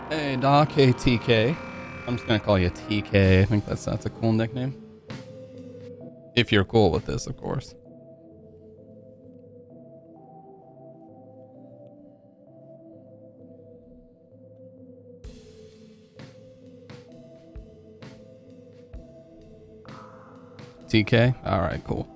Hey, Doc. Hey, TK. I'm just gonna call you TK. I think that's a cool nickname. If you're cool with this, of course. TK? Alright, cool.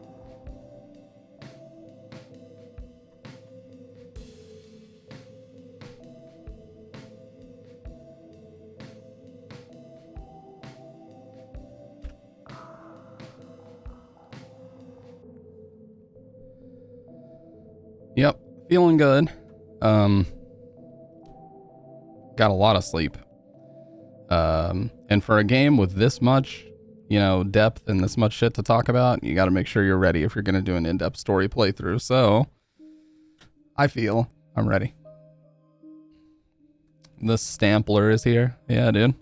Yep, feeling good. Got a lot of sleep. And for a game with this much, depth and this much shit to talk about, you got to make sure you're ready if you're going to do an in-depth story playthrough. So, I feel I'm ready. The Stampler is here. Yeah, dude.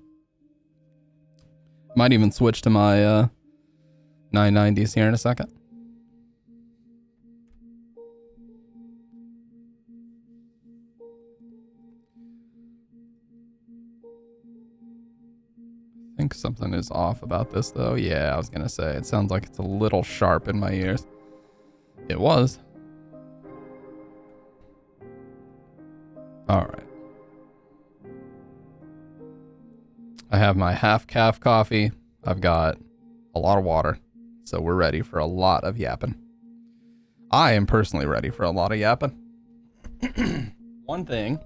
Might even switch to my 990s here in a second. I think something is off about this though. Yeah, I was gonna say, it sounds like it's a little sharp in my ears. It was. Alright. I have my half calf coffee. I've got a lot of water. So we're ready for a lot of yapping. I am personally ready for a lot of yapping. One thing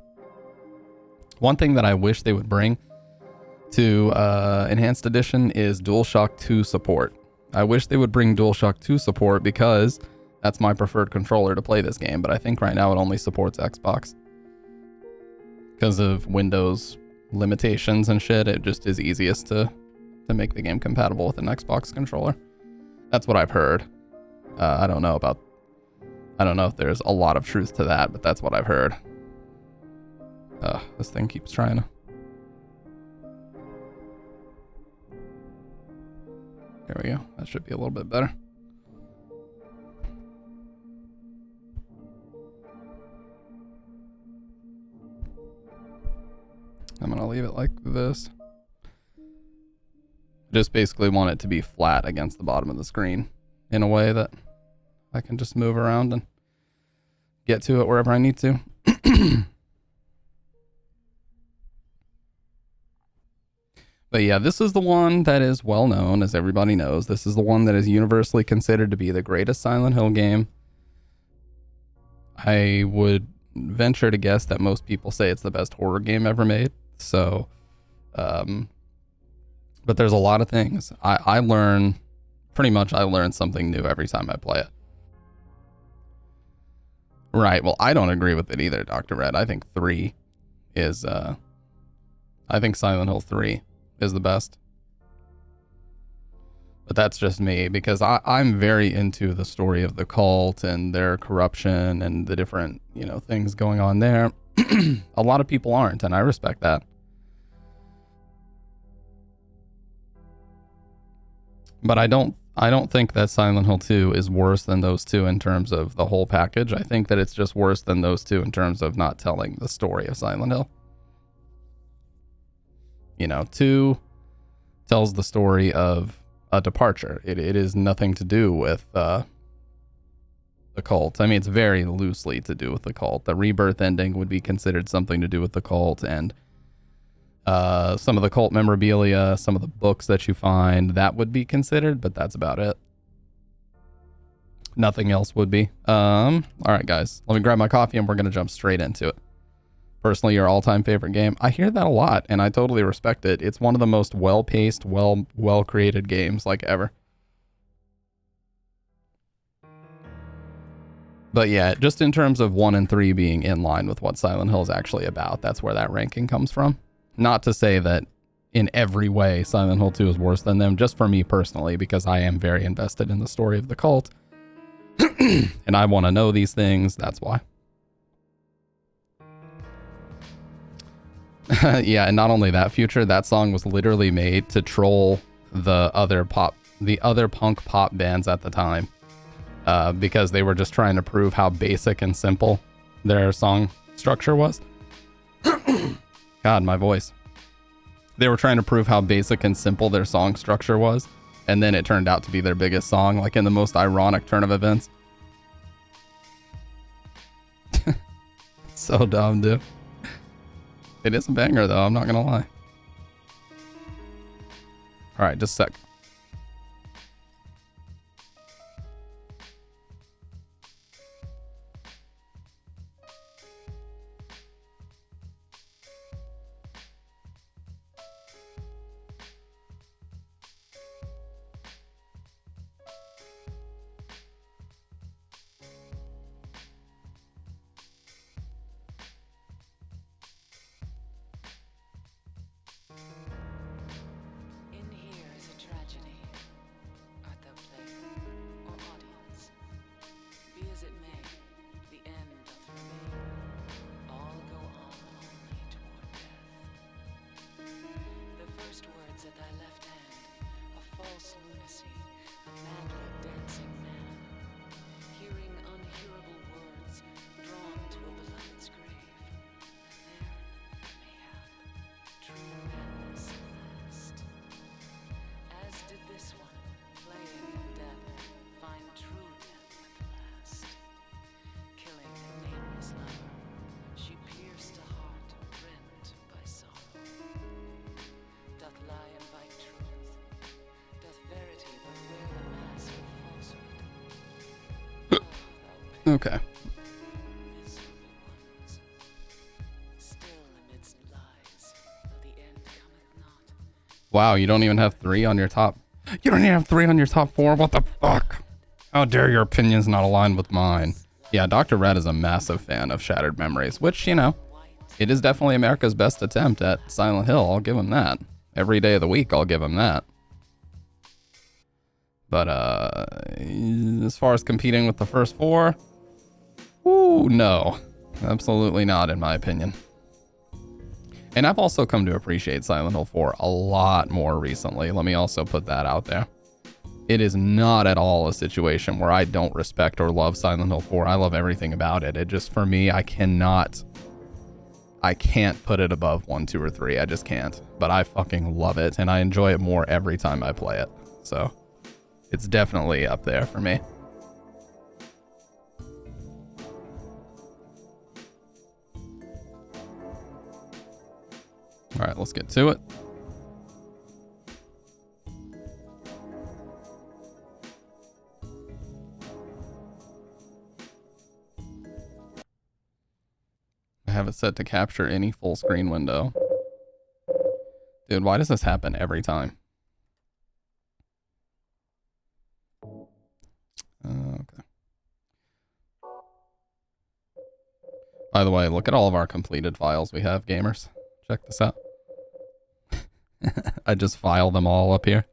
that I wish they would bring to Enhanced Edition is DualShock 2 support. I wish they would bring DualShock 2 support because that's my preferred controller to play this game, but I think right now it only supports Xbox. Because of Windows limitations and shit, it just is easiest to make the game compatible with an Xbox controller. That's what I've heard. I don't know if there's a lot of truth to that, but that's what I've heard. This thing keeps trying to... There we go. That should be a little bit better. I'm going to leave it like this. Just basically want it to be flat against the bottom of the screen in a way that I can just move around and get to it wherever I need to. But yeah, this is the one that is well known, as everybody knows. This is the one that is universally considered to be the greatest Silent Hill game. I would venture to guess that most people say it's the best horror game ever made. So, but there's a lot of things. I learn something new every time I play it. Right, well, I don't agree with it either, Dr. Red. I think Silent Hill 3 is the best. But that's just me, because I'm very into the story of the cult and their corruption and the different, things going on there. A lot of people aren't, and I respect that. But I don't think that Silent Hill 2 is worse than those two in terms of the whole package. I think that it's just worse than those two in terms of not telling the story of Silent Hill. 2 tells the story of a departure. It is nothing to do with the cult. I mean, it's very loosely to do with the cult. The rebirth ending would be considered something to do with the cult, and some of the cult memorabilia, some of the books that you find, that would be considered, but that's about it. Nothing else would be. All right, guys, let me grab my coffee and we're going to jump straight into it. Personally, your all-time favorite game. I hear that a lot, and I totally respect it. It's one of the most well-paced, well-created games, like, ever. But yeah, just in terms of 1 and 3 being in line with what Silent Hill is actually about, that's where that ranking comes from. Not to say that in every way Silent Hill 2 is worse than them, just for me personally, because I am very invested in the story of the cult. And I want to know these things, that's why. Yeah, and not only that, Future, that song was literally made to troll the other punk pop bands at the time, because they were just trying to prove how basic and simple their song structure was. God, my voice. They were trying to prove how basic and simple their song structure was, and then it turned out to be their biggest song, like in the most ironic turn of events. So dumb, dude. It is a banger, though, I'm not gonna lie. Alright, just a sec. Okay. Wow, you don't even have 3 on your top. You don't even have 3 on your top 4? What the fuck? How dare your opinions not align with mine? Yeah, Dr. Red is a massive fan of Shattered Memories, which, you know, it is definitely America's best attempt at Silent Hill. I'll give him that. Every day of the week, I'll give him that. But, as far as competing with the first 4, ooh, no. Absolutely not, in my opinion. And I've also come to appreciate Silent Hill 4 a lot more recently. Let me also put that out there. It is not at all a situation where I don't respect or love Silent Hill 4. I love everything about it. It just, for me, I can't put it above 1, 2, or 3. I just can't. But I fucking love it, and I enjoy it more every time I play it. So, it's definitely up there for me. All right, let's get to it. I have it set to capture any full screen window. Dude, why does this happen every time? Okay. By the way, look at all of our completed files we have, gamers. Check this out. I just file them all up here.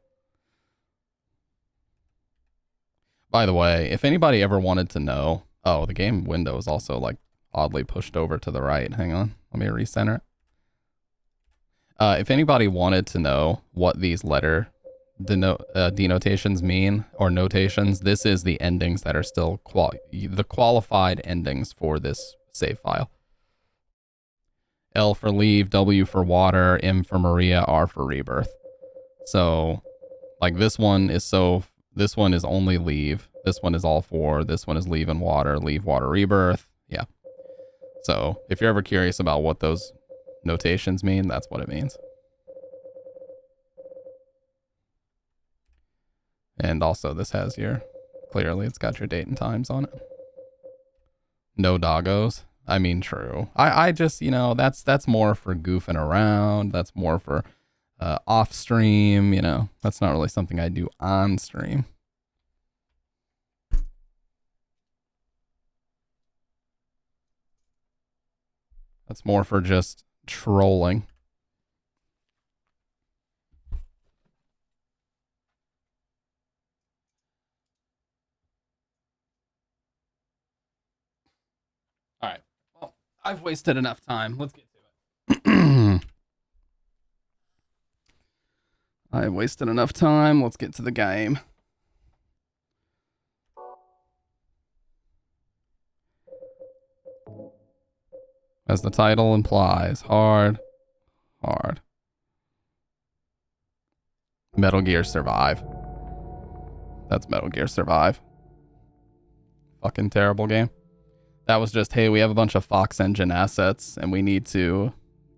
By the way, if anybody ever wanted to know... Oh, the game window is also, like, oddly pushed over to the right. Hang on. Let me recenter it. If anybody wanted to know what these letter denotations mean, or notations, this is the endings that are still... the qualified endings for this save file. L for leave, W for water, M for Maria, R for rebirth. So, like this one is only leave. This one is all 4. This one is leave and water, rebirth. Yeah. So, if you're ever curious about what those notations mean, that's what it means. And also this has clearly it's got your date and times on it. No doggos. I mean, true. I just, you know, that's more for goofing around. That's more for off stream, you know. That's not really something I do on stream. That's more for just trolling. All right. Well, I've wasted enough time. Let's get to it. I've wasted enough time. Let's get to the game. As the title implies, hard. Metal Gear Survive. That's Metal Gear Survive. Fucking terrible game. That was just, hey, we have a bunch of Fox Engine assets and we need to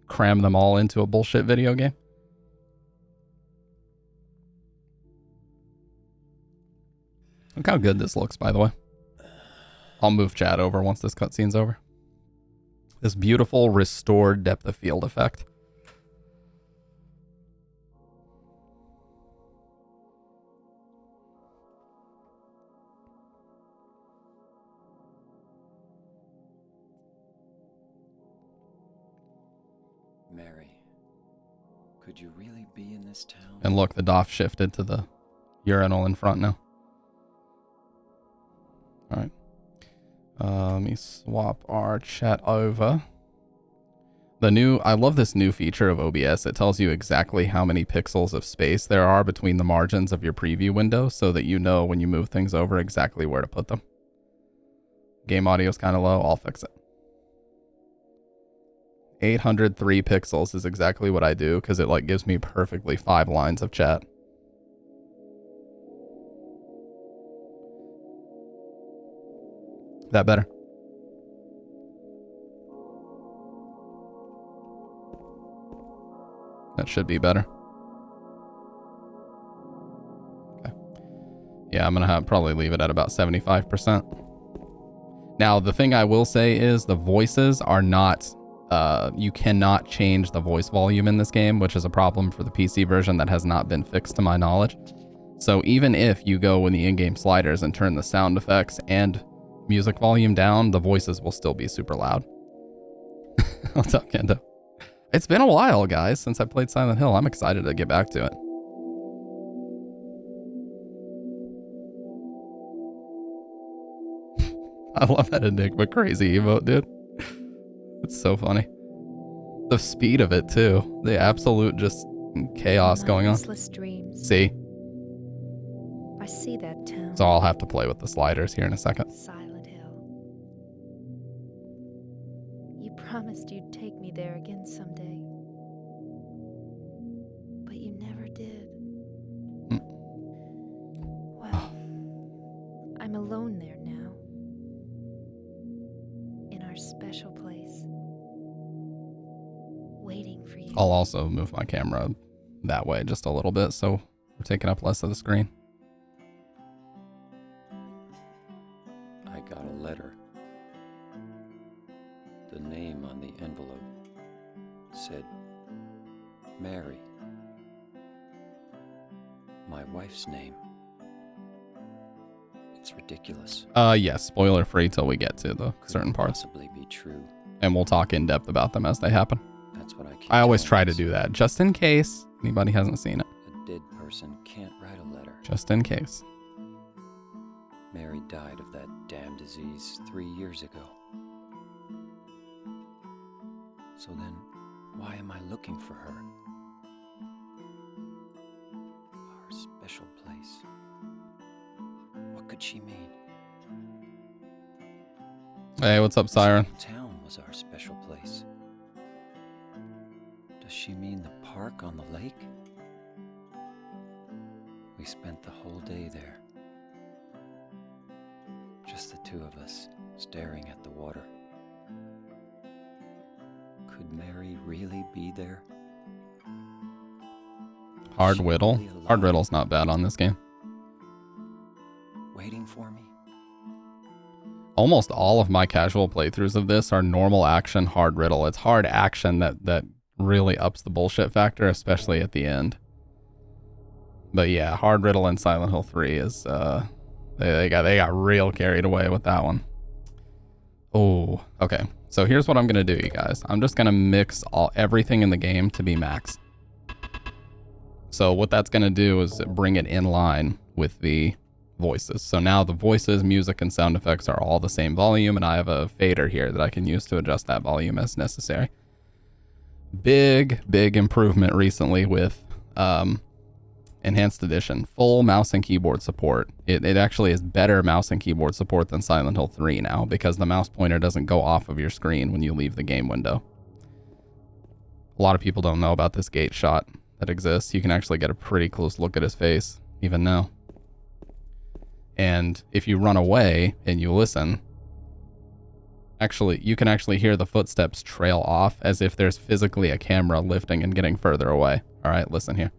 cram them all into a bullshit video game. Look how good this looks, by the way. I'll move chat over once this cutscene's over. This beautiful restored depth of field effect. Mary, could you really be in this town? And look, the DOF shifted to the urinal in front now. All right. Let me swap our chat over. I love this new feature of OBS. It tells you exactly how many pixels of space there are between the margins of your preview window so that you know when you move things over exactly where to put them. Game audio is kind of low. I'll fix it. 803 pixels is exactly what I do because it like gives me perfectly 5 lines of chat. That better? That should be better. Okay. Yeah, I'm gonna probably leave it at about 75%. Now, the thing I will say is the voices are not, you cannot change the voice volume in this game, which is a problem for the PC version that has not been fixed to my knowledge. So even if you go in the in-game sliders and turn the sound effects and music volume down, the voices will still be super loud. What's up, Kendo? It's been a while, guys, since I played Silent Hill. I'm excited to get back to it. I love that Enigma crazy emote, dude. It's so funny. The speed of it, too. The absolute just chaos going on. Dreams. See? I see that town. So I'll have to play with the sliders here in a second. Silent Hill. You promised you'd take me there again someday. But you never did. Well, I'm alone there now. In our special place. Waiting for you. I'll also move my camera that way just a little bit so we're taking up less of the screen. I got a letter. The name on the envelope said Mary. My wife's name. It's ridiculous. Yes, spoiler free till we get to the certain parts. Possibly be true. And we'll talk in depth about them as they happen. That's what I always try to do that, just in case anybody hasn't seen it. A dead person can't write a letter. Just in case. Mary died of that damn disease 3 years ago. So then, why am I looking for her? Our special place. What could she mean? Hey, what's up, Siren? This town was our special place. Does she mean the park on the lake? We spent the whole day there. Just the two of us, staring at the water. Could Mary really be there? Hard Riddle. Hard Riddle's not bad on this game. Waiting for me? Almost all of my casual playthroughs of this are normal action, hard riddle. It's hard action that really ups the bullshit factor, especially at the end. But yeah, hard riddle and Silent Hill 3 is they got real carried away with that one. Oh, okay. So here's what I'm gonna do, you guys. I'm just gonna mix everything in the game to be max. So what that's gonna do is bring it in line with the voices. So now the voices, music, and sound effects are all the same volume, and I have a fader here that I can use to adjust that volume as necessary. Big improvement recently with Enhanced edition, full mouse and keyboard support. It actually is better mouse and keyboard support than Silent Hill 3 now, because the mouse pointer doesn't go off of your screen when you leave the game window. A lot of people don't know about this gate shot that exists. You can actually get a pretty close look at his face, even now. And if you run away and you listen, you can actually hear the footsteps trail off as if there's physically a camera lifting and getting further away. All right, listen here.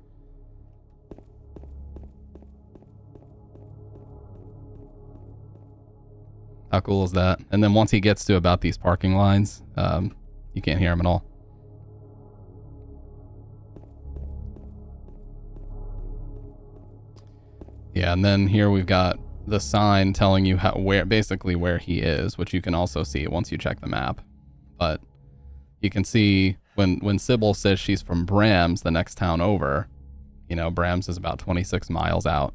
How cool is that? And then once he gets to about these parking lines, you can't hear him at all. Yeah, and then here we've got the sign telling you basically where he is, which you can also see once you check the map. But you can see when Sybil says she's from Brams, the next town over, you know, Brams is about 26 miles out.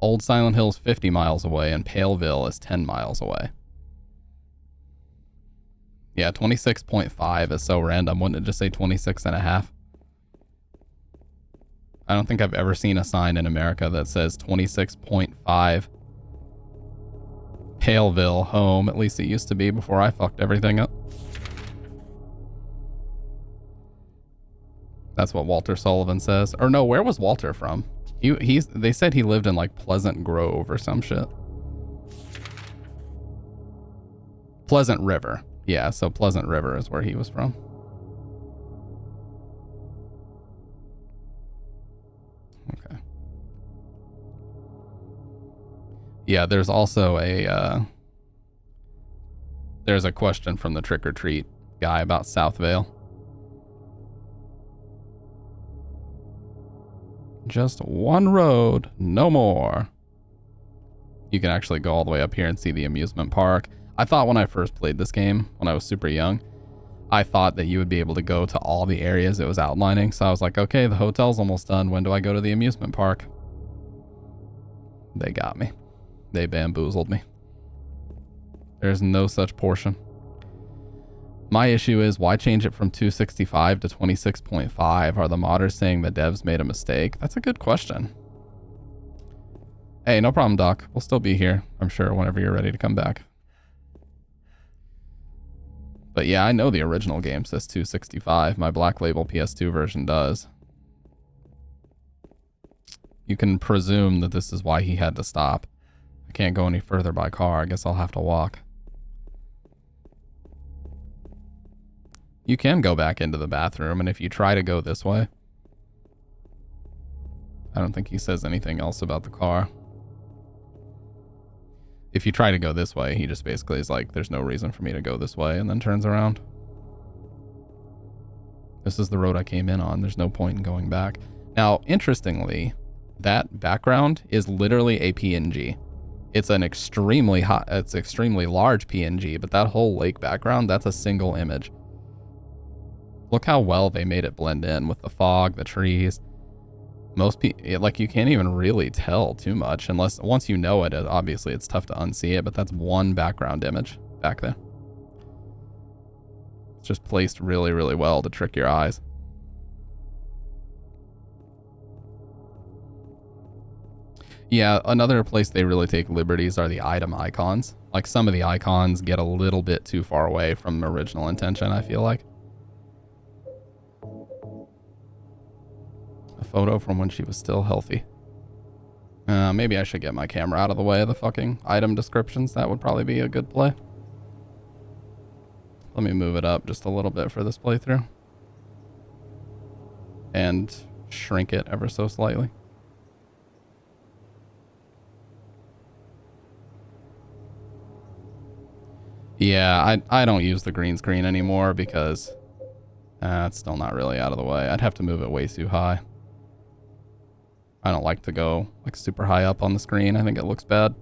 Old Silent Hill's 50 miles away, and Paleville is 10 miles away. Yeah, 26.5 is so random. Wouldn't it just say 26 and a half? I don't think I've ever seen a sign in America that says 26.5 Paleville home. At least it used to be before I fucked everything up. That's what Walter Sullivan says. Or no, where was Walter from? They said he lived in like Pleasant Grove or some shit. Pleasant River. Yeah, so Pleasant River is where he was from. Okay. Yeah, there's also there's a question from the Trick or Treat guy about Southvale. Just one road, no more. You can actually go all the way up here and see the amusement park. I thought when I first played this game, when I was super young, I thought that you would be able to go to all the areas it was outlining. So I was like, okay, the hotel's almost done. When do I go to the amusement park? They got me. They bamboozled me. There's no such portion. My issue is, why change it from 265 to 26.5? Are the modders saying the devs made a mistake? That's a good question. Hey, no problem, Doc. We'll still be here, I'm sure, whenever you're ready to come back. But yeah, I know the original game says 265. My Black Label PS2 version does. You can presume that this is why he had to stop. I can't go any further by car. I guess I'll have to walk. You can go back into the bathroom, and if you try to go this way... I don't think he says anything else about the car. If you try to go this way, he just basically is like, there's no reason for me to go this way, and then turns around. This is the road I came in on. There's no point in going back. Now, interestingly, that background is literally a PNG. It's an extremely large PNG, but that whole lake background, that's a single image. Look how well they made it blend in with the fog, the trees. Most people, like, you can't even really tell too much unless once you know it, obviously it's tough to unsee it, but that's one background image back there. It's just placed really, really well to trick your eyes. Yeah, another place they really take liberties are the item icons. Like, some of the icons get a little bit too far away from original intention, I feel like. A photo from when she was still healthy. Maybe I should get my camera out of the way of the fucking item descriptions. That would probably be a good play. Let me move it up just a little bit for this playthrough. And shrink it ever so slightly. Yeah, I don't use the green screen anymore because it's still not really out of the way. I'd have to move it way too high. I don't like to go like super high up on the screen. I think it looks bad.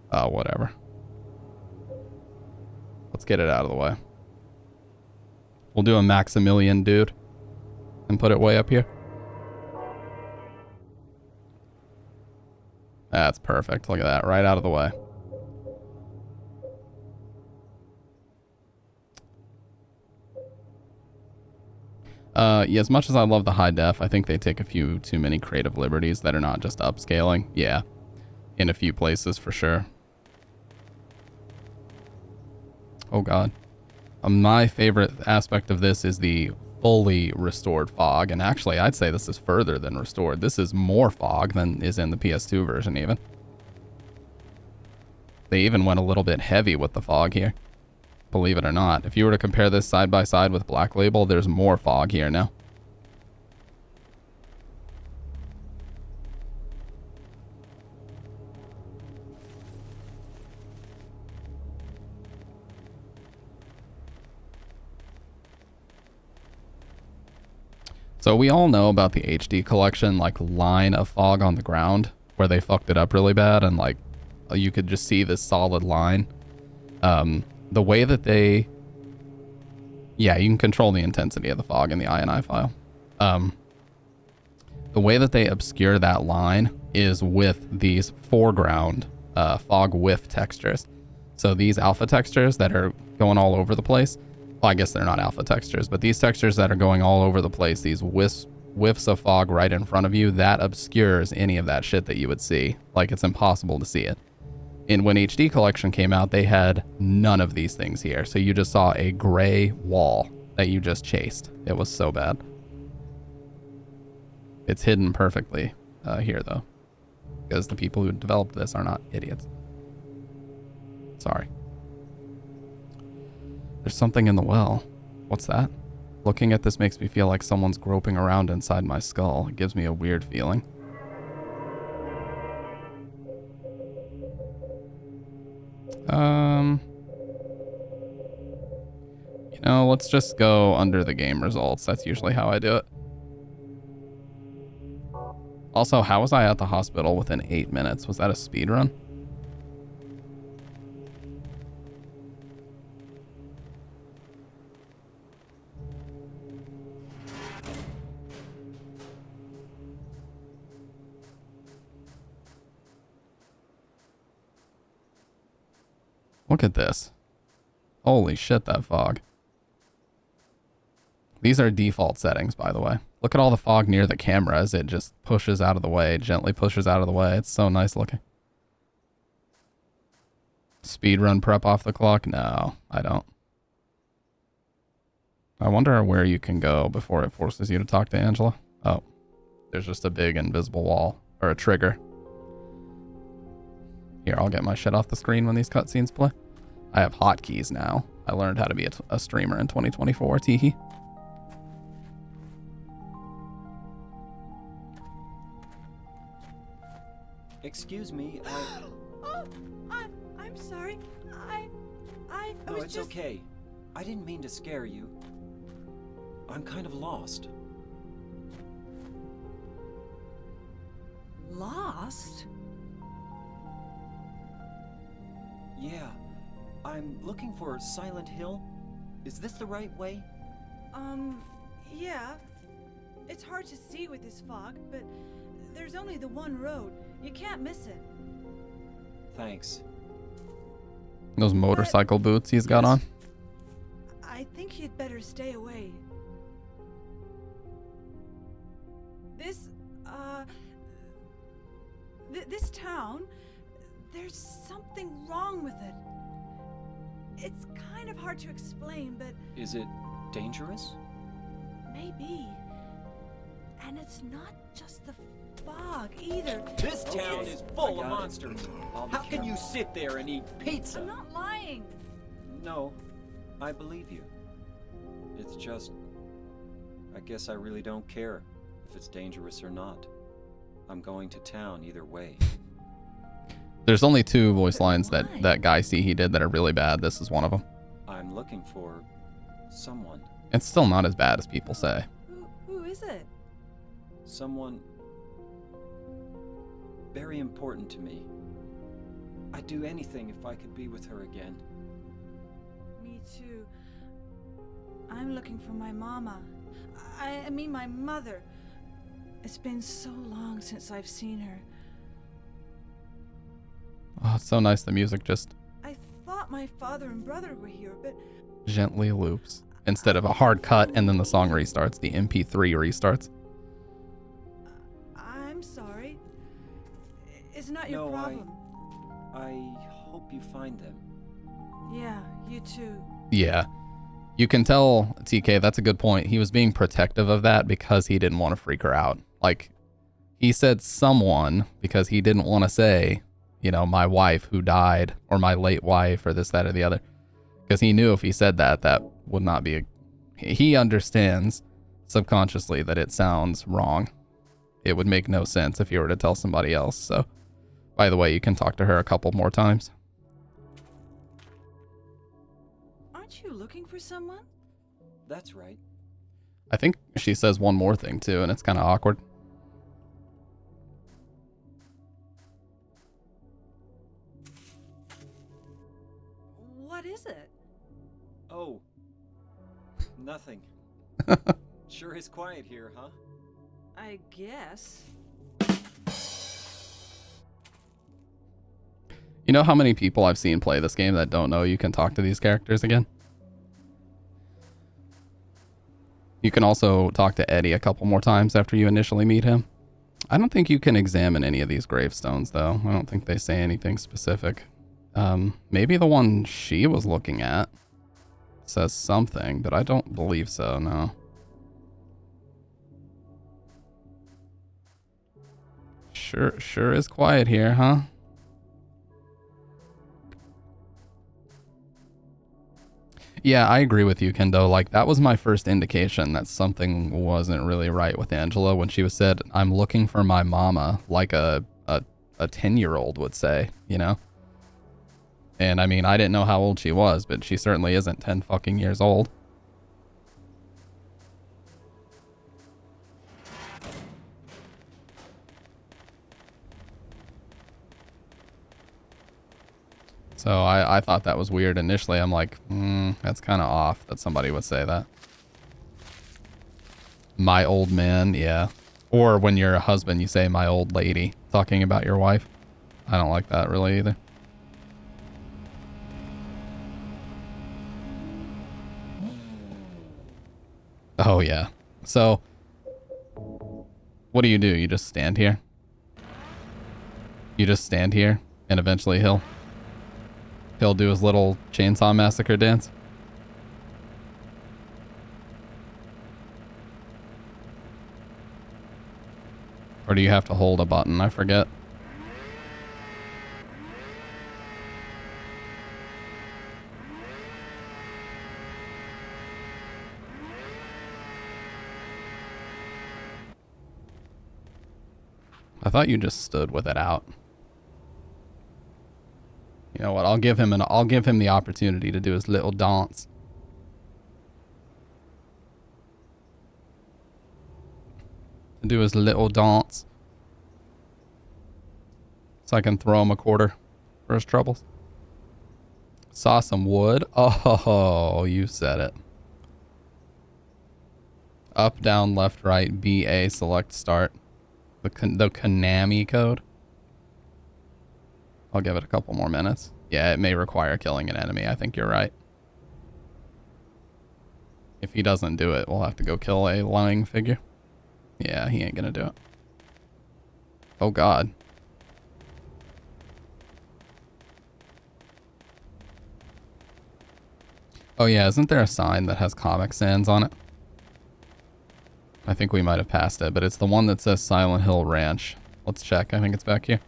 Whatever. Let's get it out of the way. We'll do a Maximilian dude and put it way up here. That's perfect. Look at that. Right out of the way. Yeah, as much as I love the high def, I think they take a few too many creative liberties that are not just upscaling. Yeah, in a few places for sure. Oh god. My favorite aspect of this is the fully restored fog, and actually I'd say this is further than restored. This is more fog than is in the PS2 version even. They even went a little bit heavy with the fog here. Believe it or not. If you were to compare this side by side with Black Label, there's more fog here now. So we all know about the HD collection, like, line of fog on the ground where they fucked it up really bad and, like, you could just see this solid line. The way that they... Yeah, you can control the intensity of the fog in the INI file. The way that they obscure that line is with these foreground fog whiff textures. So these alpha textures that are going all over the place, well, I guess they're not alpha textures, but these textures that are going all over the place, these whiffs of fog right in front of you, that obscures any of that shit that you would see. Like, it's impossible to see it. And when HD Collection came out, they had none of these things here. So you just saw a gray wall that you just chased. It was so bad. It's hidden perfectly here, though, because the people who developed this are not idiots. Sorry. There's something in the well. What's that? Looking at this makes me feel like someone's groping around inside my skull. It gives me a weird feeling. You know, let's just go under the game results. That's usually how I do it. Also, how was I at the hospital within 8 minutes? Was that a speed run? Look at this. Holy shit, that fog. These are default settings, by the way. Look at all the fog near the camera as it just pushes out of the way, gently pushes out of the way. It's so nice looking. Speedrun prep off the clock? No, I don't. I wonder where you can go before it forces you to talk to Angela. Oh, there's just a big invisible wall, or a trigger. Here, I'll get my shit off the screen when these cutscenes play. I have hotkeys now. I learned how to be a streamer in 2024, teehee. Excuse me, Oh, I'm sorry. I No, was it's just... okay. I didn't mean to scare you. I'm kind of lost. Lost? Yeah. I'm looking for Silent Hill. Is this the right way? Yeah. It's hard to see with this fog, but there's only the one road. You can't miss it. Thanks. Those motorcycle boots he's got on. I think you'd better stay away. This town, there's something wrong with it. It's kind of hard to explain, but... Is it dangerous? Maybe. And it's not just the fog, either. This town is full of monsters. How can you sit there and eat pizza? I'm not lying. No, I believe you. It's just... I guess I really don't care if it's dangerous or not. I'm going to town either way. There's only 2 voice lines that Guy C he did that are really bad. This is one of them. I'm looking for someone. It's still not as bad as people say. Who is it? Someone very important to me. I'd do anything if I could be with her again. Me too. I'm looking for my mama. I mean my mother. It's been so long since I've seen her. Oh, it's so nice. The music just I thought my father and brother were here, but gently loops. instead of a hard cut and then the song restarts. The MP3 restarts. I'm sorry. It's not your No, problem. I hope you find them. Yeah, you too. Yeah. You can tell, TK, that's a good point. He was being protective of that because he didn't want to freak her out. Like, he said someone because he didn't want to say, you know, my wife who died or my late wife or this, that, or the other. Because he knew if he said that, that would not be he understands subconsciously that it sounds wrong. It would make no sense if you were to tell somebody else. So, by the way, you can talk to her a couple more times. Aren't you looking for someone? That's right. I think she says one more thing too, and it's kind of awkward. What is it? Oh. Nothing. Sure is quiet here, huh? I guess. You know how many people I've seen play this game that don't know you can talk to these characters again? You can also talk to Eddie a couple more times after you initially meet him. I don't think you can examine any of these gravestones, though. I don't think they say anything specific. Maybe the one she was looking at says something, but I don't believe so, no. Sure is quiet here, huh? Yeah, I agree with you, Kendo. Like, that was my first indication that something wasn't really right with Angela when she was said, I'm looking for my mama, like a 10-year-old would say, you know? And I mean, I didn't know how old she was, but she certainly isn't 10 fucking years old. So I thought that was weird initially. I'm like, that's kind of off that somebody would say that. My old man, yeah. Or when you're a husband, you say my old lady, talking about your wife. I don't like that really either. Oh, yeah. So, what do? You just stand here? You just stand here, and eventually he'll do his little chainsaw massacre dance? Or do you have to hold a button? I forget. I thought you just stood with it out. You know what? I'll give him the opportunity to do his little dance. To do his little dance. So I can throw him a quarter for his troubles. Saw some wood. Oh, you said it. Up, down, left, right, B, A, select, start. The Konami code. I'll give it a couple more minutes. Yeah, it may require killing an enemy. I think you're right. If he doesn't do it, we'll have to go kill a lying figure. Yeah, he ain't gonna do it. Oh, God. Oh, yeah, isn't there a sign that has Comic Sans on it? I think we might have passed it, but it's the one that says Silent Hill Ranch. Let's check. I think it's back here.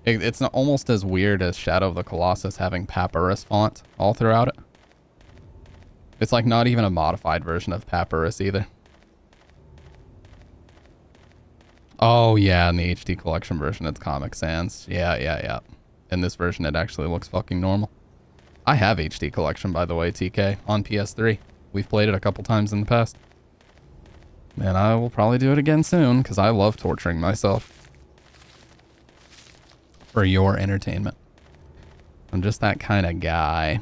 It's not almost as weird as Shadow of the Colossus having Papyrus font all throughout it. It's like not even a modified version of Papyrus either. Oh yeah, in the HD collection version it's Comic Sans. Yeah. In this version it actually looks fucking normal. I have HD collection, by the way, TK, on PS3. We've played it a couple times in the past. And I will probably do it again soon, because I love torturing myself. For your entertainment. I'm just that kind of guy.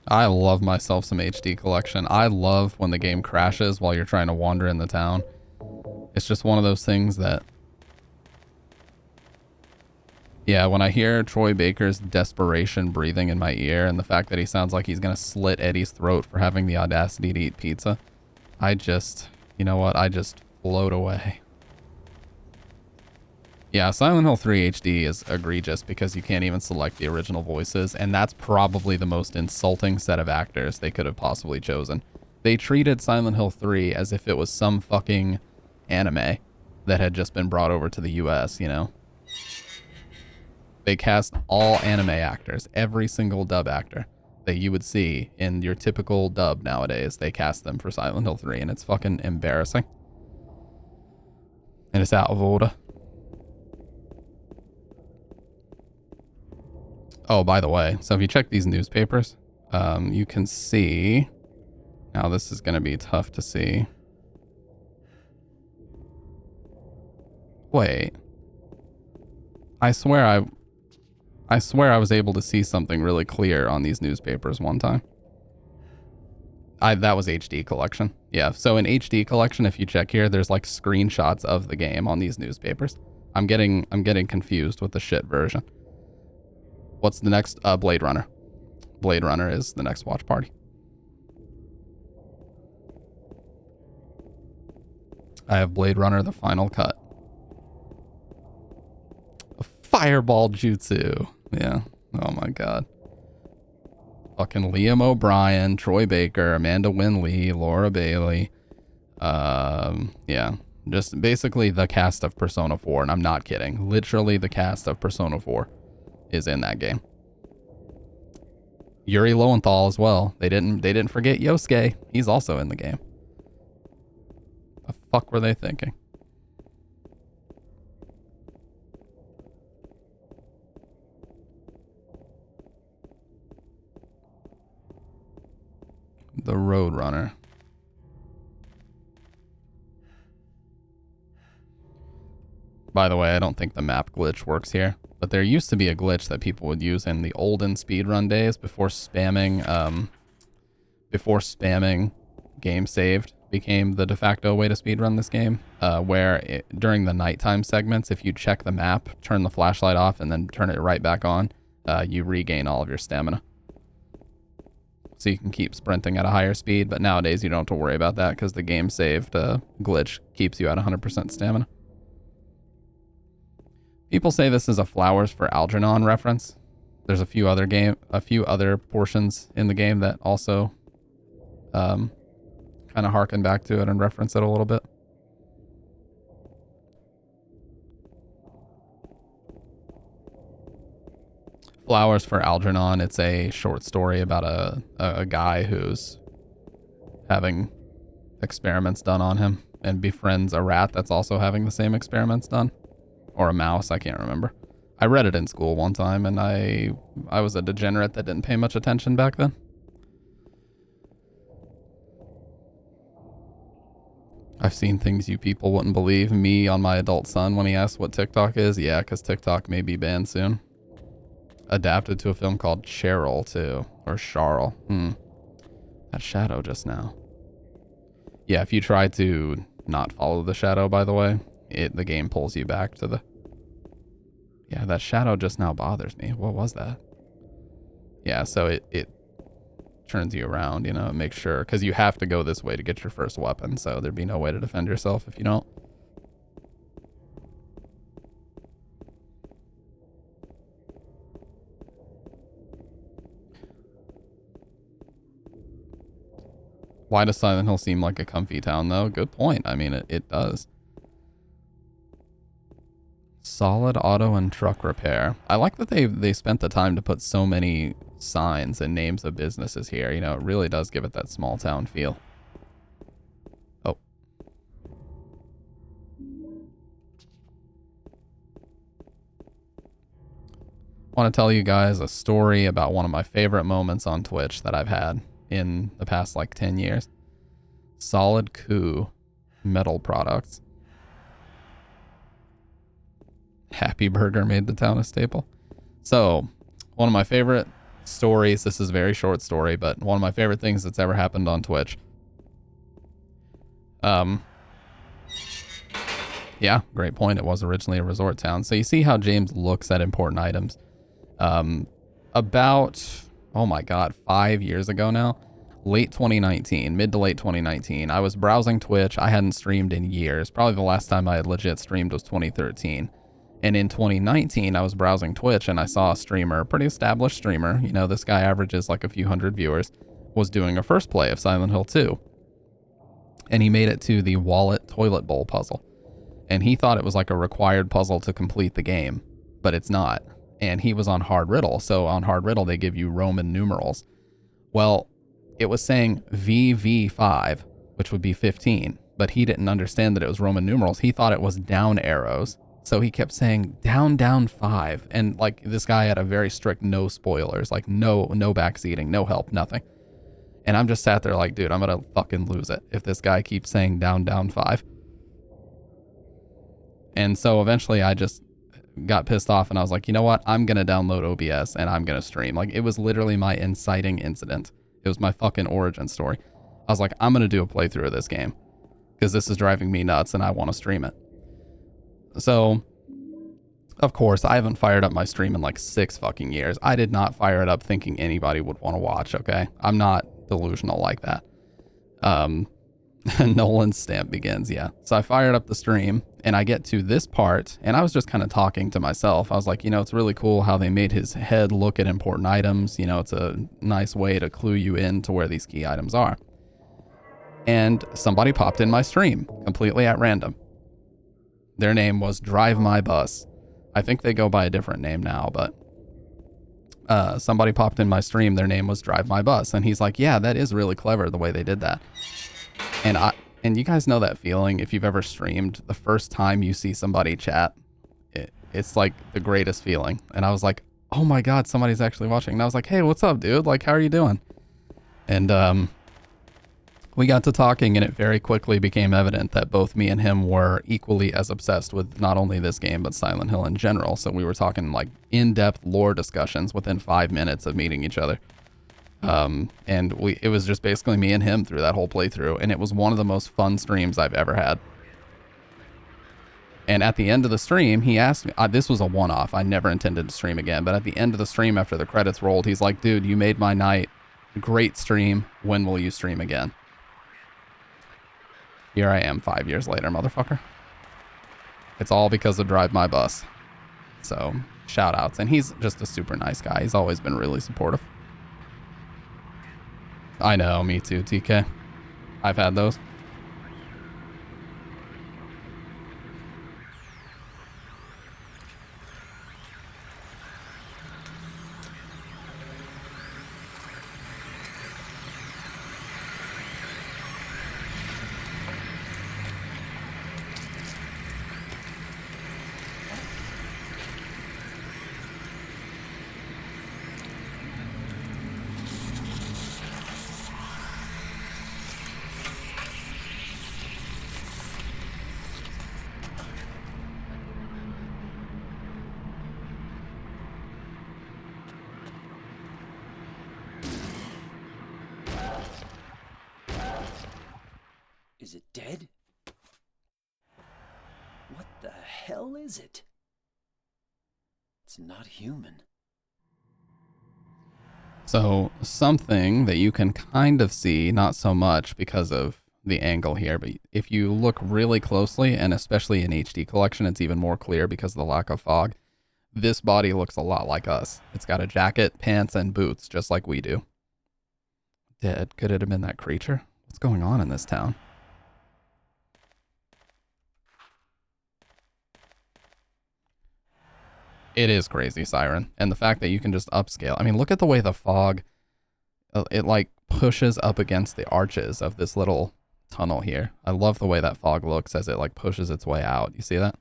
I love myself some HD collection. I love when the game crashes while you're trying to wander in the town. It's just one of those things that Yeah, when I hear Troy Baker's desperation breathing in my ear and the fact that he sounds like he's going to slit Eddie's throat for having the audacity to eat pizza, I just, you know what, I just float away. Yeah, Silent Hill 3 HD is egregious because you can't even select the original voices, and that's probably the most insulting set of actors they could have possibly chosen. They treated Silent Hill 3 as if it was some fucking anime that had just been brought over to the US, you know? They cast all anime actors, every single dub actor that you would see in your typical dub nowadays. They cast them for Silent Hill 3, and it's fucking embarrassing. And it's out of order. Oh, by the way, so if you check these newspapers, you can see... Now, this is going to be tough to see. Wait. I swear I was able to see something really clear on these newspapers one time. That was HD collection. Yeah, so in HD collection, if you check here, there's like screenshots of the game on these newspapers. I'm getting confused with the shit version. What's the next? Blade Runner. Blade Runner is the next watch party. I have Blade Runner, the final cut. A fireball jutsu. Yeah. Oh my god. Fucking Liam O'Brien, Troy Baker, Amanda Winley, Laura Bailey. Yeah. Just basically the cast of Persona 4, and I'm not kidding. Literally the cast of Persona 4 is in that game. Yuri Lowenthal as well. They didn't forget Yosuke. He's also in the game. The fuck were they thinking? The Roadrunner. By the way, I don't think the map glitch works here, but there used to be a glitch that people would use in the olden speedrun days before spamming game saved became the de facto way to speedrun this game, where during the nighttime segments, if you check the map, turn the flashlight off, and then turn it right back on, you regain all of your stamina. So you can keep sprinting at a higher speed, but nowadays you don't have to worry about that because the game saved glitch keeps you at 100% stamina. People say this is a Flowers for Algernon reference. There's a few other portions in the game that also kind of harken back to it and reference it a little bit. Flowers for Algernon, it's a short story about a guy who's having experiments done on him and befriends a rat that's also having the same experiments done. Or a mouse, I can't remember. I read it in school one time, and I was a degenerate that didn't pay much attention back then. I've seen things you people wouldn't believe. Me on my adult son when he asked what TikTok is. Yeah, because TikTok may be banned soon. Adapted to a film called Cheryl, too. Or Charl. That shadow just now. Yeah, if you try to not follow the shadow, by the way, the game pulls you back to the... Yeah, that shadow just now bothers me. What was that? Yeah, so it turns you around, you know, make sure, because you have to go this way to get your first weapon, so there'd be no way to defend yourself if you don't. Why does Silent Hill seem like a comfy town, though? Good point. I mean, it does. Solid auto and truck repair. I like that they spent the time to put so many signs and names of businesses here. You know, it really does give it that small town feel. Oh. I want to tell you guys a story about one of my favorite moments on Twitch that I've had in the past like 10 years. Solid Coup metal products. Happy Burger made the town a staple. So, one of my favorite stories, this is a very short story, but one of my favorite things that's ever happened on Twitch. Yeah, great point. It was originally a resort town. So you see how James looks at important items. About, oh my God, 5 years ago now, late 2019, mid to late 2019, I was browsing Twitch. I hadn't streamed in years. Probably the last time I had legit streamed was 2013. And in 2019, I was browsing Twitch and I saw a streamer, a pretty established streamer, you know, this guy averages like a few hundred viewers, was doing a first play of Silent Hill 2. And he made it to the wallet toilet bowl puzzle. And he thought it was like a required puzzle to complete the game, but it's not. And he was on Hard Riddle. So on Hard Riddle, they give you Roman numerals. Well, it was saying VV5, which would be 15, but he didn't understand that it was Roman numerals. He thought it was down arrows. So he kept saying down, down 5. And like this guy had a very strict no spoilers, like no backseating, no help, nothing. And I'm just sat there like, dude, I'm going to fucking lose it if this guy keeps saying down, down 5. And so eventually I just got pissed off and I was like, you know what? I'm going to download OBS and I'm going to stream. Like, it was literally my inciting incident. It was my fucking origin story. I was like, I'm going to do a playthrough of this game because this is driving me nuts and I want to stream it. So, of course, I haven't fired up my stream in like 6 fucking years. I did not fire it up thinking anybody would want to watch, okay? I'm not delusional like that. Nolan's stamp begins, yeah. So I fired up the stream and I get to this part and I was just kind of talking to myself. I was like, you know, it's really cool how they made his head look at important items. You know, it's a nice way to clue you in to where these key items are. And somebody popped in my stream completely at random. Their name was Drive My Bus. I think they go by a different name now, but somebody popped in my stream. Their name was Drive My Bus. And he's like, yeah, that is really clever the way they did that. And you guys know that feeling if you've ever streamed, the first time you see somebody chat, it's like the greatest feeling. And I was like, oh my God, somebody's actually watching. And I was like, hey, what's up, dude? Like, how are you doing? And we got to talking and it very quickly became evident that both me and him were equally as obsessed with not only this game, but Silent Hill in general. So we were talking like in-depth lore discussions within 5 minutes of meeting each other. And it was just basically me and him through that whole playthrough. And it was one of the most fun streams I've ever had. And at the end of the stream, he asked me, this was a one-off. I never intended to stream again. But at the end of the stream, after the credits rolled, he's like, dude, you made my night. Great stream. When will you stream again? Here I am 5 years later, motherfucker. It's all because of Drive My Bus. So, shout outs. And he's just a super nice guy. He's always been really supportive. I know, me too, TK. I've had those. Is it dead? What the hell is it? It's not human. So something that you can kind of see, not so much because of the angle here, but if you look really closely, and especially in HD collection, it's even more clear because of the lack of fog. This body looks a lot like us. It's got a jacket, pants, and boots, just like we do. Dead. Could it have been that creature? What's going on in this town? It is crazy, Siren. And the fact that you can just upscale. I mean, look at the way the fog, it like pushes up against the arches of this little tunnel here. I love the way that fog looks as it like pushes its way out. You see that?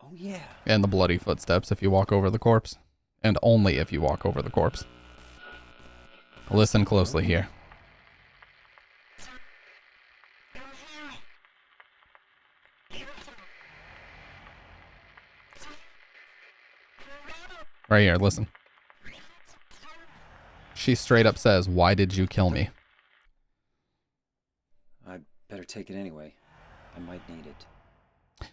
Oh yeah. And the bloody footsteps if you walk over the corpse. And only if you walk over the corpse. Listen closely here. Right here, listen. She straight up says, "Why did you kill me?" I'd better take it anyway. I might need it.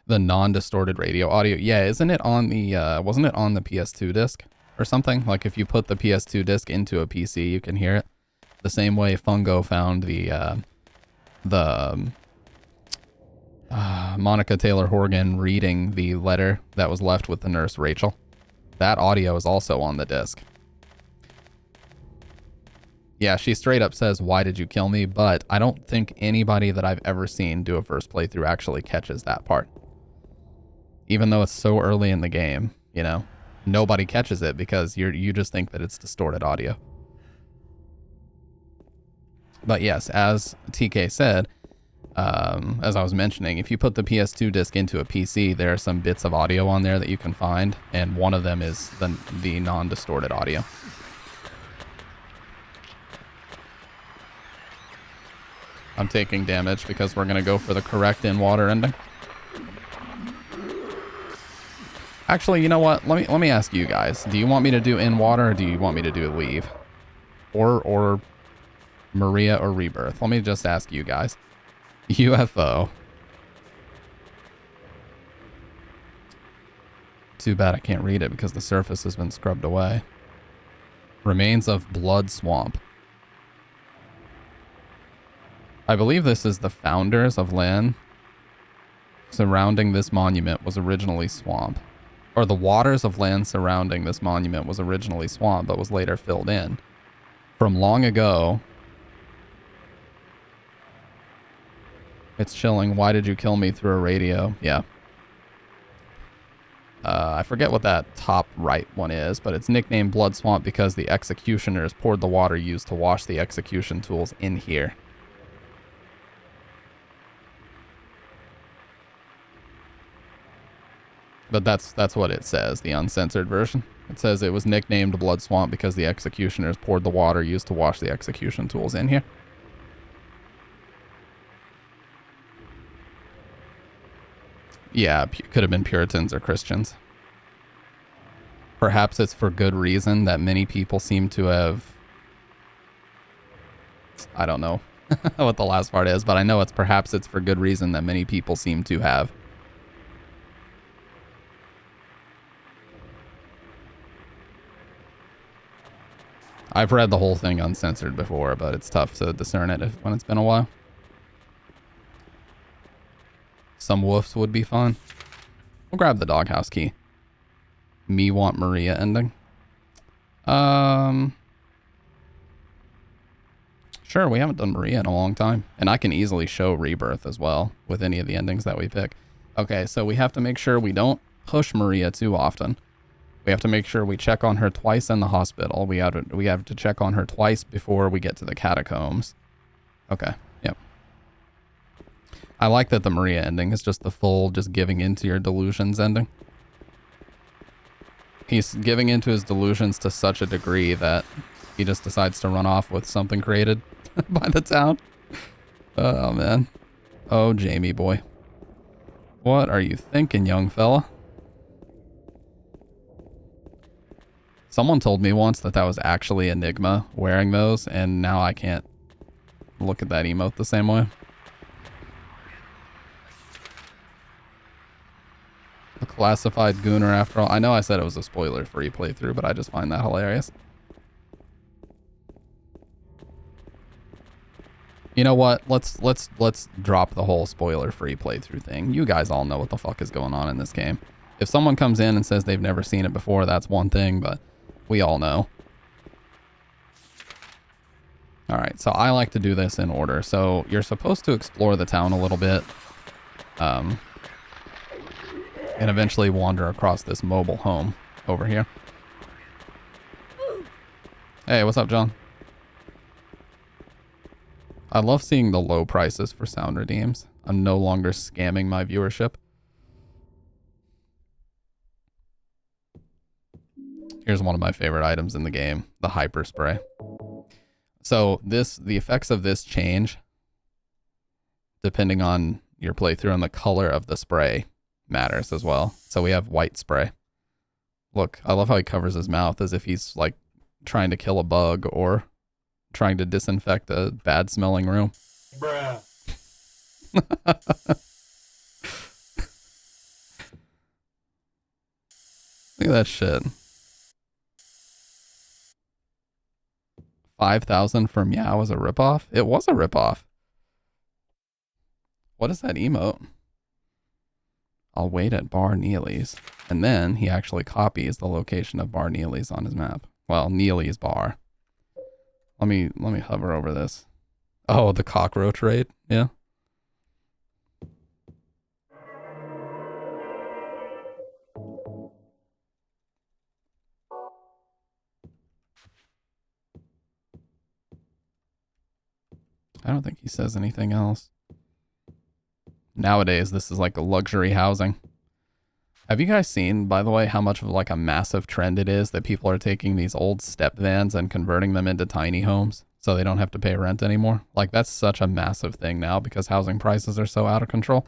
The non-distorted radio audio. Yeah, isn't it on the, wasn't it on the PS2 disc or something? Like if you put the PS2 disc into a PC, you can hear it. The same way Fungo found the Monica Taylor Horgan reading the letter that was left with the nurse Rachel. That audio is also on the disc. Yeah, she straight up says, "Why did you kill me?" But I don't think anybody that I've ever seen do a first playthrough actually catches that part. Even though it's so early in the game, you know, nobody catches it because you just think that it's distorted audio. But yes, as TK said, as I was mentioning, if you put the PS2 disc into a PC, there are some bits of audio on there that you can find, and one of them is the non-distorted audio. I'm taking damage because we're going to go for the correct in-water ending. Actually, you know what? Let me ask you guys. Do you want me to do in-water or do you want me to do leave? Or Maria or Rebirth? Let me just ask you guys. UFO. Too bad I can't read it because the surface has been scrubbed away. Remains of Blood Swamp. I believe this is the founders of land surrounding this monument was originally swamp. Or the waters of land surrounding this monument was originally swamp, but was later filled in. From long ago... It's chilling. Why did you kill me through a radio? Yeah. I forget what that top right one is, but it's nicknamed Blood Swamp because the executioners poured the water used to wash the execution tools in here. But that's what it says, the uncensored version. It says it was nicknamed Blood Swamp because the executioners poured the water used to wash the execution tools in here. Yeah, could have been Puritans or Christians. Perhaps it's for good reason that many people seem to have... I don't know what the last part is, but I know it's perhaps it's for good reason that many people seem to have. I've read the whole thing uncensored before, but it's tough to discern it when it's been a while. Some woofs would be fun. We'll grab the doghouse key. Me want Maria ending. Sure, we haven't done Maria in a long time. And I can easily show Rebirth as well with any of the endings that we pick. Okay, so we have to make sure we don't push Maria too often. We have to make sure we check on her twice in the hospital. We have to check on her twice before we get to the catacombs. Okay, yep. I like that the Maria ending is just the full, just giving into your delusions ending. He's giving into his delusions to such a degree that he just decides to run off with something created by the town. Oh, man. Oh, Jamie boy. What are you thinking, young fella? Someone told me once that that was actually Enigma wearing those, and now I can't look at that emote the same way. A classified gooner after all. I know I said it was a spoiler-free playthrough, but I just find that hilarious. You know what? Let's drop the whole spoiler-free playthrough thing. You guys all know what the fuck is going on in this game. If someone comes in and says they've never seen it before, that's one thing, but we all know. Alright, so I like to do this in order. So you're supposed to explore the town a little bit. And eventually wander across this mobile home over here. Hey, what's up, John? I love seeing the low prices for sound redeems. I'm no longer scamming my viewership. Here's one of my favorite items in the game, the hyper spray. So the effects of this change depending on your playthrough, and the color of the spray matters as well. So we have white spray. Look, I love how he covers his mouth as if he's like trying to kill a bug or trying to disinfect a bad smelling room. Bruh. Look at that shit. 5,000 for Meow was a ripoff? It was a ripoff. What is that emote? I'll wait at Bar Neely's. And then he actually copies the location of Bar Neely's on his map. Well, Neely's bar. Let me hover over this. Oh, the cockroach raid? Yeah. I don't think he says anything else. Nowadays, this is like a luxury housing. Have you guys seen, by the way, how much of like a massive trend it is that people are taking these old step vans and converting them into tiny homes so they don't have to pay rent anymore? Like, that's such a massive thing now because housing prices are so out of control.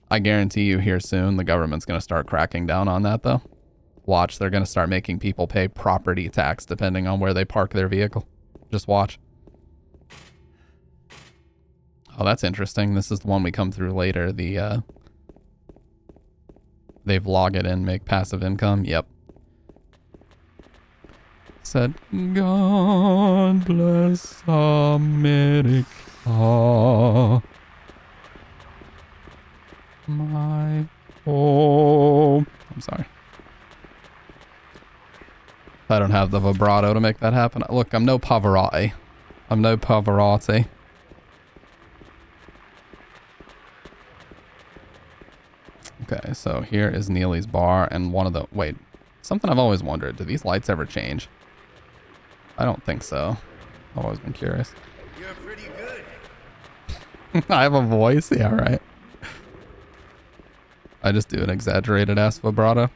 I guarantee you here soon, the government's going to start cracking down on that, though. Watch, they're going to start making people pay property tax depending on where they park their vehicle. Just watch. Oh, that's interesting. This is the one we come through later. They vlog it and make passive income. Yep. Said, God bless America. My home. I'm sorry. I don't have the vibrato to make that happen. Look, I'm no Pavarotti. I'm no Pavarotti. Okay, so here is Neely's bar and one of the... Wait, something I've always wondered. Do these lights ever change? I don't think so. I've always been curious. You're pretty good. I have a voice? Yeah, right. I just do an exaggerated ass vibrato.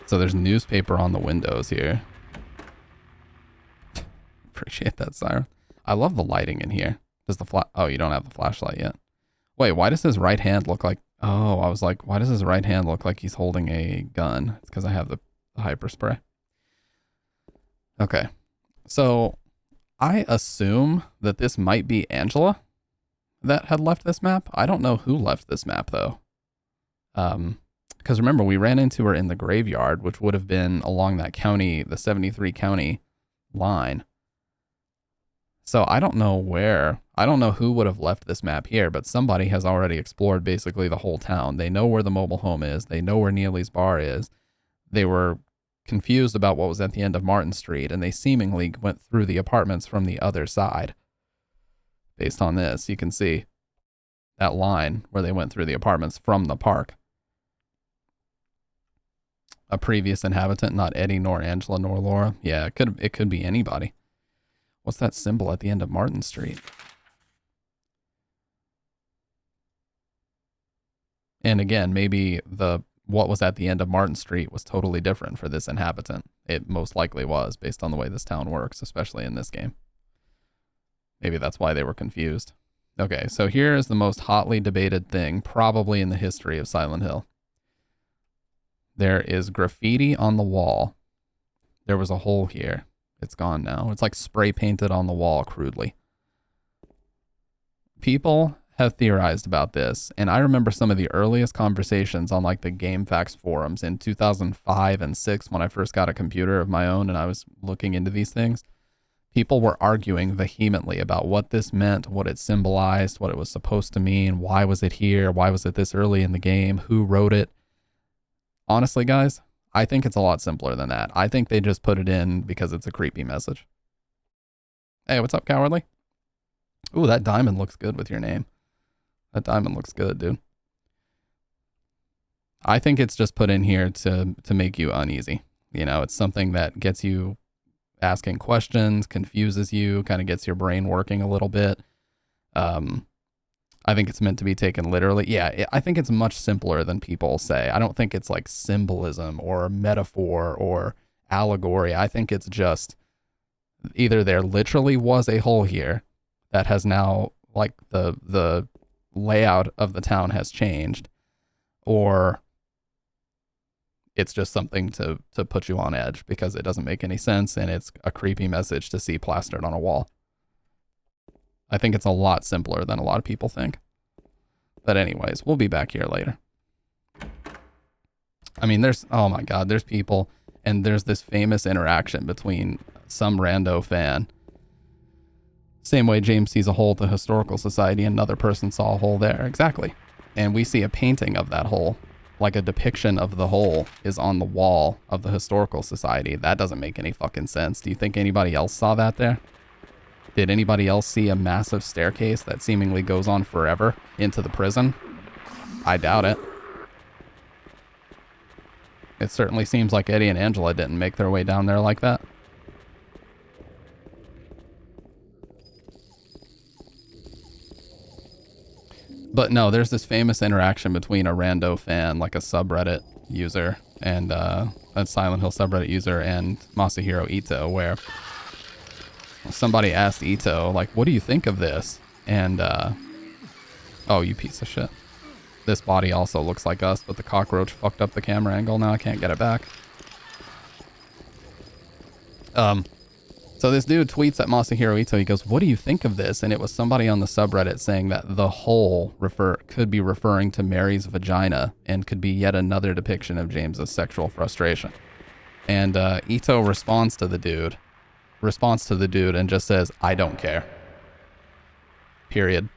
So there's newspaper on the windows here. Appreciate that, siren. I love the lighting in here. Does the Oh, you don't have the flashlight yet. Wait, why does his right hand look like... Oh, I was like, why does his right hand look like he's holding a gun? It's because I have the hyper spray. Okay. So I assume that this might be Angela that had left this map. I don't know who left this map, though. Because remember, we ran into her in the graveyard, which would have been along that county, the 73 county line. So I don't know where, I don't know who would have left this map here, but somebody has already explored basically the whole town. They know where the mobile home is. They know where Neely's bar is. They were confused about what was at the end of Martin Street, and they seemingly went through the apartments from the other side. Based on this, you can see that line where they went through the apartments from the park. A previous inhabitant, not Eddie, nor Angela, nor Laura. Yeah, it could be anybody. What's that symbol at the end of Martin Street? And again, maybe what was at the end of Martin Street was totally different for this inhabitant. It most likely was, based on the way this town works, especially in this game. Maybe that's why they were confused. Okay, so here is the most hotly debated thing, probably in the history of Silent Hill. There is graffiti on the wall. There was a hole here. It's gone now. It's like spray painted on the wall crudely. People have theorized about this, and I remember some of the earliest conversations on like the GameFAQs forums in 2005 and 6 when I first got a computer of my own and I was looking into these things. People were arguing vehemently about what this meant, what it symbolized, what it was supposed to mean, why was it here, why was it this early in the game, who wrote it. Honestly, guys, I think it's a lot simpler than that. I think they just put it in because it's a creepy message. Hey, what's up, Cowardly? Ooh, that diamond looks good with your name. That diamond looks good, dude. I think it's just put in here to make you uneasy. You know, it's something that gets you asking questions, confuses you, kind of gets your brain working a little bit. I think it's meant to be taken literally. Yeah, I think it's much simpler than people say. I don't think it's like symbolism or metaphor or allegory. I think it's just either there literally was a hole here that has now, like, the layout of the town has changed, or It's just something to put you on edge because it doesn't make any sense and it's a creepy message to see plastered on a wall. I think it's a lot simpler than a lot of people think. But anyways, we'll be back here later. I mean, oh my God, there's people, and there's this famous interaction between some rando fan. Same way James sees a hole at the Historical Society, another person saw a hole there. Exactly. And we see a painting of that hole. Like a depiction of the hole is on the wall of the Historical Society. That doesn't make any fucking sense. Do you think anybody else saw that there? Did anybody else see a massive staircase that seemingly goes on forever into the prison? I doubt it. It certainly seems like Eddie and Angela didn't make their way down there like that. But no, there's this famous interaction between a rando fan, like a subreddit user, and a Silent Hill subreddit user, and Masahiro Ito, where somebody asked Ito, like, what do you think of this? And, oh, you piece of shit. This body also looks like us, but the cockroach fucked up the camera angle. Now I can't get it back. So this dude tweets at Masahiro Ito. He goes, what do you think of this? And it was somebody on the subreddit saying that the hole could be referring to Mary's vagina and could be yet another depiction of James's sexual frustration. And Ito responds to the dude and just says, I don't care. Period.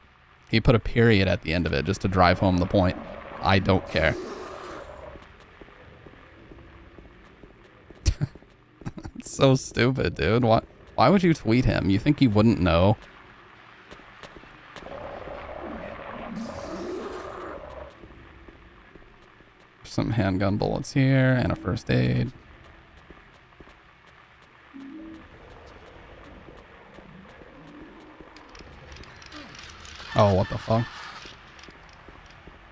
He put a period at the end of it just to drive home the point. I don't care. It's so stupid, dude. Why would you tweet him? You think he wouldn't know? Some handgun bullets here and a first aid. Oh, what the fuck?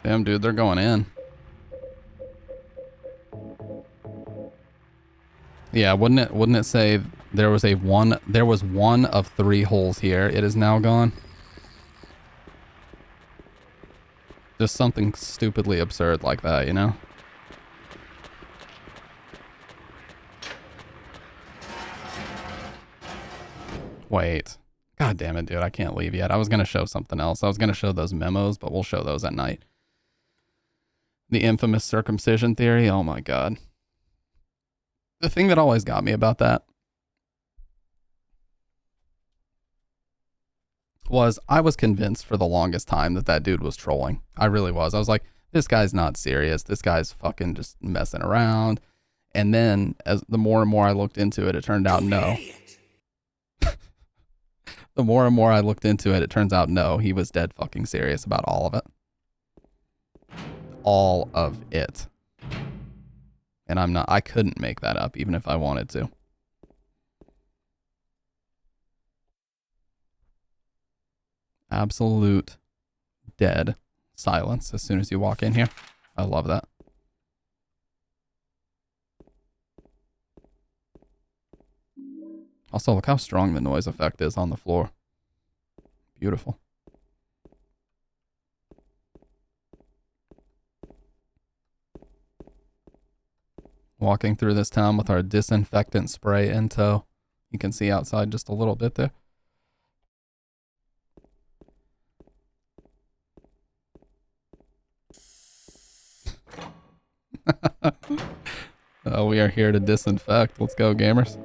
Damn, dude, they're going in. Yeah, wouldn't it say there was one of 3 holes here. It is now gone. Just something stupidly absurd like that, you know? Wait. God damn it, dude. I can't leave yet. I was going to show something else. I was going to show those memos, but we'll show those at night. The infamous circumcision theory. Oh my God. The thing that always got me about that was I was convinced for the longest time that dude was trolling. I really was. I was like, this guy's not serious. This guy's fucking just messing around. And then as the more and more I looked into it, it turned out no. The more and more I looked into it, it turns out no, he was dead fucking serious about all of it. All of it. And I couldn't make that up even if I wanted to. Absolute dead silence as soon as you walk in here. I love that. Also, look how strong the noise effect is on the floor. Beautiful. Walking through this town with our disinfectant spray in tow. You can see outside just a little bit there. We are here to disinfect. Let's go, gamers.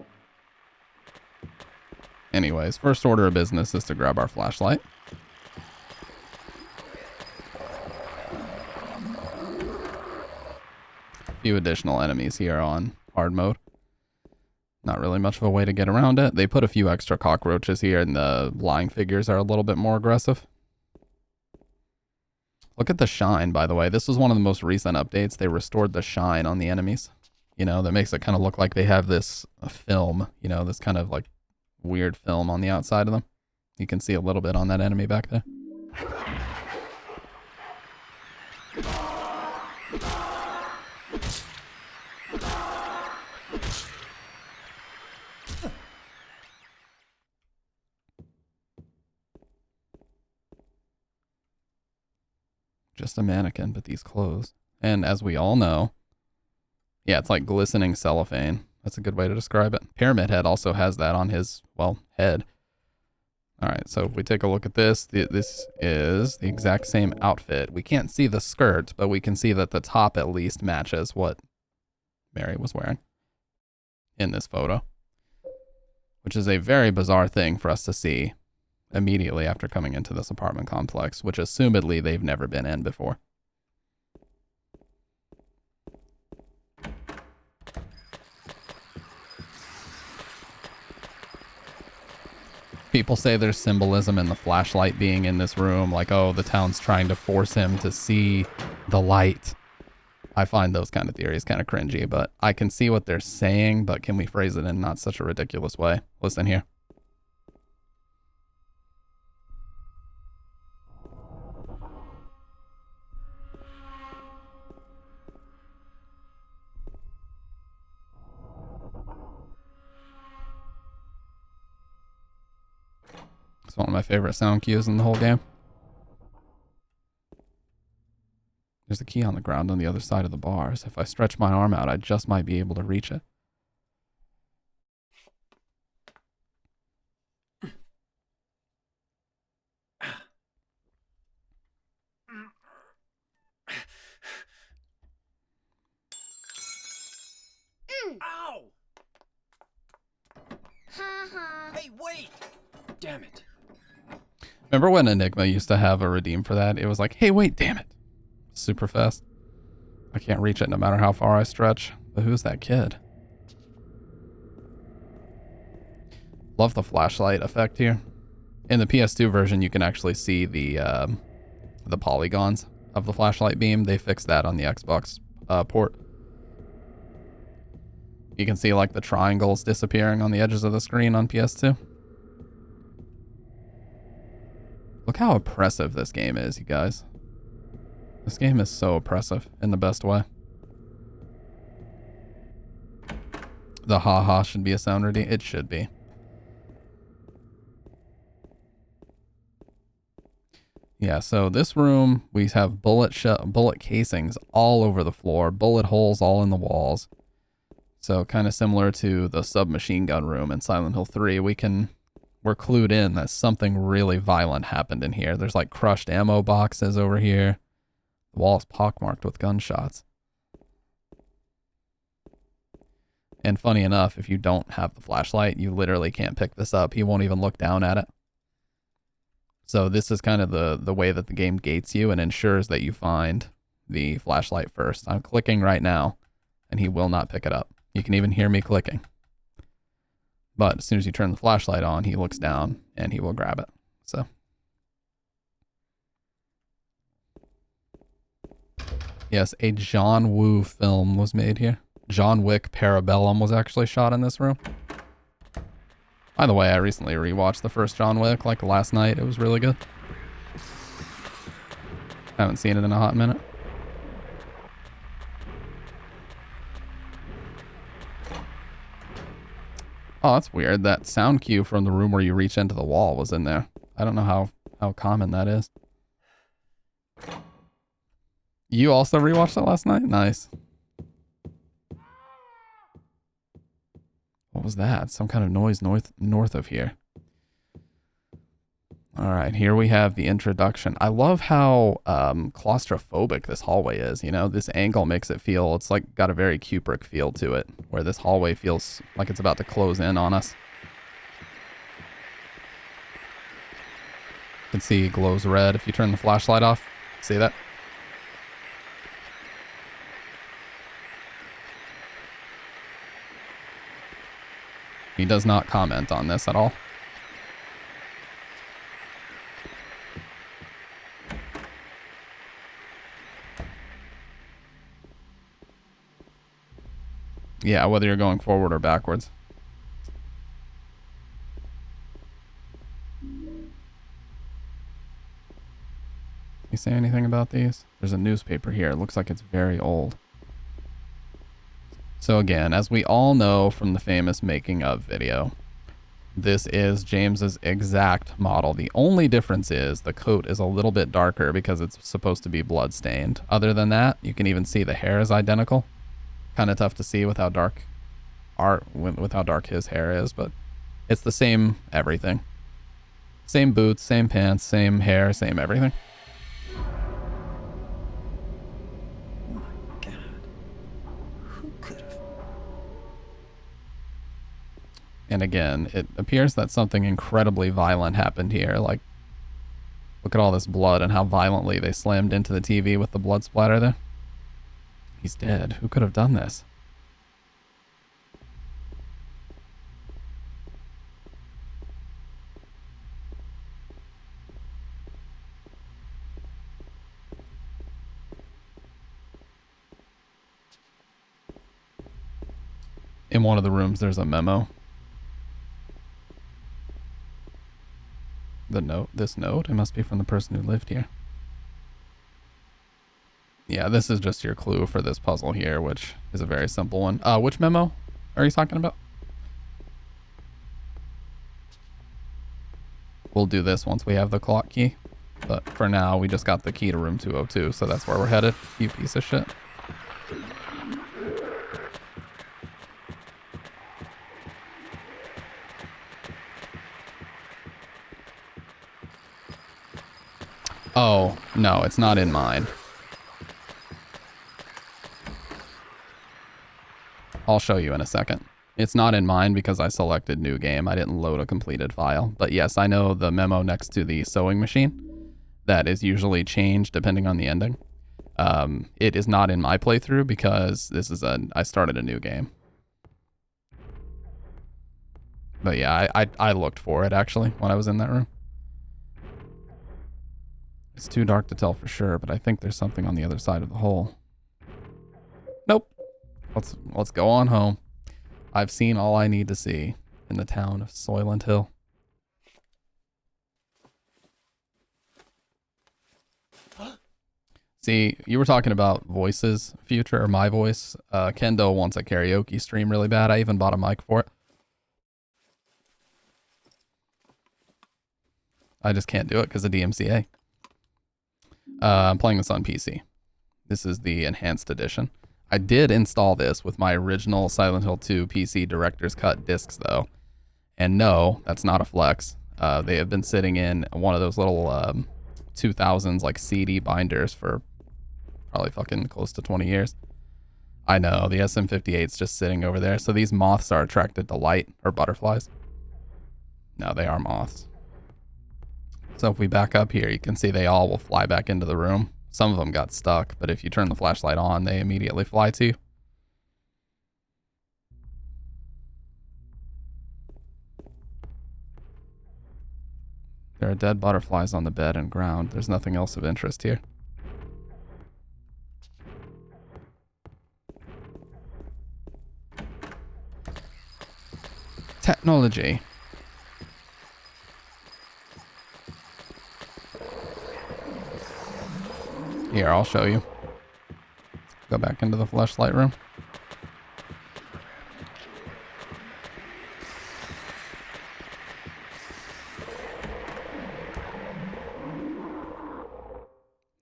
Anyways, first order of business is to grab our flashlight. A few additional enemies here on hard mode. Not really much of a way to get around it. They put a few extra cockroaches here, and the lying figures are a little bit more aggressive. Look at the shine, by the way. This was one of the most recent updates. They restored the shine on the enemies. You know, that makes it kind of look like they have this film, you know, this kind of like weird film on the outside of them. You can see a little bit on that enemy back there. Just a mannequin, but these clothes. And as we all know, Yeah, it's like glistening cellophane. That's a good way to describe it. Pyramid Head also has that on his, well, head. All right, so if we take a look at this, this is the exact same outfit. We can't see the skirt, but we can see that the top at least matches what Mary was wearing in this photo, which is a very bizarre thing for us to see immediately after coming into this apartment complex, which assumedly they've never been in before. People say there's symbolism in the flashlight being in this room, like, oh, the town's trying to force him to see the light. I find those kind of theories kind of cringy, but I can see what they're saying, but can we phrase it in not such a ridiculous way? Listen here. It's one of my favorite sound cues in the whole game. There's a key on the ground on the other side of the bars. If I stretch my arm out, I just might be able to reach it. Ow! Hey, wait! Damn it. Remember when Enigma used to have a redeem for that? It was like, hey, wait, damn it. Super fast. I can't reach it no matter how far I stretch. But who's that kid? Love the flashlight effect here. In the PS2 version, you can actually see the polygons of the flashlight beam. They fixed that on the Xbox port. You can see like the triangles disappearing on the edges of the screen on PS2. Look how oppressive this game is, you guys. This game is so oppressive in the best way. The haha should be a sound redeem. It should be. Yeah, so this room, we have bullet casings all over the floor, bullet holes all in the walls. So kind of similar to the submachine gun room in Silent Hill 3, we're clued in that something really violent happened in here. There's like crushed ammo boxes over here. The wall is pockmarked with gunshots. And funny enough, if you don't have the flashlight, you literally can't pick this up. He won't even look down at it. So this is kind of the way that the game gates you and ensures that you find the flashlight first. I'm clicking right now, and he will not pick it up. You can even hear me clicking. But as soon as you turn the flashlight on, he looks down, and he will grab it. So. Yes, a John Woo film was made here. John Wick Parabellum was actually shot in this room. By the way, I recently rewatched the first John Wick, like last night. It was really good. Haven't seen it in a hot minute. Oh, that's weird. That sound cue from the room where you reach into the wall was in there. I don't know how common that is. You also rewatched it last night? Nice. What was that? Some kind of noise north of here. All right, here we have the introduction. I love how claustrophobic this hallway is. You know, this angle makes it feel, it's like got a very Kubrick feel to it, where this hallway feels like it's about to close in on us. You can see it glows red if you turn the flashlight off. See that? He does not comment on this at all. Yeah, whether you're going forward or backwards. You say anything about these? There's a newspaper here. It looks like it's very old. So again, as we all know from the famous making of video, this is James's exact model. The only difference is the coat is a little bit darker because it's supposed to be blood stained. Other than that, you can even see the hair is identical. Kind of tough to see with how dark with how dark his hair is, but it's the same everything. Same boots, same pants, same hair, same everything. Oh my god. Who could have? And again, it appears that something incredibly violent happened here. Like, look at all this blood and how violently they slammed into the TV with the blood splatter there. He's dead. Who could have done this? In one of the rooms, there's a memo. This note, it must be from the person who lived here. Yeah, this is just your clue for this puzzle here, which is a very simple one. Which memo are you talking about? We'll do this once we have the clock key. But for now, we just got the key to room 202, so that's where we're headed. You piece of shit. Oh, no, it's not in mine. I'll show you in a second. It's not in mine because I selected new game. I didn't load a completed file. But yes, I know the memo next to the sewing machine that is usually changed depending on the ending. It is not in my playthrough because this is I started a new game. But yeah, I looked for it actually when I was in that room. It's too dark to tell for sure, but I think there's something on the other side of the hole. Nope. Let's go on home. I've seen all I need to see in the town of Soylent Hill. See, you were talking about voices, future, or my voice. Kendo wants a karaoke stream really bad. I even bought a mic for it. I just can't do it because of DMCA. I'm playing this on PC. This is the enhanced edition. I did install this with my original Silent Hill 2 PC Director's Cut discs, though. And no, that's not a flex. They have been sitting in one of those little 2000s like CD binders for probably fucking close to 20 years. I know, the SM58's just sitting over there. So these moths are attracted to light, or butterflies. No, they are moths. So if we back up here, you can see they all will fly back into the room. Some of them got stuck, but if you turn the flashlight on, they immediately fly to you. There are dead butterflies on the bed and ground. There's nothing else of interest here. Technology. Here, I'll show you. Go back into the flashlight room.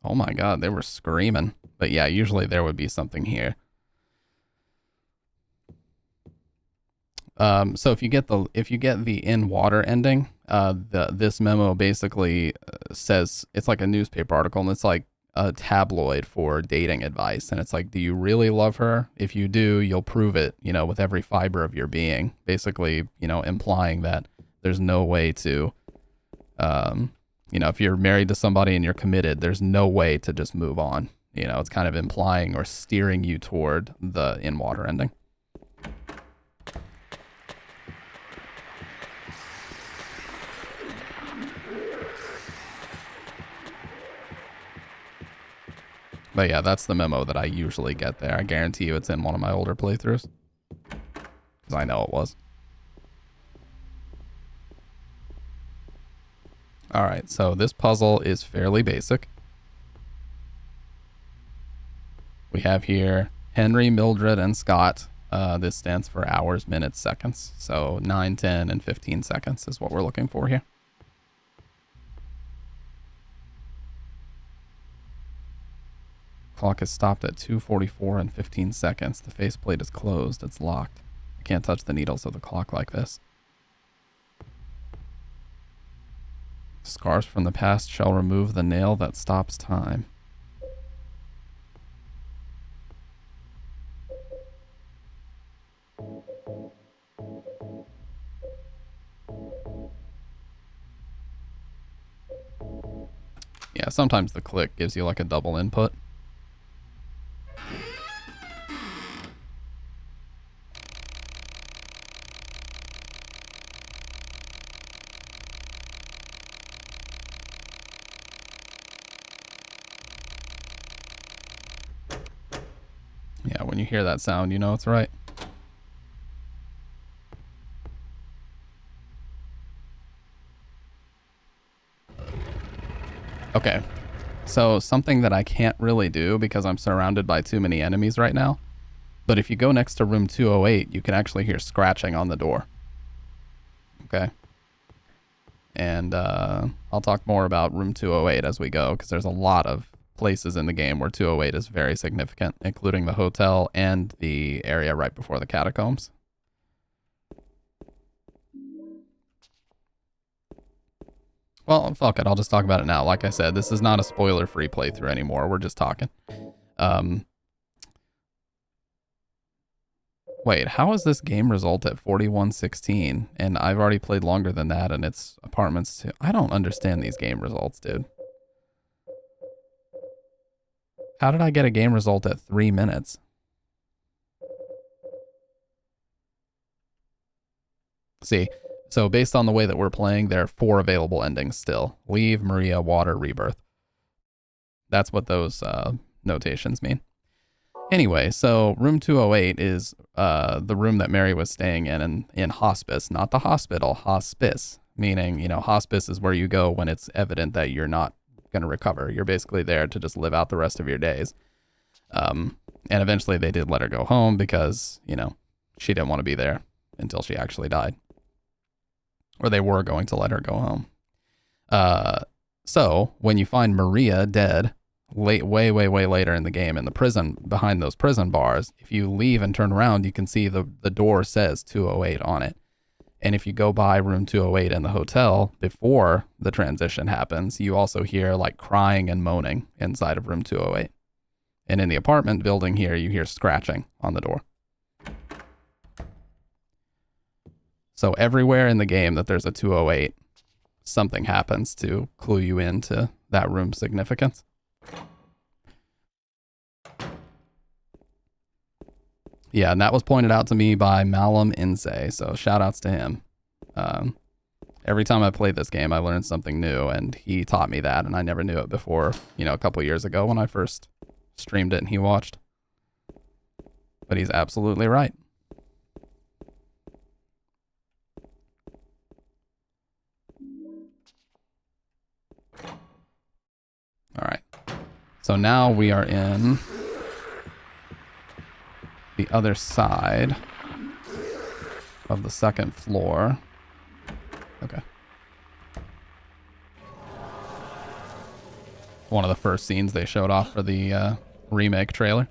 Oh my god, they were screaming. But yeah, usually there would be something here. So if you get the in water ending, this memo basically says it's like a newspaper article, and it's like a tabloid for dating advice, and it's like, do you really love her? If you do, you'll prove it, you know, with every fiber of your being. Basically, you know, implying that there's no way to, you know, if you're married to somebody and you're committed, there's no way to just move on. You know, it's kind of implying or steering you toward the in water ending. But yeah, that's the memo that I usually get there. I guarantee you it's in one of my older playthroughs. Because I know it was. Alright, so this puzzle is fairly basic. We have here Henry, Mildred, and Scott. This stands for hours, minutes, seconds. So 9, 10, and 15 seconds is what we're looking for here. clock is stopped at 2:44 and 15 seconds. The faceplate is closed. It's locked. I can't touch the needles of the clock like this. Scars from the past shall remove the nail that stops time. Yeah, sometimes the click gives you like a double input. Yeah, when you hear that sound, you know it's right. Okay, so something that I can't really do because I'm surrounded by too many enemies right now, but if you go next to room 208, you can actually hear scratching on the door. Okay. And I'll talk more about room 208 as we go, because there's a lot of places in the game where 208 is very significant, including the hotel and the area right before the catacombs. Well, fuck it. I'll just talk about it now. Like I said, this is not a spoiler-free playthrough anymore. We're just talking. Wait, how is this game result at 4116? And I've already played longer than that, and it's apartments too. I don't understand these game results, dude. How did I get a game result at 3 minutes? See, so based on the way that we're playing, there are 4 available endings still. Leave, Maria, Water, Rebirth. That's what those notations mean. Anyway, so room 208 is the room that Mary was staying in hospice, not the hospital, hospice, meaning, you know, hospice is where you go when it's evident that you're not going to recover. You're basically there to just live out the rest of your days. And eventually they did let her go home because, you know, she didn't want to be there until she actually died. Or they were going to let her go home. So when you find Maria dead, way later in the game in the prison, behind those prison bars, if you leave and turn around, you can see the door says 208 on it. And if you go by room 208 in the hotel before the transition happens, you also hear like crying and moaning inside of room 208. And in the apartment building here, you hear scratching on the door. So everywhere in the game that there's a 208, something happens to clue you into that room's significance. Yeah, and that was pointed out to me by Malum Insay, so shout outs to him. Every time I played this game, I learned something new, and he taught me that, and I never knew it before, you know, a couple years ago when I first streamed it and he watched. But he's absolutely right. All right. So now we are in the other side of the second floor. Okay. One of the first scenes they showed off for the remake trailer.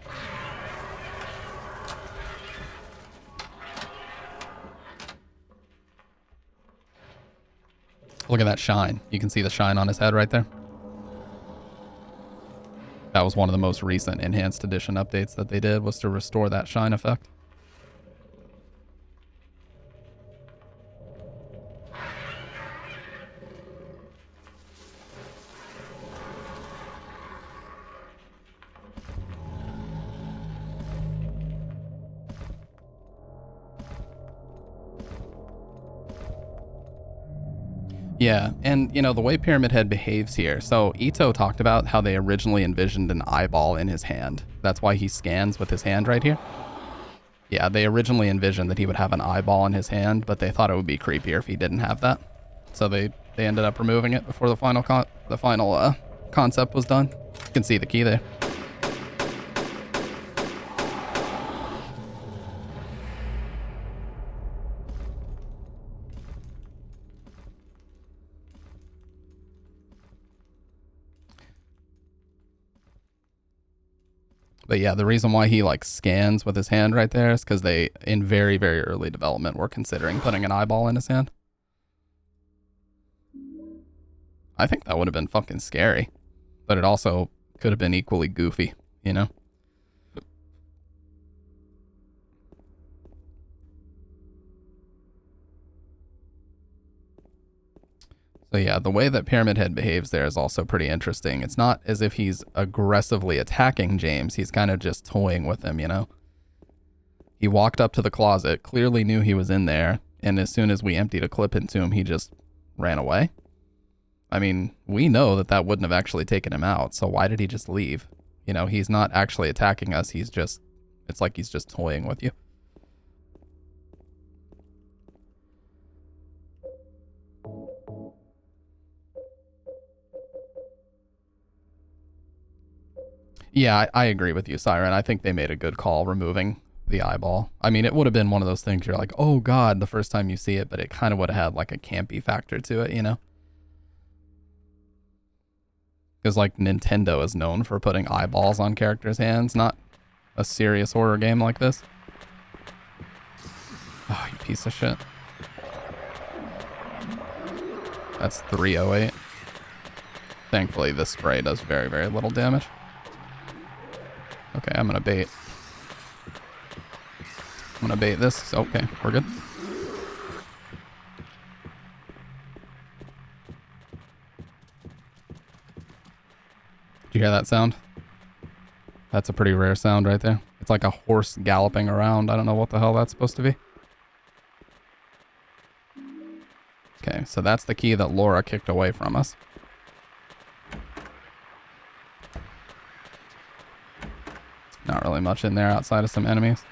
Look at that shine. You can see the shine on his head right there. That was one of the most recent enhanced edition updates that they did, was to restore that shine effect. Yeah, and you know, the way Pyramid Head behaves here. So Ito talked about how they originally envisioned an eyeball in his hand. That's why he scans with his hand right here. Yeah, they originally envisioned that he would have an eyeball in his hand, but they thought it would be creepier if he didn't have that. So they ended up removing it before the final concept was done. You can see the key there. But yeah, the reason why he like scans with his hand right there is because they, in very, very early development, were considering putting an eyeball in his hand. I think that would have been fucking scary. But it also could have been equally goofy, you know? So yeah, the way that Pyramid Head behaves there is also pretty interesting. It's not as if he's aggressively attacking James. He's kind of just toying with him, you know? He walked up to the closet, clearly knew he was in there, and as soon as we emptied a clip into him, he just ran away. I mean, we know that that wouldn't have actually taken him out, so why did he just leave? You know, he's not actually attacking us. He's just, it's like he's just toying with you. Yeah, I agree with you, Siren. I think they made a good call removing the eyeball. I mean, it would have been one of those things you're like, oh god, the first time you see it, but it kind of would have had like a campy factor to it, you know? Because like Nintendo is known for putting eyeballs on characters' hands, not a serious horror game like this. Oh, you piece of shit. That's 308. Thankfully, this spray does very, very little damage. Okay, I'm gonna bait. I'm gonna bait this. Okay, we're good. Did you hear that sound? That's a pretty rare sound right there. It's like a horse galloping around. I don't know what the hell that's supposed to be. Okay, so that's the key that Laura kicked away from us. Not really much in there outside of some enemies.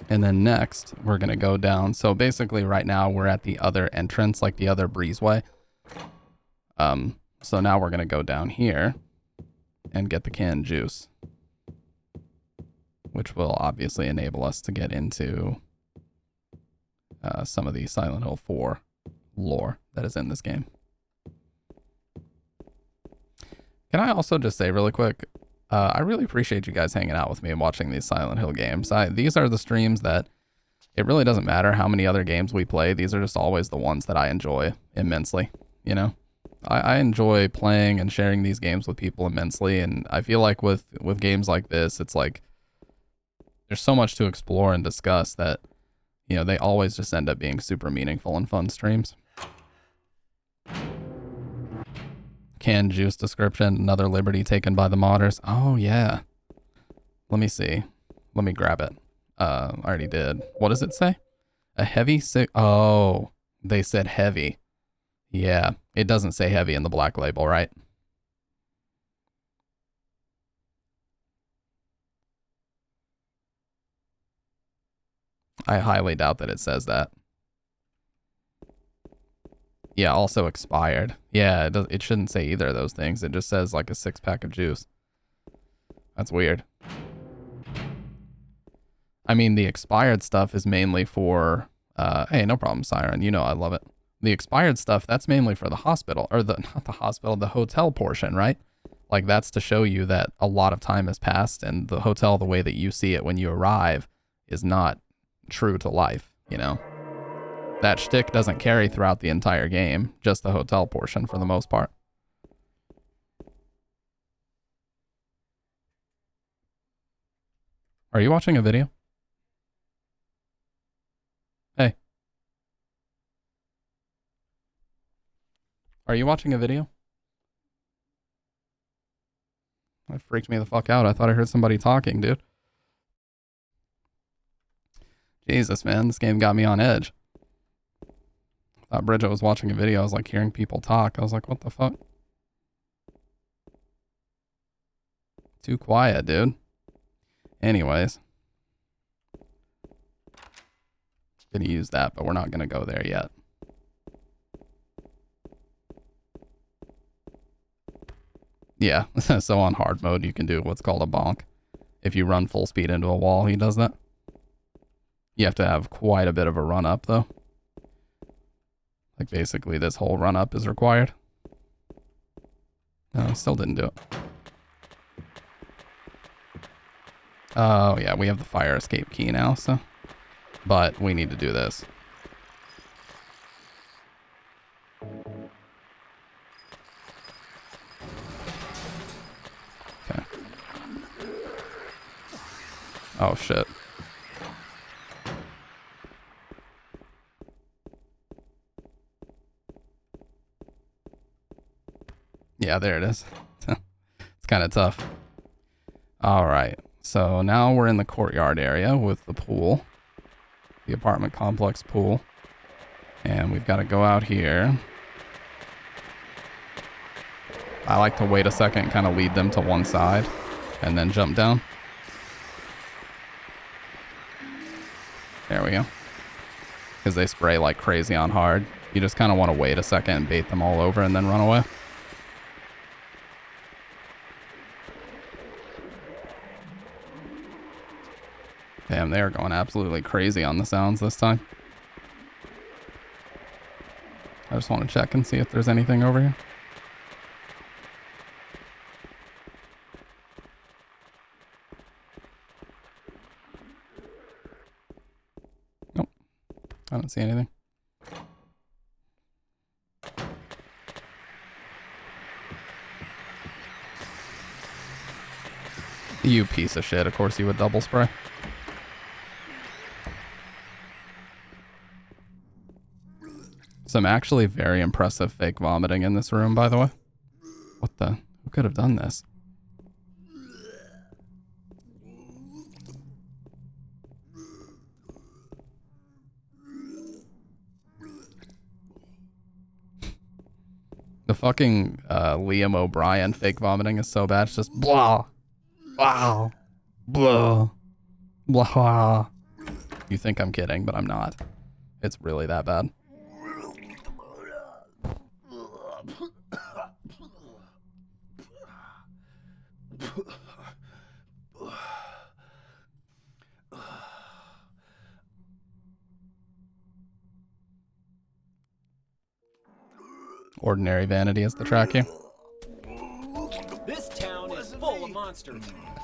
And then next, we're going to go down. So basically right now we're at the other entrance, like the other breezeway. So now we're going to go down here and get the canned juice, which will obviously enable us to get into some of the Silent Hill 4 lore that is in this game. Can I also just say really quick, I really appreciate you guys hanging out with me and watching these Silent Hill games. These are the streams that it really doesn't matter how many other games we play. These are just always the ones that I enjoy immensely, you know? I enjoy playing and sharing these games with people immensely, and I feel like with games like this, it's like there's so much to explore and discuss that, you know, they always just end up being super meaningful and fun streams. Canned juice description, another liberty taken by the modders. Oh, yeah. Let me see. Let me grab it. I already did. What does it say? A heavy sick. Oh, they said heavy. Yeah, it doesn't say heavy in the black label, right? I highly doubt that it says that. Yeah, also expired. Yeah, it shouldn't say either of those things. It just says like a 6-pack of juice. That's weird. I mean, the expired stuff is mainly for, hey, no problem, Siren. You know I love it. The expired stuff, that's mainly for the hospital, or not the hospital, the hotel portion, right? Like, that's to show you that a lot of time has passed, and the hotel, the way that you see it when you arrive, is not true to life, you know? That shtick doesn't carry throughout the entire game, just the hotel portion for the most part. Are you watching a video? Hey. Are you watching a video? That freaked me the fuck out. I thought I heard somebody talking, dude. Jesus, man, this game got me on edge. I thought Bridget was watching a video. I was like hearing people talk. I was like, what the fuck? Too quiet, dude. Anyways. Gonna use that, but we're not gonna go there yet. Yeah, so on hard mode, you can do what's called a bonk. If you run full speed into a wall, he does that. You have to have quite a bit of a run up, though. Like, basically, this whole run up is required. No, still didn't do it. Oh, yeah, we have the fire escape key now, so. But we need to do this. Okay. Oh, shit. Yeah, there it is. It's kind of tough. All right. So now we're in the courtyard area with the pool. The apartment complex pool. And we've got to go out here. I like to wait a second, kind of lead them to one side, and then jump down. There we go. Because they spray like crazy on hard. You just kind of want to wait a second and bait them all over and then run away. Damn, they are going absolutely crazy on the sounds this time. I just want to check and see if there's anything over here. Nope. I don't see anything. You piece of shit. Of course you would double spray. Some actually very impressive fake vomiting in this room, by the way. What the? Who could have done this? The fucking Liam O'Brien fake vomiting is so bad. It's just blah, wow, blah, blah. You think I'm kidding, but I'm not. It's really that bad. Ordinary vanity is the track here. This town is full of monsters.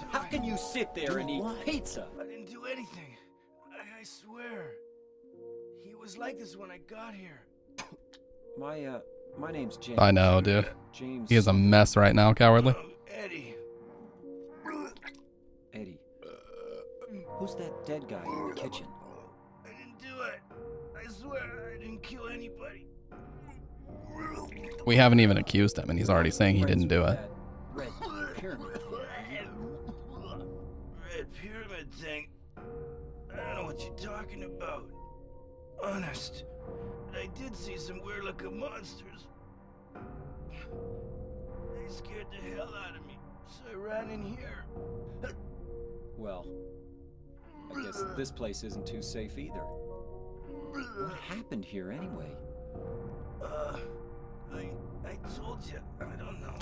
How can you sit there and eat pizza? I didn't do anything. I swear. He was like this when I got here. My name's James. I know, dude. James. He is a mess right now, cowardly. Eddie. Eddie. Who's that dead guy in the kitchen? I didn't do it. I swear I didn't kill anybody. We haven't even accused him, and he's already saying he didn't do it. Red pyramid thing. Red pyramid thing? I don't know what you're talking about. Honest. I did see some weird looking monsters. They scared the hell out of me, so I ran in here. Well, I guess this place isn't too safe either. What happened here anyway? I told you, I don't know.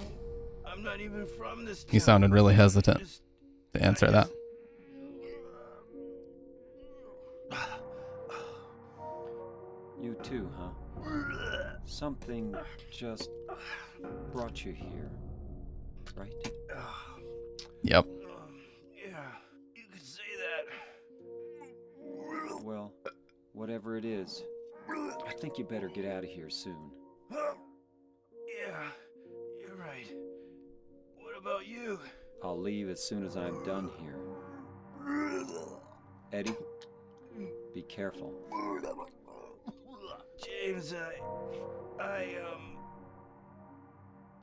I'm not even from this town. He sounded really hesitant to answer that. You too, huh? Something just brought you here, right? Yep. Yeah, you could say that. Well, whatever it is, I think you better get out of here soon. Yeah, you're right. What about you? I'll leave as soon as I'm done here. Eddie, be careful. James,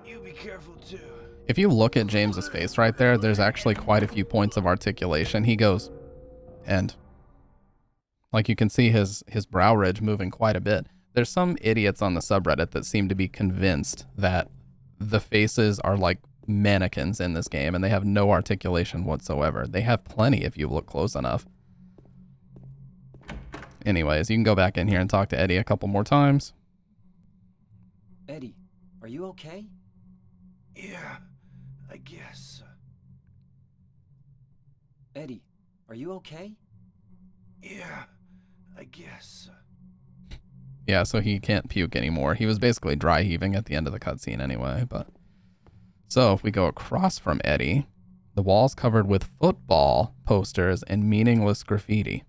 you be careful too. If you look at James's face right there, there's actually quite a few points of articulation. He goes, and like you can see his brow ridge moving quite a bit. There's some idiots on the subreddit that seem to be convinced that the faces are like mannequins in this game and they have no articulation whatsoever. They have plenty if you look close enough. Anyways, you can go back in here and talk to Eddie a couple more times. Eddie, are you okay? Yeah, I guess. Eddie, are you okay? Yeah, I guess. Yeah, so he can't puke anymore. He was basically dry heaving at the end of the cutscene anyway, but So if we go across from Eddie, the wall's covered with football posters and meaningless graffiti.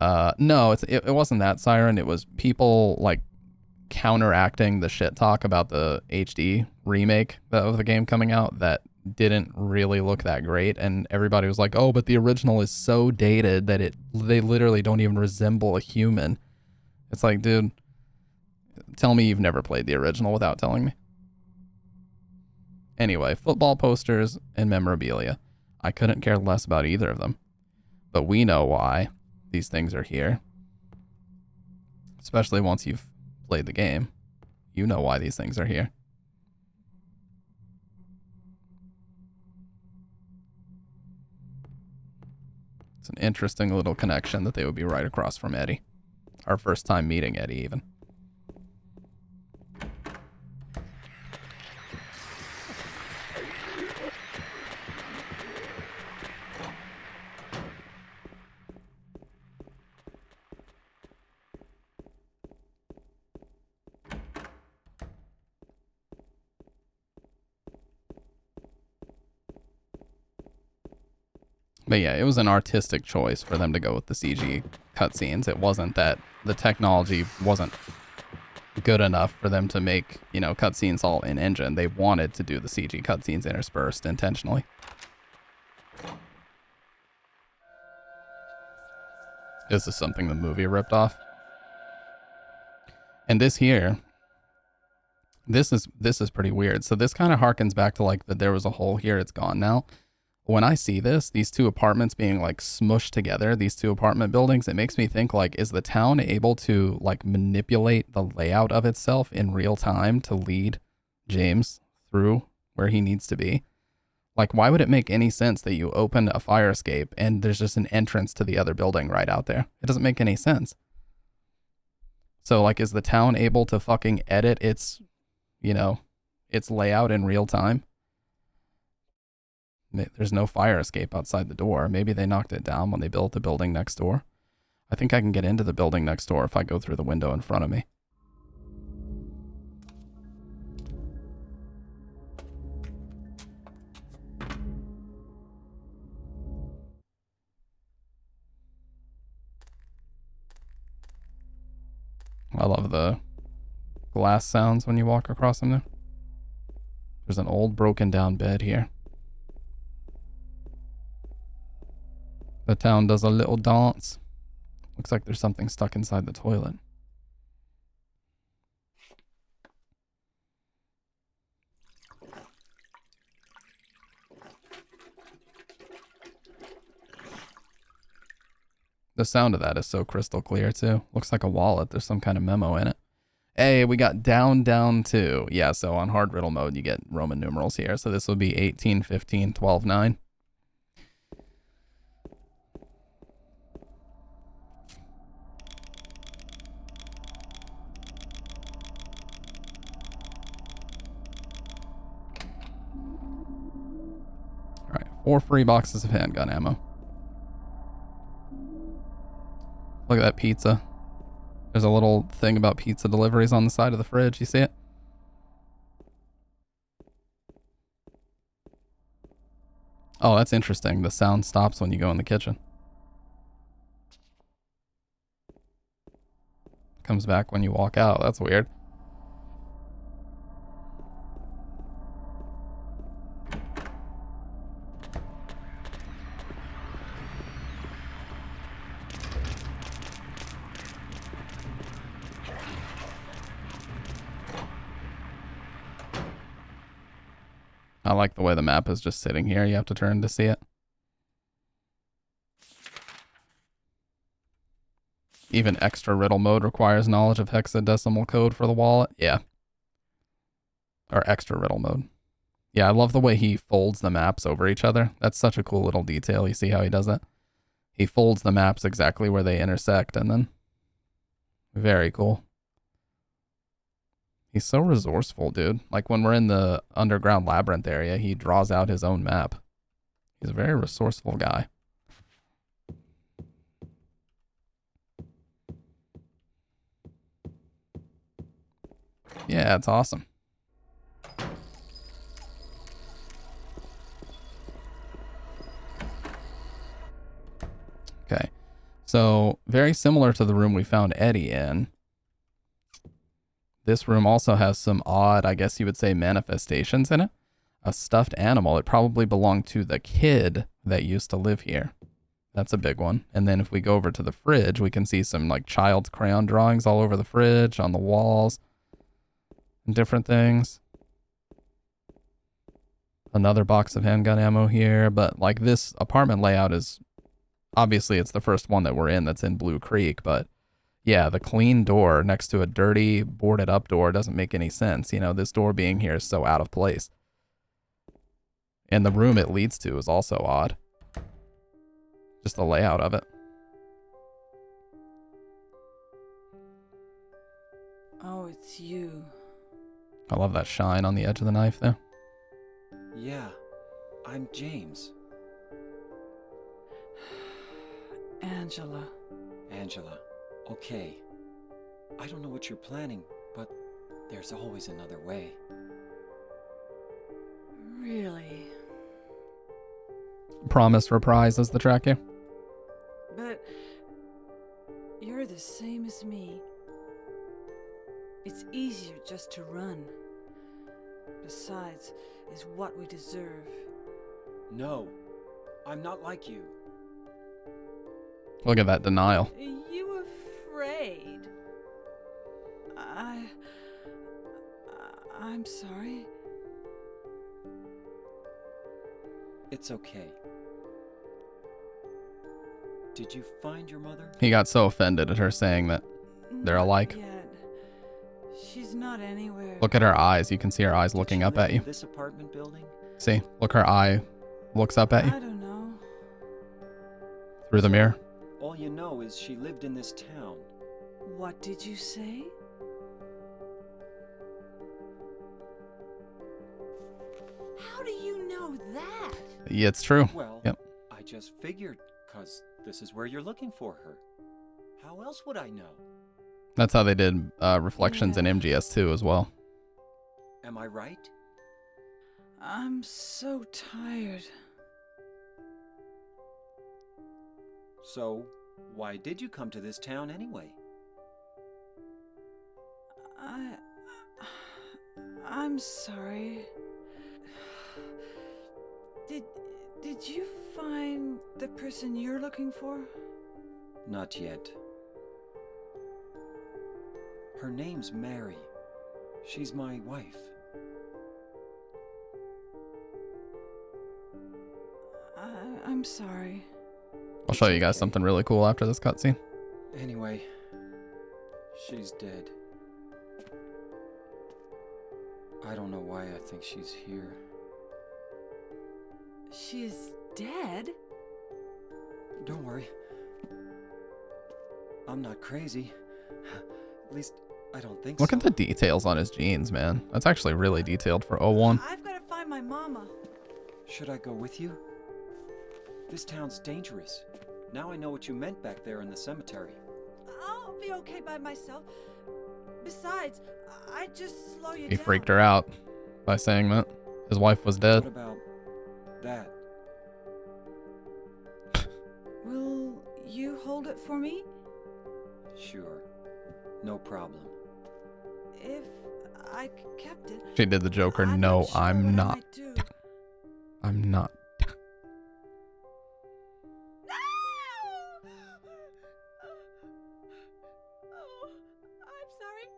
No, it wasn't that, Siren. It was people like counteracting the shit talk about the HD remake of the game coming out that didn't really look that great, and everybody was like, oh, but the original is so dated that they literally don't even resemble a human. It's like, dude, tell me you've never played the original without telling me. Anyway, football posters and memorabilia. I couldn't care less about either of them, but we know why these things are here, especially once you've played the game. You know why these things are here. It's an interesting little connection that they would be right across from Eddie. Our first time meeting Eddie, even. But yeah, it was an artistic choice for them to go with the CG cutscenes. It wasn't that the technology wasn't good enough for them to make, you know, cutscenes all in engine. They wanted to do the CG cutscenes interspersed intentionally. This is something the movie ripped off. And this here, this is pretty weird. So this kind of harkens back to like that there was a hole here, it's gone now. When I see this, these two apartments being like smushed together, these two apartment buildings, it makes me think like, is the town able to like manipulate the layout of itself in real time to lead James through where he needs to be? Like, why would it make any sense that you open a fire escape and there's just an entrance to the other building right out there? It doesn't make any sense. So like, is the town able to fucking edit its, you know, its layout in real time? There's no fire escape outside the door. Maybe they knocked it down when they built the building next door. I think I can get into the building next door if I go through the window in front of me. I love the glass sounds when you walk across them there. There's an old broken down bed here. The town does a little dance. Looks like there's something stuck inside the toilet. The sound of that is so crystal clear too. Looks like a wallet. There's some kind of memo in it. Hey, we got down 2. Yeah, so on hard riddle mode, you get Roman numerals here. So this will be 18, 15, 12, 9. All right, 4 free boxes of handgun ammo. Look at that pizza. There's a little thing about pizza deliveries on the side of the fridge. You see it? Oh, that's interesting. The sound stops when you go in the kitchen. Comes back when you walk out. That's weird. I like the way the map is just sitting here. You have to turn to see it. Even extra riddle mode requires knowledge of hexadecimal code for the wallet. Yeah. Or extra riddle mode. Yeah, I love the way he folds the maps over each other. That's such a cool little detail. You see how he does that? He folds the maps exactly where they intersect, and then... Very cool. He's so resourceful, dude. Like when we're in the underground labyrinth area, he draws out his own map. He's a very resourceful guy. Yeah, it's awesome. So, very similar to the room we found Eddie in. This room also has some odd, I guess you would say, manifestations in it. A stuffed animal. It probably belonged to the kid that used to live here. That's a big one. And then if we go over to the fridge, we can see some like child's crayon drawings all over the fridge, on the walls, and different things. Another box of handgun ammo here, but like this apartment layout is, obviously it's the first one that we're in that's in Blue Creek, but yeah, the clean door next to a dirty boarded up door doesn't make any sense. You know, this door being here is so out of place. And the room it leads to is also odd. Just the layout of it. Oh, it's you. I love that shine on the edge of the knife there. Yeah, I'm James. Angela. Angela. Okay. I don't know what you're planning, but there's always another way. Really? Promise reprise as the track here. But you're the same as me. It's easier just to run. Besides, is what we deserve. No, I'm not like you. Look at that denial. You afraid? I'm sorry. It's okay. Did you find your mother? He got so offended at her saying that they're Not alike. yet. She's not anywhere. Look at her eyes. You can see her eyes looking Did she up live at in you. This apartment building? See? Look, her eye looks up at I you don't know. through the mirror. All you know is she lived in this town. What did you say? How do you know that? Yeah, it's true. Well, Yep. I just figured, 'cause this is where you're looking for her. How else would I know? That's how they did reflections in Yeah. MGS2 as well. Am I right? I'm so tired. So, why did you come to this town anyway? I'm sorry. Did you find the person you're looking for? Not yet. Her name's Mary. She's my wife. I'm sorry. I'll show you guys okay. something really cool after this cutscene. Anyway, she's dead. I don't know why I think she's here. She's dead? Don't worry. I'm not crazy. At least, I don't think Look so. at the details on his jeans, man. That's actually really detailed for 01. I've got to find my mama. Should I go with you? This town's dangerous. Now I know what you meant back there in the cemetery. I'll be okay by myself. Besides, I'd just slow you He down. freaked her out by saying that his wife was dead. What about that? Will you hold it for me? Sure. No problem. If I kept it. She did the Joker. I'm No, not sure I'm what I not. might do. I'm not. No! Oh, I'm sorry.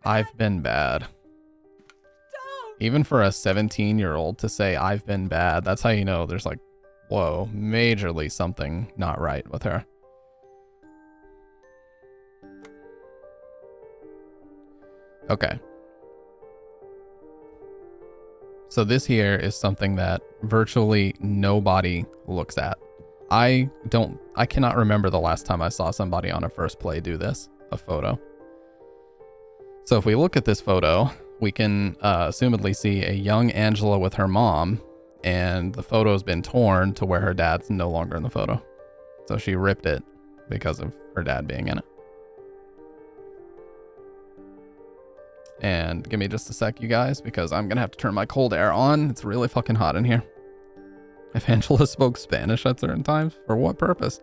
I've been bad. Don't! Even for a 17-year-old to say I've been bad, that's how you know there's like, whoa, majorly something not right with her. Okay. So this here is something that virtually nobody looks at. I cannot remember the last time I saw somebody on a first play do this, a photo. So if we look at this photo, we can assumedly see a young Angela with her mom, and the photo's been torn to where her dad's no longer in the photo. So she ripped it because of her dad being in it. And give me just a sec, you guys, because I'm going to have to turn my cold air on. It's really fucking hot in here. If Angela spoke Spanish at certain times, for what purpose?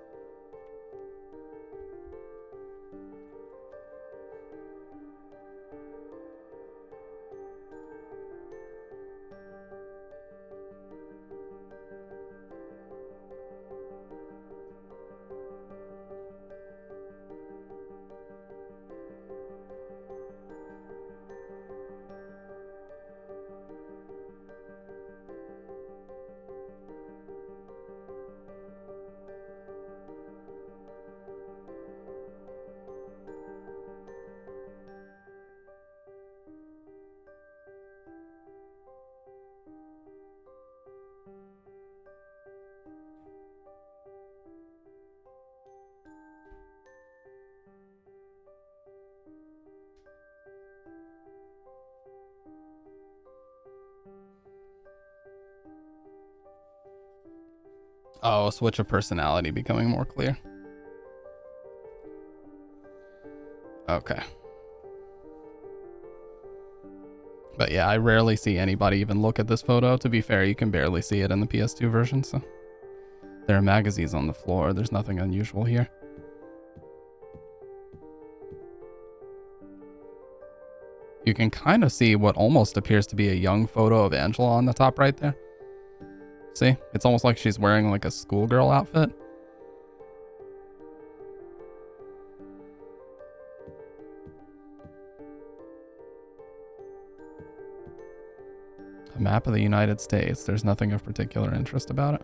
Oh, switch of personality becoming more clear. Okay. But yeah, I rarely see anybody even look at this photo. To be fair, you can barely see it in the PS2 version, so. There are magazines on the floor. There's nothing unusual here. You can kind of see what almost appears to be a young photo of Angela on the top right there. See? It's almost like she's wearing like a schoolgirl outfit. A map of the United States. There's nothing of particular interest about it.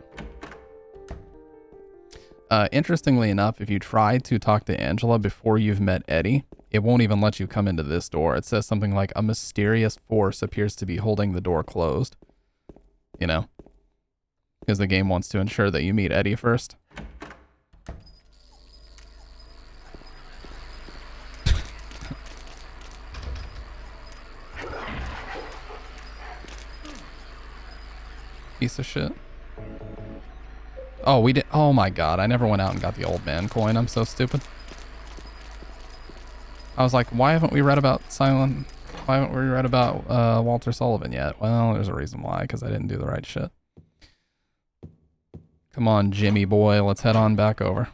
Interestingly enough, if you try to talk to Angela before you've met Eddie, it won't even let you come into this door. It says something like, a mysterious force appears to be holding the door closed. You know? Because the game wants to ensure that you meet Eddie first. Piece of shit. Oh, we did. Oh my god, I never went out and got the old man coin. I'm so stupid. I was like, why haven't we read about Walter Sullivan yet? Well, there's a reason why, because I didn't do the right shit. Come on, Jimmy boy, let's head on back over.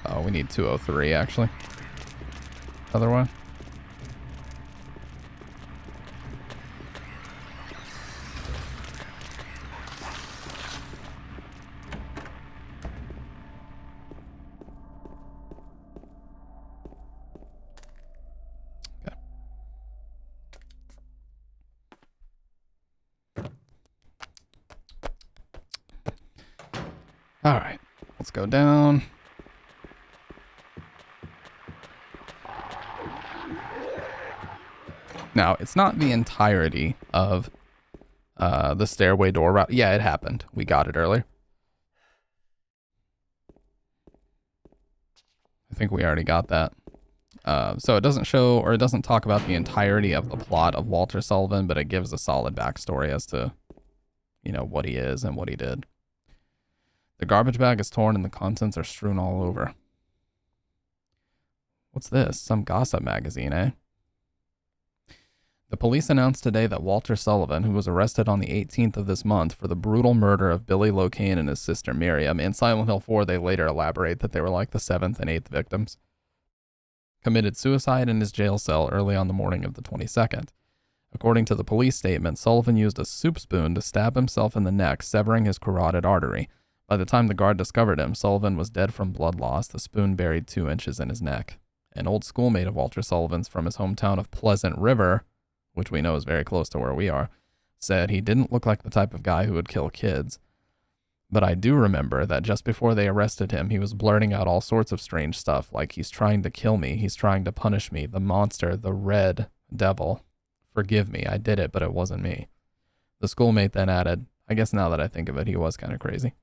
Oh, we need 203 actually. Other way. All right, let's go down. Now, it's not the entirety of the stairway door route. Yeah, it happened. We got it earlier. I think we already got that. So it doesn't show, or it doesn't talk about the entirety of the plot of Walter Sullivan, but it gives a solid backstory as to, you know, what he is and what he did. The garbage bag is torn and the contents are strewn all over. What's this? Some gossip magazine, eh? The police announced today that Walter Sullivan, who was arrested on the 18th of this month for the brutal murder of Billy Locane and his sister Miriam, in Silent Hill 4 they later elaborate that they were like the 7th and 8th victims, committed suicide in his jail cell early on the morning of the 22nd. According to the police statement, Sullivan used a soup spoon to stab himself in the neck, severing his carotid artery. By the time the guard discovered him, Sullivan was dead from blood loss, the spoon buried 2 inches in his neck. An old schoolmate of Walter Sullivan's from his hometown of Pleasant River, which we know is very close to where we are, said he didn't look like the type of guy who would kill kids. But I do remember that just before they arrested him, he was blurting out all sorts of strange stuff, like he's trying to kill me, he's trying to punish me, the monster, the red devil. Forgive me, I did it, but it wasn't me. The schoolmate then added, I guess now that I think of it, he was kind of crazy.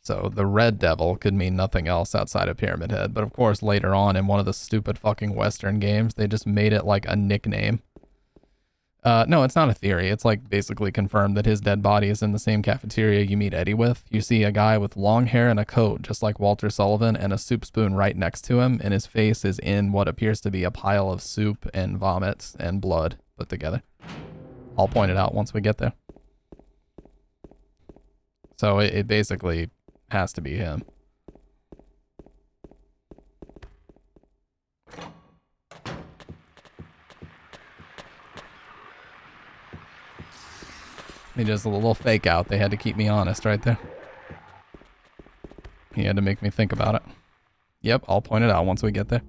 So the red devil could mean nothing else outside of Pyramid Head, but of course later on in one of the stupid fucking Western games, they just made it like a nickname. No, it's not a theory. It's like basically confirmed that his dead body is in the same cafeteria you meet Eddie with. You see a guy with long hair and a coat, just like Walter Sullivan, and a soup spoon right next to him, and his face is in what appears to be a pile of soup and vomit and blood put together. I'll point it out once we get there. So it basically has to be him. He just a little fake out. They had to keep me honest right there. He had to make me think about it. Yep, I'll point it out once we get there.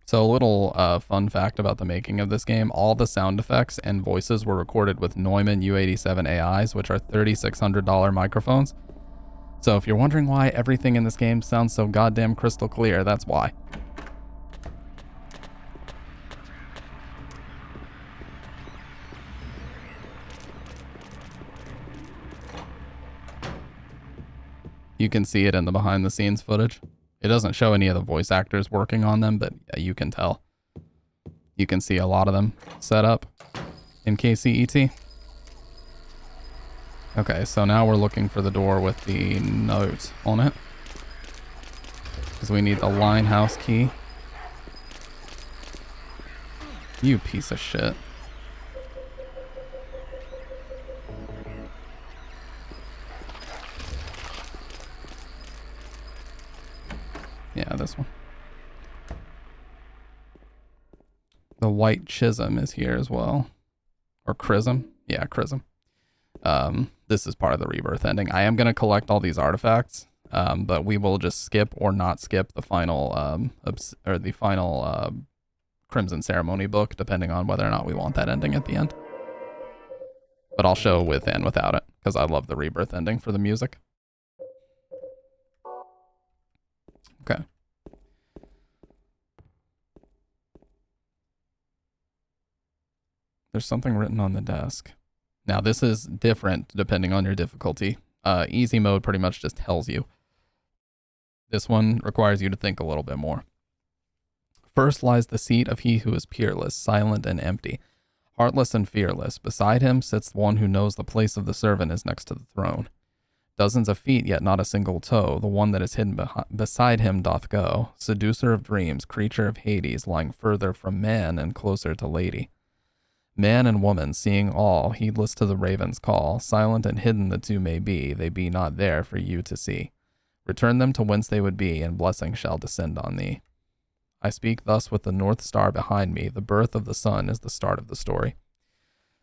So a little fun fact about the making of this game, all the sound effects and voices were recorded with Neumann U87 AIs, which are $3,600 microphones. So if you're wondering why everything in this game sounds so goddamn crystal clear, that's why. You can see it in the behind the scenes footage. It doesn't show any of the voice actors working on them, but you can tell. You can see a lot of them set up in KCET. Okay, so now we're looking for the door with the note on it. Because we need the Linehouse key. You piece of shit. Yeah, this one. The white chism is here as well. Or chrism. Yeah, chrism. This is part of the rebirth ending. I am going to collect all these artifacts, but we will just skip or not skip the final, Crimson Ceremony book, depending on whether or not we want that ending at the end. But I'll show with and without it, because I love the rebirth ending for the music. Okay. There's something written on the desk. Now, this is different depending on your difficulty. Easy mode pretty much just tells you. This one requires you to think a little bit more. First lies the seat of he who is peerless, silent and empty, heartless and fearless. Beside him sits one who knows the place of the servant is next to the throne. Dozens of feet, yet not a single toe. The one that is hidden beside him doth go. Seducer of dreams, creature of Hades, lying further from man and closer to lady. Man and woman, seeing all, heedless to the raven's call, silent and hidden the two may be, they be not there for you to see. Return them to whence they would be, and blessing shall descend on thee. I speak thus with the North Star behind me. The birth of the sun is the start of the story.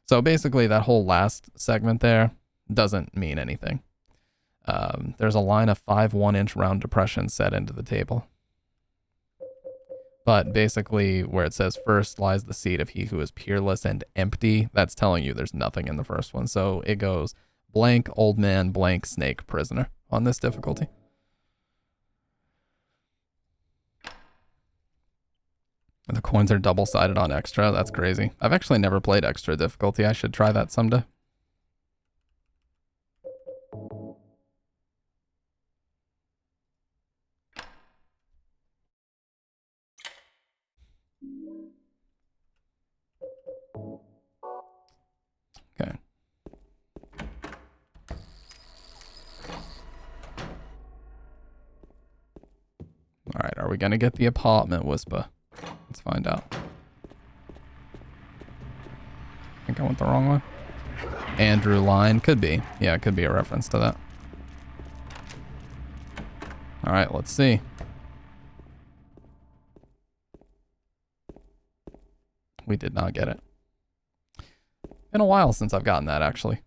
So basically that whole last segment there doesn't mean anything. There's a line of 5 1-inch round depressions set into the table. But basically where it says first lies the seat of he who is peerless and empty, that's telling you there's nothing in the first one. So it goes blank old man, blank snake prisoner on this difficulty. The coins are double-sided on extra. That's crazy. I've actually never played extra difficulty. I should try that someday. Okay. All right, are we going to get the apartment whisper? Let's find out. I think I went the wrong way. Andrew Line. Could be. Yeah, it could be a reference to that. All right, let's see. We did not get it. Been a while since I've gotten that, actually.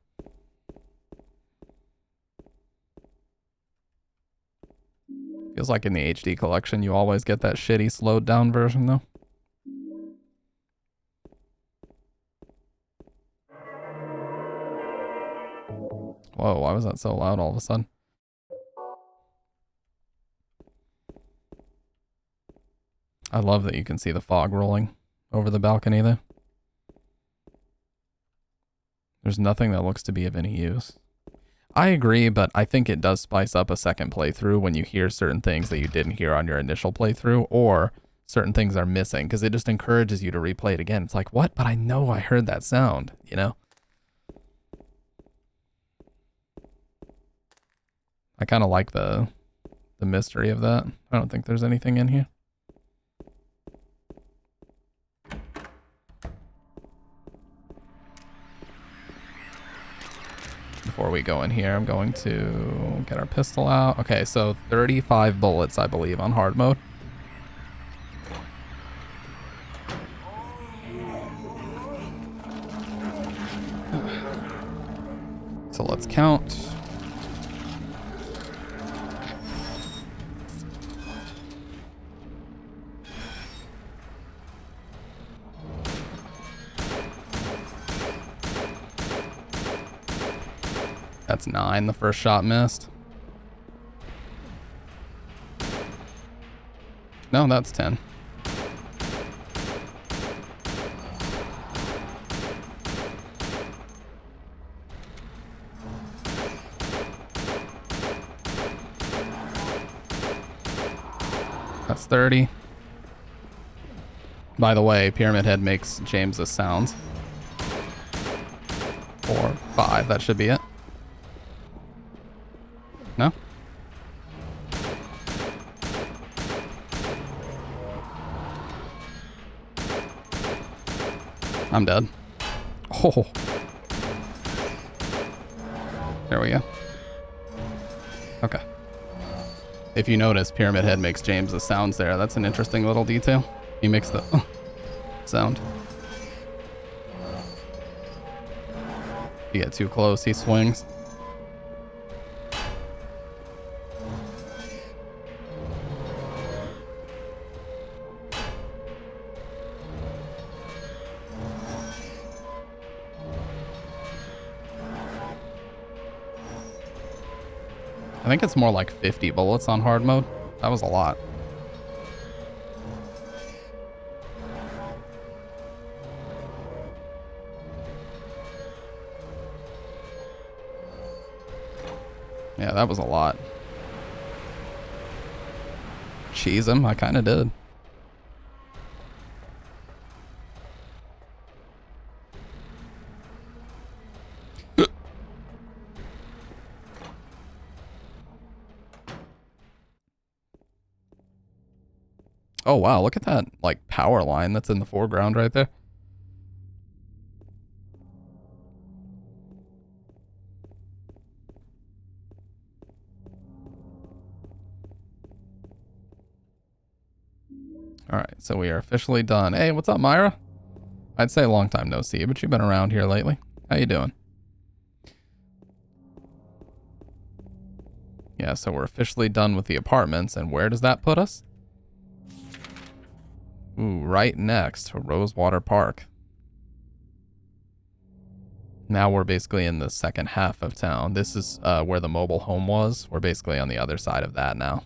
Feels like in the HD collection, you always get that shitty slowed down version, though. Whoa, why was that so loud all of a sudden? I love that you can see the fog rolling over the balcony there. There's nothing that looks to be of any use. I agree, but I think it does spice up a second playthrough when you hear certain things that you didn't hear on your initial playthrough, or certain things are missing, because it just encourages you to replay it again. It's like, what? But I know I heard that sound, you know? I kind of like the mystery of that. I don't think there's anything in here. Before we go in here, I'm going to get our pistol out. Okay, so 35 bullets, I believe, on hard mode. So let's count. That's 9. The first shot missed. No, that's 10. That's 30. By the way, Pyramid Head makes James's sounds. 4, 5, that should be it. No? I'm dead. Oh. There we go. Okay. If you notice, Pyramid Head makes James's sounds there. That's an interesting little detail. He makes the sound. If you get too close, he swings. I think it's more like 50 bullets on hard mode. That was a lot. Yeah, that was a lot. Cheese him, I kind of did. Oh wow, look at that like power line that's in the foreground right there. All right, so we are officially done. Hey, what's up, Myra? I'd say a long time no see, but you've been around here lately. How you doing? Yeah, so we're officially done with the apartments, and where does that put us? Ooh, right next to Rosewater Park. Now we're basically in the second half of town. This is where the mobile home was. We're basically on the other side of that now.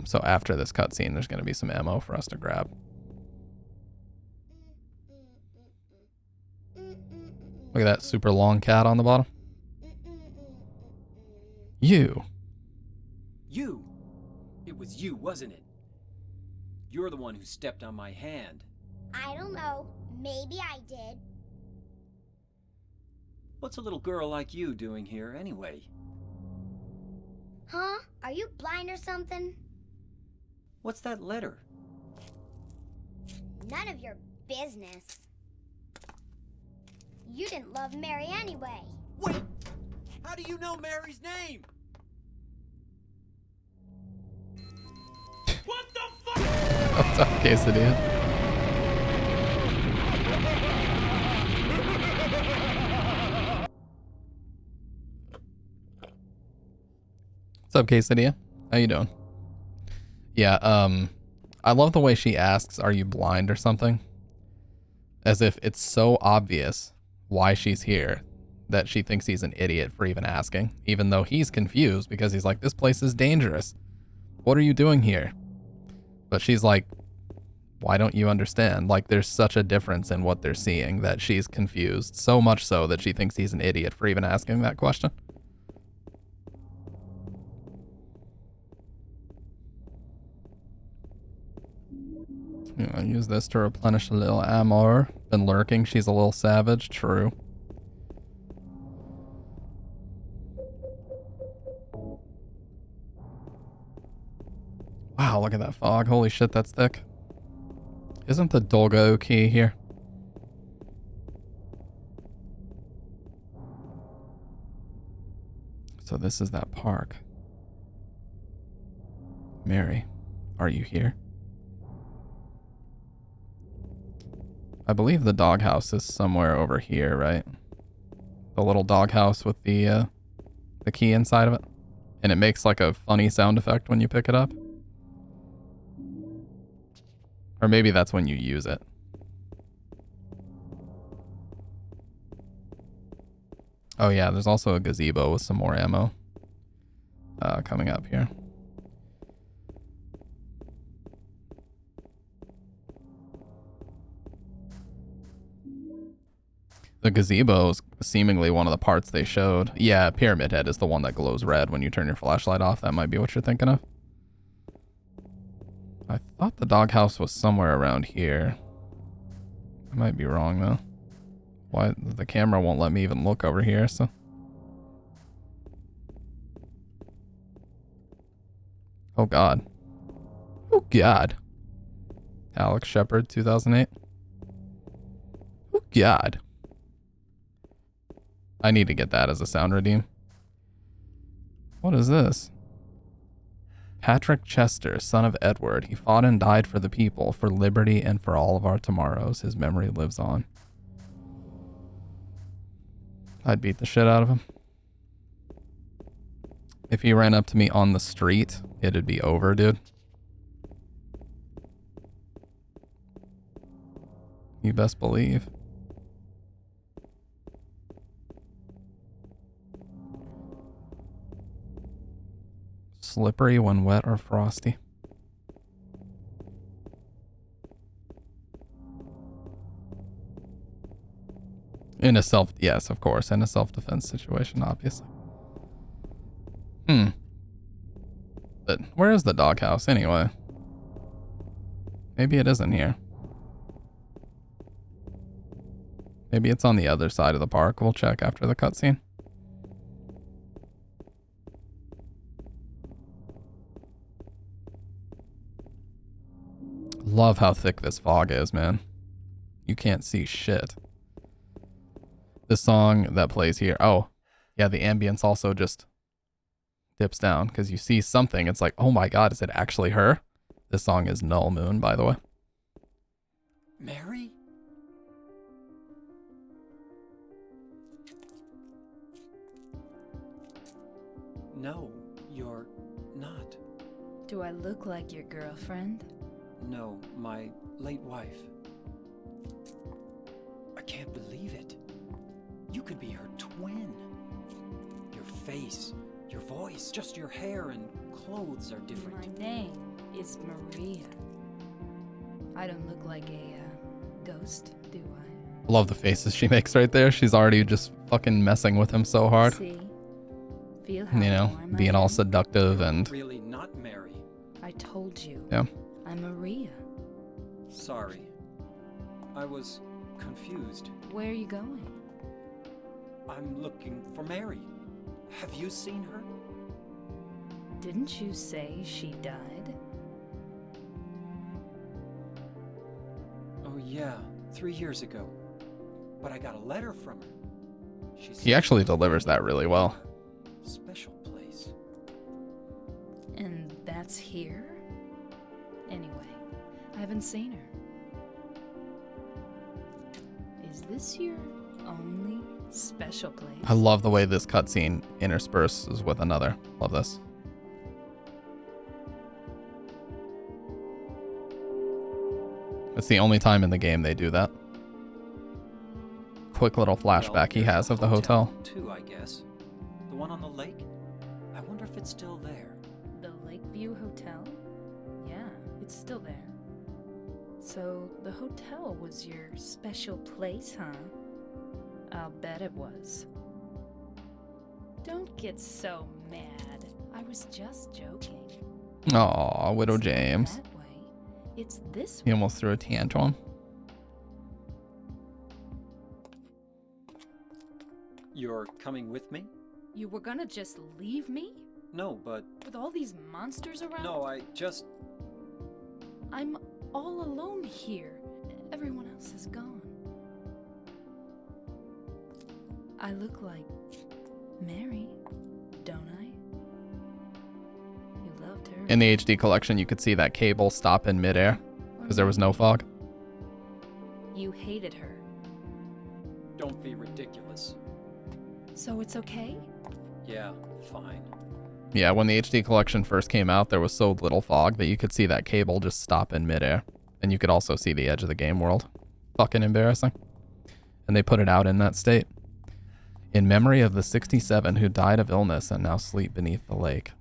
So after this cutscene, there's going to be some ammo for us to grab. Look at that super long cat on the bottom. You. You? It was you, wasn't it? You're the one who stepped on my hand. I don't know. Maybe I did. What's a little girl like you doing here anyway? Huh? Are you blind or something? What's that letter? None of your business. You didn't love Mary anyway. Wait! How do you know Mary's name? What the fuck? What's up, Quesadilla? What's up, Quesadilla? How you doing? Yeah, I love the way she asks, are you blind or something? As if it's so obvious why she's here that she thinks he's an idiot for even asking, even though he's confused because he's like, this place is dangerous. What are you doing here? But she's like, why don't you understand? Like, there's such a difference in what they're seeing that she's confused. So much so that she thinks he's an idiot for even asking that question. I use this to replenish a little ammo. Been lurking. She's a little savage. True. Wow, look at that fog. Holy shit, that's thick. Isn't the doggo key here? So this is that park. Mary, are you here? I believe the doghouse is somewhere over here, right? The little doghouse with the key inside of it. And it makes like a funny sound effect when you pick it up. Or maybe that's when you use it. Oh yeah, there's also a gazebo with some more ammo coming up here. The gazebo is seemingly one of the parts they showed. Yeah, Pyramid Head is the one that glows red when you turn your flashlight off. That might be what you're thinking of. I thought the doghouse was somewhere around here. I might be wrong though. Why the camera won't let me even look over here, so. Oh god. Oh god. Alex Shepard, 2008. Oh god. I need to get that as a sound redeem. What is this? Patrick Chester, son of Edward. He fought and died for the people, for liberty, and for all of our tomorrows. His memory lives on. I'd beat the shit out of him. If he ran up to me on the street, it'd be over, dude. You best believe. Slippery when wet or frosty. In a yes, of course, in a self-defense situation, obviously. But where is the doghouse anyway? Maybe it isn't here. Maybe it's on the other side of the park. We'll check after the cutscene. Love how thick this fog is, man. You can't see shit. The song that plays here. Oh, yeah, the ambience also just dips down because you see something. It's like, oh my god, is it actually her? This song is Null Moon, by the way. Mary? No, you're not. Do I look like your girlfriend? No, my late wife. I can't believe it. You could be her twin. Your face, your voice, just your hair and clothes are different. My name is Maria. I don't look like a ghost, do I? Love the faces she makes right there. She's already just fucking messing with him so hard. See? Feel how You know, warm being I all am? seductive and... Really not Mary. I told you. Yeah. I'm Maria. Sorry. I was confused. Where are you going? I'm looking for Mary. Have you seen her? Didn't you say she died? Oh yeah, 3 years ago. But I got a letter from her. He actually delivers that really well. Special place. And that's here? Anyway, I haven't seen her. Is this your only special place? I love the way this cutscene intersperses with another. Love this. It's the only time in the game they do that. Quick little flashback he has of the hotel. Too, I guess. The one on the lake? I wonder if it's still there. The Lakeview Hotel? Yeah, It's still there. So the hotel was your special place, huh? I'll bet it was. Don't get so mad. I was just joking. Aw, Widow It's not James. that way. It's this He way. almost threw a tantrum. You're coming with me? You were gonna just leave me? No, but With all these monsters around? no, I just. I'm all alone here. Everyone else is gone. I look like Mary, don't I? You loved her. In the HD collection, you could see that cable stop in midair because there was no fog. You hated her. Don't be ridiculous. So it's okay? Yeah, fine. Yeah, when the HD collection first came out, there was so little fog that you could see that cable just stop in midair. And you could also see the edge of the game world. Fucking embarrassing. And they put it out in that state. In memory of the 67 who died of illness and now sleep beneath the lake.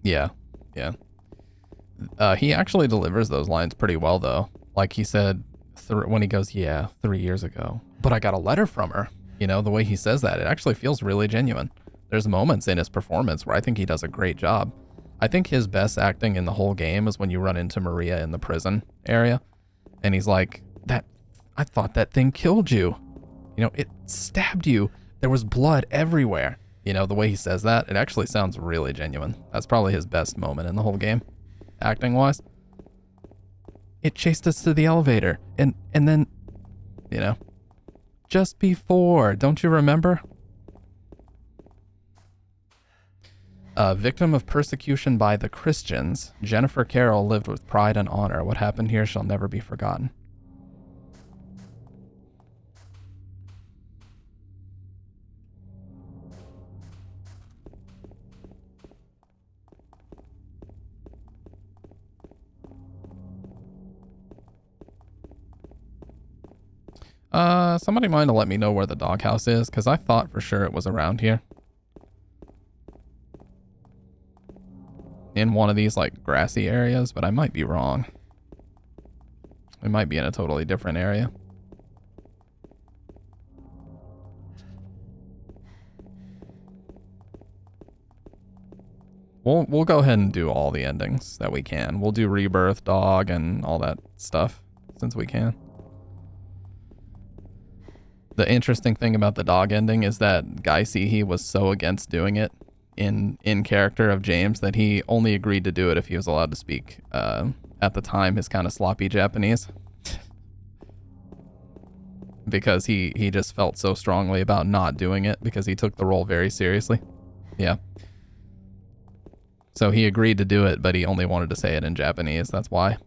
Yeah, yeah. He actually delivers those lines pretty well, though. Like he said when he goes, yeah, 3 years ago. But I got a letter from her. You know, the way he says that, it actually feels really genuine. There's moments in his performance where I think he does a great job. I think his best acting in the whole game is when you run into Maria in the prison area. And he's like, I thought that thing killed you. You know, it stabbed you. There was blood everywhere. You know, the way he says that, it actually sounds really genuine. That's probably his best moment in the whole game, acting-wise. It chased us to the elevator, and then, you know, just before, don't you remember? Victim of persecution by the Christians, Jennifer Carroll lived with pride and honor. What happened here shall never be forgotten. Somebody mind to let me know where the doghouse is, because I thought for sure it was around here. In one of these, like, grassy areas, but I might be wrong. It might be in a totally different area. We'll go ahead and do all the endings that we can. We'll do Rebirth, Dog, and all that stuff, since we can. The interesting thing about the dog ending is that Guy Seehee was so against doing it in character of James that he only agreed to do it if he was allowed to speak, at the time, his kind of sloppy Japanese. Because he just felt so strongly about not doing it because he took the role very seriously. Yeah. So he agreed to do it, but he only wanted to say it in Japanese, that's why.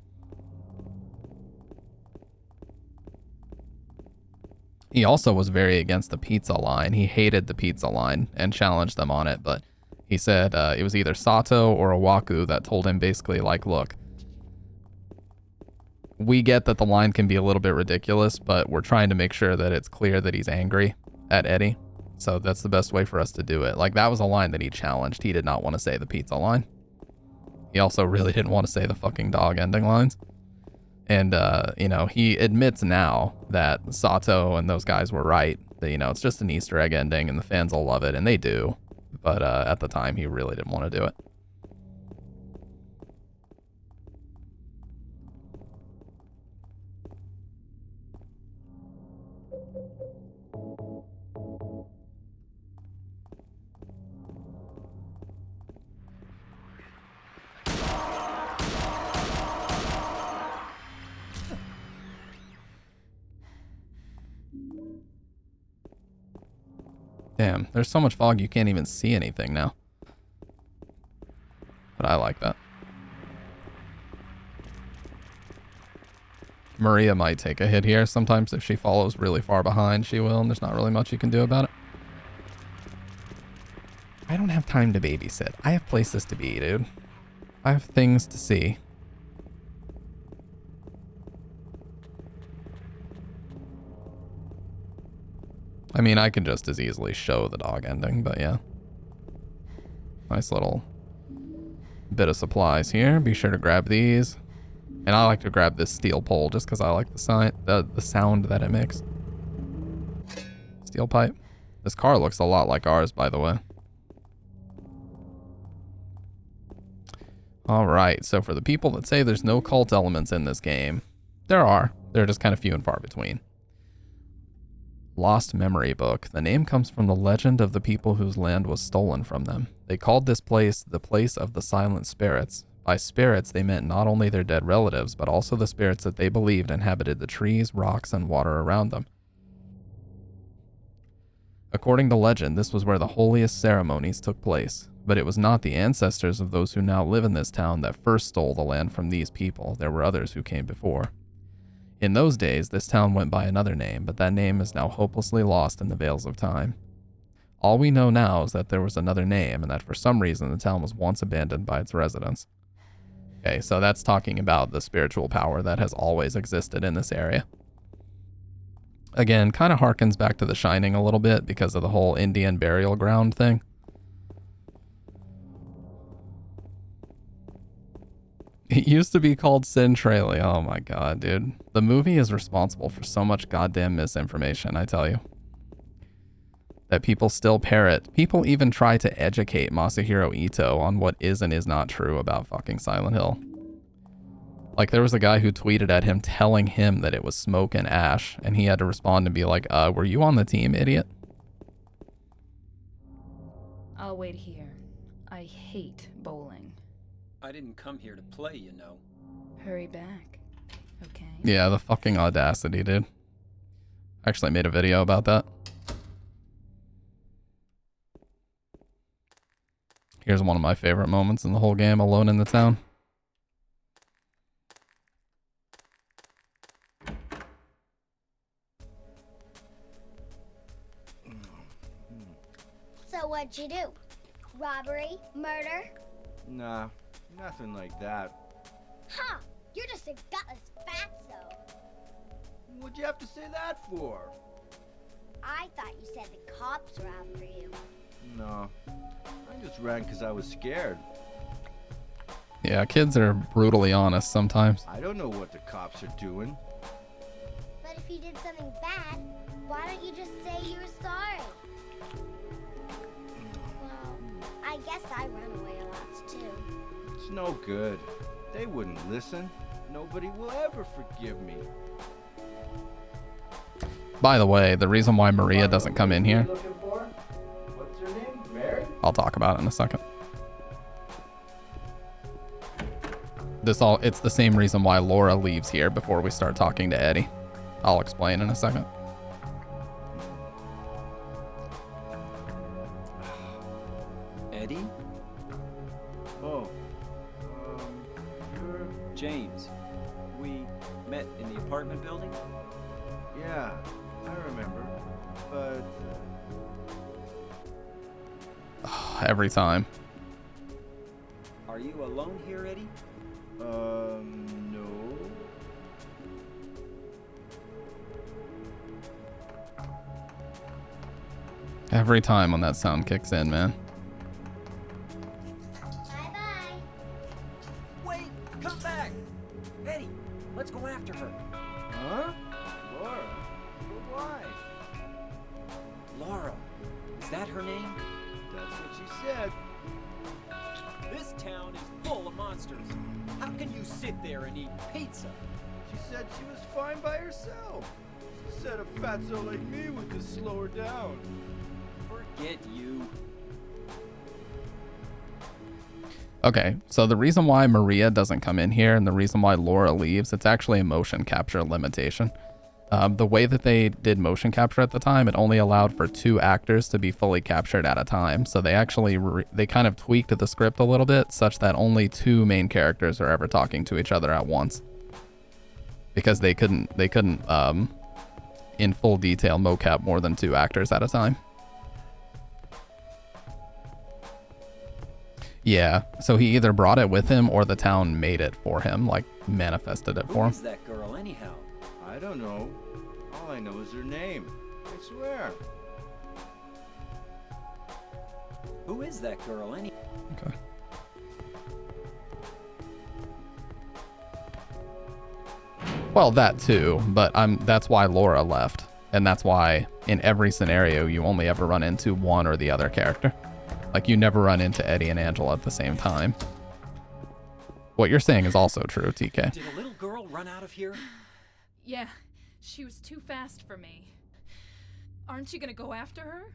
He also was very against the pizza line. He hated the pizza line and challenged them on it, but he said it was either Sato or Owaku that told him basically like, look, we get that the line can be a little bit ridiculous, but we're trying to make sure that it's clear that he's angry at Eddie. So that's the best way for us to do it. Like, that was a line that he challenged. He did not want to say the pizza line. He also really didn't want to say the fucking dog ending lines. And, you know, he admits now that Sato and those guys were right. That, you know, it's just an Easter egg ending and the fans will love it, and they do. But at the time, he really didn't want to do it. Damn, there's so much fog you can't even see anything now. But I like that. Maria might take a hit here. Sometimes if she follows really far behind, she will, and there's not really much you can do about it. I don't have time to babysit. I have places to be, dude. I have things to see. I mean, I can just as easily show the dog ending, but yeah. Nice little bit of supplies here. Be sure to grab these. And I like to grab this steel pole just because I like the sound that it makes. Steel pipe. This car looks a lot like ours, by the way. Alright, so for the people that say there's no cult elements in this game, there are. They're just kind of few and far between. Lost Memory Book. The name comes from the legend of the people whose land was stolen from them. They called this place the place of the silent spirits. By spirits, they meant not only their dead relatives, but also the spirits that they believed inhabited the trees, rocks, and water around them. According to legend, this was where the holiest ceremonies took place, but it was not the ancestors of those who now live in this town that first stole the land from these people. There were others who came before. In those days, this town went by another name, but that name is now hopelessly lost in the veils of time. All we know now is that there was another name, and that for some reason the town was once abandoned by its residents. Okay, so that's talking about the spiritual power that has always existed in this area. Again, kind of harkens back to The Shining a little bit because of the whole Indian burial ground thing. It used to be called Centralia. Oh my god, dude. The movie is responsible for so much goddamn misinformation, I tell you. That people still parrot. People even try to educate Masahiro Ito on what is and is not true about fucking Silent Hill. Like, there was a guy who tweeted at him telling him that it was smoke and ash, and he had to respond and be like, were you on the team, idiot? I'll wait here. I hate bowling. I didn't come here to play, you know. Hurry back, okay? Yeah, the fucking audacity, dude. Actually made a video about that. Here's one of my favorite moments in the whole game, alone in the town. So what'd you do? Robbery? Murder? Nah, nothing like that. Huh! You're just a gutless fatso. What'd you have to say that for? I thought you said the cops were after you. No, I just ran because I was scared. Yeah, kids are brutally honest sometimes. I don't know what the cops are doing. But if you did something bad, why don't you just say you were sorry? Well, I guess I run away a lot too. It's no good. They wouldn't listen. Nobody will ever forgive me. By the way, the reason why Maria doesn't come in here, Looking for? What's her name? Mary? I'll talk about it in a second. It's the same reason why Laura leaves here before we start talking to Eddie. I'll explain in a second. Eddie? Oh. You're... James. We met in the apartment building? Yeah, I remember. But... Every time. Are you alone here, Eddie? No. Every time when that sound kicks in, man. Bye-bye. Wait! Come back! Eddie, let's go after her. Huh? Laura? But why? Laura. Is that her name? That's what she said. This town is full of monsters. How can you sit there and eat pizza? She said she was fine by herself. She said a fatso like me would just slow her down. Forget you. Okay, so the reason why Maria doesn't come in here and the reason why Laura leaves, it's actually a motion capture limitation. The way that they did motion capture at the time, it only allowed for 2 actors to be fully captured at a time. So they actually, they kind of tweaked the script a little bit such that only 2 main characters are ever talking to each other at once. Because they couldn't in full detail mocap more than 2 actors at a time. Yeah, so he either brought it with him or the town made it for him, like manifested it for Who him. is that girl anyhow? I don't know. All I know is her name. I swear. Who is that girl, any? Okay. Well, that too, but that's why Laura left. And that's why in every scenario you only ever run into one or the other character. Like you never run into Eddie and Angela at the same time. What you're saying is also true, TK. Did a little girl run out of here? Yeah, she was too fast for me. Aren't you gonna go after her?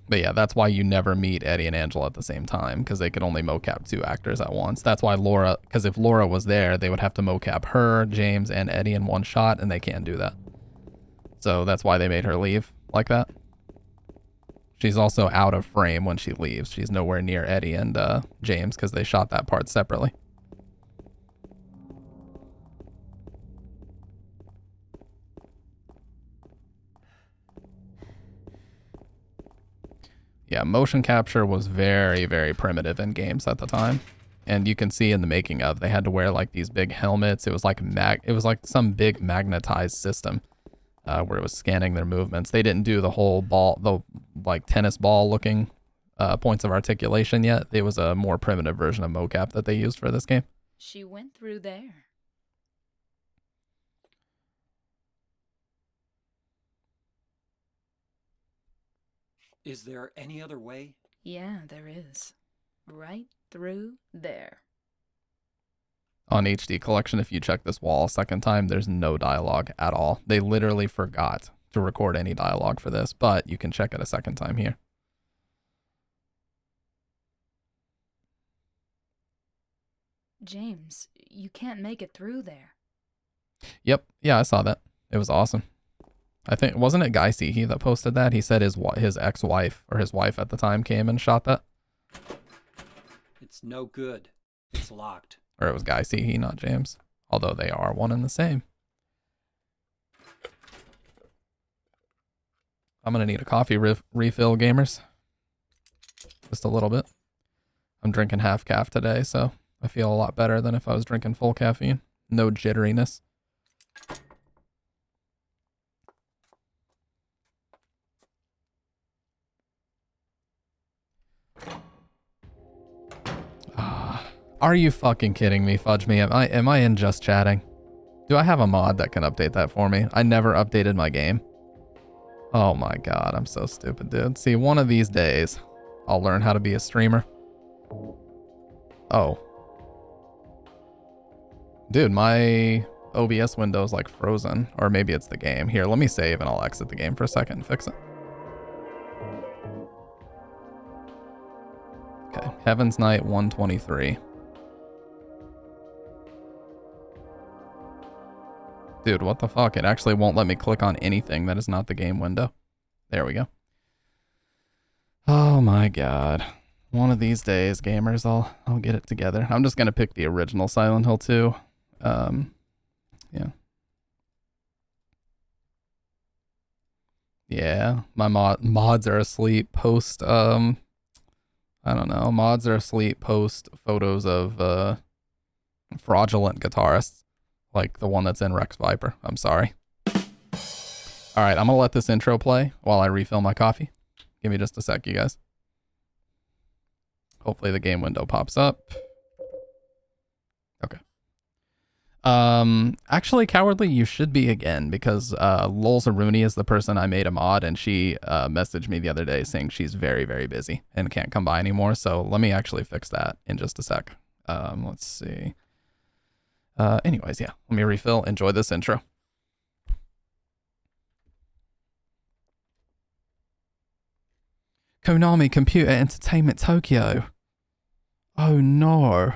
But yeah, that's why you never meet Eddie and Angela at the same time, because they could only mocap 2 actors at once. That's why Laura, because if Laura was there, they would have to mocap her, James, and Eddie in one shot, and they can't do that. So that's why they made her leave like that. She's also out of frame when she leaves. She's nowhere near Eddie and James because they shot that part separately. Yeah, motion capture was very, very primitive in games at the time. And you can see in the making of, they had to wear like these big helmets. It was like some big magnetized system where it was scanning their movements. They didn't do the whole ball, the like tennis ball looking points of articulation yet. It was a more primitive version of mocap that they used for this game. She went through there. Is there any other way? Yeah, there is. Right through there. On HD Collection, if you check this wall a second time, there's no dialogue at all. They literally forgot to record any dialogue for this, but you can check it a second time here. James, you can't make it through there. Yep. Yeah, I saw that. It was awesome. I think, wasn't it Guy Seehee that posted that? He said his ex-wife, or his wife at the time, came and shot that. It's no good. It's locked. Or it was Guy Seehee, not James. Although they are one and the same. I'm going to need a coffee refill, gamers. Just a little bit. I'm drinking half calf today, so I feel a lot better than if I was drinking full caffeine. No jitteriness. Are you fucking kidding me, Fudge Me? Am I in just chatting? Do I have a mod that can update that for me? I never updated my game. Oh my god, I'm so stupid, dude. See, one of these days, I'll learn how to be a streamer. Oh. Dude, my OBS window's like frozen. Or maybe it's the game. Here, let me save and I'll exit the game for a second and fix it. Okay, Heaven's Night 123. Dude, what the fuck? It actually won't let me click on anything that is not the game window. There we go. Oh my god. One of these days, gamers, I'll get it together. I'm just gonna pick the original Silent Hill 2. Yeah. Yeah, my mods are asleep post, I don't know. Mods are asleep post photos of fraudulent guitarists. Like the one that's in Rex Viper. I'm sorry. Alright, I'm gonna let this intro play while I refill my coffee. Give me just a sec, you guys. Hopefully the game window pops up. Okay. Actually, Cowardly, you should be again because Lolzaruni is the person I made a mod, and she messaged me the other day saying she's very, very busy and can't come by anymore. So let me actually fix that in just a sec. Let's see. Anyways, yeah, let me refill. Enjoy this intro. Konami Computer Entertainment Tokyo. Oh no.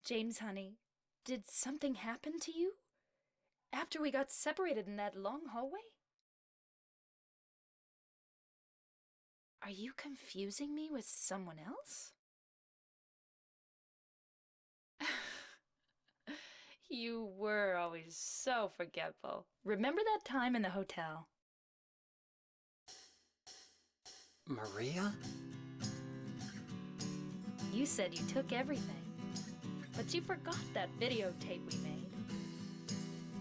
James, honey, did something happen to you? After we got separated in that long hallway? Are you confusing me with someone else? You were always so forgetful. Remember that time in the hotel? Maria? You said you took everything, but you forgot that videotape we made.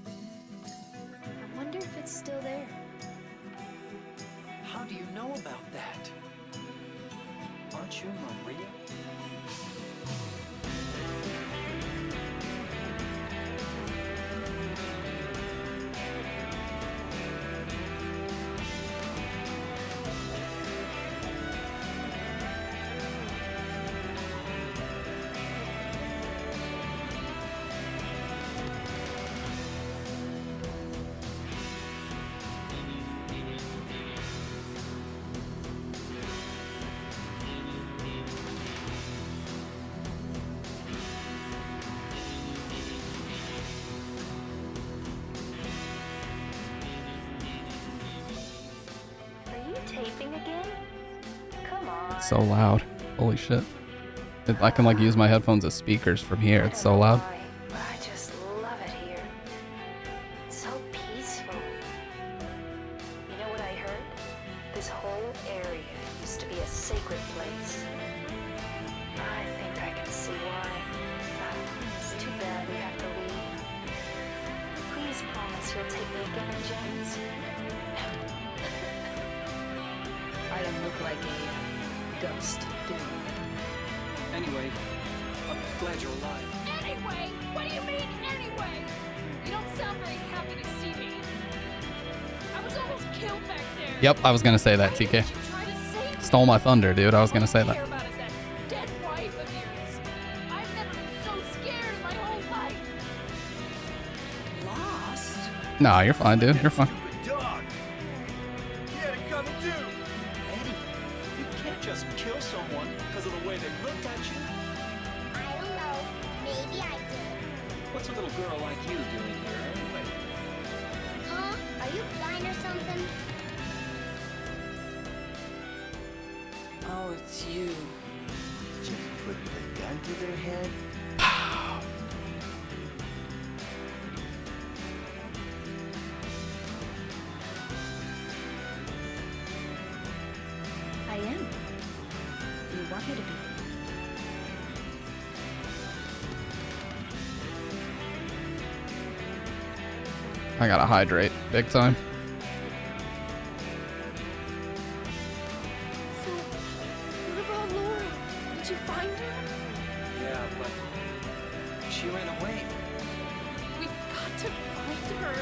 I wonder if it's still there. How do you know about that? Aren't you Maria? Taping again? Come on. It's so loud. Holy shit. I can like use my headphones as speakers from here. It's so loud. But I just love it here. It's so peaceful. You know what I heard? This whole area used to be a sacred place. I think I can see why. It's too bad we have to leave. Please promise you'll take me again, James. I don't look like a ghost, do I? Anyway, I'm glad you're alive. Anyway? What do you mean, anyway? You don't sound very happy to see me. I was almost killed back there. Yep, I was gonna say that, TK. Stole my thunder, dude. I was gonna say that. Dead wife of yours. I've never been so scared in my whole life. Lost? No, you're fine, dude. You're fine. Dog! He had it coming too! Eddie, you can't just kill someone because of the way they looked at you. I don't know. Maybe I did. What's a little girl like you doing here anyway? Huh? Are you blind or something? Oh, it's you. Just putting the gun to their head? I am. You want me to be? I gotta hydrate big time. So, what about Laura? Did you find her? Yeah, but she ran away. We've got to find her.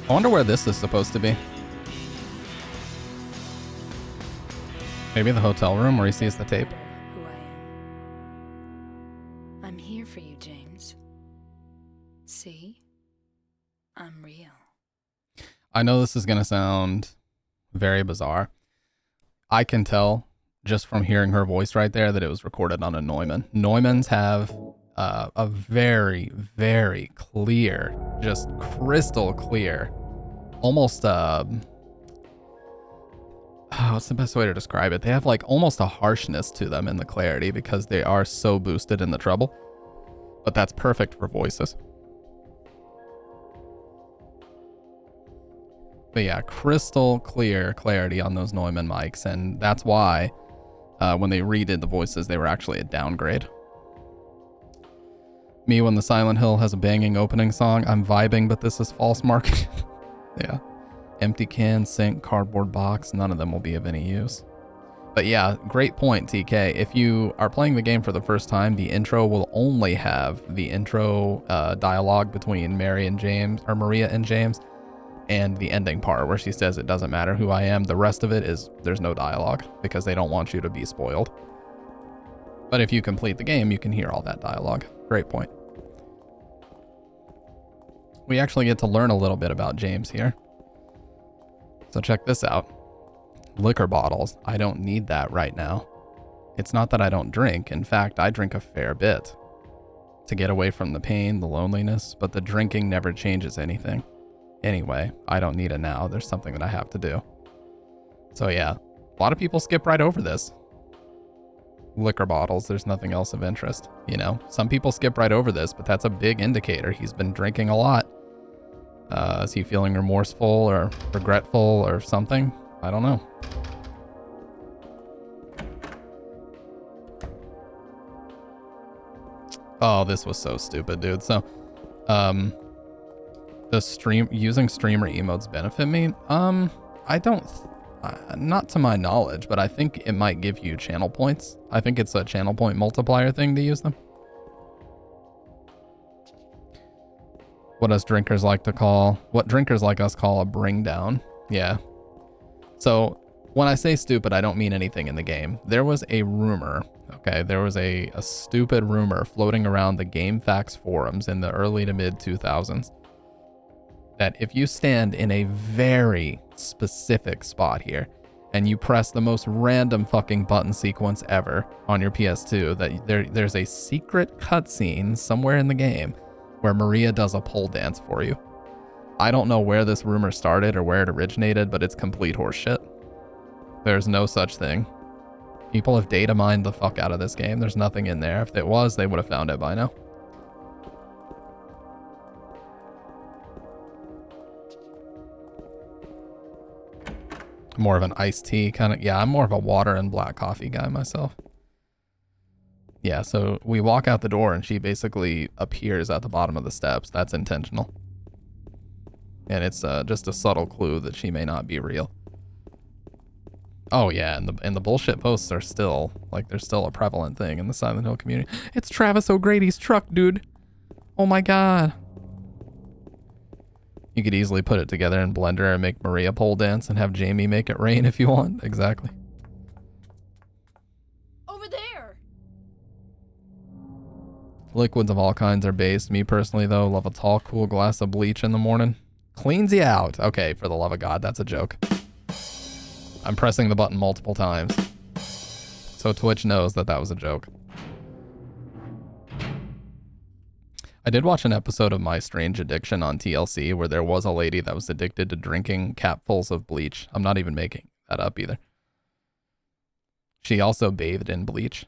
I wonder where this is supposed to be. Maybe the hotel room where he sees the tape. Who I am. I'm here for you, James. See? I'm real. I know this is going to sound very bizarre. I can tell just from hearing her voice right there that it was recorded on a Neumann. Neumanns have a very, very clear, just crystal clear, almost, what's the best way to describe it? They have like almost a harshness to them in the clarity because they are so boosted in the treble. But that's perfect for voices. But yeah, crystal clear clarity on those Neumann mics, and that's why when they redid the voices, they were actually a downgrade. Me, when the Silent Hill has a banging opening song, I'm vibing, but this is false marketing. Yeah. Empty can, sink, cardboard box, none of them will be of any use. But yeah, great point, TK. If you are playing the game for the first time, the intro will only have the intro dialogue between Mary and James, or Maria and James, and the ending part where she says it doesn't matter who I am. The rest of it is there's no dialogue because they don't want you to be spoiled. But if you complete the game, you can hear all that dialogue. Great point. We actually get to learn a little bit about James here. So check this out. Liquor bottles. I don't need that right now. It's not that I don't drink. In fact, I drink a fair bit to get away from the pain, the loneliness, but the drinking never changes anything. Anyway, I don't need it now. There's something that I have to do. So yeah, a lot of people skip right over this. Liquor bottles, there's nothing else of interest. You know, some people skip right over this, but that's a big indicator. He's been drinking a lot. Is he feeling remorseful or regretful or something? I don't know. Oh, this was so stupid, dude. So, using streamer emotes benefit me? I don't, not to my knowledge, but I think it might give you channel points. I think it's a channel point multiplier thing to use them. What drinkers like us call a bring down. Yeah. So when I say stupid, I don't mean anything in the game. There was a rumor, okay? There was a stupid rumor floating around the GameFAQs forums in the early to mid 2000s that if you stand in a very specific spot here and you press the most random fucking button sequence ever on your PS2, that there's a secret cutscene somewhere in the game where Maria does a pole dance for you. I don't know where this rumor started or where it originated, but it's complete horseshit. There's no such thing. People have data mined the fuck out of this game. There's nothing in there. If it was, they would have found it by now. More of an iced tea kind of. Yeah, I'm more of a water and black coffee guy myself. Yeah, so we walk out the door and she basically appears at the bottom of the steps. That's intentional. And it's just a subtle clue that she may not be real. Oh yeah, and the bullshit posts are still, like, they're still a prevalent thing in the Silent Hill community. It's Travis O'Grady's truck, dude. Oh my god. You could easily put it together in Blender and make Maria pole dance and have Jamie make it rain if you want. Exactly. Over there. Liquids of all kinds are based. Me personally, though, love a tall, cool glass of bleach in the morning. Cleans you out. Okay, for the love of God, that's a joke. I'm pressing the button multiple times, so Twitch knows that that was a joke. I did watch an episode of My Strange Addiction on TLC where there was a lady that was addicted to drinking capfuls of bleach. I'm not even making that up either. She also bathed in bleach.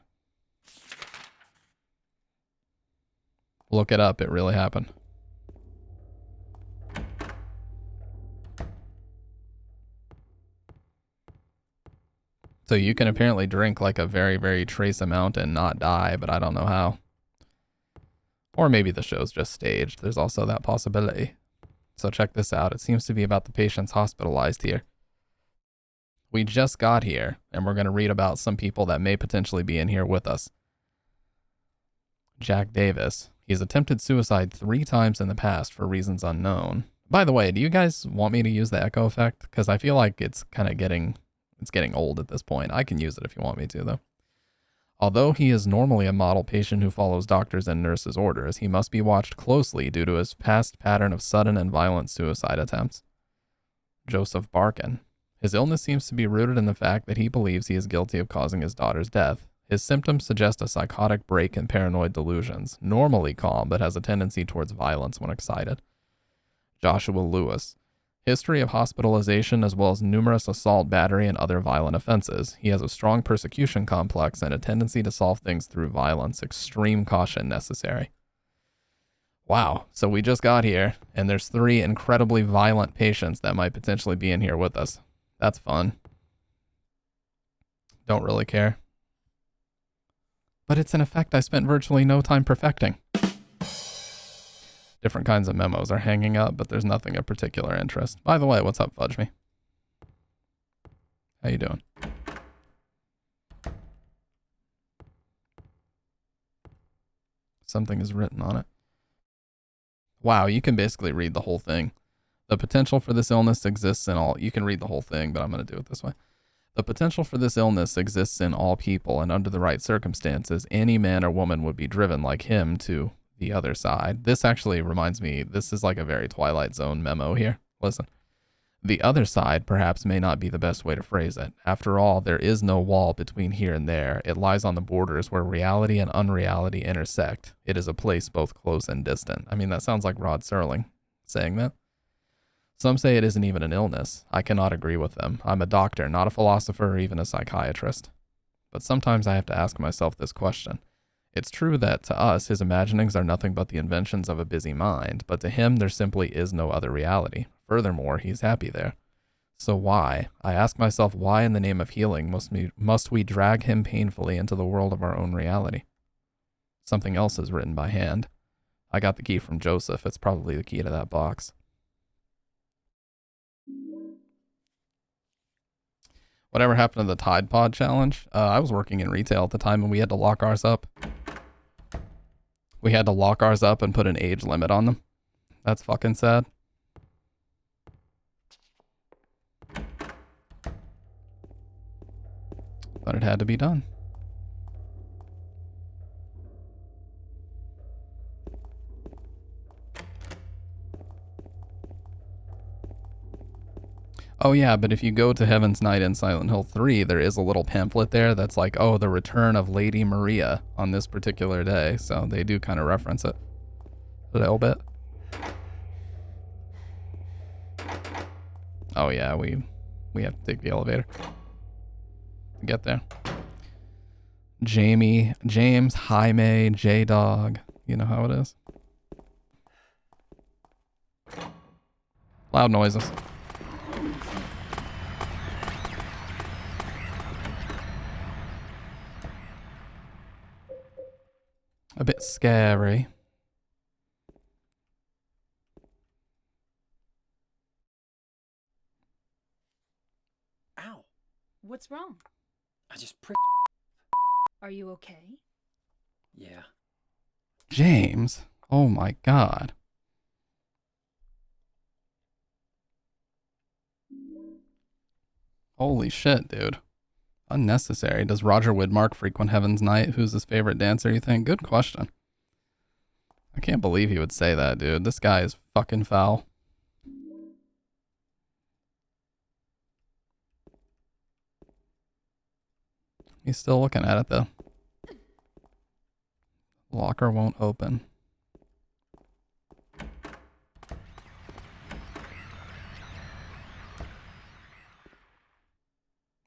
Look it up, it really happened. So you can apparently drink like a very, very trace amount and not die, but I don't know how. Or maybe the show's just staged. There's also that possibility. So check this out. It seems to be about the patients hospitalized here. We just got here, and we're going to read about some people that may potentially be in here with us. Jack Davis. He's attempted suicide 3 times in the past for reasons unknown. By the way, do you guys want me to use the echo effect? Because I feel like it's kind of getting old at this point. I can use it if you want me to, though. Although he is normally a model patient who follows doctors' and nurses' orders, he must be watched closely due to his past pattern of sudden and violent suicide attempts. Joseph Barkin. His illness seems to be rooted in the fact that he believes he is guilty of causing his daughter's death. His symptoms suggest a psychotic break in paranoid delusions, normally calm but has a tendency towards violence when excited. Joshua Lewis. History of hospitalization as well as numerous assault, battery, and other violent offenses. He has a strong persecution complex and a tendency to solve things through violence. Extreme caution necessary. Wow, so we just got here, and there's 3 incredibly violent patients that might potentially be in here with us. That's fun. Don't really care. But it's an effect I spent virtually no time perfecting. Different kinds of memos are hanging up, but there's nothing of particular interest. By the way, what's up, Fudge Me? How you doing? Something is written on it. Wow, you can basically read the whole thing. The potential for this illness exists in all... You can read the whole thing, but I'm going to do it this way. The potential for this illness exists in all people, and under the right circumstances, any man or woman would be driven like him to... the other side. This actually reminds me, this is like a very Twilight Zone memo here. Listen. The other side perhaps may not be the best way to phrase it. After all, there is no wall between here and there. It lies on the borders where reality and unreality intersect. It is a place both close and distant. I mean, that sounds like Rod Serling saying that. Some say it isn't even an illness. I cannot agree with them. I'm a doctor, not a philosopher or even a psychiatrist. But sometimes I have to ask myself this question. It's true that to us, his imaginings are nothing but the inventions of a busy mind, but to him, there simply is no other reality. Furthermore, he's happy there. So why? I ask myself, why in the name of healing must we drag him painfully into the world of our own reality? Something else is written by hand. I got the key from Joseph. It's probably the key to that box. Whatever happened to the Tide Pod challenge? I was working in retail at the time and we had to lock ours up. We had to lock ours up and put an age limit on them. That's fucking sad. But it had to be done. Oh yeah, but if you go to Heaven's Night in Silent Hill 3, there is a little pamphlet there that's like, oh, the return of Lady Maria on this particular day. So they do kind of reference it a little bit. Oh yeah, we have to take the elevator to get there. Jamie, James, Jaime, J-Dog. You know how it is. Loud noises. A bit scary. Ow. What's wrong? I just pricked. Are you okay? Yeah. James. Oh my God. Holy shit, dude. Unnecessary. Does Roger Widmark frequent Heaven's Night? Who's his favorite dancer, you think? Good question. I can't believe he would say that, dude. This guy is fucking foul. He's still looking at it, though. Locker won't open.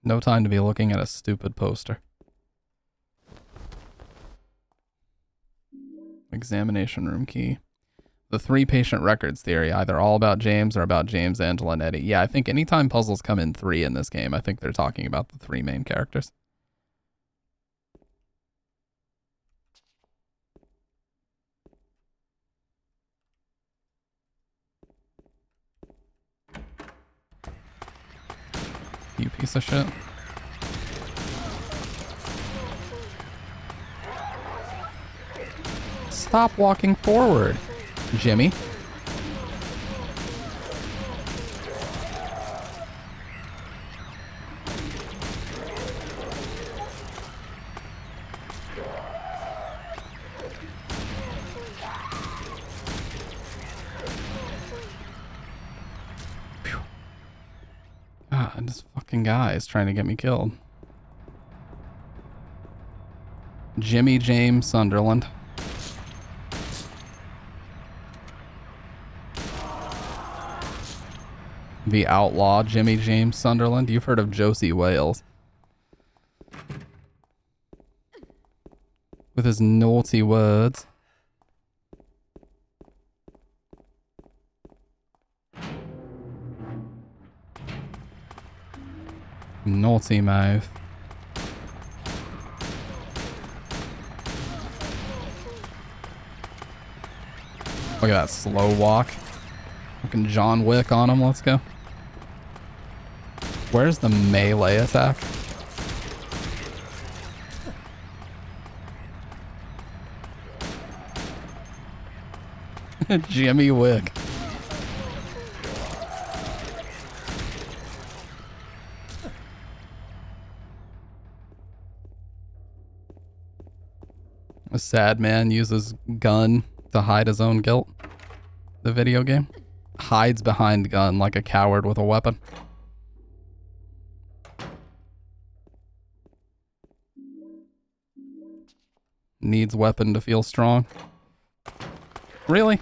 No time to be looking at a stupid poster. Examination room key. The 3 patient records theory, either all about James or about James, Angela, and Eddie. Yeah, I think anytime puzzles come in 3 in this game, I think they're talking about the 3 main characters. You piece of shit. Stop walking forward, Jimmy. Phew. God, this fucking guy is trying to get me killed. Jimmy James Sunderland. The outlaw Jimmy James Sunderland. You've heard of Josie Wales. With his naughty words. Naughty mouth. Look at that slow walk. Fucking John Wick on him. Let's go. Where's the melee attack? Jimmy Wick. A sad man uses gun to hide his own guilt. The video game. hides behind gun like a coward with a weapon. Needs weapon to feel strong. Really?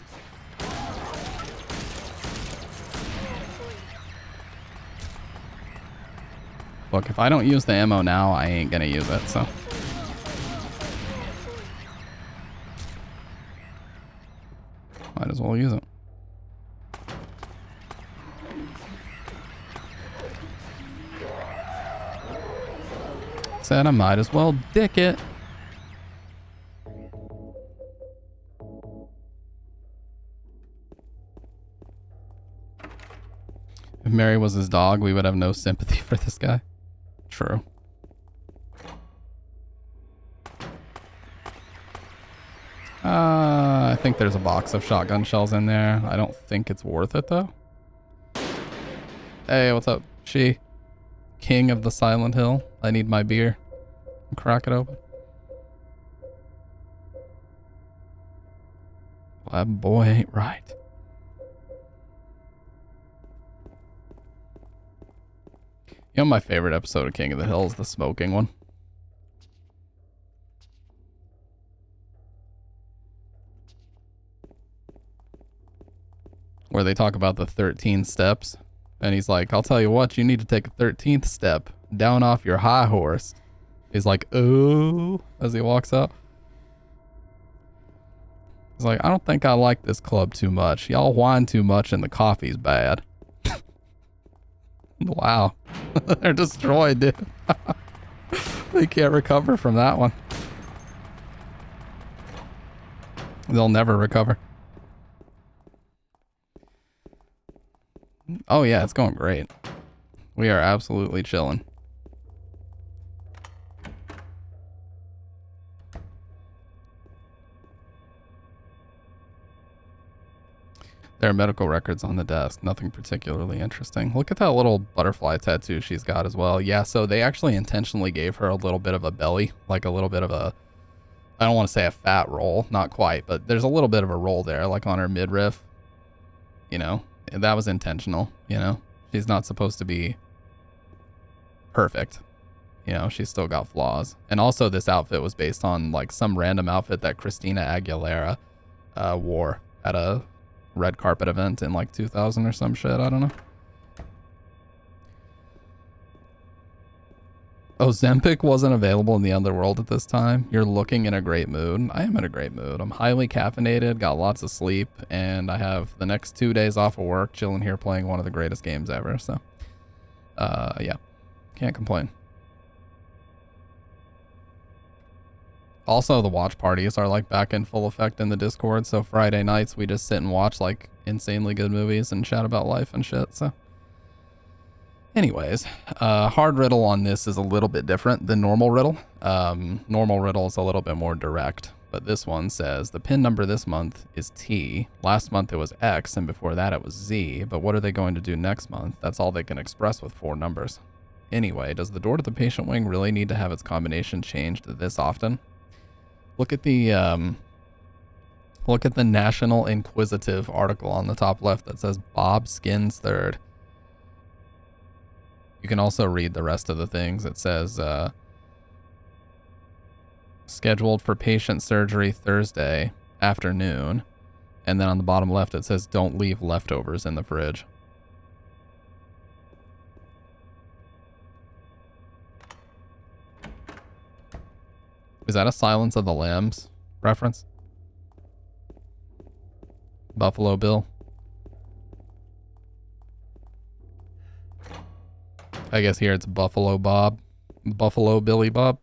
Look, if I don't use the ammo now, I ain't gonna use it, so. Might as well use it. Said I might as well dick it. If Mary was his dog, we would have no sympathy for this guy. True. I think there's a box of shotgun shells in there. I don't think it's worth it, though. Hey, what's up? She. King of the Silent Hill. I need my beer. Crack it open. Well, that boy ain't right. You know, my favorite episode of King of the Hill is the smoking one. Where they talk about the 13 steps. And he's like, I'll tell you what, you need to take a 13th step down off your high horse. He's like, oh, as he walks up. He's like, I don't think I like this club too much. Y'all whine too much and the coffee's bad. Wow. They're destroyed, dude. They can't recover from that one. They'll never recover. Oh yeah, it's going great. We are absolutely chilling. There are medical records on the desk. Nothing particularly interesting. Look at that little butterfly tattoo she's got as well. Yeah, so they actually intentionally gave her a little bit of a belly, like a little bit of a, I don't want to say a fat roll, not quite, but there's a little bit of a roll there, like on her midriff. You know, that was intentional, you know. She's not supposed to be perfect. You know, she's still got flaws. And also this outfit was based on like some random outfit that Christina Aguilera wore at a red carpet event in like 2000 or some shit. I don't know. Ozempic wasn't available in the underworld at this time. You're looking in a great mood. I am in a great mood. I'm highly caffeinated, got lots of sleep, and I have the next 2 days off of work, chilling here playing one of the greatest games ever. So, yeah, can't complain. Also, the watch parties are like back in full effect in the Discord. So Friday nights we just sit and watch like insanely good movies and chat about life and shit. So anyways, hard riddle on this is a little bit different than normal riddle. Normal riddle is a little bit more direct, but this one says the pin number this month is T. Last month it was X, and before that it was Z. But what are they going to do next month? That's all they can express with 4 numbers. Anyway, does the door to the patient wing really need to have its combination changed this often? Look at the National Inquisitive article on the top left that says Bob skins third. You can also read the rest of the things. It says scheduled for patient surgery Thursday afternoon. And then on the bottom left it says don't leave leftovers in the fridge. Is that a Silence of the Lambs reference? Buffalo Bill. I guess here it's Buffalo Bob. Buffalo Billy Bob.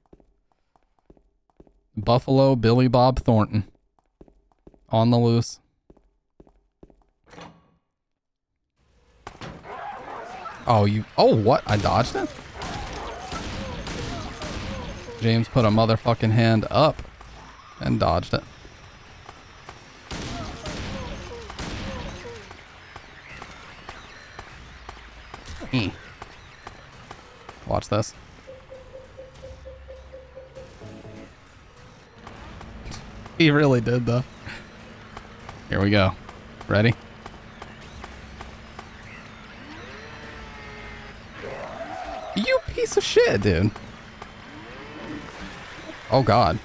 Buffalo Billy Bob Thornton. On the loose. Oh, you... Oh, what? I dodged it? James put a motherfucking hand up and dodged it. Watch this. He really did, though. Here we go. Ready? piece of shit, dude. Oh, God.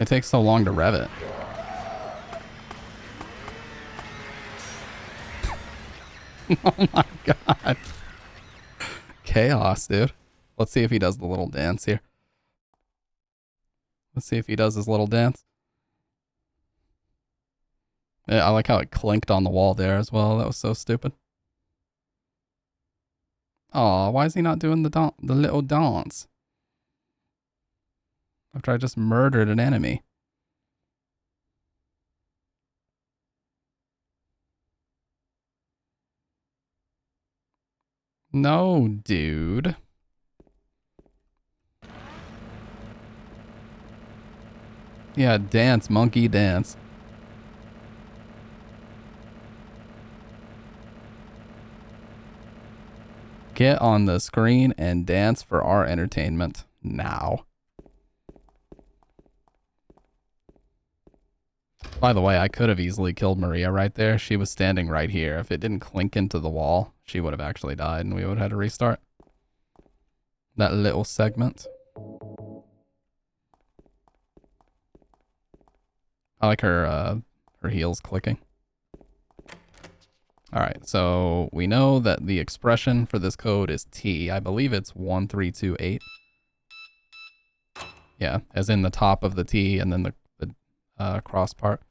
It takes so long to rev it. Oh, my God. Chaos, dude. Let's see if he does the little dance here. Let's see if he does his little dance. Yeah, I like how it clinked on the wall there as well. That was so stupid. Aw, why is he not doing the little dance? After I just murdered an enemy. No, dude. Yeah, dance, monkey, dance. Get on the screen and dance for our entertainment now. By the way, I could have easily killed Maria right there. She was standing right here. If it didn't clink into the wall, she would have actually died and we would have had to restart that little segment. I like her heels clicking. All right, so we know that the expression for this code is T. I believe it's 1328. Yeah, as in the top of the T and then the cross part.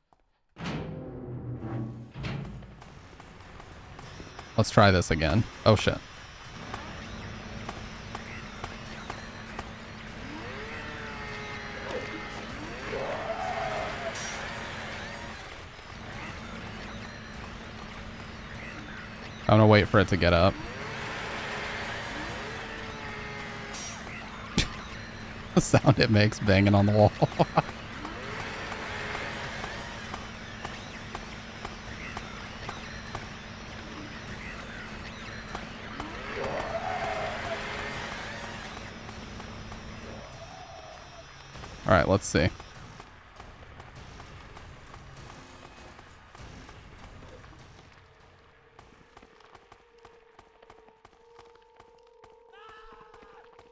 Let's try this again. Oh, shit. I'm gonna wait for it to get up. The sound it makes banging on the wall. All right, let's see.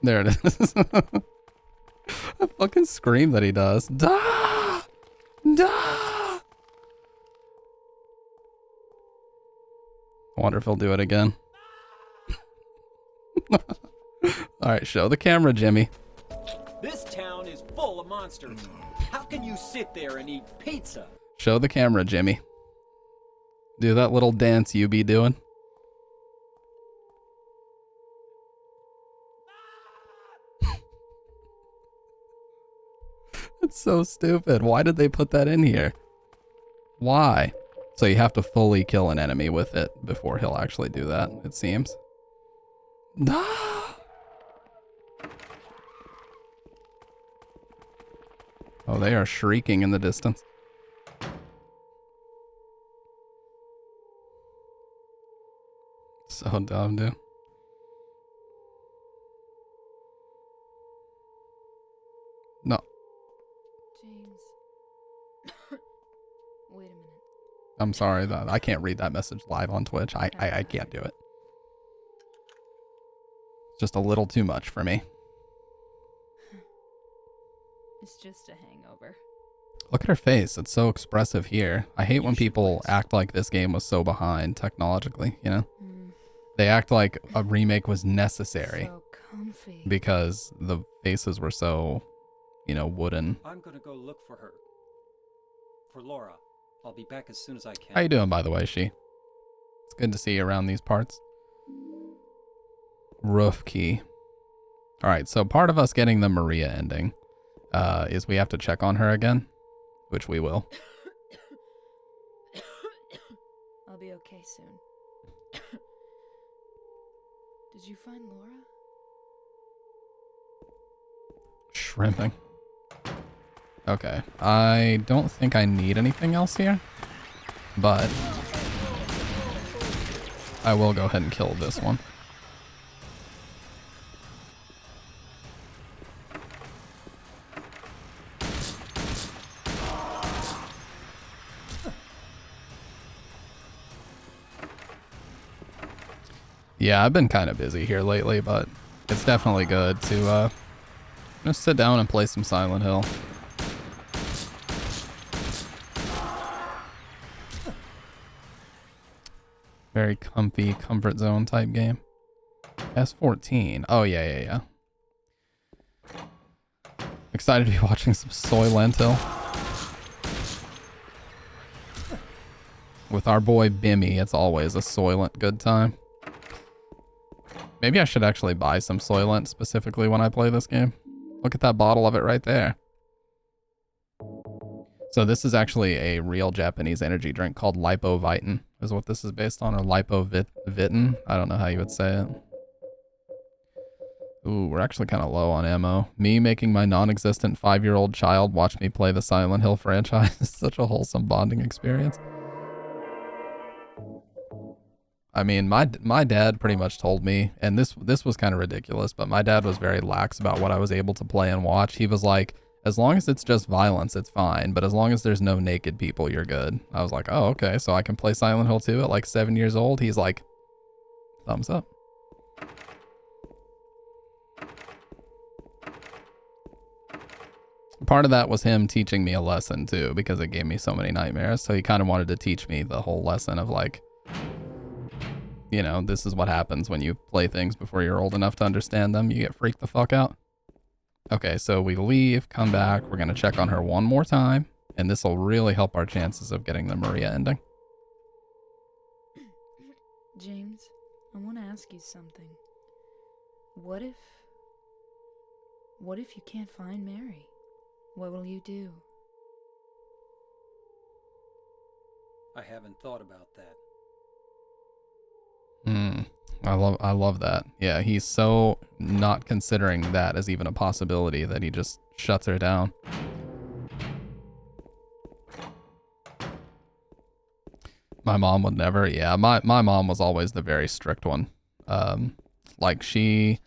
There it is. That fucking scream that he does. Da! Da! I wonder if he'll do it again. Alright, show the camera, Jimmy. This town is full of monsters. How can you sit there and eat pizza? Show the camera, Jimmy. Do that little dance you be doing. It's so stupid. Why did they put that in here? Why? So you have to fully kill an enemy with it before he'll actually do that, it seems. Ah! Oh, they are shrieking in the distance. So dumb, dude. No. James. Wait a minute. I'm sorry. I can't read that message live on Twitch. I can't do it. Just a little too much for me. It's just a hangover. Look at her face. It's so expressive here. I hate when people act like this game was so behind technologically, you know? They act like a remake was necessary. So comfy. Because the faces were so, you know, wooden. I'm gonna go look for her. For Laura. I'll be back as soon as I can. How you doing, by the way, She? It's good to see you around these parts. Roof key. All right, so part of us getting the Maria ending is we have to check on her again, which we will. I'll be okay soon. Did you find Laura? Shrimping. Okay, I don't think I need anything else here, but I will go ahead and kill this one. Yeah, I've been kind of busy here lately, but it's definitely good to just sit down and play some Silent Hill. Very comfy, comfort zone type game. S14. Oh, yeah. Excited to be watching some Soy Lentil with our boy Bimmy. It's always a Soylent good time. Maybe I should actually buy some Soylent specifically when I play this game. Look at that bottle of it right there. So this is actually a real Japanese energy drink called Lipovitin, is what this is based on, or Lipovitin. I don't know how you would say it. Ooh, we're actually kind of low on ammo. Me making my non-existent 5-year-old child watch me play the Silent Hill franchise is such a wholesome bonding experience. I mean, my dad pretty much told me, and this was kind of ridiculous, but my dad was very lax about what I was able to play and watch. He was like, as long as it's just violence, it's fine, but as long as there's no naked people, you're good. I was like, oh, okay, so I can play Silent Hill 2 at like 7 years old? He's like, thumbs up. Part of that was him teaching me a lesson too, because it gave me so many nightmares. So he kind of wanted to teach me the whole lesson of like, you know, this is what happens when you play things before you're old enough to understand them. You get freaked the fuck out. Okay, so we leave, come back. We're going to check on her one more time, and this will really help our chances of getting the Maria ending. James, I want to ask you something. What if you can't find Mary? What will you do? I haven't thought about that. I love that. Yeah, he's so not considering that as even a possibility that he just shuts her down. My mom would never. Yeah, my mom was always the very strict one. Like she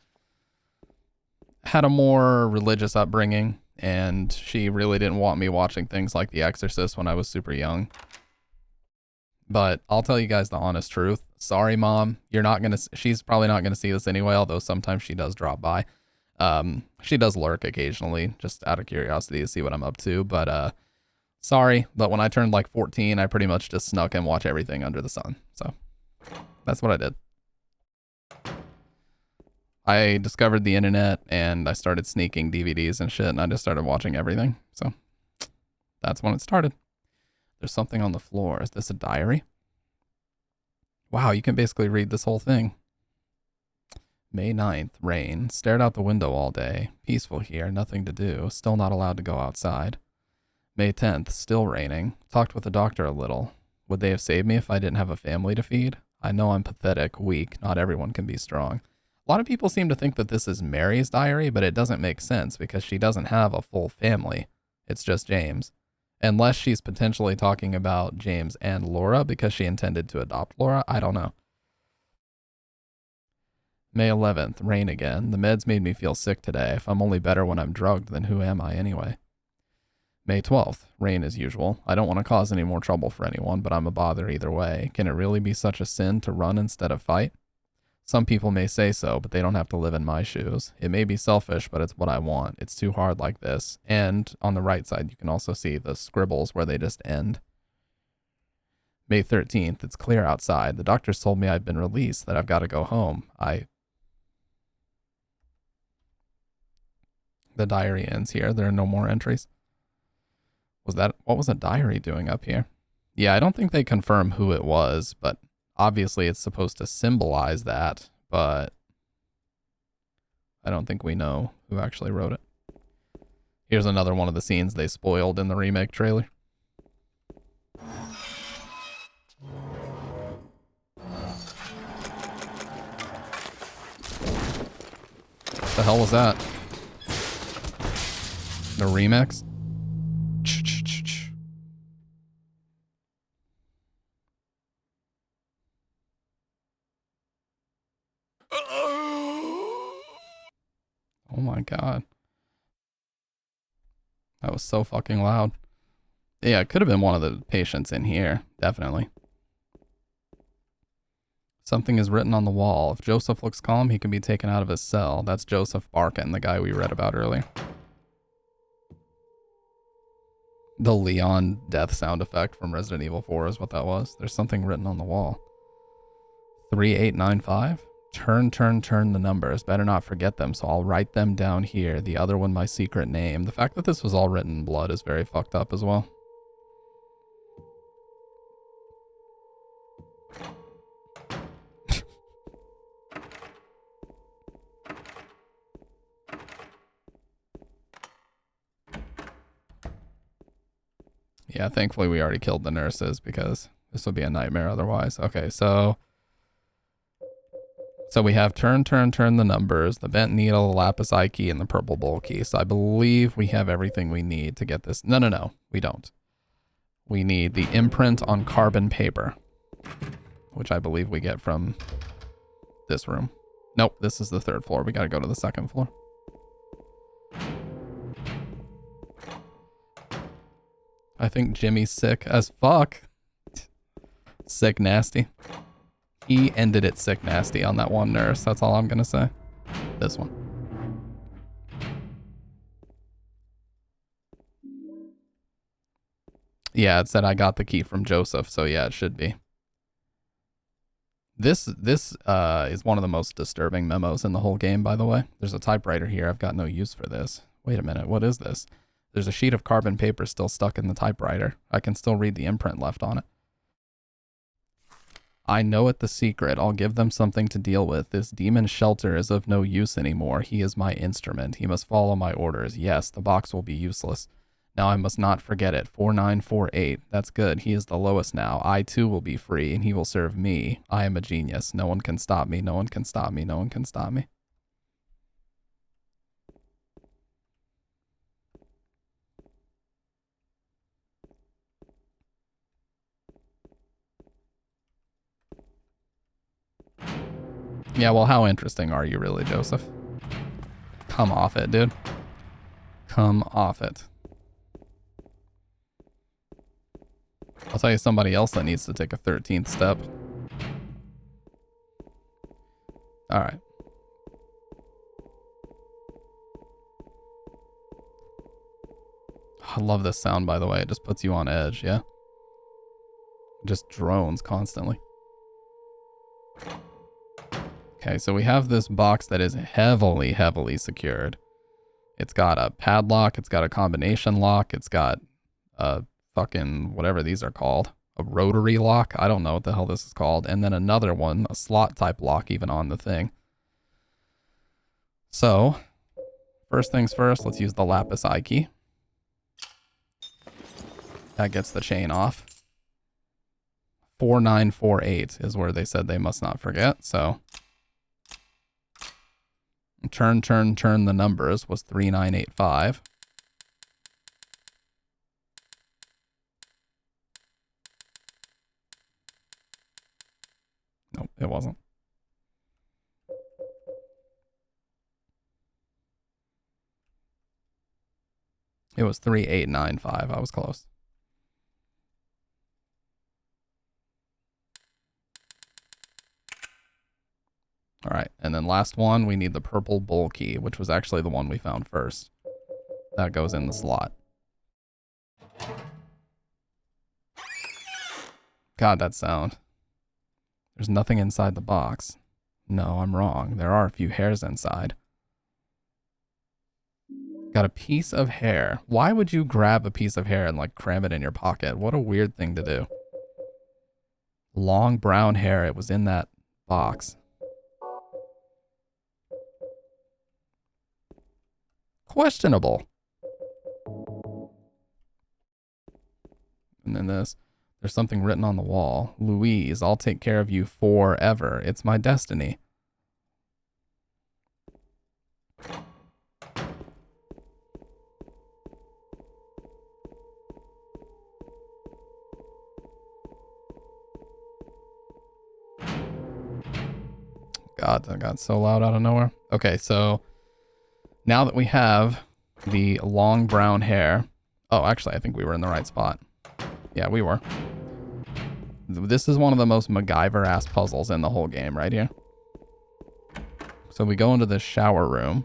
had a more religious upbringing, and she really didn't want me watching things like The Exorcist when I was super young. But I'll tell you guys the honest truth. Sorry, Mom. She's probably not gonna see this anyway, although sometimes she does drop by. She does lurk occasionally, just out of curiosity to see what I'm up to. But sorry, but when I turned like 14, I pretty much just snuck and watched everything under the sun. So that's what I did. I discovered the internet and I started sneaking DVDs and shit, and I just started watching everything. So that's when it started. There's something on the floor. Is this a diary? Wow, you can basically read this whole thing. May 9th, rain. Stared out the window all day. Peaceful here, nothing to do. Still not allowed to go outside. May 10th, still raining. Talked with the doctor a little. Would they have saved me if I didn't have a family to feed? I know I'm pathetic, weak. Not everyone can be strong. A lot of people seem to think that this is Mary's diary, but it doesn't make sense because she doesn't have a full family. It's just James. Unless she's potentially talking about James and Laura because she intended to adopt Laura. I don't know. May 11th, rain again. The meds made me feel sick today. If I'm only better when I'm drugged, then who am I anyway? May 12th, rain as usual. I don't want to cause any more trouble for anyone, but I'm a bother either way. Can it really be such a sin to run instead of fight? Some people may say so, but they don't have to live in my shoes. It may be selfish, but it's what I want. It's too hard like this. And on the right side, you can also see the scribbles where they just end. May 13th, it's clear outside. The doctors told me I've been released, that I've got to go home. The diary ends here. There are no more entries. What was a diary doing up here? Yeah, I don't think they confirm who it was, but obviously it's supposed to symbolize that, but I don't think we know who actually wrote it. Here's another one of the scenes they spoiled in the remake trailer. What the hell was that? The remix? Oh my god. That was so fucking loud. Yeah, it could have been one of the patients in here. Definitely. Something is written on the wall. If Joseph looks calm, he can be taken out of his cell. That's Joseph Barkin, the guy we read about earlier. The Leon death sound effect from Resident Evil 4 is what that was. There's something written on the wall. 3895? Turn the numbers. Better not forget them, so I'll write them down here. The other one, my secret name. The fact that this was all written in blood is very fucked up as well. Yeah, thankfully we already killed the nurses because this would be a nightmare otherwise. Okay, so we have turn the numbers, the bent needle, the lapis eye key, and the purple bowl key. So I believe we have everything we need to get this. No, we don't. We need the imprint on carbon paper, which I believe we get from this room. Nope, this is the 3rd floor. We got to go to the 2nd floor. I think Jimmy's sick as fuck. Sick nasty. He ended it sick nasty on that one nurse. That's all I'm gonna say. This one. Yeah, it said I got the key from Joseph, so yeah, it should be. This is one of the most disturbing memos in the whole game, by the way. There's a typewriter here. I've got no use for this. Wait a minute, what is this? There's a sheet of carbon paper still stuck in the typewriter. I can still read the imprint left on it. I know it the secret. I'll give them something to deal with. This demon shelter is of no use anymore. He is my instrument. He must follow my orders. Yes, the box will be useless. Now I must not forget it. 4948. That's good. He is the lowest now. I too will be free, and he will serve me. I am a genius. No one can stop me. No one can stop me. No one can stop me. Yeah, well, how interesting are you really, Joseph? Come off it, dude. Come off it. I'll tell you somebody else that needs to take a 13th step. Alright. I love this sound, by the way. It just puts you on edge, yeah? It just drones constantly. Okay, so we have this box that is heavily secured. It's got a padlock, it's got a combination lock, it's got a fucking whatever these are called. A rotary lock? I don't know what the hell this is called. And then another one, a slot type lock even on the thing. So, first things first, let's use the lapis eye key. That gets the chain off. 4948 is where they said they must not forget, so... Turn the numbers was 3985. Nope, it wasn't. It was 3895. I was close. All right, and then last one, we need the purple bowl key, which was actually the one we found first. That goes in the slot. God, that sound. There's nothing inside the box. No, I'm wrong. There are a few hairs inside. Got a piece of hair. Why would you grab a piece of hair and like cram it in your pocket? What a weird thing to do. Long brown hair. It was in that box. Questionable. And then this. There's something written on the wall. Louise, I'll take care of you forever. It's my destiny. God, that got so loud out of nowhere. Okay, so now that we have the long brown hair. Oh, actually, I think we were in the right spot. Yeah, we were. This is one of the most MacGyver-ass puzzles in the whole game right here. So we go into this shower room.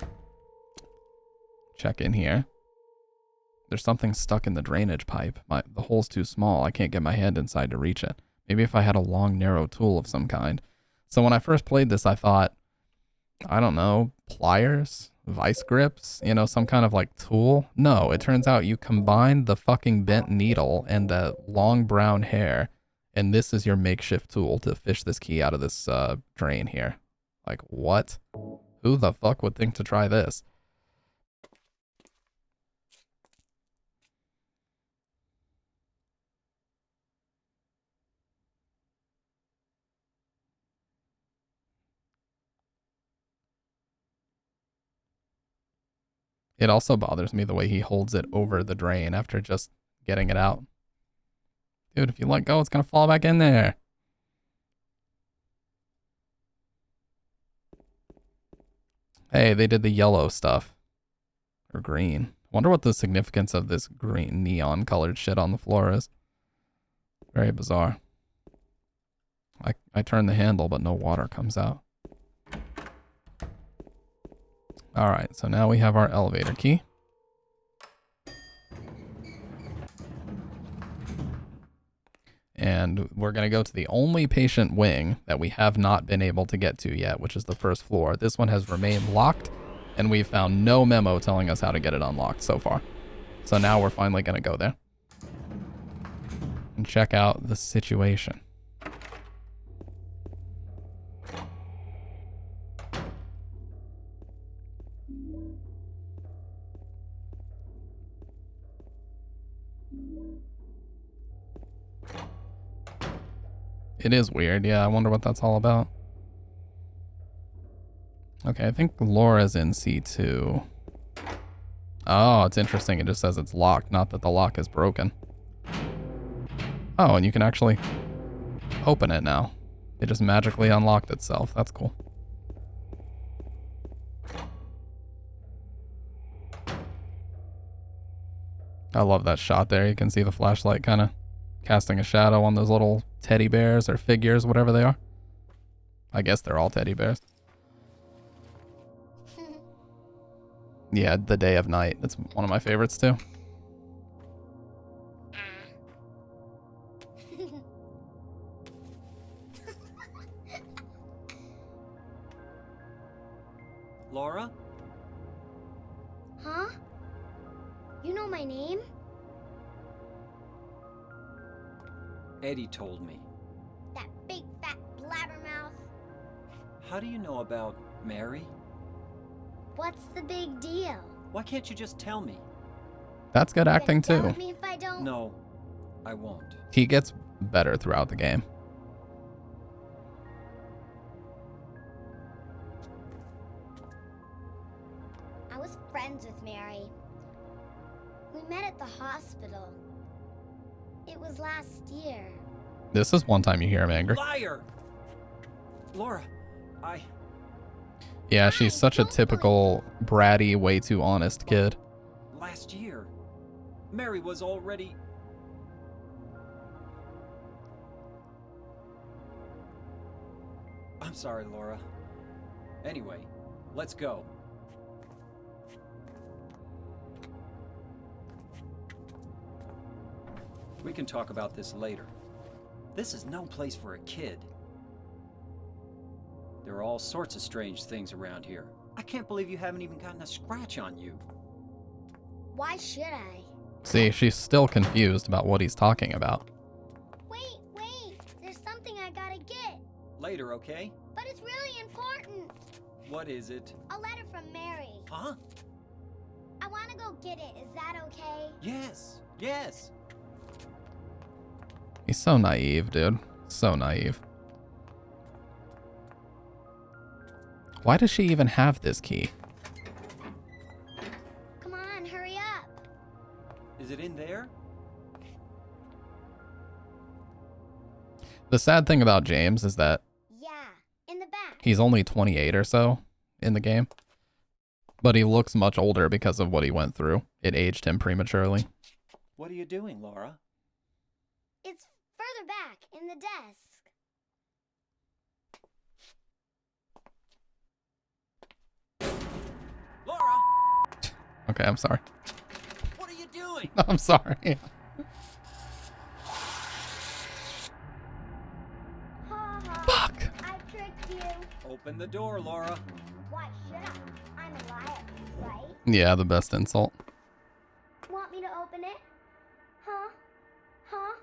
Check in here. There's something stuck in the drainage pipe. The hole's too small. I can't get my hand inside to reach it. Maybe if I had a long, narrow tool of some kind. So when I first played this, I thought, I don't know, pliers? Vice grips? You know, some kind of like tool? No, it turns out you combine the fucking bent needle and the long brown hair, and this is your makeshift tool to fish this key out of this drain here. Like, what? Who the fuck would think to try this? It also bothers me the way he holds it over the drain after just getting it out. Dude, if you let go, it's gonna fall back in there. Hey, they did the yellow stuff. Or green. Wonder what the significance of this green neon colored shit on the floor is. Very bizarre. I turn the handle, but no water comes out. Alright, so now we have our elevator key. And we're going to go to the only patient wing that we have not been able to get to yet, which is the first floor. This one has remained locked, and we've found no memo telling us how to get it unlocked so far. So now we're finally going to go there and check out the situation. It is weird, yeah, I wonder what that's all about. Okay, I think Laura's in C2. Oh, it's interesting, it just says it's locked, not that the lock is broken. Oh, and you can actually open it now. It just magically unlocked itself, that's cool. I love that shot there, you can see the flashlight kind of casting a shadow on those little teddy bears or figures, whatever they are. I guess they're all teddy bears. Yeah, The Day of Night. That's one of my favorites too. Laura? Huh? You know my name? Eddie told me. That big fat blabbermouth. How do you know about Mary? What's the big deal? Why can't you just tell me? That's good acting Yell too. at me if I don't. No, I won't. He gets better throughout the game. I was friends with Mary. We met at the hospital. It was last year. This is one time you hear him angry. Liar! Laura, Yeah, she's such a typical bratty, way too honest kid. last year, Mary was already... I'm sorry, Laura. Anyway, let's go. We can talk about this later. This is no place for a kid. There are all sorts of strange things around here. I can't believe you haven't even gotten a scratch on you. Why should I? See, she's still confused about what he's talking about. Wait. There's something I gotta get. Later, okay? But it's really important. What is it? A letter from Mary. Huh? I wanna go get it. Is that okay? Yes. He's so naive, dude. So naive. Why does she even have this key? Come on, hurry up. Is it in there? The sad thing about James is that Yeah, in the back. he's only 28 or so in the game. But he looks much older because of what he went through. It aged him prematurely. What are you doing, Laura? It's for Further back, in the desk. Laura, Okay, I'm sorry. what are you doing? I'm sorry. Ha ha. Fuck. I tricked you. Open the door, Laura. Why should I? I'm a liar, right? Yeah, the best insult. Want me to open it? Huh? Huh?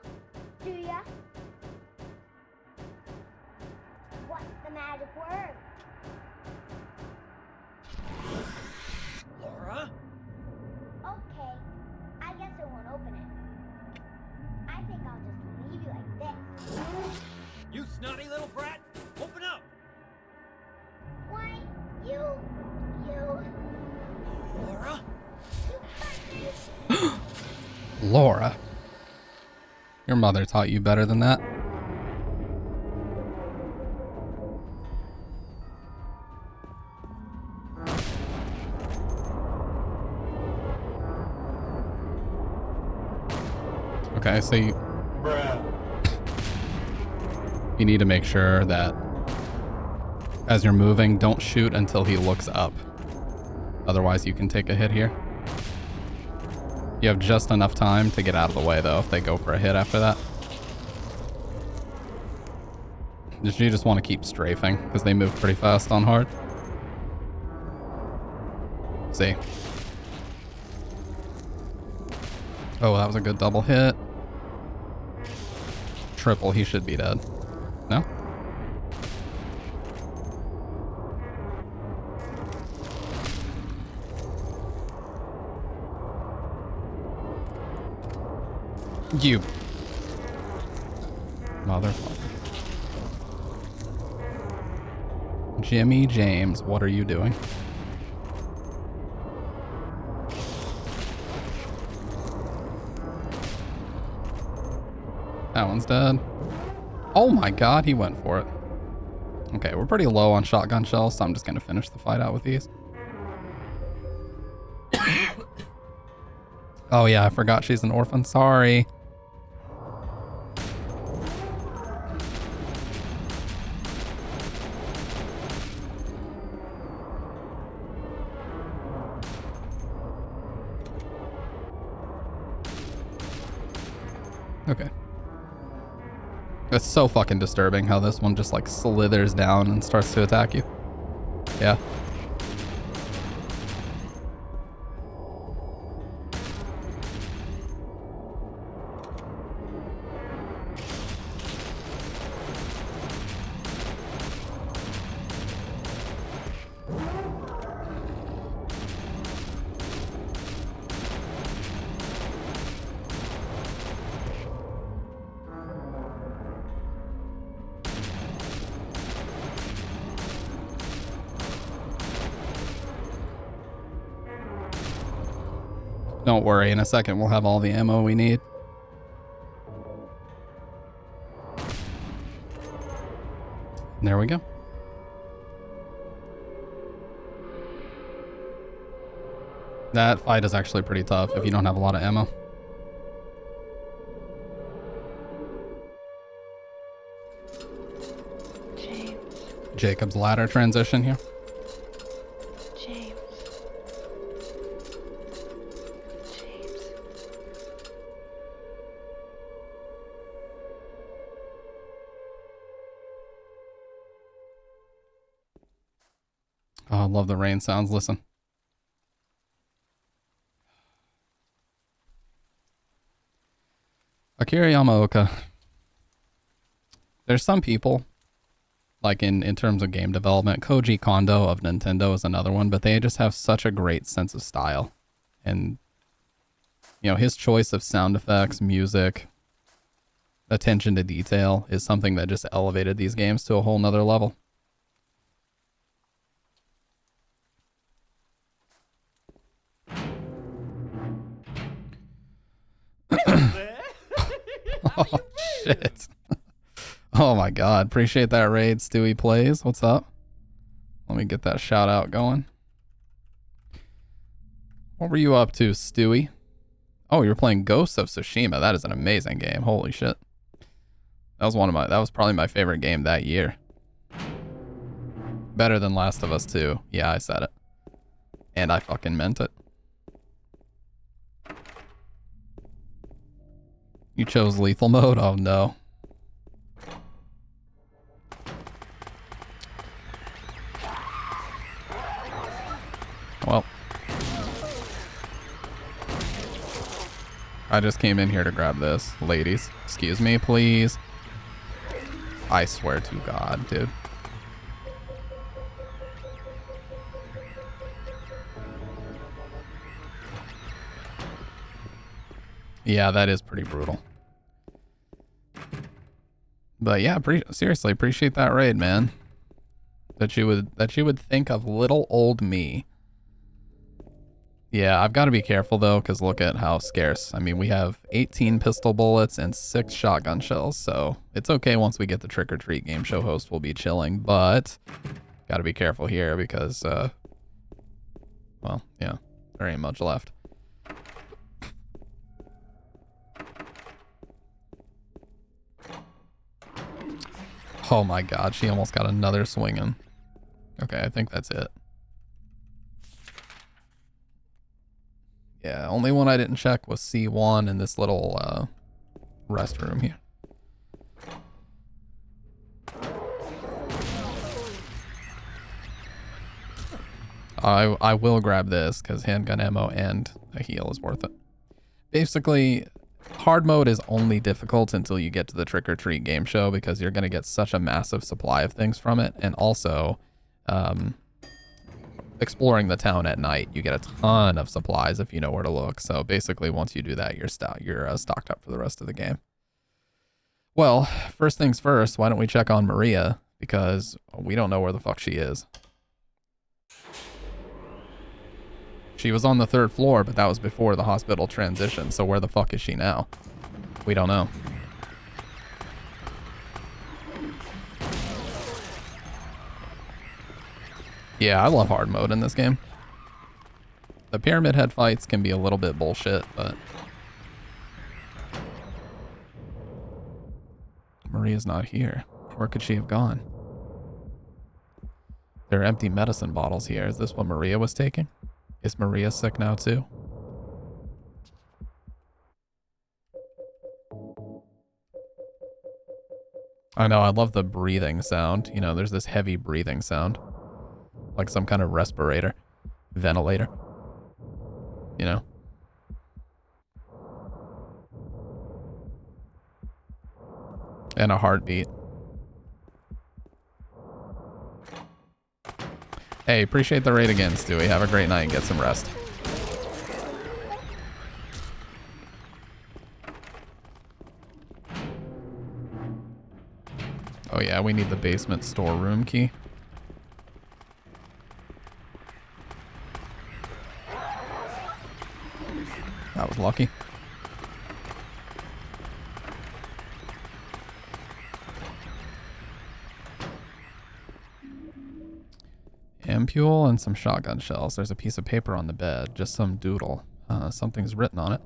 Do ya? What's the magic word? Laura? Okay, I guess I won't open it. I think I'll just leave you like this. You snotty little brat! Open up! Why, you... Laura? You hurt me. Laura. Your mother taught you better than that. Okay, so you need to make sure that as you're moving, don't shoot until he looks up. Otherwise, you can take a hit here. You have just enough time to get out of the way, though, if they go for a hit after that. You just want to keep strafing, because they move pretty fast on hard. See. Oh, that was a good double hit. Triple, he should be dead. No? You. Motherfucker. Jimmy James, what are you doing? That one's dead. Oh my god, he went for it. Okay, we're pretty low on shotgun shells, so I'm just gonna finish the fight out with these. Oh yeah, I forgot she's an orphan. Sorry. Okay. It's so fucking disturbing how this one just like slithers down and starts to attack you. Yeah. Don't worry, in a second we'll have all the ammo we need. There we go. That fight is actually pretty tough if you don't have a lot of ammo. James. Jacob's ladder transition here. James. James. Oh, I love the rain sounds. Listen. Akira Yamaoka. There's some people, like in terms of game development, Koji Kondo of Nintendo is another one, but they just have such a great sense of style. And, you know, his choice of sound effects, music, attention to detail is something that just elevated these games to a whole nother level. Oh, shit. Oh my god. Appreciate that raid, Stewie Plays. What's up? Let me get that shout out going. What were you up to, Stewie? Oh, you're playing Ghosts of Tsushima. That is an amazing game. Holy shit. That was probably my favorite game that year. Better than Last of Us 2. Yeah, I said it. And I fucking meant it. You chose lethal mode? Oh no. Well. I just came in here to grab this. Ladies, excuse me, please. I swear to God, dude. Yeah, that is pretty brutal. But yeah, seriously, appreciate that raid, man. That you would think of little old me. Yeah, I've got to be careful though, because look at how scarce. I mean, we have 18 pistol bullets and 6 shotgun shells, so it's okay once we get the trick or treat. Game show host will be chilling, but got to be careful here because, well, yeah, there ain't much left. Oh my God, she almost got another swinging. Okay, I think that's it. Yeah, only one I didn't check was C1 in this little restroom here. I will grab this because handgun ammo and a heal is worth it. Basically, hard mode is only difficult until you get to the trick or treat game show because you're going to get such a massive supply of things from it, and also exploring the town at night, you get a ton of supplies if you know where to look. So basically, once you do that, you're stocked up for the rest of the game. Well, first things first, why don't we check on Maria, because we don't know where the fuck she is. She was on the 3rd floor, but that was before the hospital transition, so where the fuck is she now? We don't know. Yeah, I love hard mode in this game. The Pyramid Head fights can be a little bit bullshit, but... Maria's not here. Where could she have gone? There are empty medicine bottles here. Is this what Maria was taking? Is Maria sick now too? I know, I love the breathing sound. You know, there's this heavy breathing sound. Like some kind of respirator. Ventilator. You know? And a heartbeat. Hey, appreciate the raid again, Stewie. Have a great night and get some rest. Oh yeah, we need the basement storeroom key. That was lucky. Ampule and some shotgun shells. There's a piece of paper on the bed. Just some doodle. Something's written on it.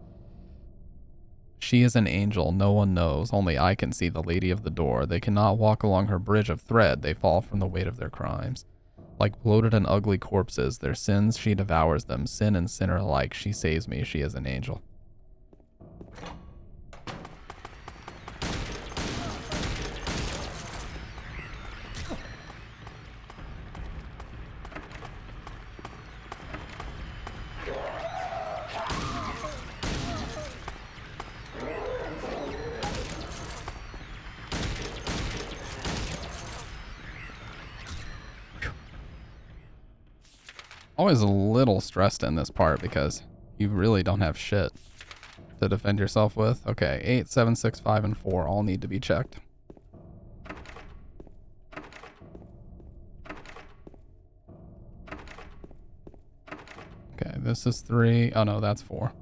She is an angel. No one knows. Only I can see the lady of the door. They cannot walk along her bridge of thread. They fall from the weight of their crimes. Like bloated and ugly corpses, their sins, she devours them. Sin and sinner alike. She saves me. She is an angel. Always a little stressed in this part because you really don't have shit to defend yourself with. Okay, 8, 7, 6, 5, and 4 all need to be checked. Okay, this is 3. Oh no, that's 4.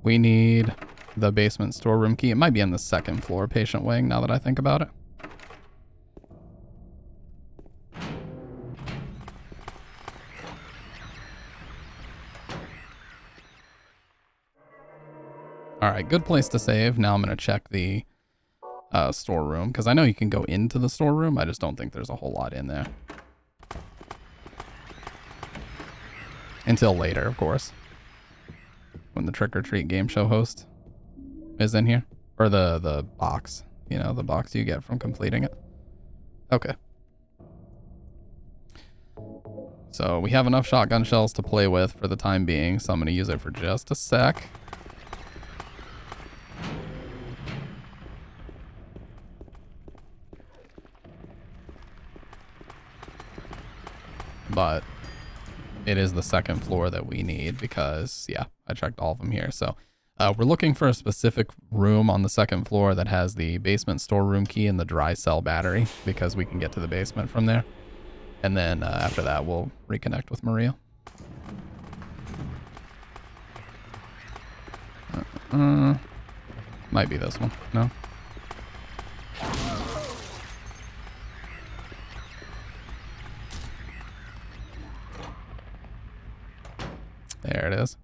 We need the basement storeroom key. It might be on the 2nd floor patient wing now that I think about it. All right, good place to save. Now I'm going to check the storeroom, because I know you can go into the storeroom. I just don't think there's a whole lot in there. Until later, of course. When the trick-or-treat game show host is in here. Or the box. You know, the box you get from completing it. Okay. So we have enough shotgun shells to play with for the time being, so I'm going to use it for just a sec. But it is the second floor that we need because, yeah, I checked all of them here. So we're looking for a specific room on the second floor that has the basement storeroom key and the dry cell battery because we can get to the basement from there. And then after that, we'll reconnect with Maria. Might be this one. No? There it is.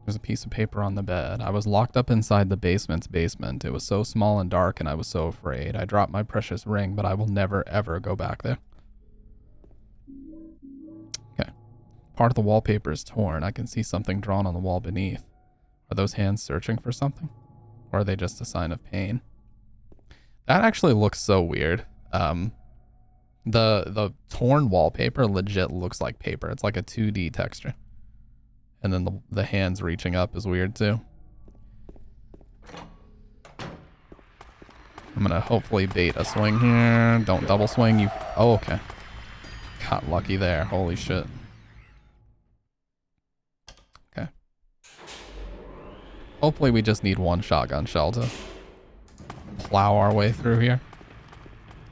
There's a piece of paper on the bed. I was locked up inside the basement's basement. It was so small and dark and I was so afraid. I dropped my precious ring, but I will never ever go back there. Okay. Part of the wallpaper is torn. I can see something drawn on the wall beneath. Are those hands searching for something? Or are they just a sign of pain? That actually looks so weird. The torn wallpaper legit looks like paper. It's like a 2D texture. And then the hands reaching up is weird too. I'm gonna hopefully bait a swing here. Don't double swing. You. Oh, okay. Got lucky there. Holy shit. Okay. Hopefully we just need one shotgun shell to plow our way through here.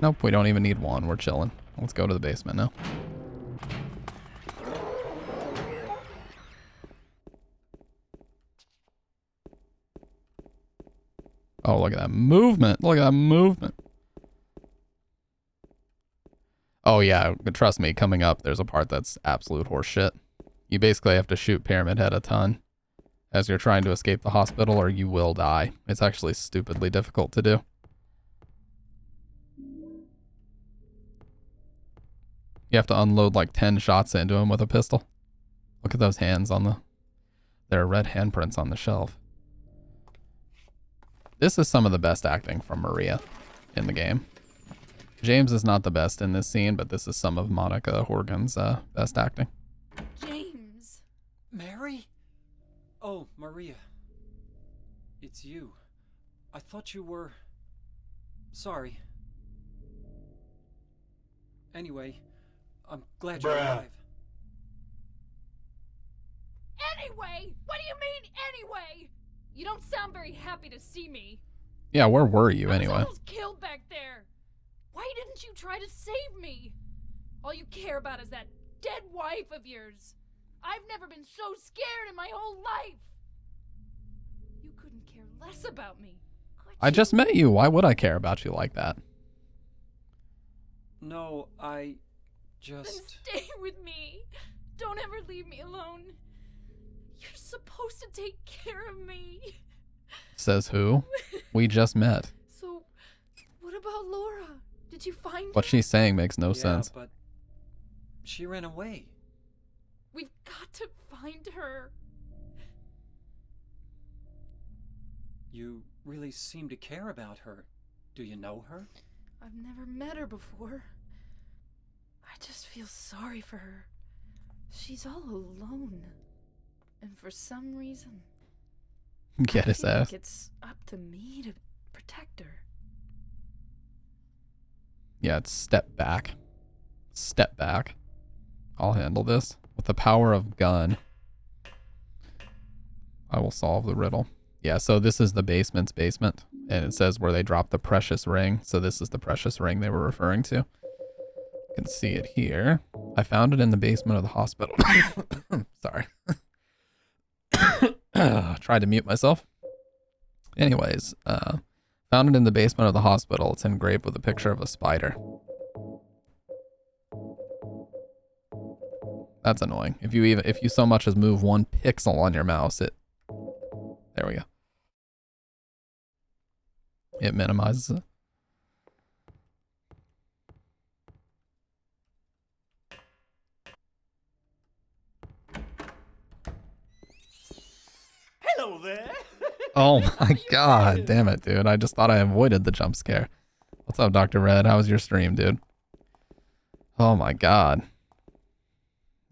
Nope, we don't even need one. We're chilling. Let's go to the basement now. Oh, look at that movement. Look at that movement. Oh, yeah. But trust me, coming up, there's a part that's absolute horseshit. You basically have to shoot Pyramid Head a ton as you're trying to escape the hospital or you will die. It's actually stupidly difficult to do. You have to unload like 10 shots into him with a pistol. Look at those hands on the... There are red handprints on the shelf. This is some of the best acting from Maria in the game. James is not the best in this scene, but this is some of Monica Horgan's best acting. James. Mary? Oh, Maria. It's you. I thought you were... Sorry. Anyway, I'm glad you're alive. Anyway? What do you mean, anyway? You don't sound very happy to see me. Yeah, where were you I anyway? was almost killed back there. Why didn't you try to save me? All you care about is that dead wife of yours. I've never been so scared in my whole life. You couldn't care less about me, could I you? just met you. Why would I care about you like that? No, I Then just... stay with me. Don't ever leave me alone. You're supposed to take care of me. Says who? We just met. So, what about Laura? Did you find What her? she's saying makes no Yeah, sense. but she ran away. We've got to find her. You really seem to care about her. Do you know her? I've never met her before. I just feel sorry for her. She's all alone. And for some reason, Get his I feel ass. like it's up to me to protect her. Yeah, it's step back. Step back. I'll handle this. With the power of gun, I will solve the riddle. Yeah, so this is the basement's basement. And it says where they dropped the precious ring. So this is the precious ring they were referring to. You can see it here. I found it in the basement of the hospital. Sorry. Tried to mute myself. Anyways, found it in the basement of the hospital. It's engraved with a picture of a spider. That's annoying. If you so much as move 1 pixel on your mouse, there we go. It minimizes it. Hello there. Oh my god, damn it, dude. I just thought I avoided the jump scare. What's up, Dr. Red? How was your stream, dude? Oh my god.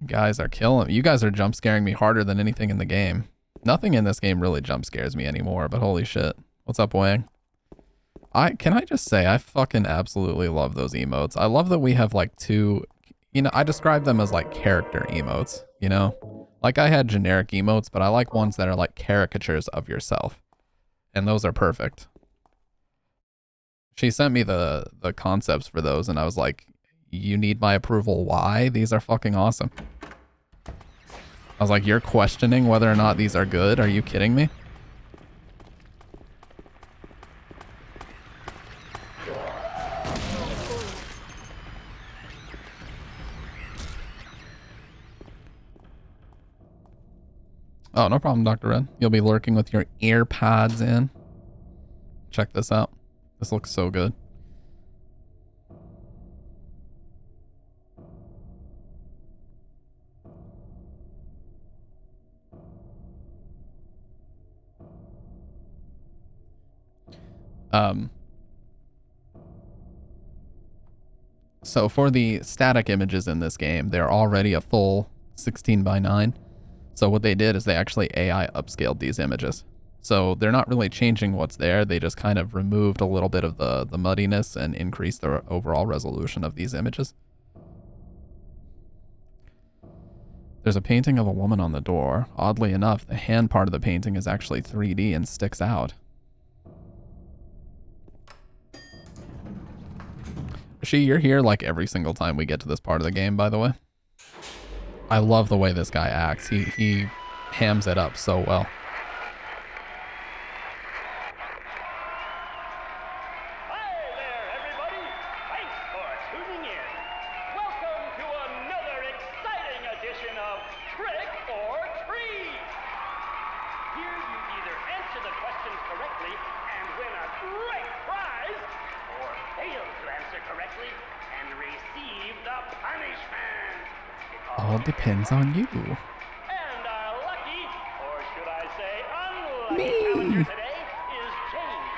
You guys are killing me. You guys are jump scaring me harder than anything in the game. Nothing in this game really jump scares me anymore, but holy shit. What's up, Wang? Can I just say, I fucking absolutely love those emotes. I love that we have like 2, you know, I describe them as like character emotes, you know? Like I had generic emotes, but I like ones that are like caricatures of yourself. And those are perfect. She sent me the concepts for those and I was like, you need my approval? Why? These are fucking awesome. I was like, you're questioning whether or not these are good? Are you kidding me? Oh, no problem, Dr. Red. You'll be lurking with your earpods in. Check this out. This looks so good. So for the static images in this game, they're already a full 16:9. So what they did is they actually AI upscaled these images. So they're not really changing what's there. They just kind of removed a little bit of the muddiness and increased the overall resolution of these images. There's a painting of a woman on the door. Oddly enough, the hand part of the painting is actually 3D and sticks out. You're here like every single time we get to this part of the game, by the way. I love the way this guy acts. He hams it up so well. Hi there, everybody. Thanks for tuning in. Welcome to another exciting edition of Trick or Treat. Here you either answer the questions correctly and win a great prize, or fail to answer correctly and receive the punishment. All depends on you. And our lucky, or should I say unlucky challenger today is James.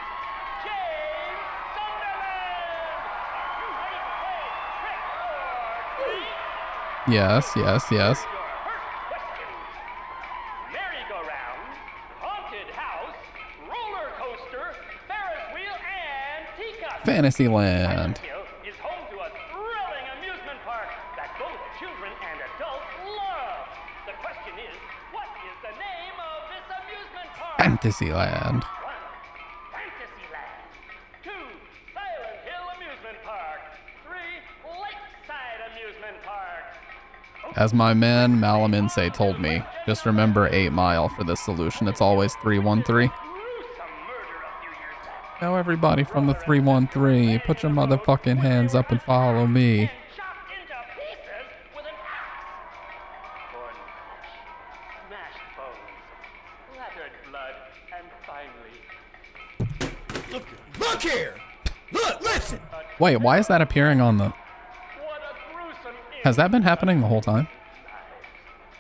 James Sunderland! Are you ready to play Trick or Treat? Yes. Your first question. Merry-go-round, haunted house, roller coaster, Ferris wheel, and teacup. Fantasyland. Is home to a thrilling amusement park that both children and adults love. The question is, what is the name of this amusement park? Fantasyland. 1. Fantasyland. 2. Silent Hill Amusement Park. 3. Lakeside Amusement Park. As my man Malaminse told me, just remember 8 Mile for this solution. It's always 313. Now everybody from the 313, put your motherfucking hands up and follow me. Chopped into pieces with an axe. Torn flesh, smashed bones, splattered blood, and finally... Look here! Look, listen! Wait, why is that appearing on the... What a gruesome Has that been happening the whole time?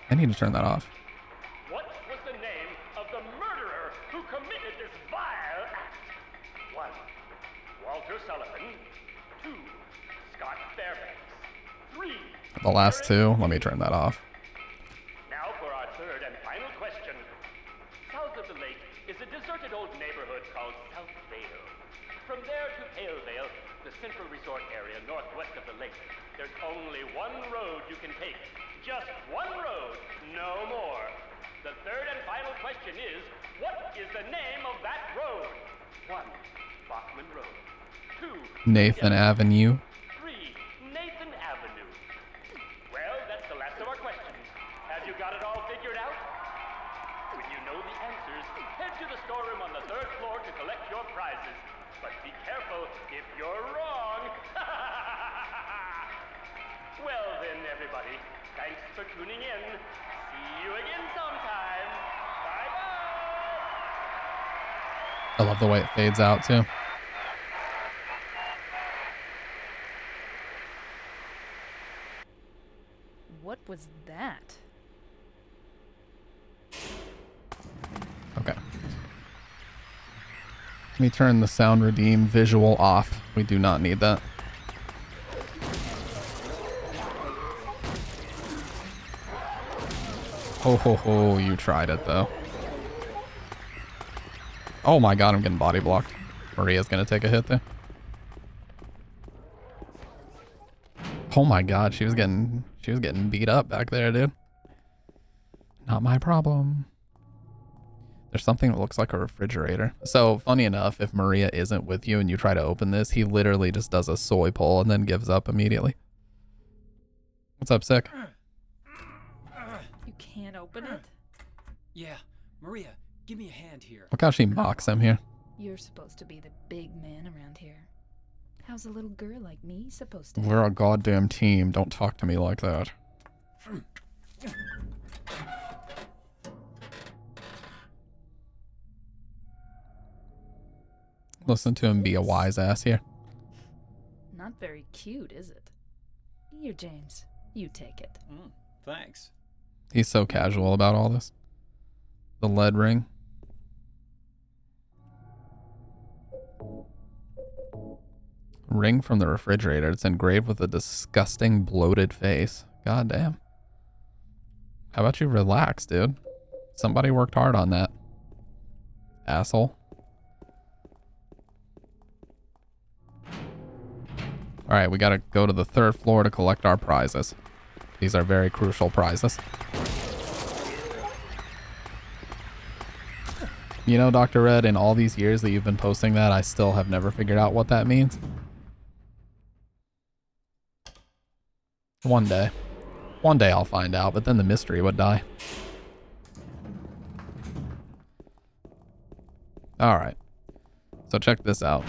I need to turn that off. What was the name of the murderer who committed this vile act? 1. Walter Sullivan. 2. Scott Fairbanks. 3. The last 2, let me turn that off. Now for our third and final question. South of the lake is a deserted old neighborhood called South Vale. From there to Pale Vale, the central resort area northwest of the lake, there's only one road you can take. Just one road, no more. The third and final question is, what is the name of that road? 1. Bachman Road. 2. Nathan Avenue. 3. Nathan Avenue. Well, that's the last of our questions. Have you got it all figured out? When you know the answers, head to the storeroom on the 3rd floor to collect your prizes. But be careful if you're wrong. Well then, everybody, thank Thanks for tuning in. See you again sometime. Bye-bye. I love the way it fades out too. What was that? Okay. Let me turn the sound redeem visual off. We do not need that. Ho ho ho, you tried it though. Oh my god, I'm getting body blocked. Maria's gonna take a hit there. Oh my god, she was getting beat up back there, dude. Not my problem. There's something that looks like a refrigerator. So, funny enough, if Maria isn't with you and you try to open this, he literally just does a soy pull and then gives up immediately. What's up, Sick? You can't open it? Yeah, Maria, give me a hand here. Look how she mocks him here. You're supposed to be the big man around here. How's a little girl like me supposed to We're a goddamn team. Don't talk to me like that. Listen to him be a wise ass here. Not very cute, is it? Here, James. You take it. Thanks. He's so casual about all this. The lead ring. Ring from the refrigerator. It's engraved with a disgusting bloated face. God damn. How about you relax, dude? Somebody worked hard on that. Asshole. Alright, we gotta go to the 3rd floor to collect our prizes. These are very crucial prizes. You know, Dr. Red, in all these years that you've been posting that, I still have never figured out what that means. One day. One day I'll find out, but then the mystery would die. Alright. So check this out.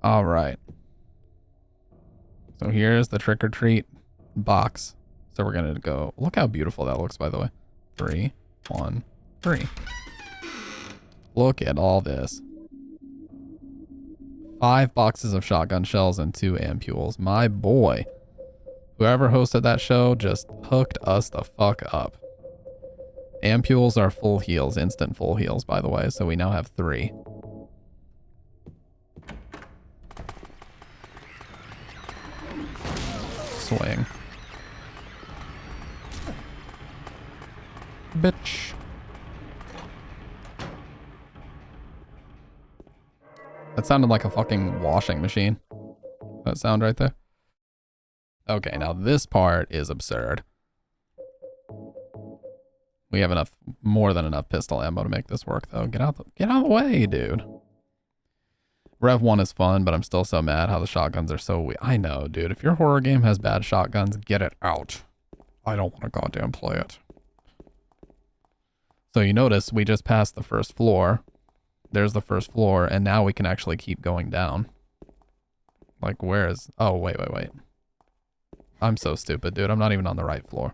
Alright. So here's the trick or treat box. So we're gonna go. Look how beautiful that looks, by the way. 3, 1, 3. Look at all this. 5 boxes of shotgun shells and 2 ampules. My boy. Whoever hosted that show just hooked us the fuck up. Ampules are full heals, instant full heals, by the way. So we now have 3. Swing. Bitch. That sounded like a fucking washing machine. That sound right there. Okay, now this part is absurd. We have enough, more than enough pistol ammo to make this work, though. Get out of the way, dude. Rev 1 is fun, but I'm still so mad how the shotguns are so weak. I know, dude. If your horror game has bad shotguns, get it out. I don't want to goddamn play it. So you notice we just passed the 1st floor. There's the 1st floor, and now we can actually keep going down. Like, where is... Oh, wait. I'm so stupid, dude. I'm not even on the right floor.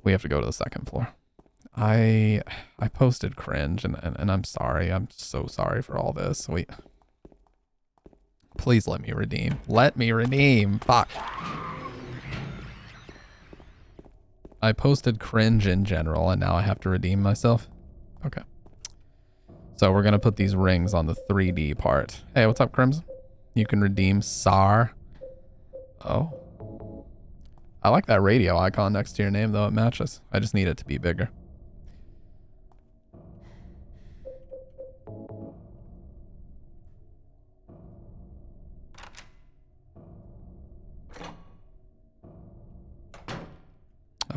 We have to go to the 2nd floor. I posted cringe, and I'm sorry. I'm so sorry for all this. Please let me redeem. Let me redeem. Fuck. I posted cringe in general, and now I have to redeem myself. Okay. So we're going to put these rings on the 3D part. Hey, what's up, Crimson? You can redeem SAR. Oh. I like that radio icon next to your name, though. It matches. I just need it to be bigger.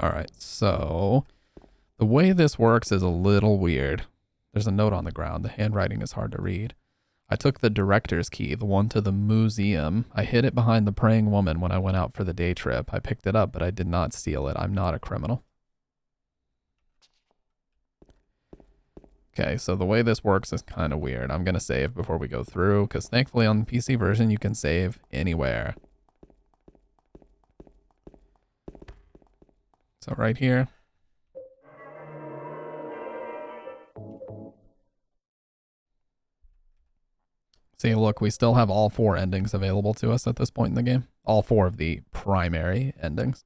Alright, so the way this works is a little weird. There's a note on the ground. The handwriting is hard to read. I took the director's key, the one to the museum. I hid it behind the praying woman when I went out for the day trip. I picked it up, but I did not steal it. I'm not a criminal. Okay, so the way this works is kind of weird. I'm going to save before we go through, because thankfully on the PC version, you can save anywhere. So right here. See, look, we still have all 4 endings available to us at this point in the game. All 4 of the primary endings.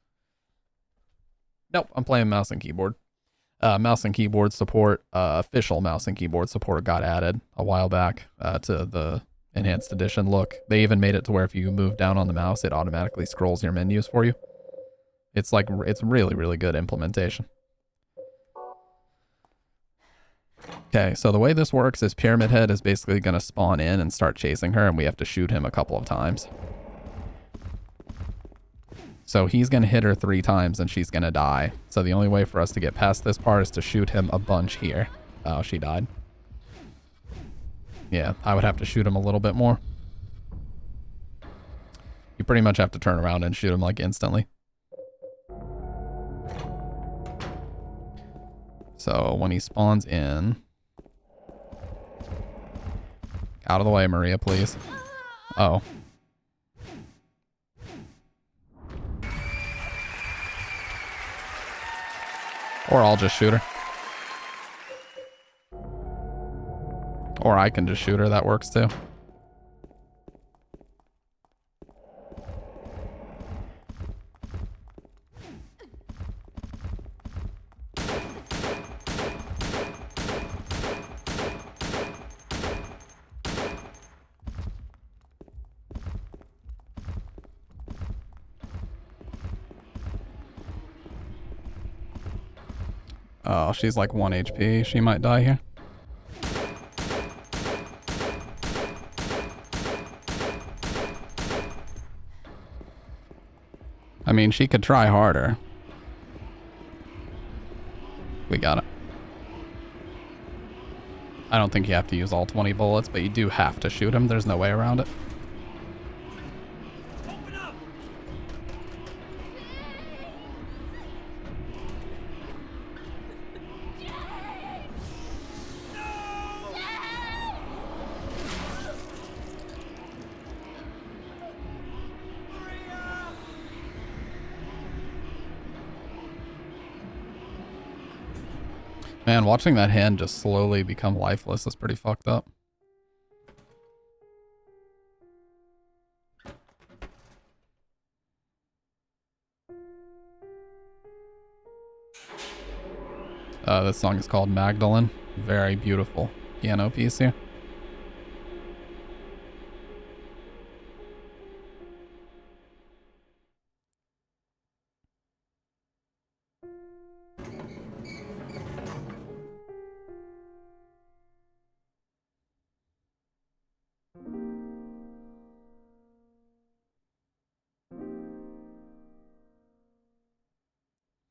Nope, I'm playing mouse and keyboard. Mouse and keyboard support, official mouse and keyboard support got added a while back to the enhanced edition. Look, they even made it to where if you move down on the mouse, it automatically scrolls your menus for you. It's like, it's really, really good implementation. Okay, so the way this works is Pyramid Head is basically going to spawn in and start chasing her, and we have to shoot him a couple of times. So he's going to hit her 3 times and she's going to die. So the only way for us to get past this part is to shoot him a bunch here. Oh, she died. Yeah, I would have to shoot him a little bit more. You pretty much have to turn around and shoot him like instantly. So when he spawns in... Out of the way, Maria, please. Oh. Or I'll just shoot her. Or I can just shoot her, that works too. Oh, she's like 1 HP. She might die here. I mean, she could try harder. We got it. I don't think you have to use all 20 bullets, but you do have to shoot him. There's no way around it. Man, watching that hand just slowly become lifeless is pretty fucked up. This song is called Magdalene. Very beautiful piano piece here.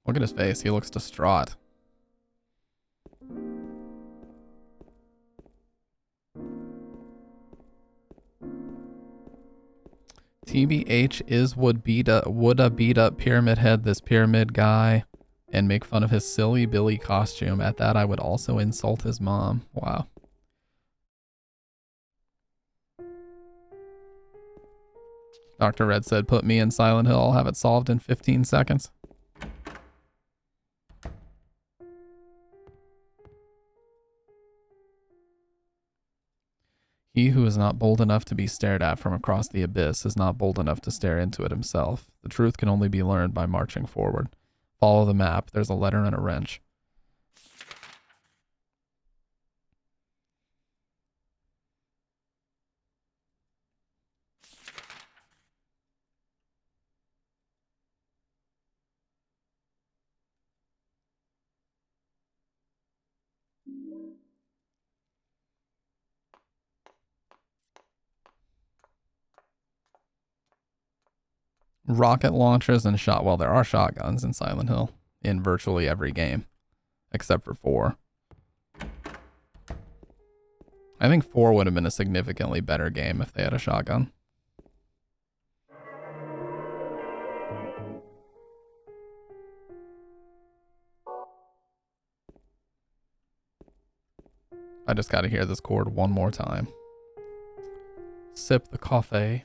Look at his face. He looks distraught. TBH is woulda beat up Pyramid Head, this pyramid guy, and make fun of his silly Billy costume. At that, I would also insult his mom. Wow. Dr. Red said, put me in Silent Hill. I'll have it solved in 15 seconds. He who is not bold enough to be stared at from across the abyss is not bold enough to stare into it himself. The truth can only be learned by marching forward. Follow the map. There's a letter and a wrench. Rocket launchers and shot. Well, there are shotguns in Silent Hill in virtually every game, except for 4. I think 4 would have been a significantly better game if they had a shotgun. I just gotta hear this chord one more time. Sip the coffee.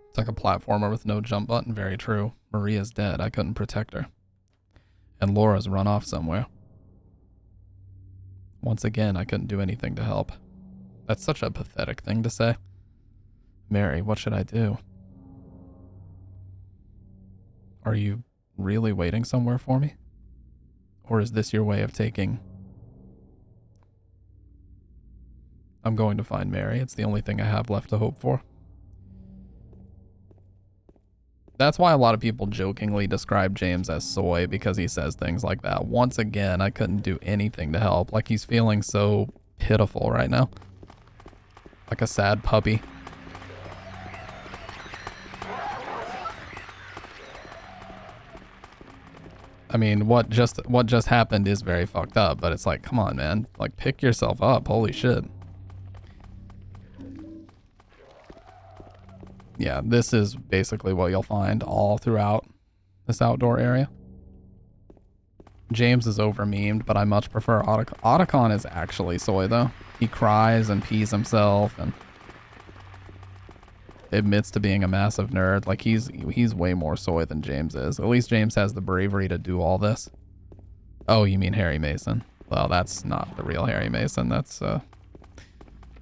It's like a platformer with no jump button. Very true. Maria's dead. I couldn't protect her. And Laura's run off somewhere. Once again, I couldn't do anything to help. That's such a pathetic thing to say. Mary, what should I do? Are you really waiting somewhere for me? Or is this your way of taking... I'm going to find Mary. It's the only thing I have left to hope for. That's why a lot of people jokingly describe James as soy, because he says things like that. Once again, I couldn't do anything to help. Like he's feeling so pitiful right now. Like a sad puppy. I mean, what just happened is very fucked up, but it's like, come on, man. Like, pick yourself up. Holy shit. Yeah, this is basically what you'll find all throughout this outdoor area. James is over-memed, but I much prefer Otacon. Otacon is actually soy, though. He cries and pees himself and admits to being a massive nerd. Like, he's way more soy than James is. At least James has the bravery to do all this. Oh, you mean Harry Mason? Well, that's not the real Harry Mason. That's the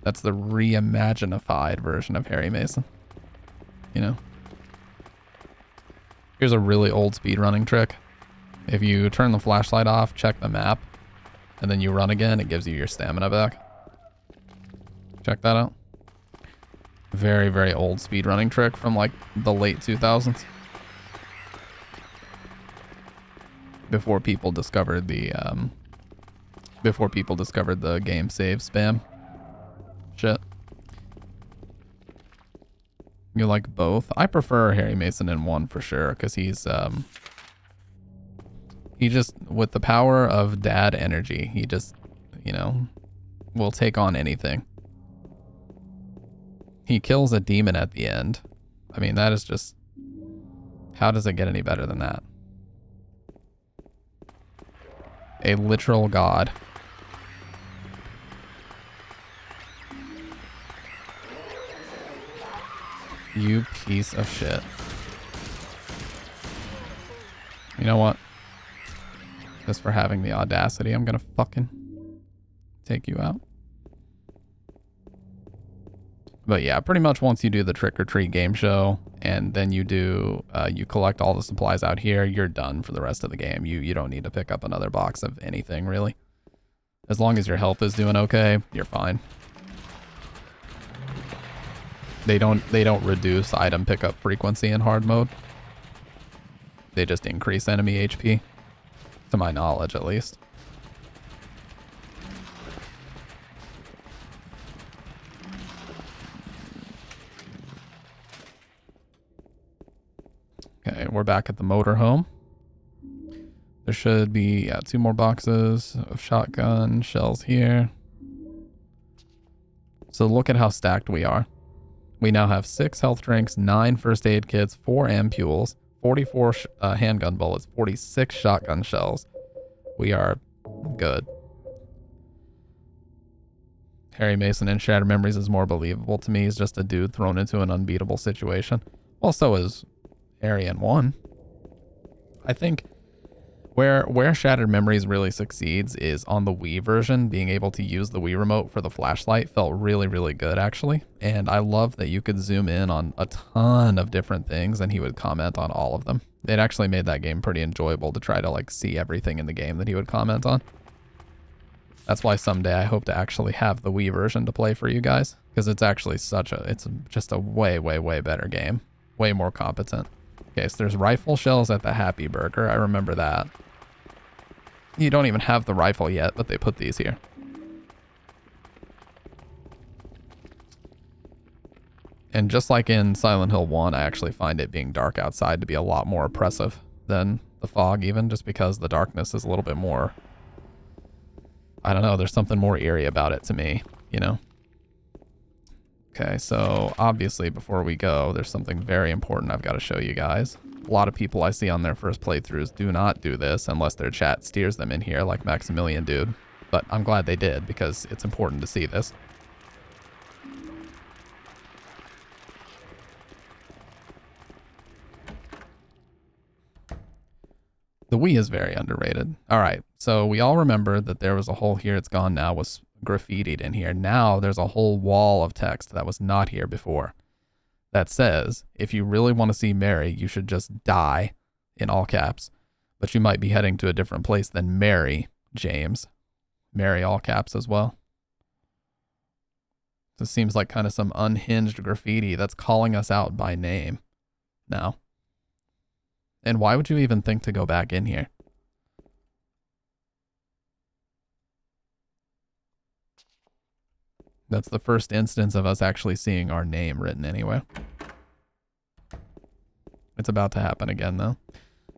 reimaginified version of Harry Mason. You know? Here's a really old speedrunning trick. If you turn the flashlight off, check the map, and then you run again, it gives you your stamina back. Check that out. Very, very old speedrunning trick from like the late 2000s. Before people discovered the game save spam shit. You like both? I prefer Harry Mason in one for sure, because he's he just, with the power of dad energy, he just, you know, will take on anything. He kills a demon at the end. I mean, that is just, how does it get any better than that? A literal god. You piece of shit. You know what? Just for having the audacity, I'm gonna fucking take you out. But yeah, pretty much once you do the trick or treat game show and then you do, you collect all the supplies out here, you're done for the rest of the game. You don't need to pick up another box of anything really. As long as your health is doing okay, you're fine. They don't reduce item pickup frequency in hard mode. They just increase enemy HP. To my knowledge, at least. Okay, we're back at the motorhome. There should be 2 more boxes of shotgun shells here. So look at how stacked we are. We now have 6 health drinks, 9 first aid kits, 4 ampules, 44 handgun bullets, 46 shotgun shells. We are good. Harry Mason in Shattered Memories is more believable to me. He's just a dude thrown into an unbeatable situation. Well, so is Harry in 1. I think where Shattered Memories really succeeds is on the Wii version. Being able to use the Wii remote for the flashlight felt really, really good, actually. And I love that you could zoom in on a ton of different things and he would comment on all of them. It actually made that game pretty enjoyable to try to like see everything in the game that he would comment on. That's why someday I hope to actually have the Wii version to play for you guys, because it's actually it's just a way, way, way better game. Way more competent. Okay, so there's rifle shells at the Happy Burger. I remember that. You don't even have the rifle yet, but they put these here. And just like in Silent Hill 1, I actually find it being dark outside to be a lot more oppressive than the fog, even just because the darkness is a little bit more, I don't know, there's something more eerie about it to me, you know? Okay, so obviously before we go, there's something very important I've got to show you guys. A lot of people I see on their first playthroughs do not do this unless their chat steers them in here like Maximilian dude. But I'm glad they did because it's important to see this. The Wii is very underrated. All right, so we all remember that there was a hole here. It's gone now. Was graffitied in here. Now there's a whole wall of text that was not here before. That says, if you really want to see Mary, you should just die, in all caps. But you might be heading to a different place than Mary, James. Mary, all caps as well. This seems like kind of some unhinged graffiti that's calling us out by name now. And why would you even think to go back in here? That's the first instance of us actually seeing our name written anyway. It's about to happen again, though.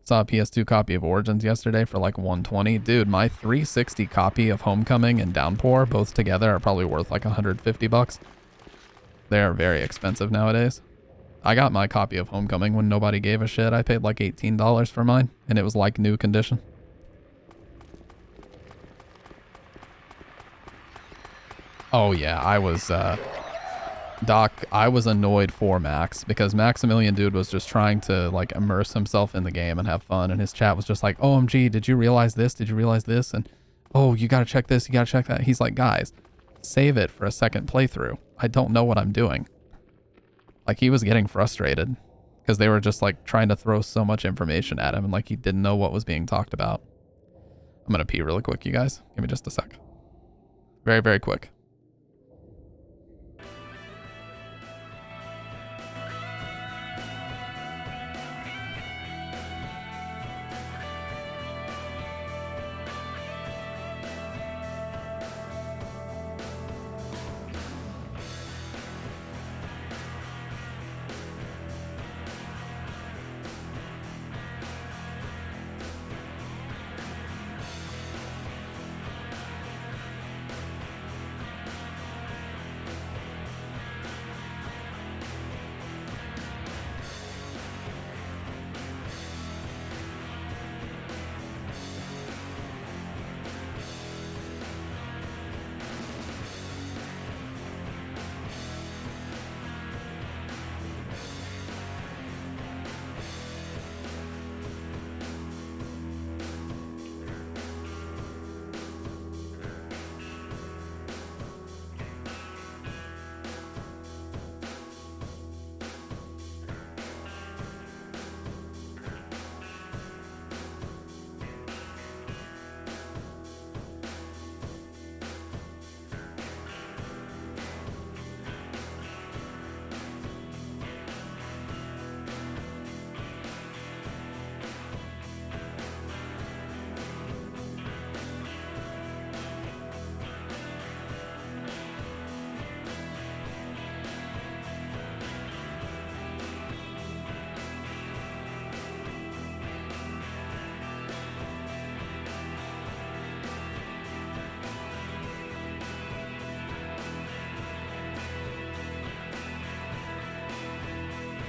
Saw a PS2 copy of Origins yesterday for like $120. Dude, my 360 copy of Homecoming and Downpour, both together, are probably worth like $150. They are very expensive nowadays. I got my copy of Homecoming when nobody gave a shit. I paid like $18 for mine, and it was like new condition. Oh yeah, I was, Doc, I was annoyed for Max because Maximilian dude was just trying to like immerse himself in the game and have fun, and his chat was just like, OMG, did you realize this? Did you realize this? And oh, you gotta check this, you gotta check that. He's like, guys, save it for a second playthrough. I don't know what I'm doing. Like, he was getting frustrated because they were just like trying to throw so much information at him, and like he didn't know what was being talked about. I'm gonna pee really quick, you guys. Give me just a sec. Very, very quick.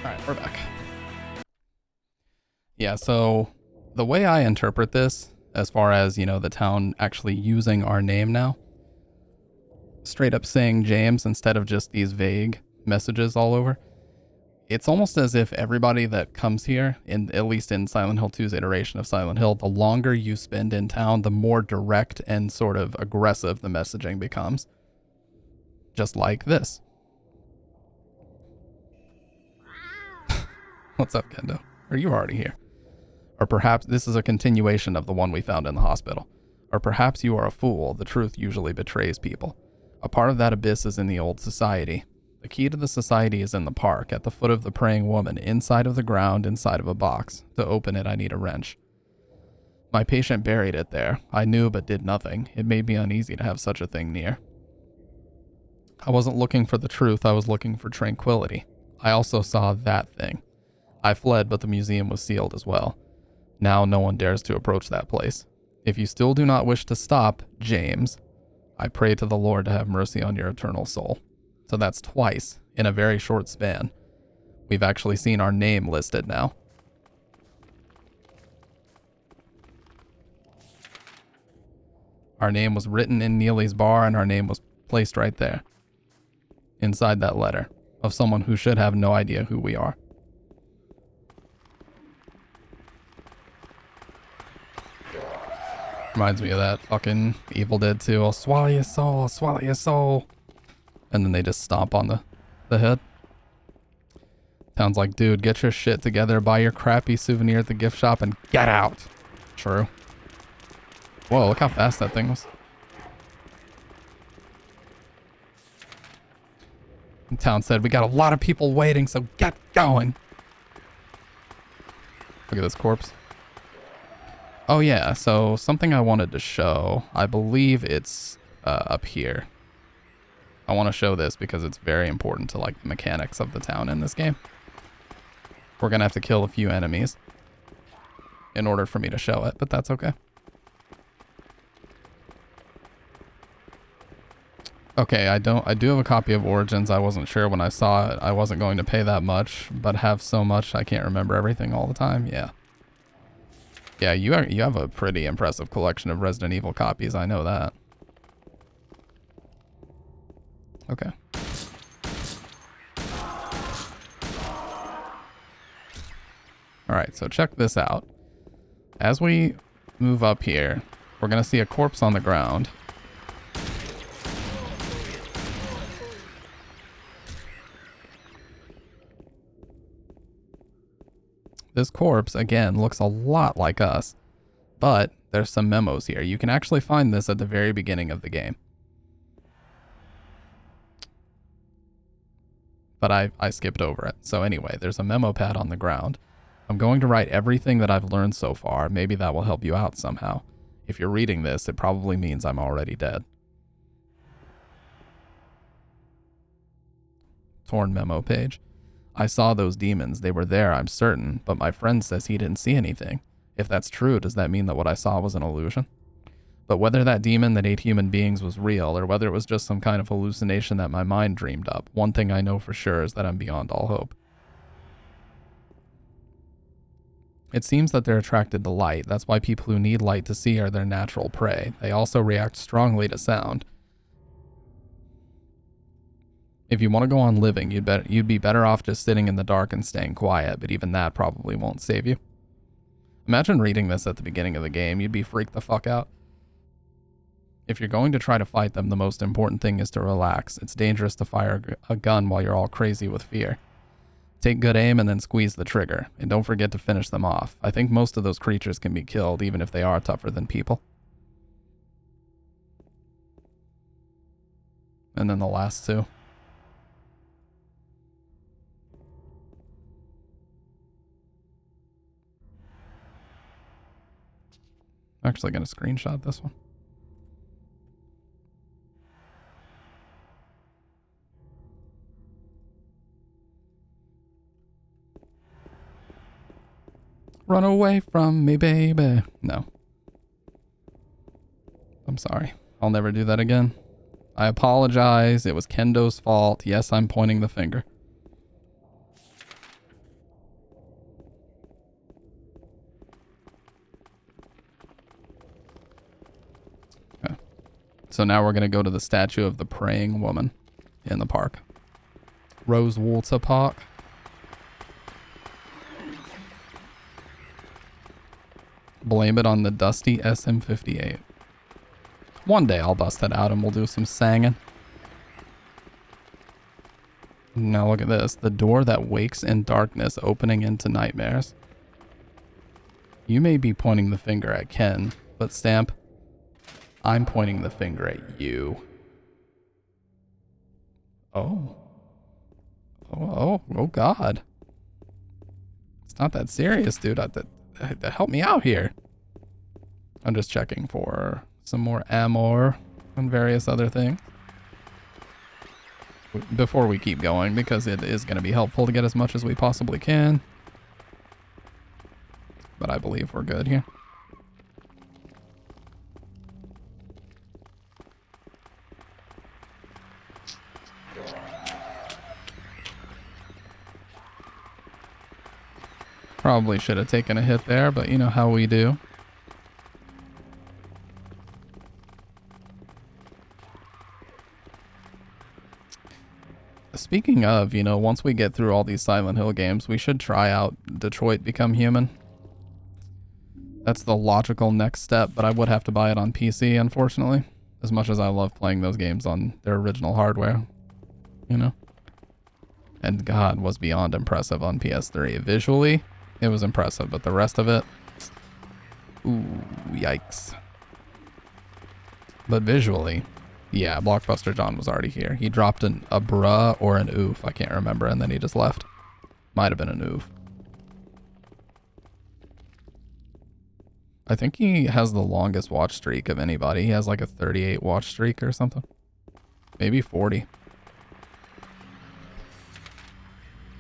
All right, we're back. Yeah, so the way I interpret this, as far as, you know, the town actually using our name now, straight up saying James instead of just these vague messages all over, it's almost as if everybody that comes here, at least in Silent Hill 2's iteration of Silent Hill, the longer you spend in town, the more direct and sort of aggressive the messaging becomes. Just like this. What's up, Kendo? Are you already here? Or perhaps this is a continuation of the one we found in the hospital. Or perhaps you are a fool. The truth usually betrays people. A part of that abyss is in the old society. The key to the society is in the park, at the foot of the praying woman, inside of the ground, inside of a box. To open it, I need a wrench. My patient buried it there. I knew but did nothing. It made me uneasy to have such a thing near. I wasn't looking for the truth. I was looking for tranquility. I also saw that thing. I fled, but the museum was sealed as well. Now no one dares to approach that place. If you still do not wish to stop, James, I pray to the Lord to have mercy on your eternal soul. So that's twice in a very short span. We've actually seen our name listed now. Our name was written in Neely's bar, and our name was placed right there. Inside that letter. Of someone who should have no idea who we are. Reminds me of that fucking Evil Dead 2. I'll swallow your soul, I'll swallow your soul. And then they just stomp on the head. Sounds like, dude, get your shit together, buy your crappy souvenir at the gift shop, and get out. True. Whoa, look how fast that thing was. The town said, we got a lot of people waiting, so get going. Look at this corpse. Oh yeah, so something I wanted to show. I believe it's up here. I want to show this because it's very important to like the mechanics of the town in this game. We're gonna have to kill a few enemies in order for me to show it, but that's okay. Okay, I do have a copy of Origins. I wasn't sure when I saw it. I wasn't going to pay that much, but have so much I can't remember everything all the time. Yeah. Yeah, you have a pretty impressive collection of Resident Evil copies. I know that. Okay. Alright, so check this out. As we move up here, we're going to see a corpse on the ground. This corpse, again, looks a lot like us, but there's some memos here. You can actually find this at the very beginning of the game. But I skipped over it. So anyway, there's a memo pad on the ground. I'm going to write everything that I've learned so far. Maybe that will help you out somehow. If you're reading this, it probably means I'm already dead. Torn memo page. I saw those demons. They were there, I'm certain, but my friend says he didn't see anything. If that's true, does that mean that what I saw was an illusion? But whether that demon that ate human beings was real, or whether it was just some kind of hallucination that my mind dreamed up, one thing I know for sure is that I'm beyond all hope. It seems that they're attracted to light. That's why people who need light to see are their natural prey. They also react strongly to sound. If you want to go on living, you'd be better off just sitting in the dark and staying quiet, but even that probably won't save you. Imagine reading this at the beginning of the game. You'd be freaked the fuck out. If you're going to try to fight them, the most important thing is to relax. It's dangerous to fire a gun while you're all crazy with fear. Take good aim and then squeeze the trigger. And don't forget to finish them off. I think most of those creatures can be killed, even if they are tougher than people. And then the last two. I'm actually going to screenshot this one. Run away from me, baby. No. I'm sorry. I'll never do that again. I apologize. It was Kendo's fault. Yes, I'm pointing the finger. Okay. So now we're going to go to the statue of the praying woman in the park. Rosewater Park. Blame it on the dusty SM58. One day I'll bust it out and we'll do some singing. Now look at this. The door that wakes in darkness, opening into nightmares. You may be pointing the finger at Ken, but Stamp, I'm pointing the finger at you. Oh. Oh God. It's not that serious, dude. Help me out here. I'm just checking for some more ammo and various other things. before we keep going, because it is going to be helpful to get as much as we possibly can. But I believe we're good here. Probably should have taken a hit there, but you know how we do. Speaking of, you know, once we get through all these Silent Hill games, we should try out Detroit Become Human. That's the logical next step, but I would have to buy it on PC, unfortunately. As much as I love playing those games on their original hardware, you know? And God, was beyond impressive on PS3. Visually, it was impressive, but the rest of it, ooh, yikes. But visually, yeah, Blockbuster John was already here. He dropped a bruh or an oof, I can't remember, and then he just left. Might have been an oof. I think he has the longest watch streak of anybody. He has like a 38 watch streak or something. Maybe 40.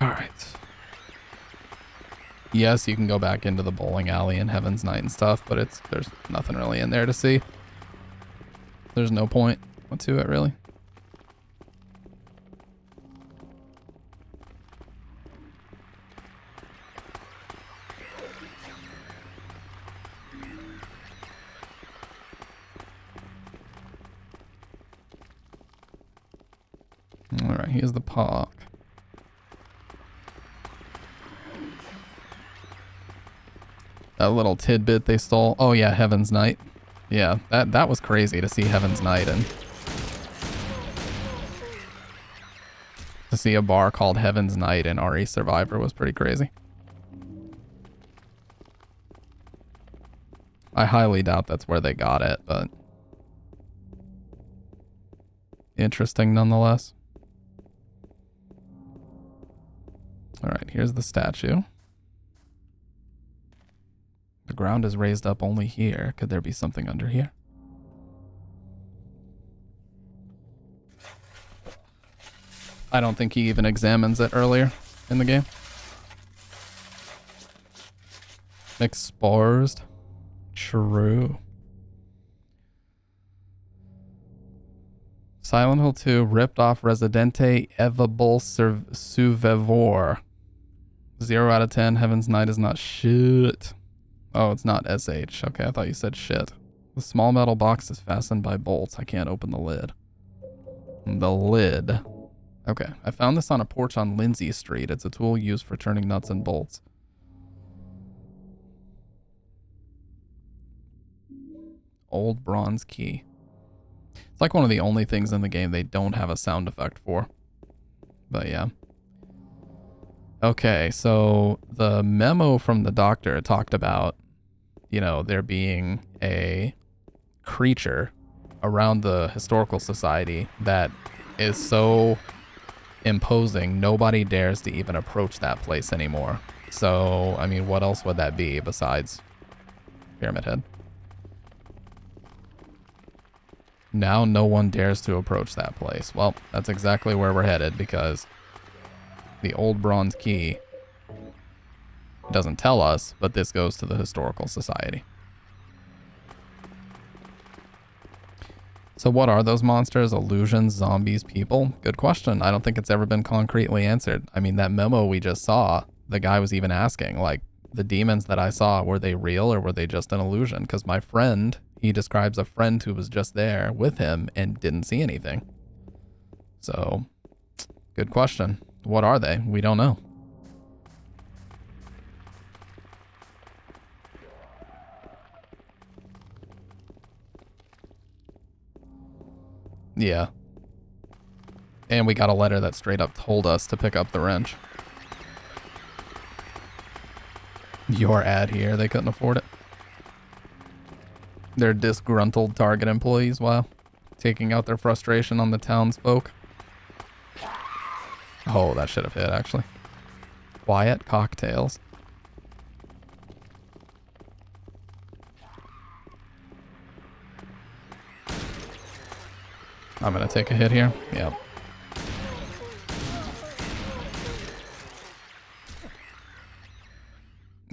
Alright. Yes, you can go back into the bowling alley in Heaven's Night and stuff, but there's nothing really in there to see. There's no point to it, really. Alright, here's the park. That little tidbit they stole. Oh yeah, Heaven's Night. Yeah, that was crazy to see Heaven's Night and to see a bar called Heaven's Night in RE Survivor was pretty crazy. I highly doubt that's where they got it, but interesting nonetheless. Alright, here's the statue. The ground is raised up only here. Could there be something under here? I don't think he even examines it earlier in the game. Exposed. True. Silent Hill 2 ripped off Residente Evil Survivor. 0 out of 10. Heaven's Night is not shit. Oh, it's not SH. Okay, I thought you said shit. The small metal box is fastened by bolts. I can't open the lid. The lid. Okay, I found this on a porch on Lindsay Street. It's a tool used for turning nuts and bolts. Old bronze key. It's like one of the only things in the game they don't have a sound effect for. But yeah. Okay, so the memo from the doctor talked about, you know, there being a creature around the historical society that is so imposing, nobody dares to even approach that place anymore. So, I mean, what else would that be besides Pyramid Head? Now no one dares to approach that place. Well, that's exactly where we're headed, because the old bronze key doesn't tell us, but this goes to the historical society. So what are those monsters? Illusions, zombies, people? Good question. I don't think it's ever been concretely answered. I mean, that memo we just saw, the guy was even asking, like, the demons that I saw, were they real or were they just an illusion? Because my friend, he describes a friend who was just there with him and didn't see anything. So, good question. What are they? We don't know. Yeah. And we got a letter that straight up told us to pick up the wrench. Your ad here, they couldn't afford it. They're disgruntled Target employees, wow. Taking out their frustration on the townsfolk. Oh, that should have hit, actually. Quiet cocktails. I'm gonna take a hit here. Yep.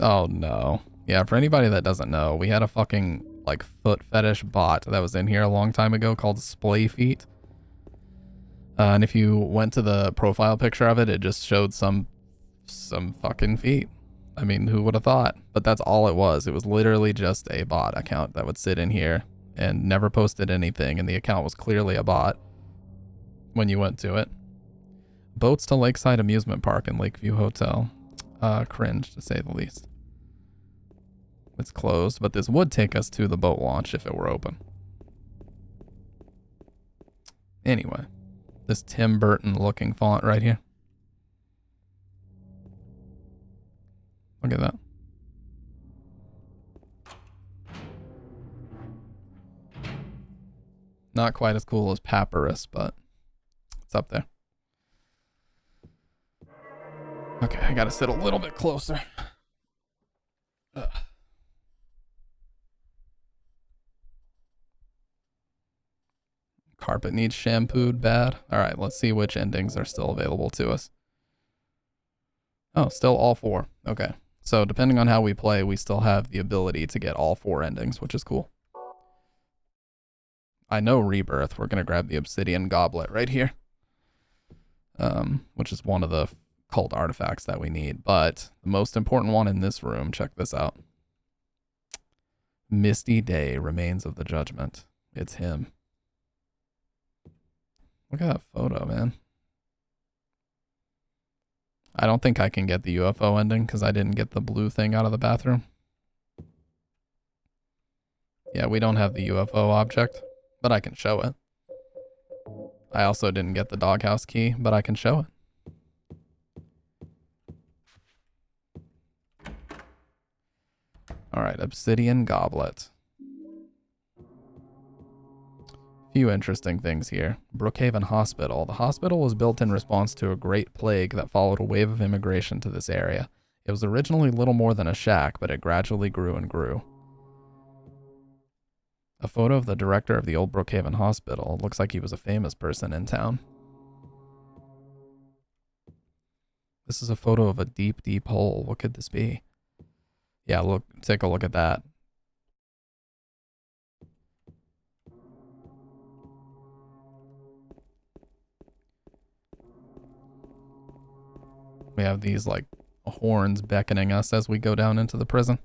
Oh no. Yeah, for anybody that doesn't know, we had a fucking like foot fetish bot that was in here a long time ago called Splay Feet. And if you went to the profile picture of it, it just showed some fucking feet. I mean, who would have thought? But that's all it was. It was literally just a bot account that would sit in here and never posted anything, and the account was clearly a bot when you went to it. Boats to Lakeside Amusement Park and Lakeview Hotel. Cringe, to say the least. It's closed, but this would take us to the boat launch if it were open. Anyway, this Tim Burton looking font right here. Look at that. Not quite as cool as Papyrus, but it's up there. Okay, I gotta sit a little bit closer. Ugh. Carpet needs shampooed bad. All right, let's see which endings are still available to us. Oh, still all 4. Okay. So depending on how we play, we still have the ability to get all 4 endings, which is cool. I know Rebirth. We're going to grab the Obsidian Goblet right here, which is one of the cult artifacts that we need. But the most important one in this room, check this out. Misty Day, Remains of the Judgment. It's him. Look at that photo, man. I don't think I can get the UFO ending because I didn't get the blue thing out of the bathroom. Yeah, we don't have the UFO object, but I can show it. I also didn't get the doghouse key, but I can show it. All right, Obsidian Goblet. Few interesting things here. Brookhaven Hospital. The hospital was built in response to a great plague that followed a wave of immigration to this area. It was originally little more than a shack, but it gradually grew and grew. A photo of the director of the old Brookhaven Hospital. Looks like he was a famous person in town. This is a photo of a deep, deep hole. What could this be? Yeah, look, take a look at that. We have these like horns beckoning us as we go down into the prison.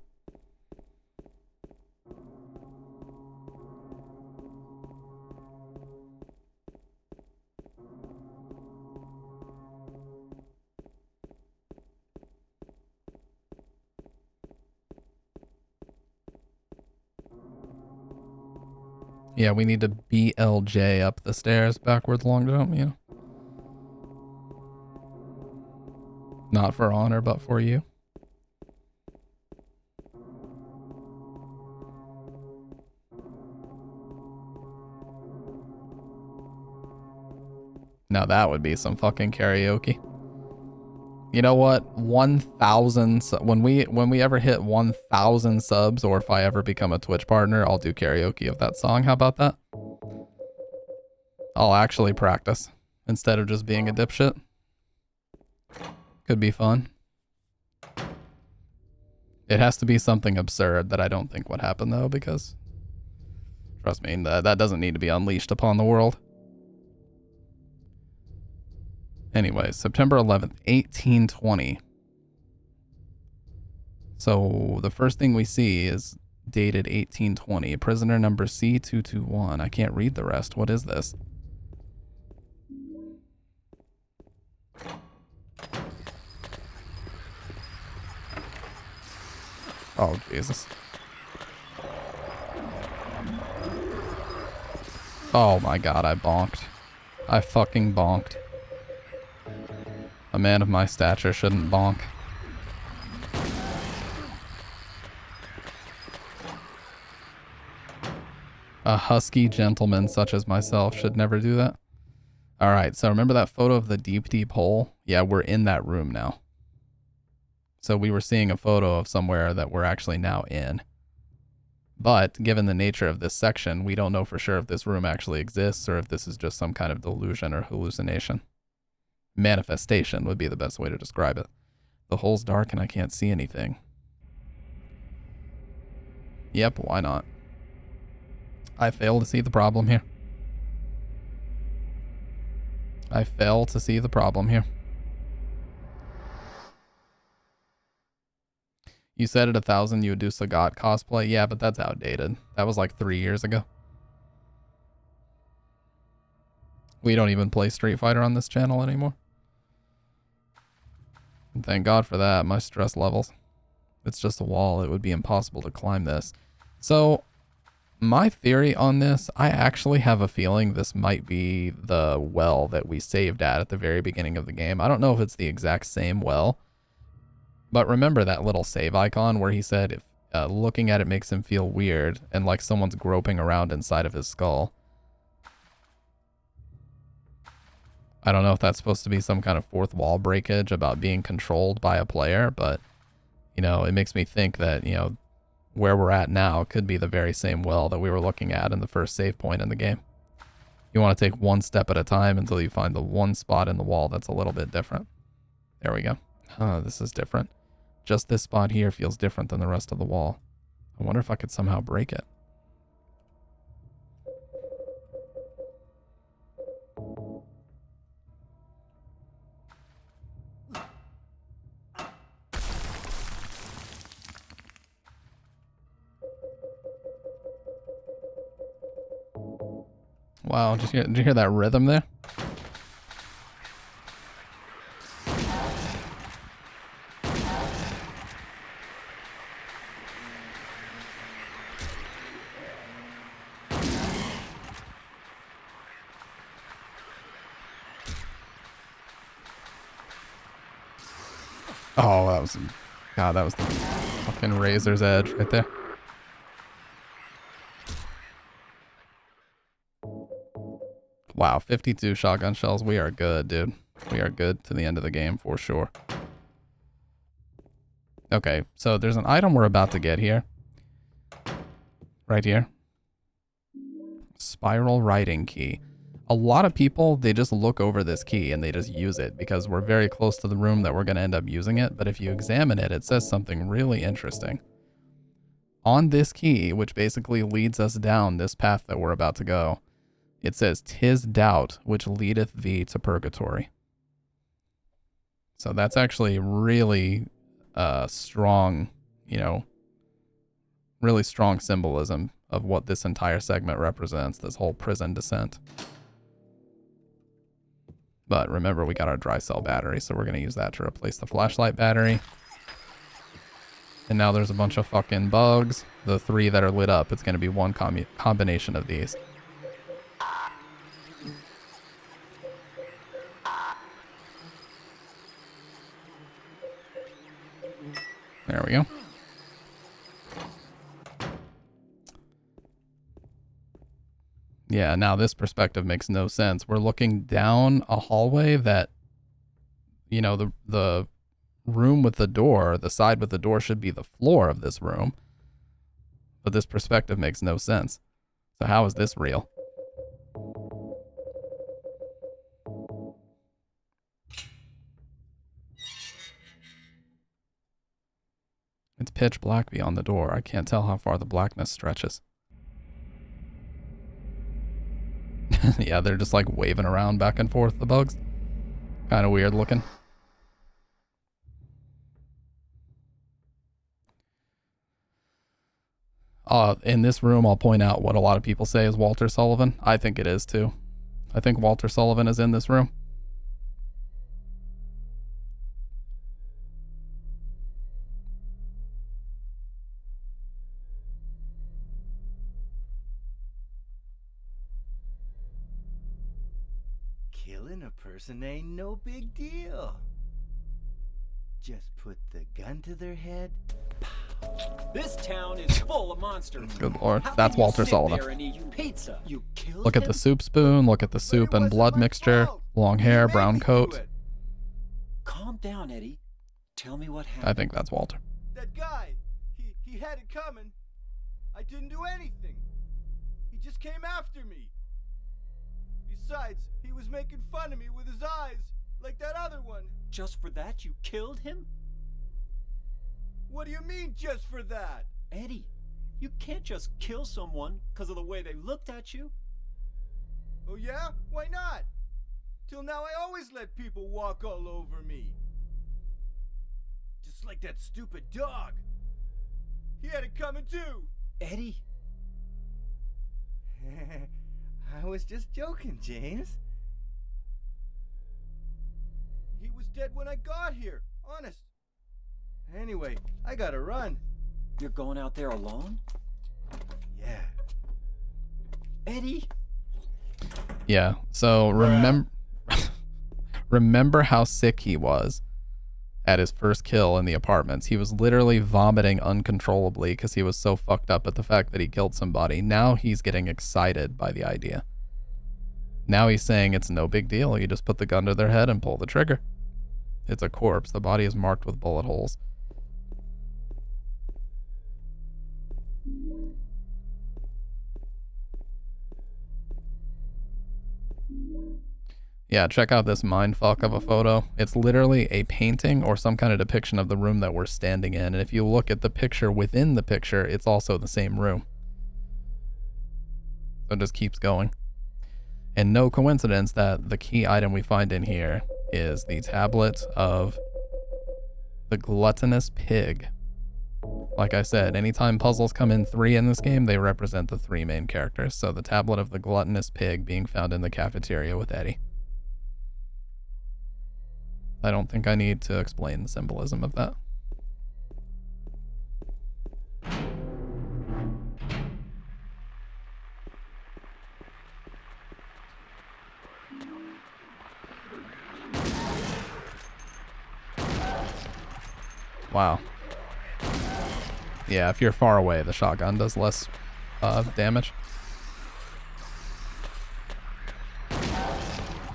Yeah, we need to BLJ up the stairs, backwards long jump, you know. Not for honor, but for you. Now that would be some fucking karaoke. You know what? 1,000 when we ever hit 1,000 subs, or if I ever become a Twitch partner, I'll do karaoke of that song. How about that? I'll actually practice instead of just being a dipshit. Could be fun. It has to be something absurd that I don't think would happen though, because trust me, that doesn't need to be unleashed upon the world. Anyways, September 11th, 1820. So the first thing we see is dated 1820. Prisoner number C221. I can't read the rest. What is this? Oh, Jesus. Oh my God, I bonked. I fucking bonked. A man of my stature shouldn't bonk. A husky gentleman such as myself should never do that. Alright, so remember that photo of the deep, deep hole? Yeah, we're in that room now. So we were seeing a photo of somewhere that we're actually now in. But given the nature of this section, we don't know for sure if this room actually exists or if this is just some kind of delusion or hallucination. Manifestation would be the best way to describe it. The hole's dark and I can't see anything. Yep, why not? I fail to see the problem here. I fail to see the problem here. You said at 1,000 you would do Sagat cosplay. Yeah, but that's outdated. That was like 3 years ago. We don't even play Street Fighter on this channel anymore. And thank God for that. My stress levels. It's just a wall. It would be impossible to climb this. So, my theory on this, I actually have a feeling this might be the well that we saved at the very beginning of the game. I don't know if it's the exact same well. But remember that little save icon where he said if looking at it makes him feel weird and like someone's groping around inside of his skull. I don't know if that's supposed to be some kind of fourth wall breakage about being controlled by a player, but, you know, it makes me think that, you know, where we're at now could be the very same well that we were looking at in the first save point in the game. You want to take one step at a time until you find the one spot in the wall that's a little bit different. There we go. This is different. Just this spot here feels different than the rest of the wall. I wonder if I could somehow break it. Wow, did you hear that rhythm there? Oh, that was... God, that was the fucking razor's edge right there. Wow, 52 shotgun shells. We are good, dude. We are good to the end of the game for sure. Okay, so there's an item we're about to get here. Right here. Spiral writing key. A lot of people, they just look over this key and they just use it because we're very close to the room that we're going to end up using it. But if you examine it, it says something really interesting. On this key, which basically leads us down this path that we're about to go, it says, "'Tis doubt which leadeth thee to purgatory." So that's actually really strong, you know, really strong symbolism of what this entire segment represents, this whole prison descent. But remember, we got our dry cell battery, so we're going to use that to replace the flashlight battery. And now there's a bunch of fucking bugs. The 3 that are lit up, it's going to be one combination of these. There we go. Yeah, now this perspective makes no sense. We're looking down a hallway that, you know, the room with the door, the side with the door should be the floor of this room. But this perspective makes no sense. So how is this real? It's pitch black beyond the door. I can't tell how far the blackness stretches. Yeah, they're just like waving around back and forth, the bugs. Kind of weird looking. In this room, I'll point out what a lot of people say is Walter Sullivan. I think it is too. I think Walter Sullivan is in this room. Killing a person ain't no big deal. Just put the gun to their head. This town is full of monsters. Good lord, How that's can you Walter sit Sullivan. there and eat pizza? You killed Look at him? the soup spoon, look at the soup and blood mixture, long hair, brown coat. Calm down, Eddie. Tell me what happened. I think that's Walter. That guy, he had it coming. I didn't do anything. He just came after me. Besides, he was making fun of me with his eyes, like that other one. Just for that, you killed him? What do you mean, just for that? Eddie, You can't just kill someone because of the way they looked at you. Oh yeah? Why not? Till now I always let people walk all over me. Just like that stupid dog. He had it coming too. Eddie? I was just joking, James. He was dead when I got here, honest. Anyway, I gotta run. You're going out there alone? Yeah. Eddie? Yeah, so remember how sick he was at his first kill in the apartments. He was literally vomiting uncontrollably because he was so fucked up at the fact that he killed somebody. Now he's getting excited by the idea. Now he's saying it's no big deal. You just put the gun to their head and pull the trigger. It's a corpse. The body is marked with bullet holes. Yeah, check out this mindfuck of a photo. It's literally a painting or some kind of depiction of the room that we're standing in. And if you look at the picture within the picture, it's also the same room. So it just keeps going. And no coincidence that the key item we find in here is the tablet of the gluttonous pig. Like I said, anytime puzzles come in 3 in this game, they represent the 3 main characters. So the tablet of the gluttonous pig being found in the cafeteria with Eddie. I don't think I need to explain the symbolism of that. Wow. Yeah, if you're far away, the shotgun does less damage.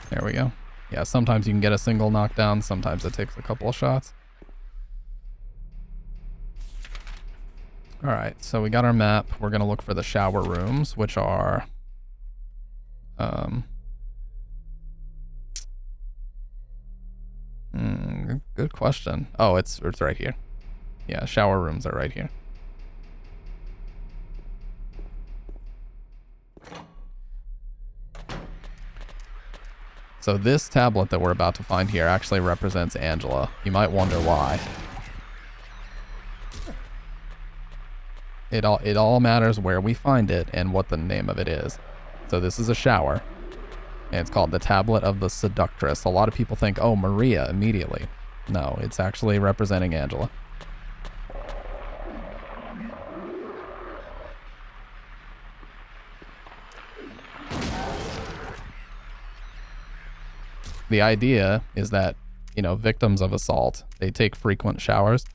There we go. Yeah, sometimes you can get a single knockdown, sometimes it takes a couple of shots. Alright, so we got our map. We're going to look for the shower rooms, which are... good question. Oh, it's right here. Yeah, shower rooms are right here. So this tablet that we're about to find here actually represents Angela. You might wonder why. It all matters where we find it and what the name of it is. So this is a shower, and it's called the Tablet of the Seductress. A lot of people think, oh, Maria, immediately. No, it's actually representing Angela. The idea is that, you know, victims of assault, they take frequent showers.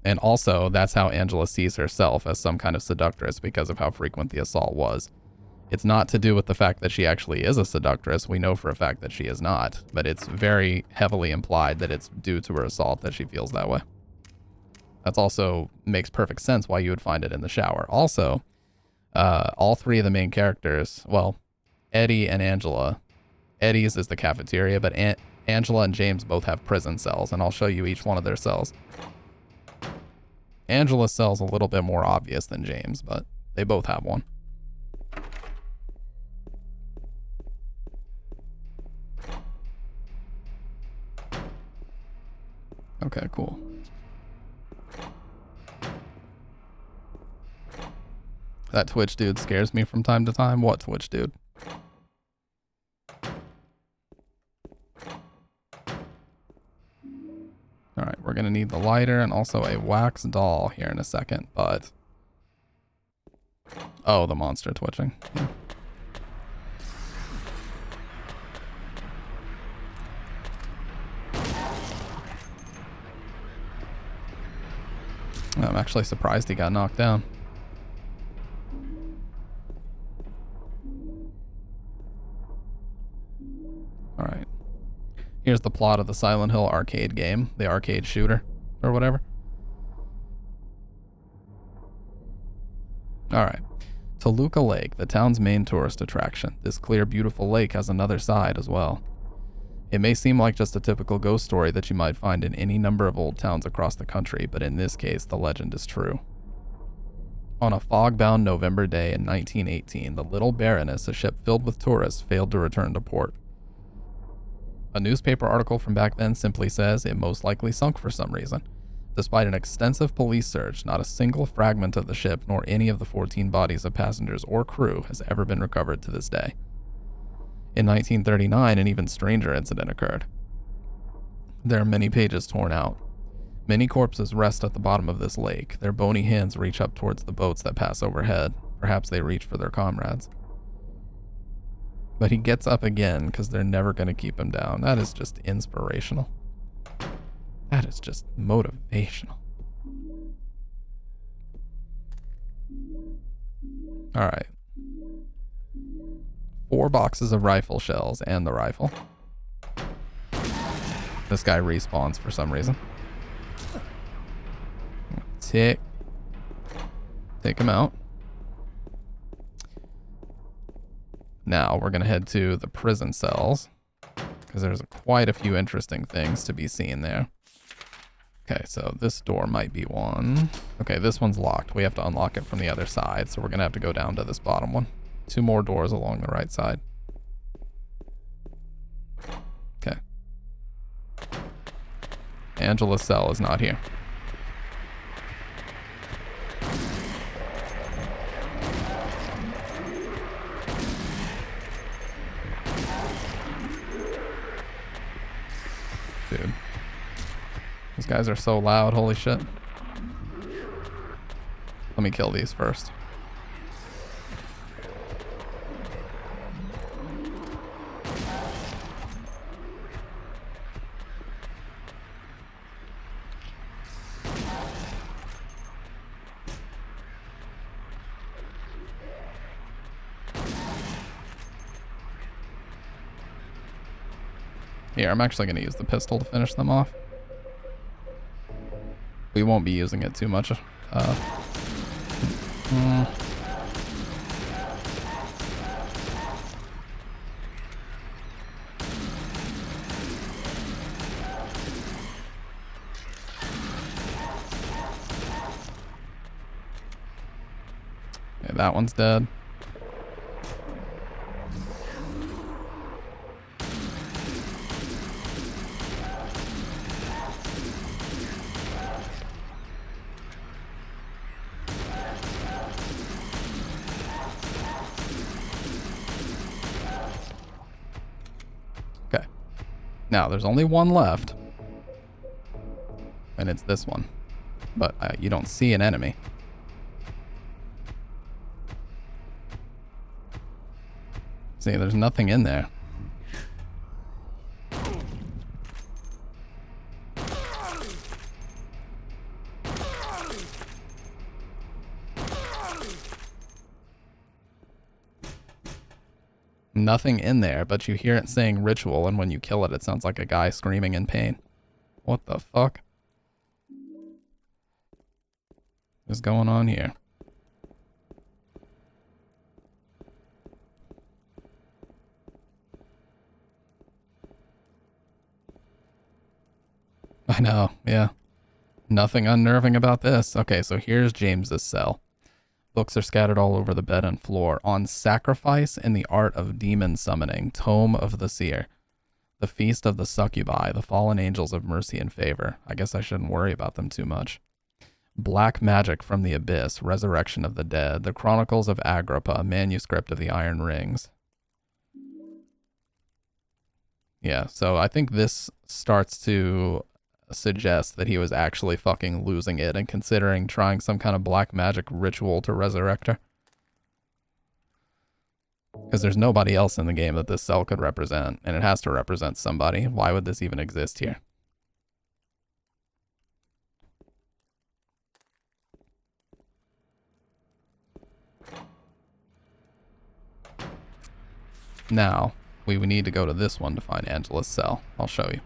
And also, that's how Angela sees herself, as some kind of seductress, because of how frequent the assault was. It's not to do with the fact that she actually is a seductress. We know for a fact that she is not, but it's very heavily implied that it's due to her assault that she feels that way. That's also makes perfect sense why you would find it in the shower. Also, all 3 of the main characters, well, Eddie and Angela. Eddie's is the cafeteria, but Angela and James both have prison cells, and I'll show you each one of their cells. Angela's cell's a little bit more obvious than James, but they both have one. Okay, cool. That Twitch dude scares me from time to time. What Twitch dude? Alright, we're going to need the lighter and also a wax doll here in a second, but... Oh, the monster twitching. Yeah. I'm actually surprised he got knocked down. Alright. Here's the plot of the Silent Hill arcade game, the arcade shooter, or whatever. Alright. Toluca Lake, the town's main tourist attraction. This clear, beautiful lake has another side as well. It may seem like just a typical ghost story that you might find in any number of old towns across the country, but in this case, the legend is true. On a fog-bound November day in 1918, the Little Baroness, a ship filled with tourists, failed to return to port. A newspaper article from back then simply says it most likely sunk for some reason. Despite an extensive police search, not a single fragment of the ship nor any of the 14 bodies of passengers or crew has ever been recovered to this day. In 1939, an even stranger incident occurred. There are many pages torn out. Many corpses rest at the bottom of this lake. Their bony hands reach up towards the boats that pass overhead. Perhaps they reach for their comrades. But he gets up again because they're never going to keep him down. That is just inspirational. That is just motivational. All right. 4 boxes of rifle shells and the rifle. This guy respawns for some reason. Take him out. Now we're going to head to the prison cells because there's quite a few interesting things to be seen there. Okay, so this door might be one. Okay, this one's locked. We have to unlock it from the other side, so we're going to have to go down to this bottom one. 2 more doors along the right side. Okay. Angela's cell is not here. Dude. These guys are so loud, holy shit. Let me kill these first. Here, I'm actually going to use the pistol to finish them off. We won't be using it too much. Yeah, that one's dead. Now, there's only one left. And it's this one. But you don't see an enemy. See, there's nothing in there. Nothing in there, but you hear it saying ritual, and when you kill it, it sounds like a guy screaming in pain. What the fuck is going on here? I know, yeah. Nothing unnerving about this. Okay, so here's James's cell. Books are scattered all over the bed and floor. On Sacrifice and the Art of Demon Summoning, Tome of the Seer. The Feast of the Succubi, the Fallen Angels of Mercy and Favor. I guess I shouldn't worry about them too much. Black Magic from the Abyss, Resurrection of the Dead. The Chronicles of Agrippa, Manuscript of the Iron Rings. Yeah, so I think this starts to suggest that he was actually fucking losing it and considering trying some kind of black magic ritual to resurrect her. Because there's nobody else in the game that this cell could represent, and it has to represent somebody. Why would this even exist here? Now, we would need to go to this one to find Angela's cell. I'll show you.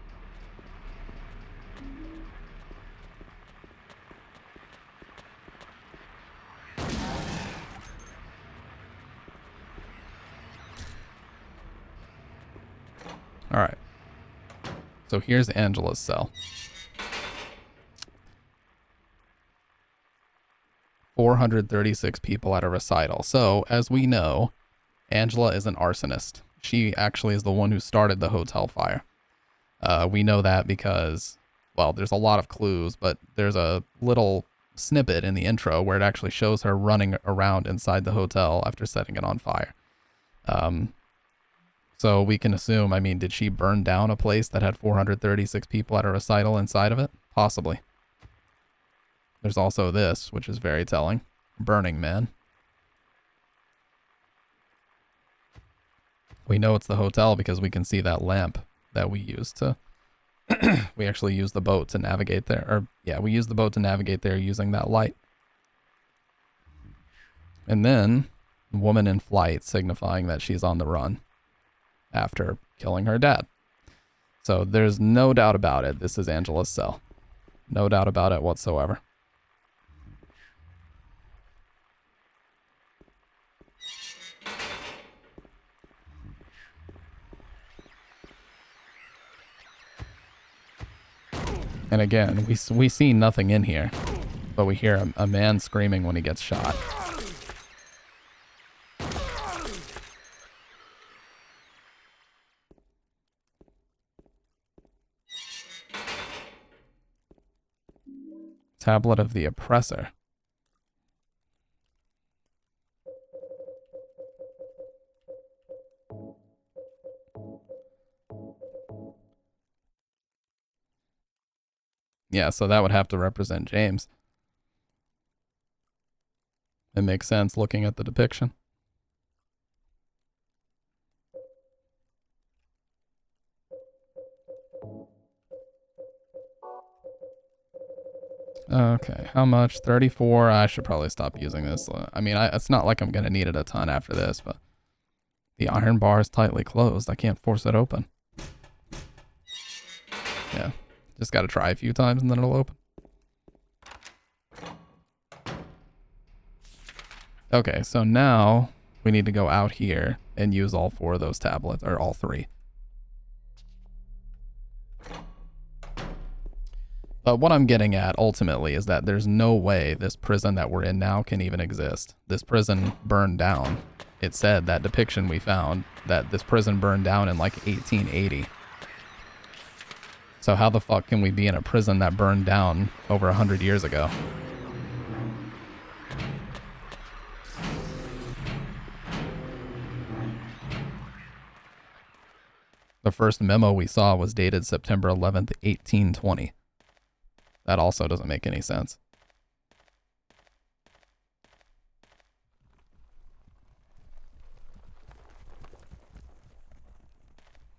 All right. So here's Angela's cell. 436 people at a recital. So, as we know, Angela is an arsonist. She actually is the one who started the hotel fire. We know that because, well, there's a lot of clues, but there's a little snippet in the intro where it actually shows her running around inside the hotel after setting it on fire. So we can assume, I mean, did she burn down a place that had 436 people at a recital inside of it? Possibly. There's also this, which is very telling. Burning Man. We know it's the hotel because we can see that lamp that we used to... we actually used the boat to navigate there. Or, yeah, we used the boat to navigate there using that light. And then, woman in flight, signifying that she's on the run after killing her dad. So there's no doubt about it. This is Angela's cell. No doubt about it whatsoever. And again, we see nothing in here, but we hear a man screaming when he gets shot. Tablet of the Oppressor. Yeah, so that would have to represent James. It makes sense looking at the depiction. Okay, how much? 34. I should probably stop using this. I mean, it's not like I'm going to need it a ton after this, but the iron bar is tightly closed. I can't force it open. Yeah, just got to try a few times and then it'll open. Okay, so now we need to go out here and use all 4 of those tablets, or all 3. But what I'm getting at ultimately is that there's no way this prison that we're in now can even exist. This prison burned down. It said, that depiction we found, that this prison burned down in like 1880. So how the fuck can we be in a prison that burned down over 100 years ago? The first memo we saw was dated September 11th, 1820. That also doesn't make any sense.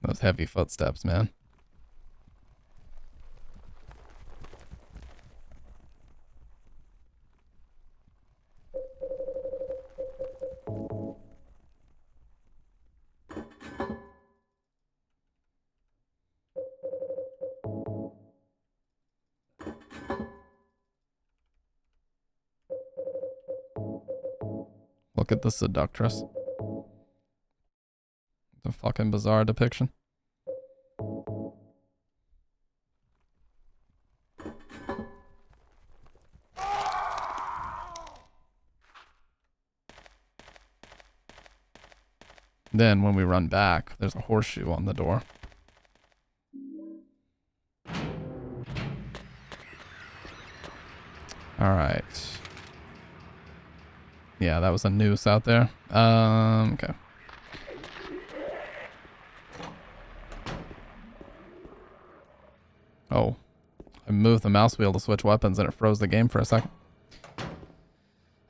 Those heavy footsteps, man. Look at the seductress. It's a fucking bizarre depiction. Then when we run back, there's a horseshoe on the door. All right. Yeah, that was a noose out there. Okay. Oh, I moved the mouse wheel to switch weapons and it froze the game for a second.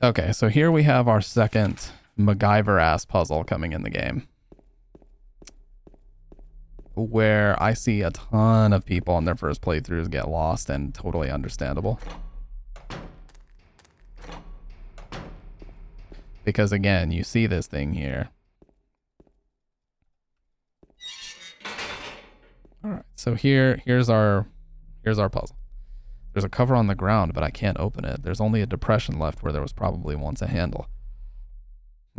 Okay, so here we have our second MacGyver-ass puzzle coming in the game, where I see a ton of people on their first playthroughs get lost, and totally understandable. Because again, you see this thing here. All right, so here's our puzzle. There's a cover on the ground, but I can't open it. There's only a depression left where there was probably once a handle.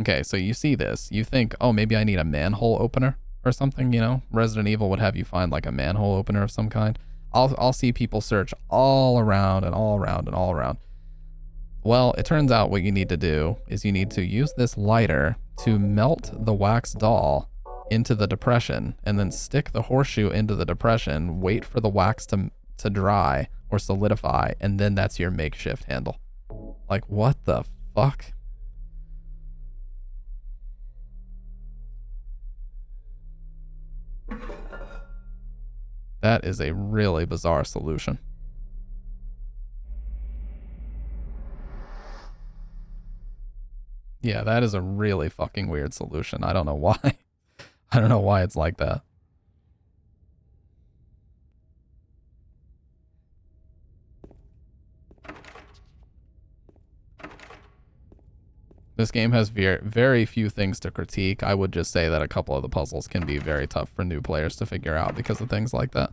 Okay, so you see this. You think, oh, maybe I need a manhole opener or something, you know? Resident Evil would have you find like a manhole opener of some kind. I'll see people search all around and all around and all around. Well, it turns out what you need to do is you need to use this lighter to melt the wax doll into the depression and then stick the horseshoe into the depression, wait for the wax to dry or solidify, and then that's your makeshift handle. Like, what the fuck? That is a really bizarre solution. Yeah, that is a really fucking weird solution. I don't know why. I don't know why it's like that. This game has very few things to critique. I would just say that a couple of the puzzles can be very tough for new players to figure out because of things like that.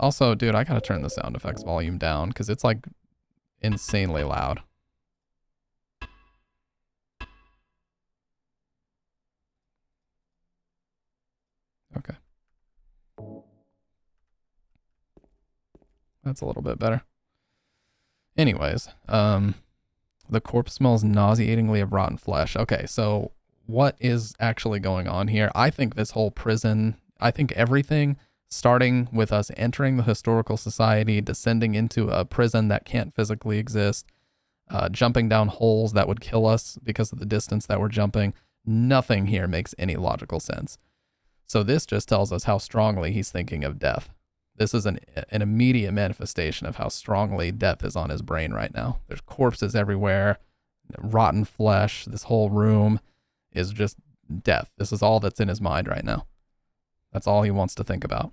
Also, dude, I gotta turn the sound effects volume down because it's like insanely loud. Okay. That's a little bit better. Anyways, the corpse smells nauseatingly of rotten flesh. Okay, so what is actually going on here? I think this whole prison, I think everything, starting with us entering the historical society, descending into a prison that can't physically exist, jumping down holes that would kill us because of the distance that we're jumping, nothing here makes any logical sense. So this just tells us how strongly he's thinking of death. This is an immediate manifestation of how strongly death is on his brain right now. There's corpses everywhere, rotten flesh. This whole room is just death. This is all that's in his mind right now. That's all he wants to think about.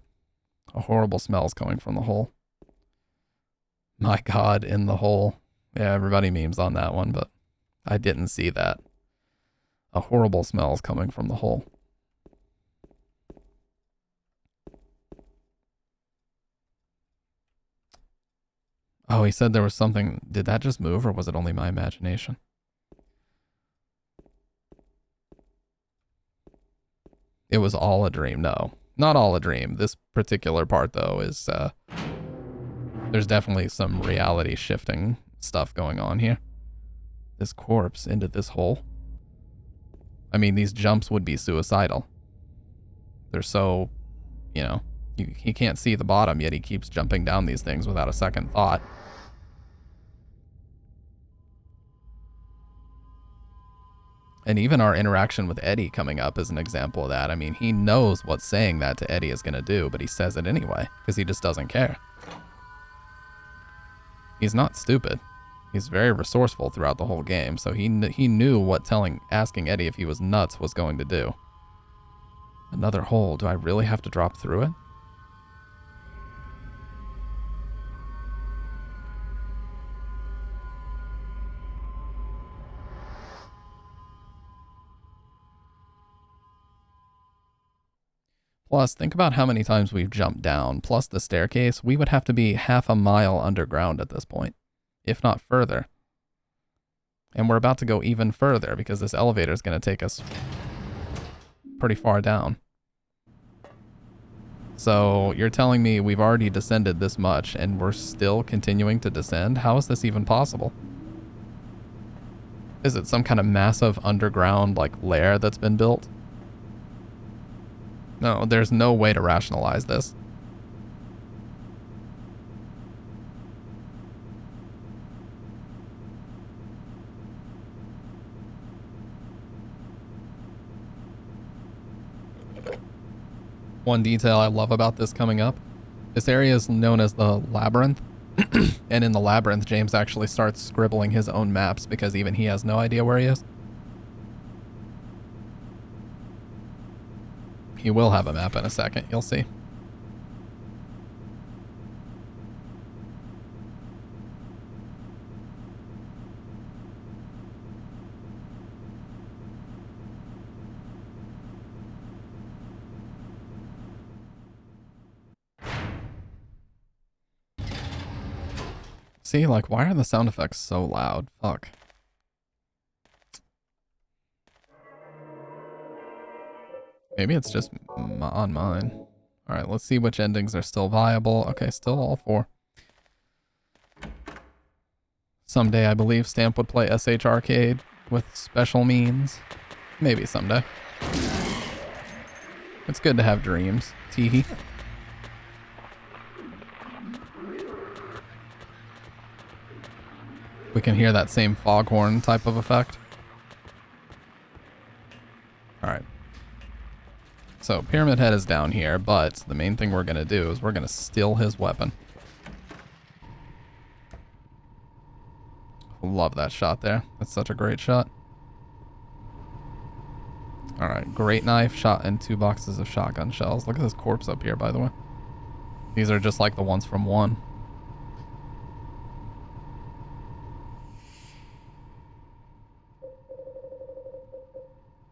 A horrible smell's coming from the hole. My God, in the hole. Yeah, everybody memes on that one, but I didn't see that. A horrible smell's coming from the hole. Oh, he said there was something. Did that just move or was it only my imagination? It was all a dream. No, not all a dream. This particular part, though, is there's definitely some reality shifting stuff going on here. This corpse into this hole. I mean, these jumps would be suicidal. They're so, you know, he can't see the bottom, yet he keeps jumping down these things without a second thought. And even our interaction with Eddie coming up is an example of that. I mean, he knows what saying that to Eddie is going to do, but he says it anyway because he just doesn't care. He's not stupid. He's very resourceful throughout the whole game, so he knew what asking Eddie if he was nuts was going to do. Another hole. Do I really have to drop through it? Plus, think about how many times we've jumped down, plus the staircase. We would have to be half a mile underground at this point, if not further. And we're about to go even further because this elevator is going to take us pretty far down. So you're telling me we've already descended this much and we're still continuing to descend? How is this even possible? Is it some kind of massive underground like lair that's been built? No, there's no way to rationalize this. One detail I love about this coming up, this area is known as the Labyrinth. And in the Labyrinth, James actually starts scribbling his own maps because even he has no idea where he is. He will have a map in a second, you'll see. See, like, why are the sound effects so loud? Fuck. Maybe it's just on mine. Alright, let's see which endings are still viable. Okay, still all 4. Someday, I believe, Stamp would play SH Arcade with special means. Maybe someday. It's good to have dreams. Teehee. We can hear that same foghorn type of effect. Alright. So, Pyramid Head is down here, but the main thing we're going to do is we're going to steal his weapon. Love that shot there. That's such a great shot. Alright, great knife, shot, and 2 boxes of shotgun shells. Look at this corpse up here, by the way. These are just like the ones from 1.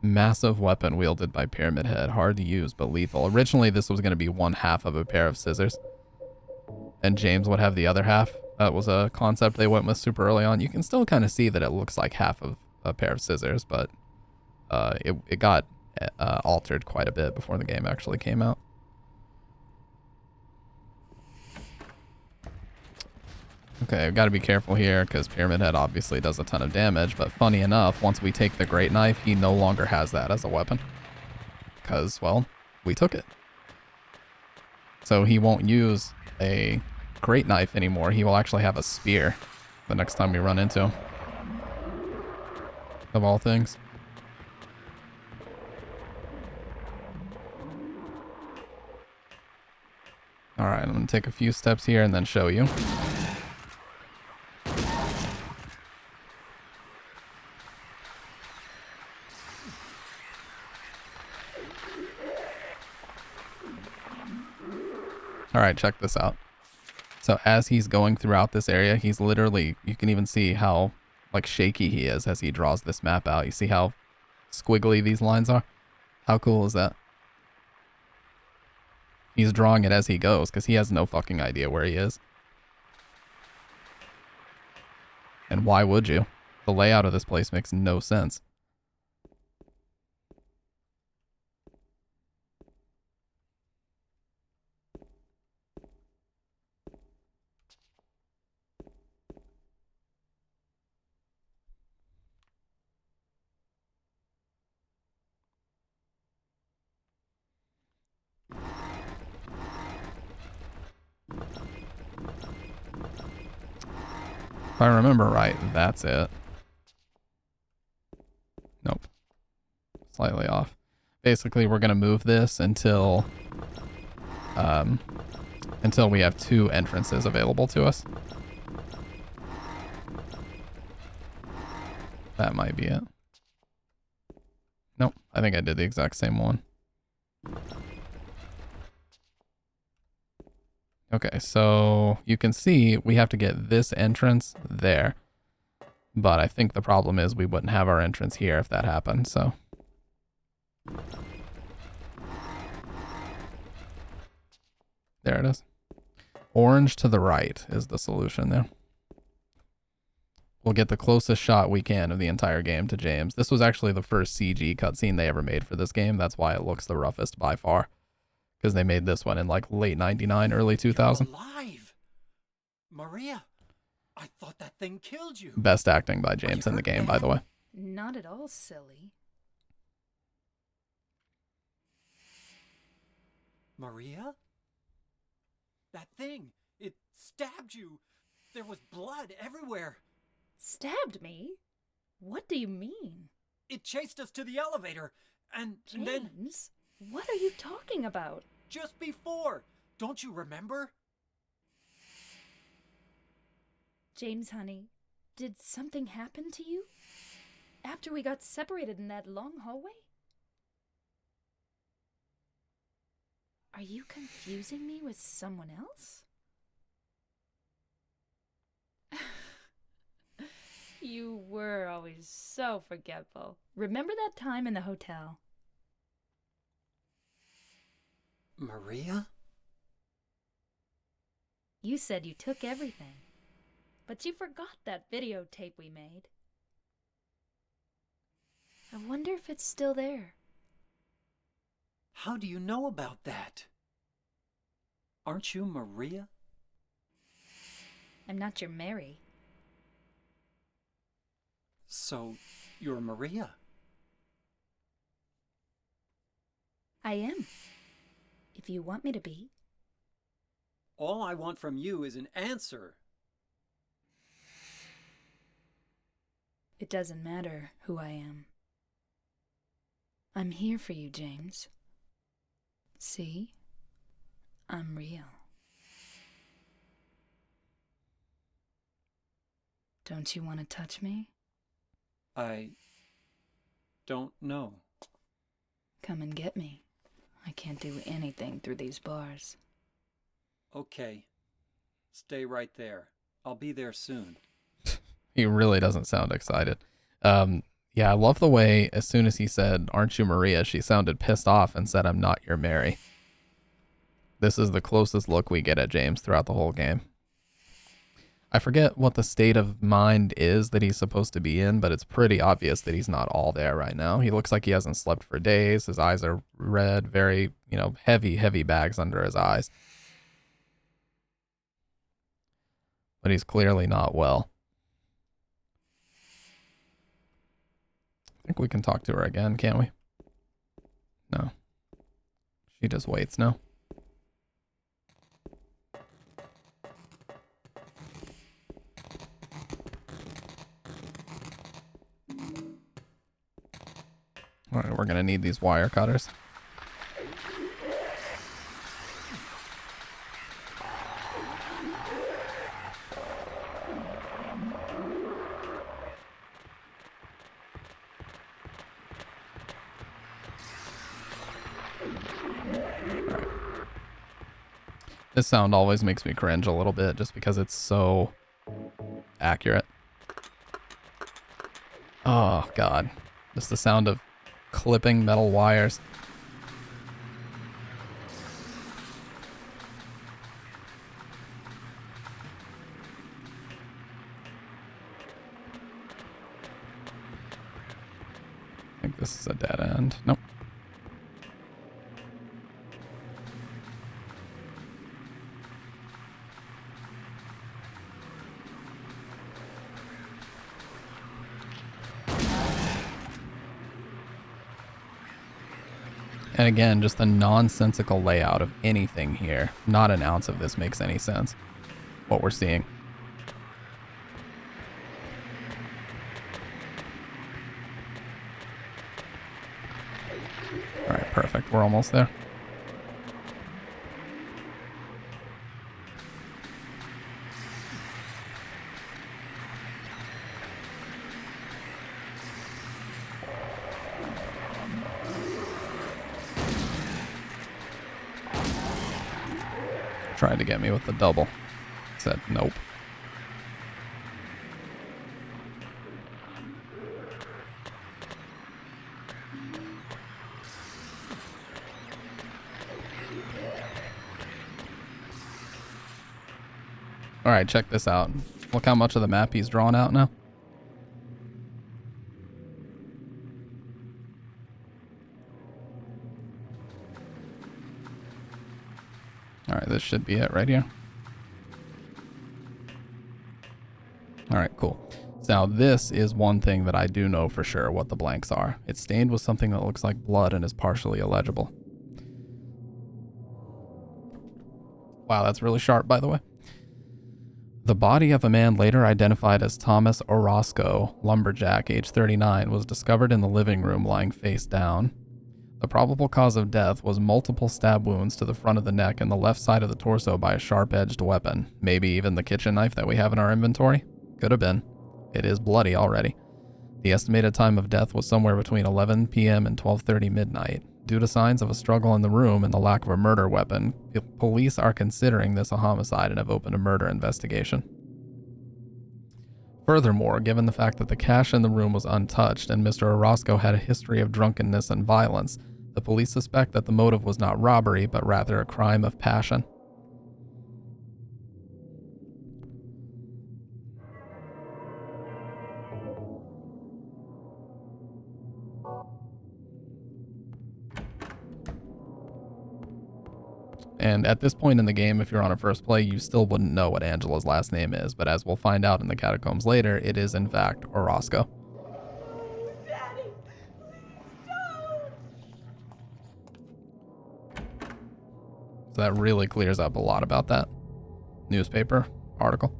Massive weapon wielded by Pyramid Head. Hard to use, but lethal. Originally, this was going to be 1/2 of a pair of scissors. And James would have the other half. That was a concept they went with super early on. You can still kind of see that it looks like half of a pair of scissors, but it got altered quite a bit before the game actually came out. Okay, I've got to be careful here because Pyramid Head obviously does a ton of damage, but funny enough, once we take the Great Knife, he no longer has that as a weapon. Because, well, we took it. So he won't use a Great Knife anymore. He will actually have a spear the next time we run into him. Of all things. Alright, I'm going to take a few steps here and then show you. Alright, check this out. So as he's going throughout this area, he's literally, you can even see how like shaky he is as he draws this map out. You see how squiggly these lines are? How cool is that? He's drawing it as he goes because he has no fucking idea where he is. And why would you? The layout of this place makes no sense. If I remember right, that's it. Nope. Slightly off. Basically, we're going to move this until we have 2 entrances available to us. That might be it. Nope, I think I did the exact same one. Okay, so you can see we have to get this entrance there. But I think the problem is we wouldn't have our entrance here if that happened, so. There it is. Orange to the right is the solution there. We'll get the closest shot we can of the entire game to James. This was actually the first CG cutscene they ever made for this game. That's why it looks the roughest by far. Because they made this one in like late 99, early 2000. You're alive! Maria, I thought that thing killed you. Best acting by James in the game, by the way. Not at all silly. Maria? That thing, it stabbed you. There was blood everywhere. Stabbed me? What do you mean? It chased us to the elevator, and then... James, what are you talking about? Just before. Don't you remember? James, honey, did something happen to you? After we got separated in that long hallway? Are you confusing me with someone else? You were always so forgetful. Remember that time in the hotel? Maria? You said you took everything, but you forgot that videotape we made. I wonder if it's still there. How do you know about that? Aren't you Maria? I'm not your Mary. So, you're Maria? I am. If you want me to be. All I want from you is an answer. It doesn't matter who I am. I'm here for you, James. See? I'm real. Don't you want to touch me? I don't know. Come and get me. I can't do anything through these bars. Okay. Stay right there. I'll be there soon. He really doesn't sound excited. Yeah, I love the way as soon as he said, "Aren't you Maria?" she sounded pissed off and said, "I'm not your Mary." This is the closest look we get at James throughout the whole game. I forget what the state of mind is that he's supposed to be in, but it's pretty obvious that he's not all there right now. He looks like he hasn't slept for days. His eyes are red, very, heavy bags under his eyes. But he's clearly not well. I think we can talk to her again, can't we? No. She just waits now. All right, we're going to need these wire cutters. This sound always makes me cringe a little bit just because it's so accurate. Oh, God. Just the sound of clipping metal wires. I think this is a dead end. Nope. And again, just the nonsensical layout of anything here. Not an ounce of this makes any sense. What we're seeing. All right, perfect. We're almost there. Tried to get me with the double. Said nope. All right, check this out. Look how much of the map he's drawn out now. All right, this should be it right here. All right, cool. So now this is one thing that I do know for sure what the blanks are. It's stained with something that looks like blood and is partially illegible. Wow, that's really sharp, by the way. The body of a man later identified as Thomas Orozco, lumberjack, age 39, was discovered in the living room lying face down. The probable cause of death was multiple stab wounds to the front of the neck and the left side of the torso by a sharp-edged weapon. Maybe even the kitchen knife that we have in our inventory? Could have been. It is bloody already. The estimated time of death was somewhere between 11 p.m. and 12:30 midnight. Due to signs of a struggle in the room and the lack of a murder weapon, police are considering this a homicide and have opened a murder investigation. Furthermore, given the fact that the cash in the room was untouched and Mr. Orozco had a history of drunkenness and violence, the police suspect that the motive was not robbery, but rather a crime of passion. And at this point in the game, if you're on a first play, you still wouldn't know what Angela's last name is, but as we'll find out in the catacombs later, it is in fact Orozco. So that really clears up a lot about that newspaper article.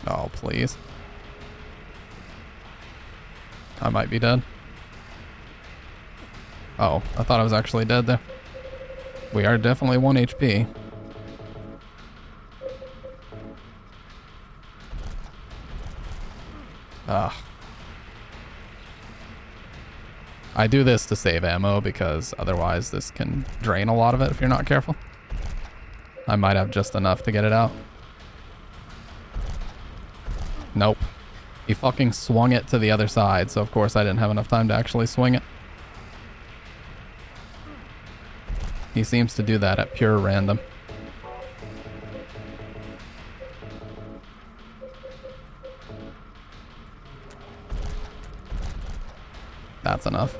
Oh, please. I might be dead. Oh, I thought I was actually dead there. We are definitely 1 HP. Ugh. I do this to save ammo because otherwise this can drain a lot of it if you're not careful. I might have just enough to get it out. Nope. He fucking swung it to the other side, so of course I didn't have enough time to actually swing it. He seems to do that at pure random. That's enough.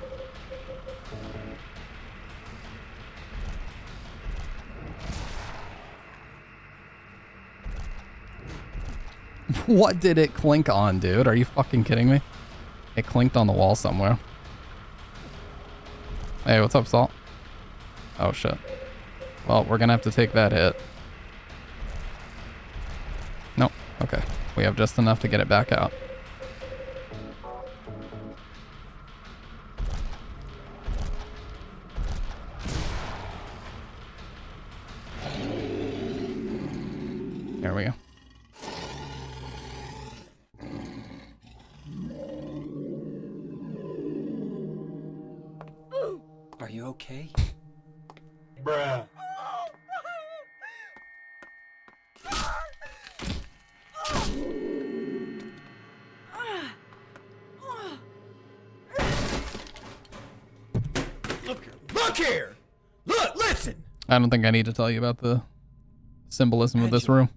What did it clink on, dude? Are you fucking kidding me? It clinked on the wall somewhere. Hey, what's up, Salt? Oh, shit. Well, we're gonna have to take that hit. Nope. Okay. We have just enough to get it back out. There we go. Are you okay? Bruh. Look here! Look, listen! I don't think I need to tell you about the symbolism of this room.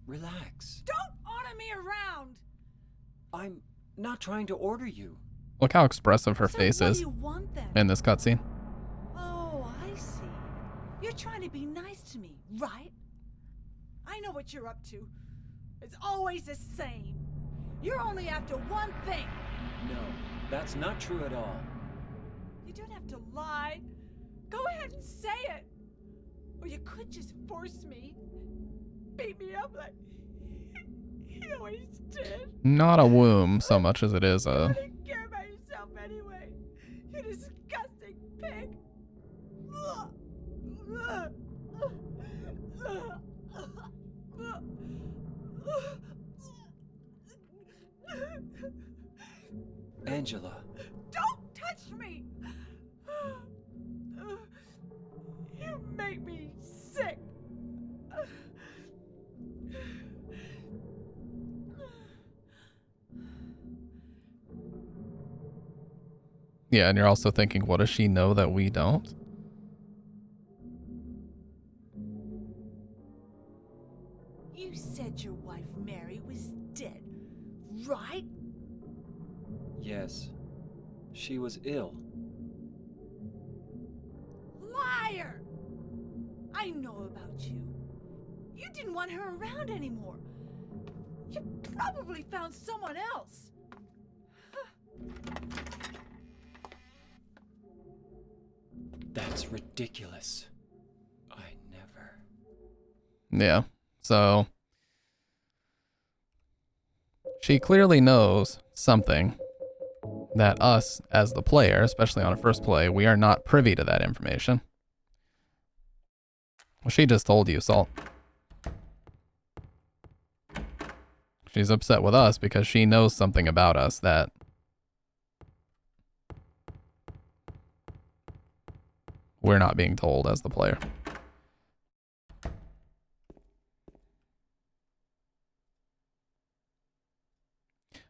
Relax. Don't order me around! I'm not trying to order you. Look how expressive her So face what is do you want then? in this cutscene. Oh, I see. You're trying to be nice to me, right? I know what you're up to. It's always the same. You're only after one thing. No, that's not true at all. You don't have to lie. Go ahead and say it. Or you could just force me. Beat me up like he always did. Not a womb so much as it is I a... didn't care about yourself anyway. You disgusting pig. Angela. Don't touch me. You make me sick. Yeah, and you're also thinking, what does she know that we don't? You said your wife Mary was dead, right? Yes. She was ill. Liar! I know about you. You didn't want her around anymore. You probably found someone else. That's ridiculous. I never. Yeah, so... She clearly knows something that us, as the player, especially on a first play, we are not privy to that information. Well, she just told you, Salt. She's upset with us because she knows something about us that we're not being told as the player.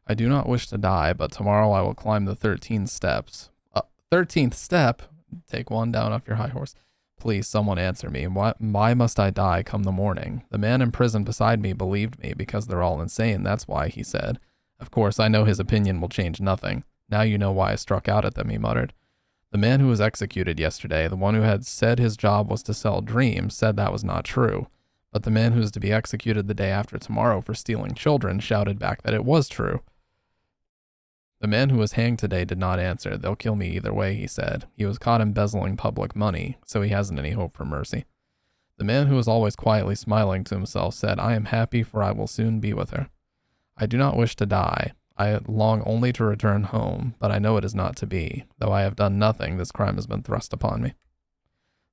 I do not wish to die, but tomorrow I will climb the 13 steps. 13th step? Take one down off your high horse. Please, someone answer me. Why must I die come the morning? The man in prison beside me believed me because they're all insane. That's why, he said. Of course, I know his opinion will change nothing. Now you know why I struck out at them, he muttered. The man who was executed yesterday, the one who had said his job was to sell dreams, said that was not true. But the man who is to be executed the day after tomorrow for stealing children shouted back that it was true. The man who was hanged today did not answer. They'll kill me either way, he said. He was caught embezzling public money, so he hasn't any hope for mercy. The man who was always quietly smiling to himself said, I am happy, for I will soon be with her. I do not wish to die. I long only to return home, but I know it is not to be. Though I have done nothing, this crime has been thrust upon me.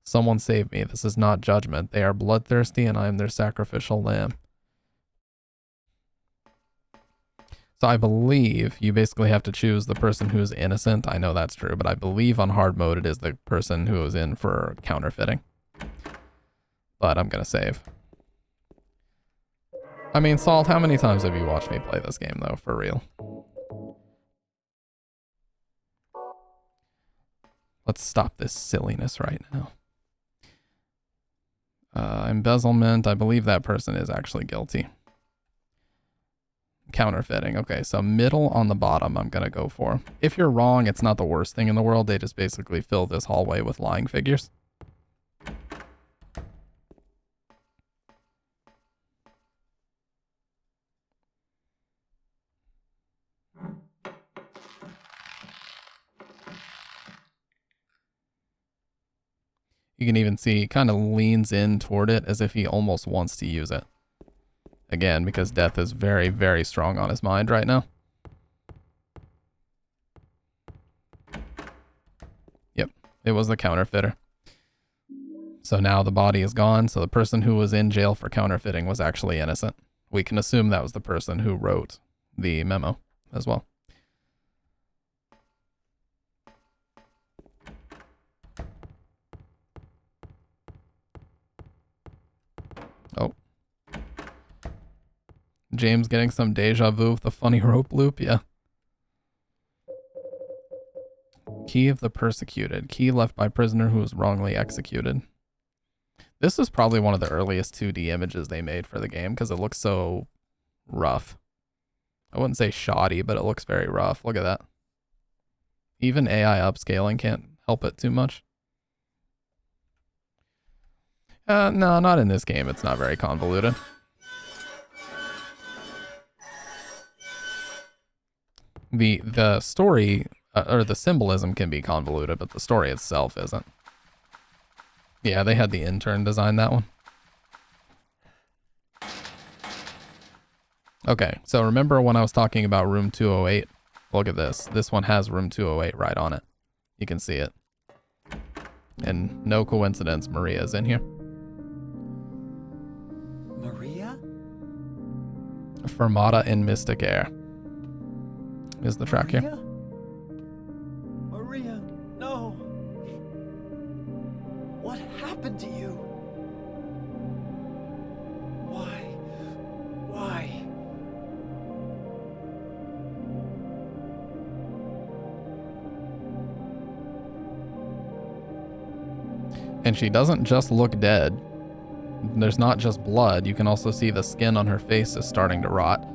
Someone save me. This is not judgment. They are bloodthirsty, and I am their sacrificial lamb. So I believe you basically have to choose the person who is innocent. I know that's true, but I believe on hard mode it is the person who is in for counterfeiting. But I'm going to save. I mean, Salt, how many times have you watched me play this game, though, for real? Let's stop this silliness right now. Embezzlement, I believe that person is actually guilty. Counterfeiting, okay, so middle on the bottom I'm going to go for. If you're wrong, it's not the worst thing in the world. They just basically fill this hallway with lying figures. You can even see he kind of leans in toward it as if he almost wants to use it. Again, because death is very, very strong on his mind right now. Yep, it was the counterfeiter. So now the body is gone, so the person who was in jail for counterfeiting was actually innocent. We can assume that was the person who wrote the memo as well. Oh. James getting some deja vu with the funny rope loop, yeah. Key of the persecuted. Key left by prisoner who was wrongly executed. This is probably one of the earliest 2D images they made for the game because it looks so rough. I wouldn't say shoddy, but it looks very rough. Look at that. Even AI upscaling can't help it too much. No, not in this game. It's not very convoluted. The story, or the symbolism can be convoluted, but the story itself isn't. Yeah, they had the intern design that one. Okay, so remember when I was talking about room 208? Look at this. This one has room 208 right on it. You can see it. And no coincidence, Maria's in here. Maria? Fermata in Mystic Air is the track here. Maria, no. What happened to you? Why? And she doesn't just look dead. There's not just blood. You can also see the skin on her face is starting to rot.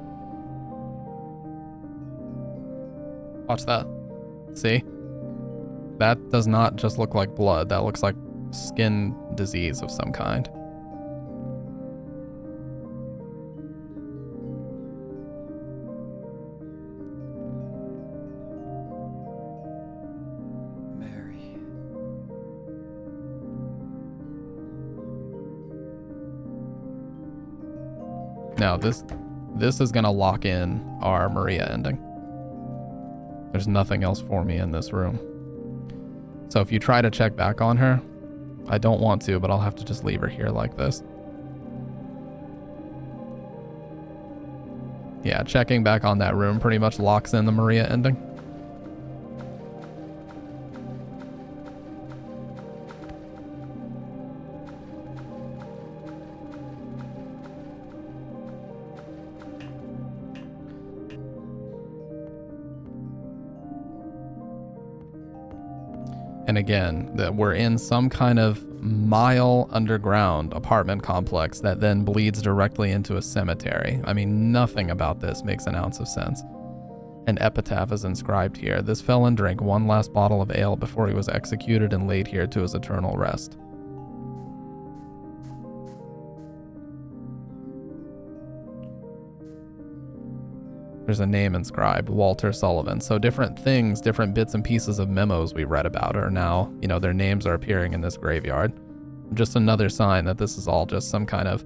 Watch that. See? That does not just look like blood. That looks like skin disease of some kind. Mary. Now this is gonna lock in our Maria ending. There's nothing else for me in this room. So if you try to check back on her, I don't want to, but I'll have to just leave her here like this. Yeah, checking back on that room pretty much locks in the Maria ending. And again, that we're in some kind of mile underground apartment complex that then bleeds directly into a cemetery. I mean, nothing about this makes an ounce of sense. An epitaph is inscribed here. This felon drank one last bottle of ale before he was executed and laid here to his eternal rest. There's a name inscribed, Walter Sullivan. So different things, different bits and pieces of memos we read about are now, their names are appearing in this graveyard. Just another sign that this is all just some kind of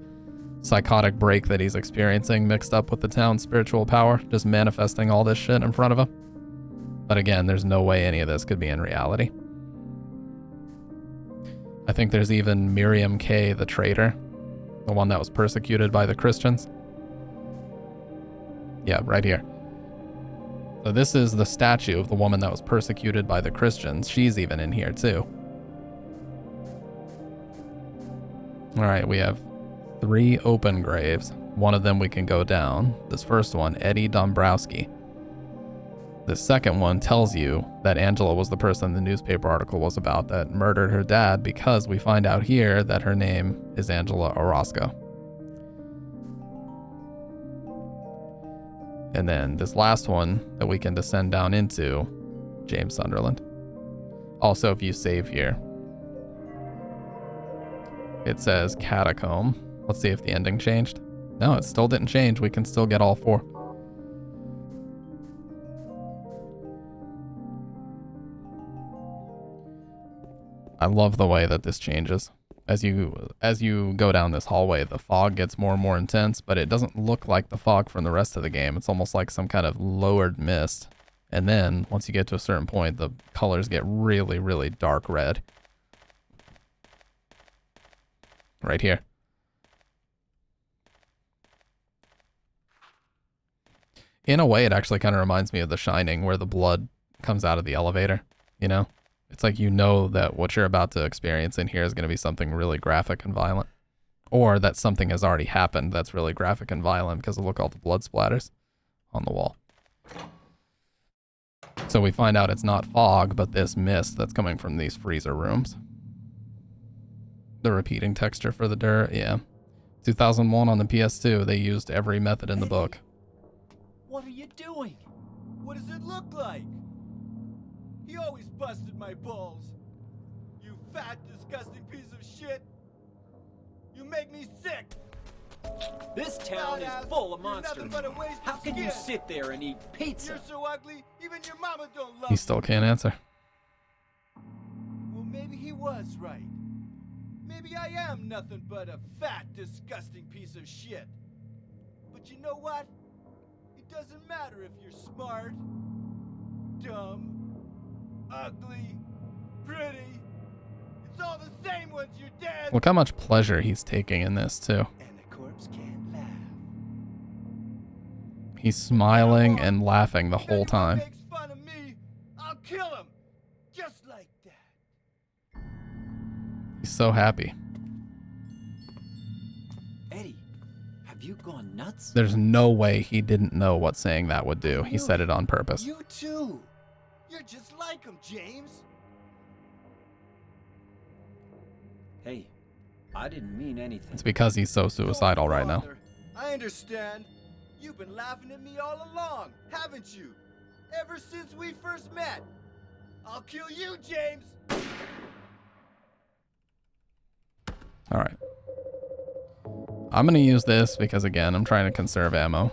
psychotic break that he's experiencing mixed up with the town's spiritual power, just manifesting all this shit in front of him. But again, there's no way any of this could be in reality. I think there's even Miriam K, the traitor, the one that was persecuted by the Christians. Yeah, right here. So this is the statue of the woman that was persecuted by the Christians. She's even in here too. All right, we have 3 open graves. One of them we can go down. This first one, Eddie Dombrowski. The second one tells you that Angela was the person the newspaper article was about that murdered her dad, because we find out here that her name is Angela Orozco. And then this last one that we can descend down into, James Sunderland. Also, if you save here, it says Catacomb. Let's see if the ending changed. No, it still didn't change. We can still get all 4. I love the way that this changes. As you go down this hallway, the fog gets more and more intense, but it doesn't look like the fog from the rest of the game. It's almost like some kind of lowered mist. And then, once you get to a certain point, the colors get really, really dark red. Right here. In a way, it actually kind of reminds me of The Shining, where the blood comes out of the elevator, It's like that what you're about to experience in here is going to be something really graphic and violent. Or that something has already happened that's really graphic and violent because of look all the blood splatters on the wall. So we find out it's not fog, but this mist that's coming from these freezer rooms. The repeating texture for the dirt, yeah. 2001 on the PS2, they used every method in the book. What are you doing? What does it look like? He always busted my balls. You fat, disgusting piece of shit. You make me sick. This town is full of monsters. How can you sit there and eat pizza? You're so ugly, even your mama don't love He still can't answer. Well, maybe he was right. Maybe I am nothing but a fat, disgusting piece of shit. But you know what? It doesn't matter if you're smart, dumb, ugly, pretty. It's all the same once you're dead. Look how much pleasure he's taking in this, too. And the corpse can't laugh. He's smiling and laughing the whole time. Makes fun of me, I'll kill him. Just like that. He's so happy. Eddie, have you gone nuts? There's no way he didn't know what saying that would do. He said it on purpose. You too. You're just like him, James. Hey, I didn't mean anything. It's because he's so suicidal right now. I understand. You've been laughing at me all along, haven't you? Ever since we first met. I'll kill you, James. All right. I'm going to use this because, again, I'm trying to conserve ammo.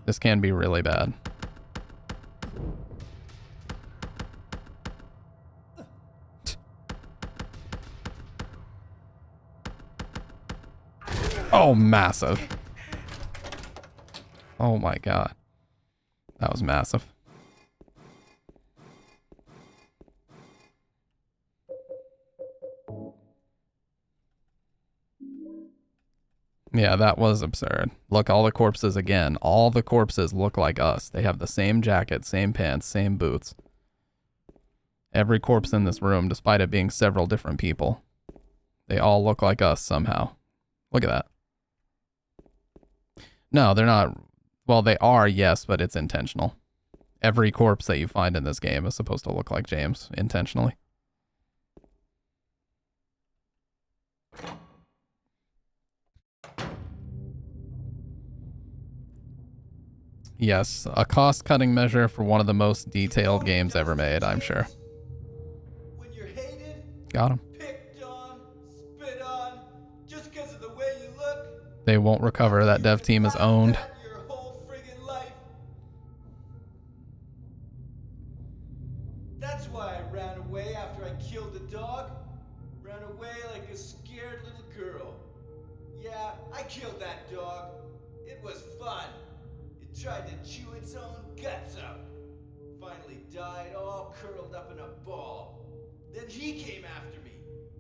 This can be really bad. Oh, massive. Oh my god. That was massive. Yeah, that was absurd. Look, all the corpses again. All the corpses look like us. They have the same jacket, same pants, same boots. Every corpse in this room, despite it being several different people, they all look like us somehow. Look at that. No, they're not. Well, they are, yes, but it's intentional. Every corpse that you find in this game is supposed to look like James, intentionally. Yes, a cost-cutting measure for one of the most detailed games ever made, I'm sure. When you're hated, Got him. picked on, spit on, just because of the way you look. They won't recover. That dev team is owned. Your whole friggin' life. That's why I ran away after I killed the dog. Ran away like a scared little girl. Yeah, I killed that dog. It was fun. It tried to chew its own guts out. Finally died all curled up in a ball. Then he came after me.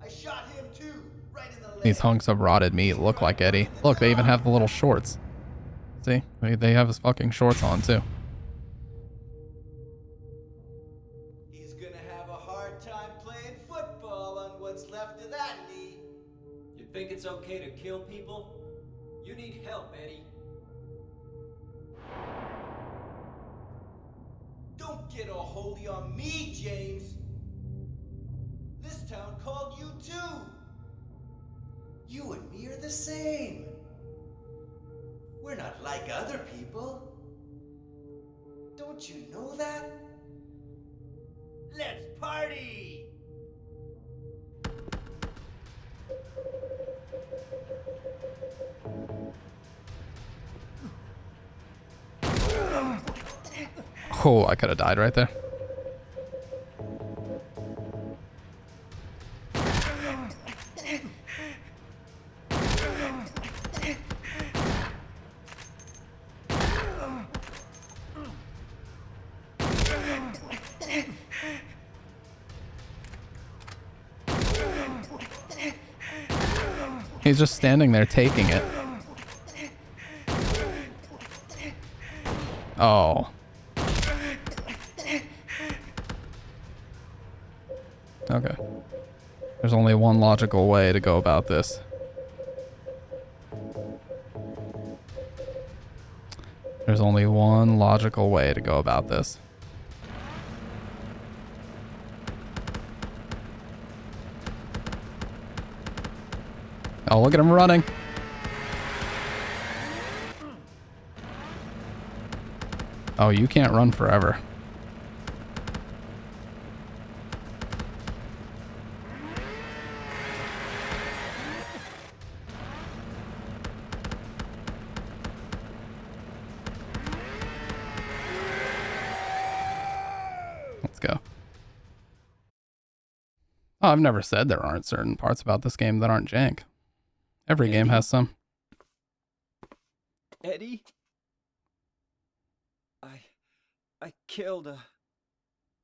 I shot him too, right in the leg. These hunks of rotted meat look like Eddie. Look, they even have the little shorts. See? They have his fucking shorts on too. He's gonna have a hard time playing football on what's left of that knee. You think it's okay to kill people? You need help, Eddie. Don't get all holy on me, James. This town called you too. You and me are the same. We're not like other people. Don't you know that? Let's party! Oh, I could have died right there. He's just standing there taking it. Oh. Okay. There's only one logical way to go about this. There's only one logical way to go about this. Oh, look at him running. Oh, you can't run forever. Let's go. Oh, I've never said there aren't certain parts about this game that aren't jank. Every game has some. Eddie? I killed a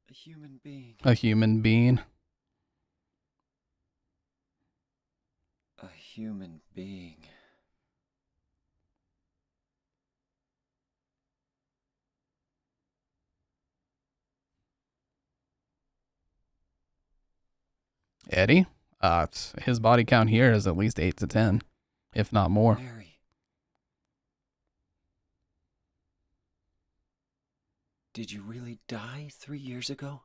human being. A human being? A human being. Eddie? His body count here is at least 8 to 10, if not more. Mary. Did you really die 3 years ago?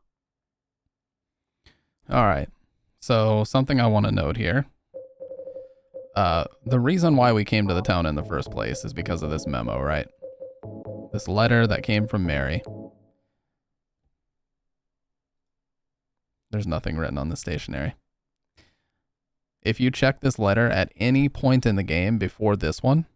All right. So something I want to note here. The reason why we came to the town in the first place is because of this memo, right? This letter that came from Mary. There's nothing written on the stationery. If you check this letter at any point in the game before this one,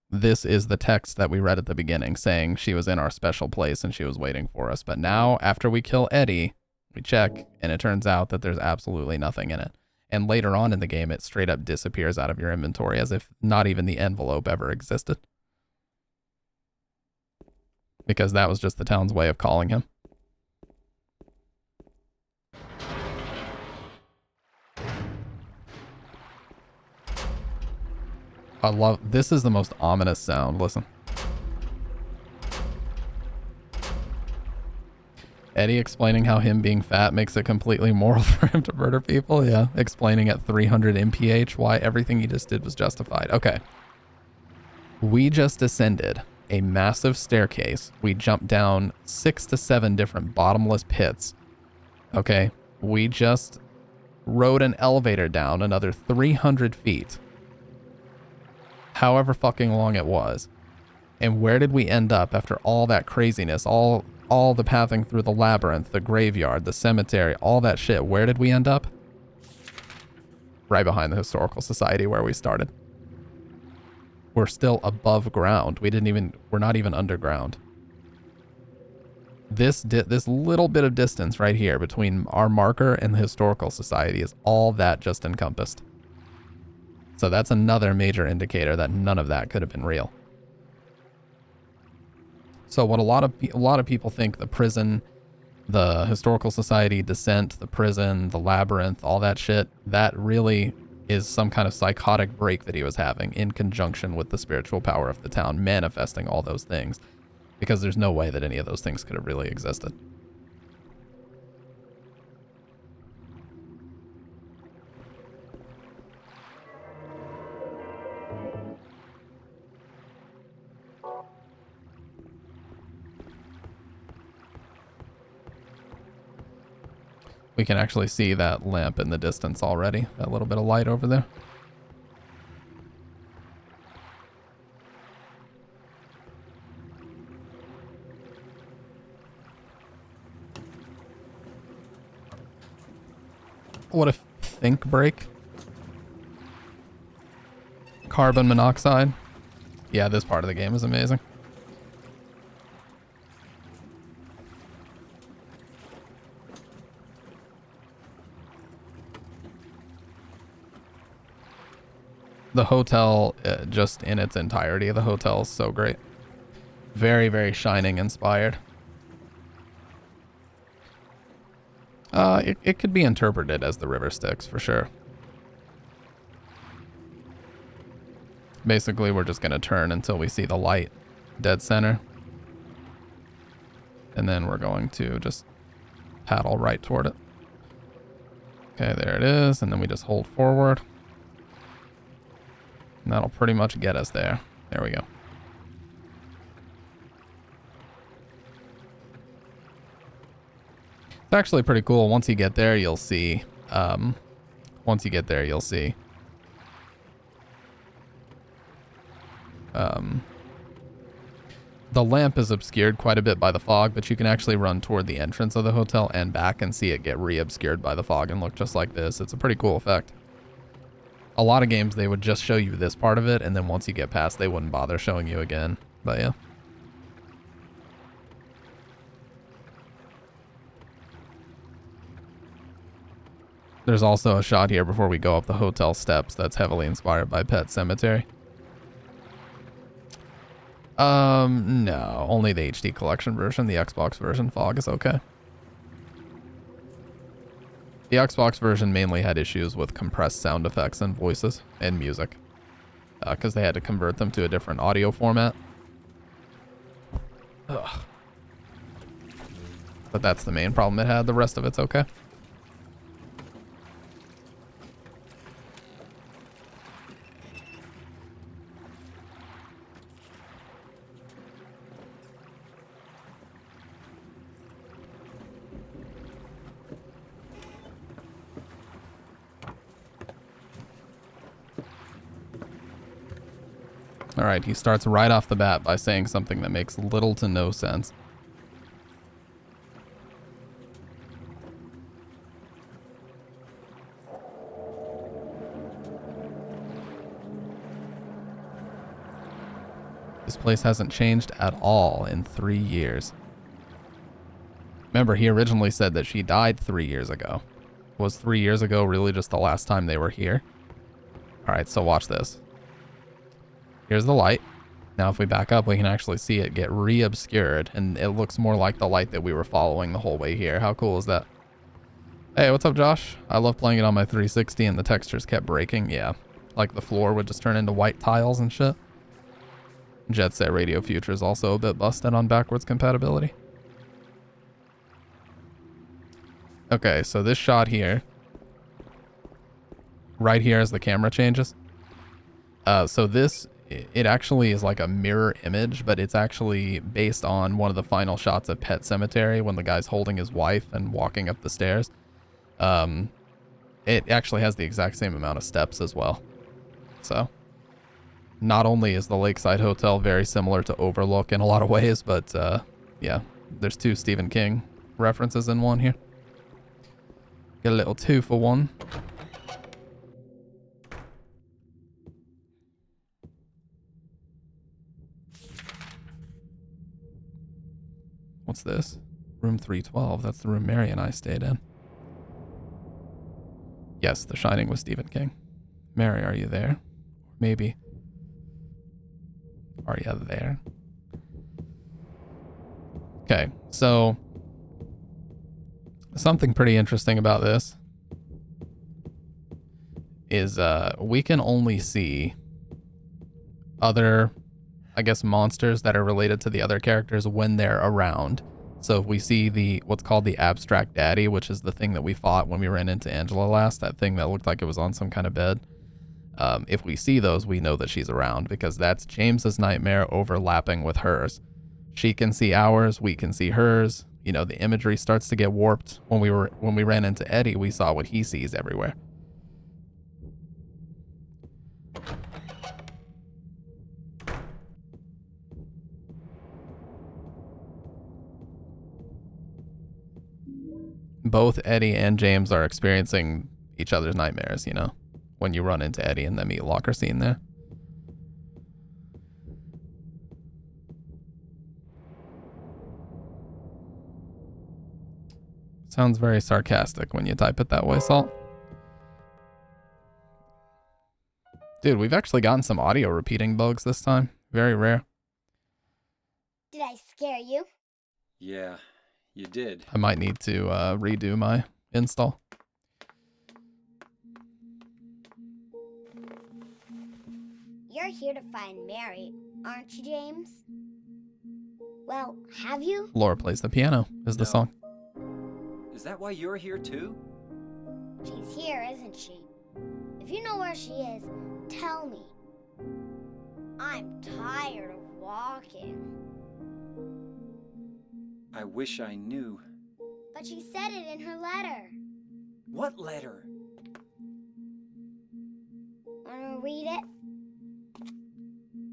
this is the text that we read at the beginning saying she was in our special place and she was waiting for us. But now, after we kill Eddie, we check and it turns out that there's absolutely nothing in it. And later on in the game, it straight up disappears out of your inventory as if not even the envelope ever existed. Because that was just the town's way of calling him. I love, this is the most ominous sound. Listen. Eddie explaining how him being fat makes it completely moral for him to murder people. Yeah. Explaining at 300 mph why everything he just did was justified. Okay. We just ascended a massive staircase. We jumped down 6 to 7 different bottomless pits. Okay. We just rode an elevator down another 300 feet. However fucking long it was. And where did we end up after all that craziness, all the pathing through the labyrinth, the graveyard, the cemetery, all that shit? Where did we end up? Right behind the Historical Society where we started. We're still above ground. We're not even underground. This little bit of distance right here between our marker and the Historical Society is all that just encompassed. So that's another major indicator that none of that could have been real. So what a lot of people think, the prison, the Historical Society, Descent, the prison, the labyrinth, all that shit, that really is some kind of psychotic break that he was having in conjunction with the spiritual power of the town, manifesting all those things. Because there's no way that any of those things could have really existed. We can actually see that lamp in the distance already. That little bit of light over there. What if think break? Carbon monoxide. Yeah, this part of the game is amazing. The hotel, just in its entirety, the hotel is so great. Very, very Shining inspired. It could be interpreted as the river Styx for sure. Basically, we're just going to turn until we see the light dead center. And then we're going to just paddle right toward it. Okay, there it is. And then we just hold forward. And that'll pretty much get us there. There we go. It's actually pretty cool. Once you get there, you'll see. Once you get there, you'll see. The lamp is obscured quite a bit by the fog, but you can actually run toward the entrance of the hotel and back and see it get re-obscured by the fog and look just like this. It's a pretty cool effect. A lot of games, they would just show you this part of it, and then once you get past, they wouldn't bother showing you again. But yeah. There's also a shot here before we go up the hotel steps that's heavily inspired by Pet Sematary. No, only the HD collection version. The Xbox version fog is okay. The Xbox version mainly had issues with compressed sound effects and voices and music, because they had to convert them to a different audio format. Ugh. But that's the main problem it had. The rest of it's okay. Alright, he starts right off the bat by saying something that makes little to no sense. This place hasn't changed at all in 3 years. Remember, he originally said that she died 3 years ago. Was 3 years ago really just the last time they were here? Alright, so watch this. Here's the light. Now if we back up, we can actually see it get re-obscured, and it looks more like the light that we were following the whole way here. How cool is that? Hey, what's up, Josh? I love playing it on my 360 and the textures kept breaking. Yeah, like the floor would just turn into white tiles and shit. Jet Set Radio Future is also a bit busted on backwards compatibility. Okay, so this shot here, right here as the camera changes. So this, it actually is like a mirror image, but it's actually based on one of the final shots of Pet Sematary when the guy's holding his wife and walking up the stairs. It actually has the exact same amount of steps as well. So not only is the Lakeside Hotel very similar to Overlook in a lot of ways, but yeah, there's 2 Stephen King references in one here. Get a little 2 for 1. What's this? Room 312. That's the room Mary and I stayed in. Yes, The Shining with Stephen King. Mary, are you there? Maybe. Are you there? Okay, so something pretty interesting about this is we can only see other, I guess, monsters that are related to the other characters when they're around. So if we see what's called the abstract daddy, which is the thing that we fought when we ran into Angela last, that thing that looked like it was on some kind of bed. If we see those, we know that she's around because that's James's nightmare overlapping with hers. She can see ours, we can see hers. You know, the imagery starts to get warped. When we ran into Eddie, we saw what he sees everywhere. Both Eddie and James are experiencing each other's nightmares, you know, when you run into Eddie in the meat locker scene there. Sounds very sarcastic when you type it that way, Salt. Dude, we've actually gotten some audio repeating bugs this time. Very rare. Did I scare you? Yeah, you did. I might need to redo my install. You're here to find Mary, aren't you, James? Well, have you? Laura Plays the Piano is the song. Is that why you're here too? She's here, isn't she? If you know where she is, tell me. I'm tired of walking. I wish I knew. But she said it in her letter. What letter? Wanna read it?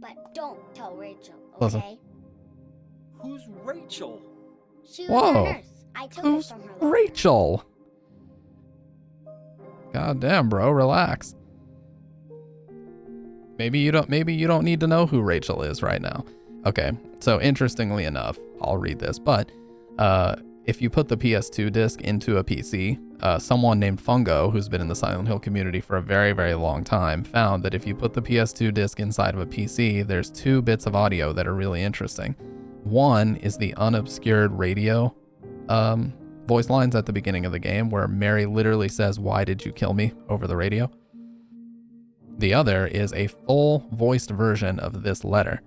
But don't tell Rachel, Listen. okay? Who's Rachel? She was Whoa. a nurse. I took Who's it from her letter. Rachel? God damn, bro, relax. Maybe you don't need to know who Rachel is right now. Okay, so interestingly enough, I'll read this, but if you put the PS2 disc into a PC, someone named Fungo, who's been in the Silent Hill community for a very, very long time, found that if you put the PS2 disc inside of a PC, there's 2 bits of audio that are really interesting. One is the unobscured radio voice lines at the beginning of the game where Mary literally says, "Why did you kill me?" over the radio. The other is a full voiced version of this letter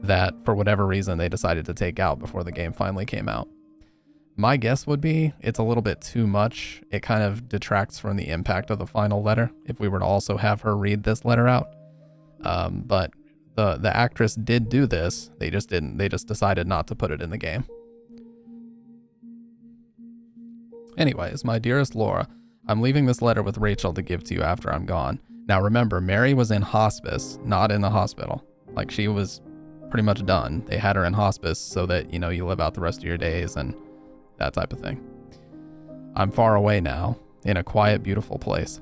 that, for whatever reason, they decided to take out before the game finally came out. My guess would be it's a little bit too much. It kind of detracts from the impact of the final letter if we were to also have her read this letter out. But the actress did do this. They just didn't. They just decided not to put it in the game. Anyways, my dearest Laura, I'm leaving this letter with Rachel to give to you after I'm gone. Now remember, Mary was in hospice, not in the hospital. Like, she was pretty much done. They had her in hospice so that, you know, you live out the rest of your days and that type of thing. I'm far away now, in a quiet, beautiful place.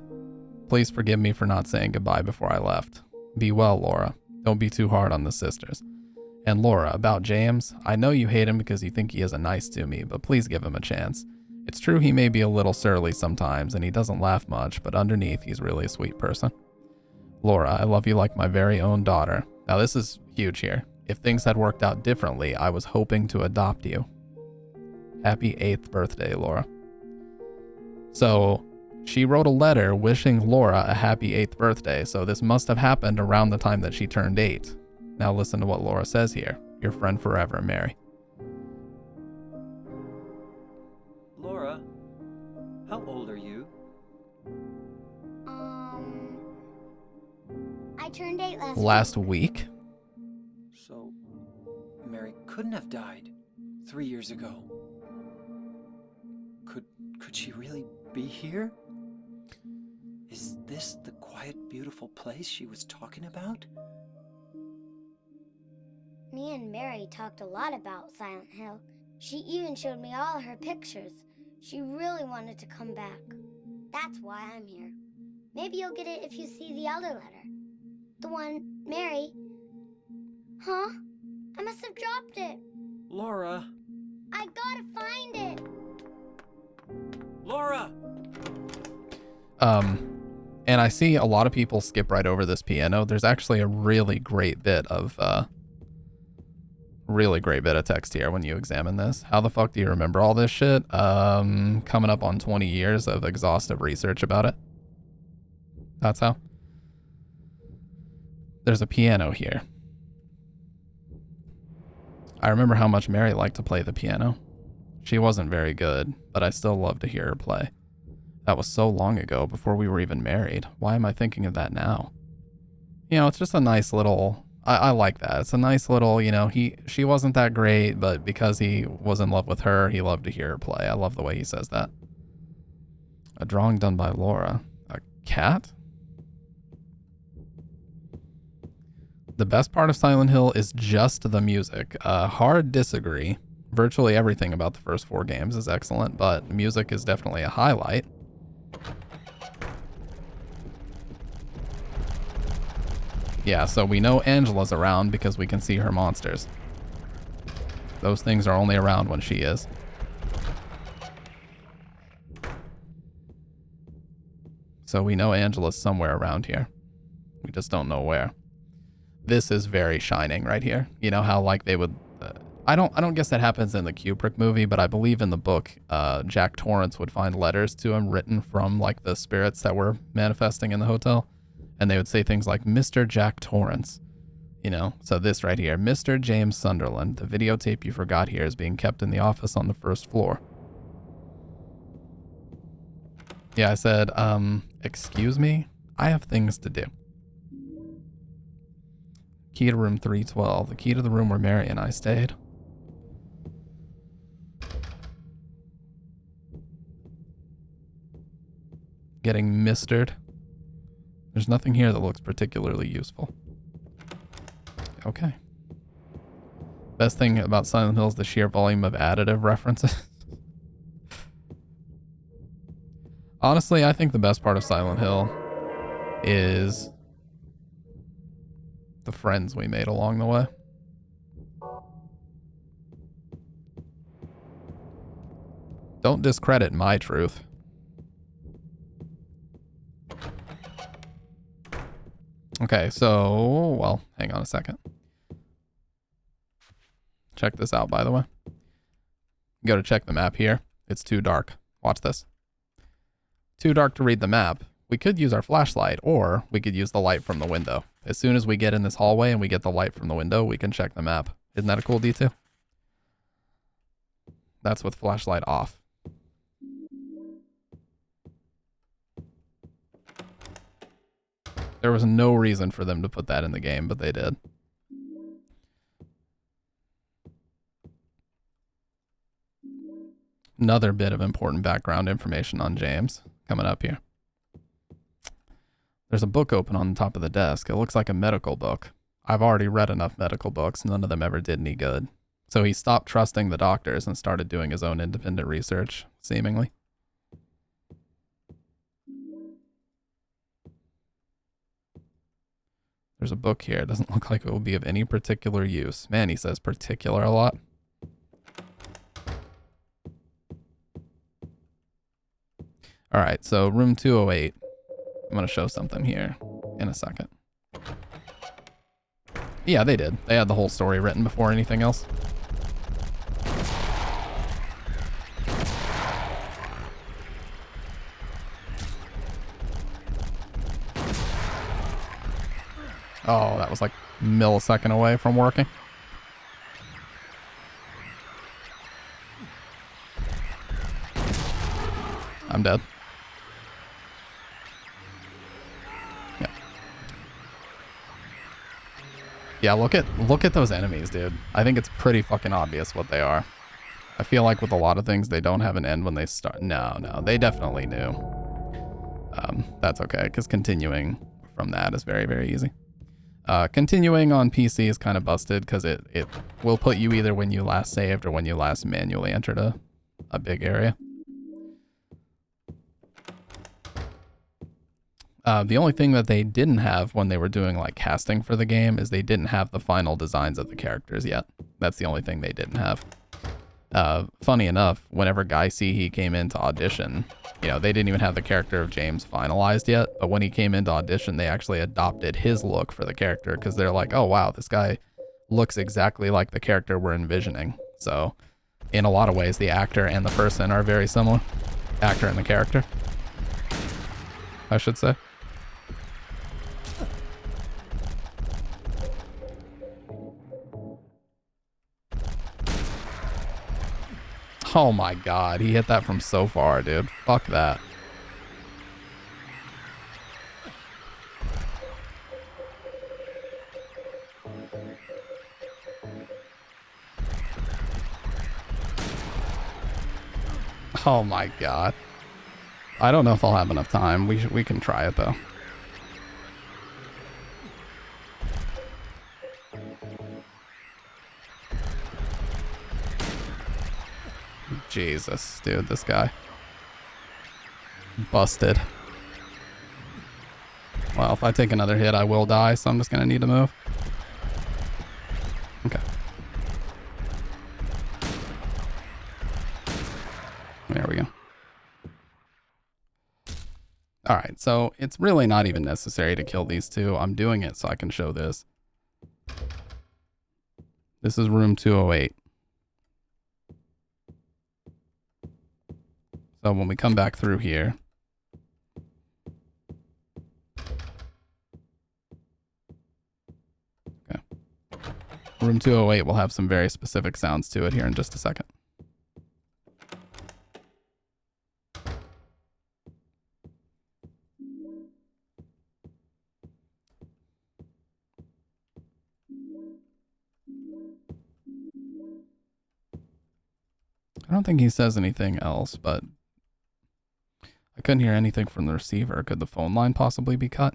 Please forgive me for not saying goodbye before I left. Be well, Laura. Don't be too hard on the sisters. And Laura, about James, I know you hate him because you think he isn't nice to me, but please give him a chance. It's true he may be a little surly sometimes and he doesn't laugh much, but underneath he's really a sweet person. Laura, I love you like my very own daughter. Now this is huge here. If things had worked out differently, I was hoping to adopt you. Happy 8th birthday, Laura. So she wrote a letter wishing Laura a happy 8th birthday, so this must have happened around the time that she turned 8. Now listen to what Laura says here. Your friend forever, Mary. Laura, how old are you? I turned 8 last week. So, Mary couldn't have died 3 years ago. Could she really be here? Is this the quiet, beautiful place she was talking about? Me and Mary talked a lot about Silent Hill. She even showed me all her pictures. She really wanted to come back. That's why I'm here. Maybe you'll get it if you see the other letter. The one Mary... Huh? I must have dropped it. Laura! I gotta find it! Laura! And I see a lot of people skip right over this piano. There's actually a really great bit of text here when you examine this. How the fuck do you remember all this shit? Coming up on 20 years of exhaustive research about it. That's how. There's a piano here. I remember how much Mary liked to play the piano. She wasn't very good, but I still love to hear her play. That was so long ago, before we were even married. Why am I thinking of that now? You know, it's just a nice little... I like that. It's a nice little, you know, she wasn't that great, but because he was in love with her, he loved to hear her play. I love the way he says that. A drawing done by Laura. A cat? The best part of Silent Hill is just the music. Hard disagree. Virtually everything about the first 4 games is excellent, but music is definitely a highlight. Yeah, so we know Angela's around because we can see her monsters. Those things are only around when she is. So we know Angela's somewhere around here. We just don't know where. This is very Shining right here. You know how like they would... I don't guess that happens in the Kubrick movie, but I believe in the book, Jack Torrance would find letters to him written from like the spirits that were manifesting in the hotel. And they would say things like, Mr. Jack Torrance, you know? So this right here, Mr. James Sunderland, the videotape you forgot here is being kept in the office on the 1st floor. Yeah, I said, excuse me? I have things to do. Key to room 312, the key to the room where Mary and I stayed. Getting mistered. There's nothing here that looks particularly useful. Okay. Best thing about Silent Hill is the sheer volume of additive references. Honestly, I think the best part of Silent Hill is the friends we made along the way. Don't discredit my truth. Okay, so, well, hang on a second. Check this out, by the way. Go to check the map here. It's too dark. Watch this. Too dark to read the map. We could use our flashlight, or we could use the light from the window. As soon as we get in this hallway and we get the light from the window, we can check the map. Isn't that a cool detail? That's with flashlight off. There was no reason for them to put that in the game, but they did. Another bit of important background information on James coming up here. There's a book open on the top of the desk. It looks like a medical book. I've already read enough medical books. None of them ever did any good. So he stopped trusting the doctors and started doing his own independent research, seemingly. There's a book here. It doesn't look like it will be of any particular use. Man, he says particular a lot. All right, so room 208. I'm going to show something here in a second. Yeah, they did. They had the whole story written before anything else. Oh, that was like a millisecond away from working. I'm dead. Yeah. Yeah, look at those enemies, dude. I think it's pretty fucking obvious what they are. I feel like with a lot of things, they don't have an end when they start. No, they definitely knew. That's okay, because continuing from that is very, very easy. Continuing on PC is kind of busted because it will put you either when you last saved or when you last manually entered a big area. The only thing that they didn't have when they were doing like casting for the game is they didn't have the final designs of the characters yet. That's the only thing they didn't have. Funny enough, whenever Guy Seehee came into audition, you know, they didn't even have the character of James finalized yet, but when he came into audition, they actually adopted his look for the character because they're like, oh wow, this guy looks exactly like the character we're envisioning. So in a lot of ways, the actor and the person are very similar. Actor and the character, I should say. Oh my god, he hit that from so far, dude. Fuck that. Oh my god. I don't know if I'll have enough time. We can try it though. Jesus, dude, this guy. Busted. Well, if I take another hit, I will die, so I'm just gonna need to move. Okay. There we go. Alright, so it's really not even necessary to kill these two. I'm doing it so I can show this. This is room 208. So when we come back through here, okay. Room 208 will have some very specific sounds to it here in just a second. I don't think he says anything else, but I couldn't hear anything from the receiver. Could the phone line possibly be cut?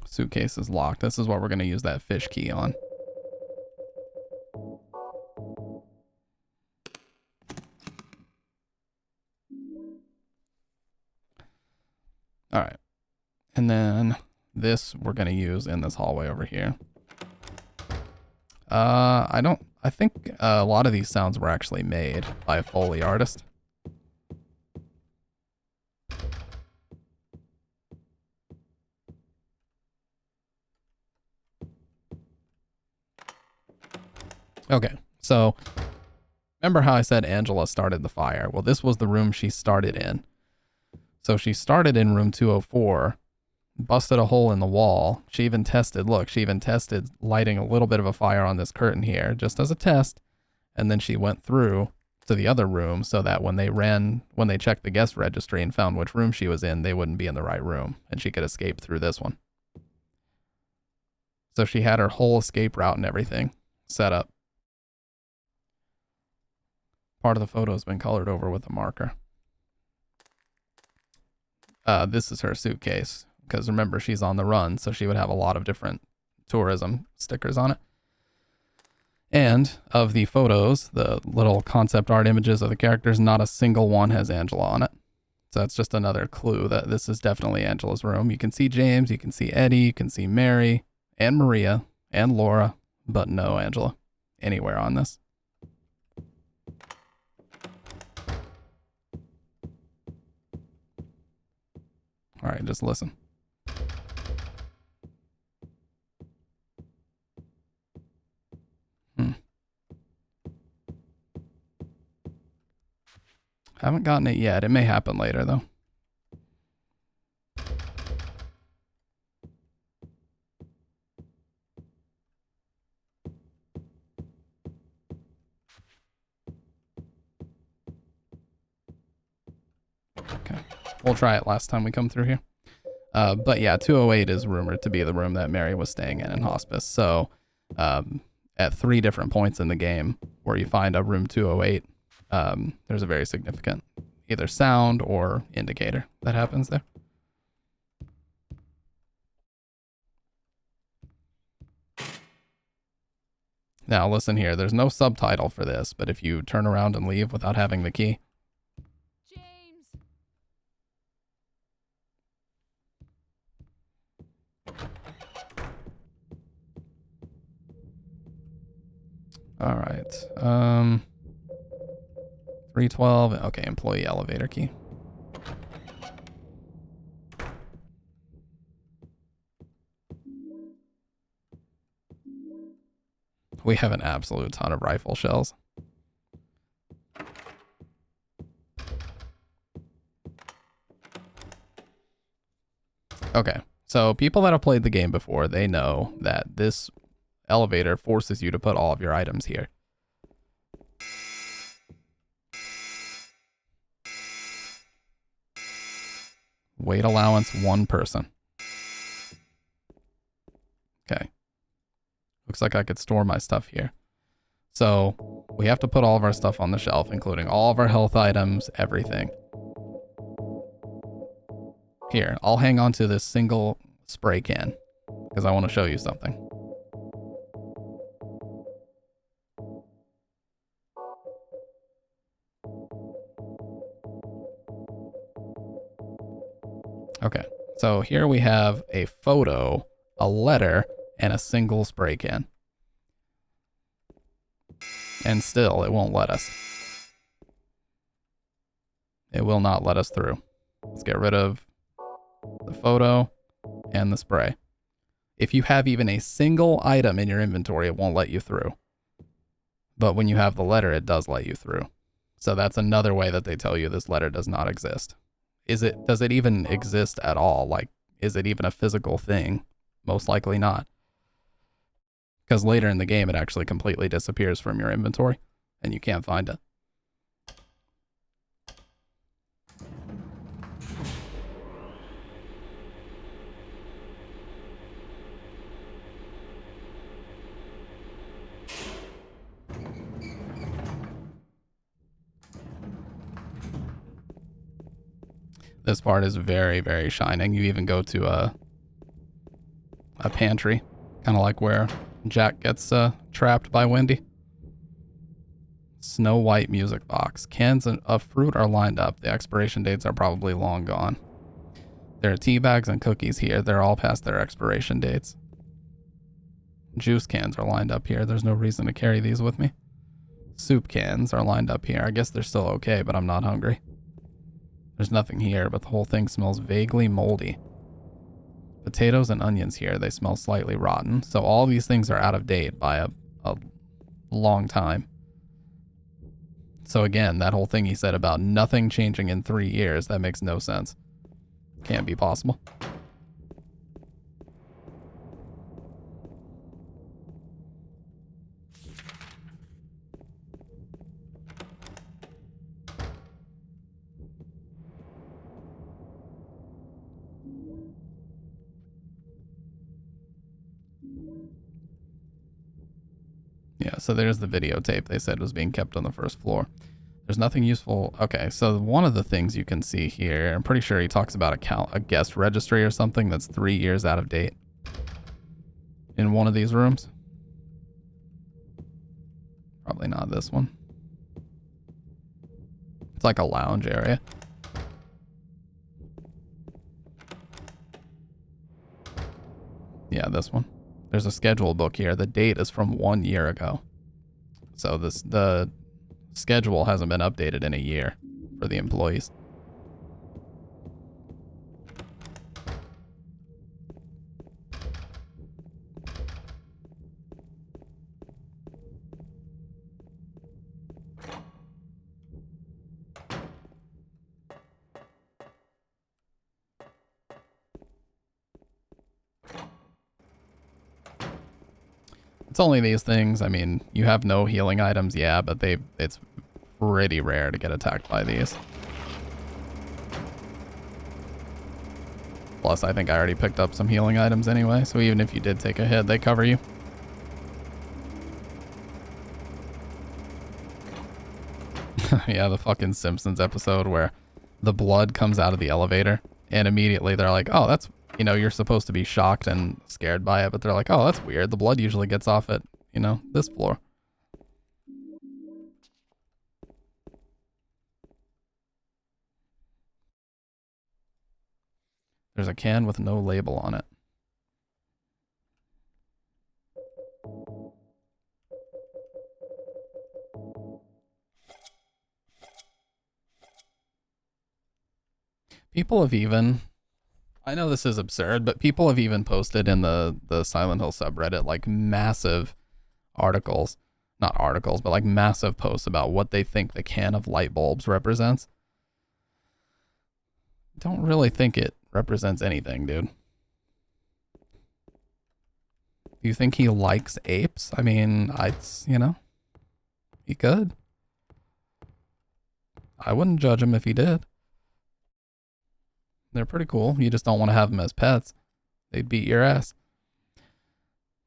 Suitcase is locked. This is what we're going to use that fish key on. All right. And then this we're going to use in this hallway over here. I think a lot of these sounds were actually made by a Foley artist. Okay, so remember how I said Angela started the fire? Well, this was the room she started in. So she started in room 204, busted a hole in the wall. She even tested, look, she even tested lighting a little bit of a fire on this curtain here, just as a test. And then she went through to the other room so that when they checked the guest registry and found which room she was in, they wouldn't be in the right room and she could escape through this one. So she had her whole escape route and everything set up. Part of the photo has been colored over with a marker. This is her suitcase, because remember, she's on the run, so she would have a lot of different tourism stickers on it. And of the photos, the little concept art images of the characters, not a single one has Angela on it. So that's just another clue that this is definitely Angela's room. You can see James, you can see Eddie, you can see Mary, and Maria, and Laura, but no Angela anywhere on this. All right, just listen. Haven't gotten it yet. It may happen later, though. Okay. We'll try it last time we come through here. But yeah, 208 is rumored to be the room that Mary was staying in hospice. So at 3 different points in the game where you find a room 208, there's a very significant either sound or indicator that happens there. Now listen here, there's no subtitle for this, but if you turn around and leave without having the key. James. All right. 312. Okay, employee elevator key. We have an absolute ton of rifle shells. Okay, so people that have played the game before, they know that this elevator forces you to put all of your items here. Weight allowance, 1 person. Okay. Looks like I could store my stuff here. So we have to put all of our stuff on the shelf, including all of our health items, everything. Here, I'll hang on to this single spray can because I want to show you something. Okay, so here we have a photo, a letter, and a single spray can. And still, it won't let us. It will not let us through. Let's get rid of the photo and the spray. If you have even a single item in your inventory, it won't let you through. But when you have the letter, it does let you through. So that's another way that they tell you this letter does not exist. Does it even exist at all? Like, is it even a physical thing? Most likely not. Because later in the game, it actually completely disappears from your inventory and you can't find it. This part is very, very shining. You even go to a pantry, kind of like where Jack gets trapped by Wendy. Snow White music box. Cans of fruit are lined up. The expiration dates are probably long gone. There are tea bags and cookies here. They're all past their expiration dates. Juice cans are lined up here. There's no reason to carry these with me. Soup cans are lined up here. I guess they're still okay, but I'm not hungry. There's nothing here, but the whole thing smells vaguely moldy. Potatoes and onions here, they smell slightly rotten. So all these things are out of date by a long time. So again, that whole thing he said about nothing changing in 3 years, that makes no sense. Can't be possible. Yeah, so there's the videotape they said was being kept on the first floor. There's nothing useful. Okay, so one of the things you can see here, I'm pretty sure he talks about a guest registry or something that's 3 years out of date in one of these rooms. Probably not this one. It's like a lounge area. Yeah, this one. There's a schedule book here. The date is from 1 year ago. So the schedule hasn't been updated in a year for the employees. It's only these things. I mean, you have no healing items, yeah, but it's pretty rare to get attacked by these. Plus, I think I already picked up some healing items anyway, so even if you did take a hit, they cover you. Yeah, the fucking Simpsons episode where the blood comes out of the elevator, and immediately they're like, oh, that's... You know, you're supposed to be shocked and scared by it, but they're like, oh, that's weird. The blood usually gets off at, you know, this floor. There's a can with no label on it. People have even, I know this is absurd, but people have even posted in the Silent Hill subreddit like massive articles, not articles, but like massive posts about what they think the can of light bulbs represents. Don't really think it represents anything, dude. Do you think he likes apes? I mean, you know, he could. I wouldn't judge him if he did. They're pretty cool. You just don't want to have them as pets. They'd beat your ass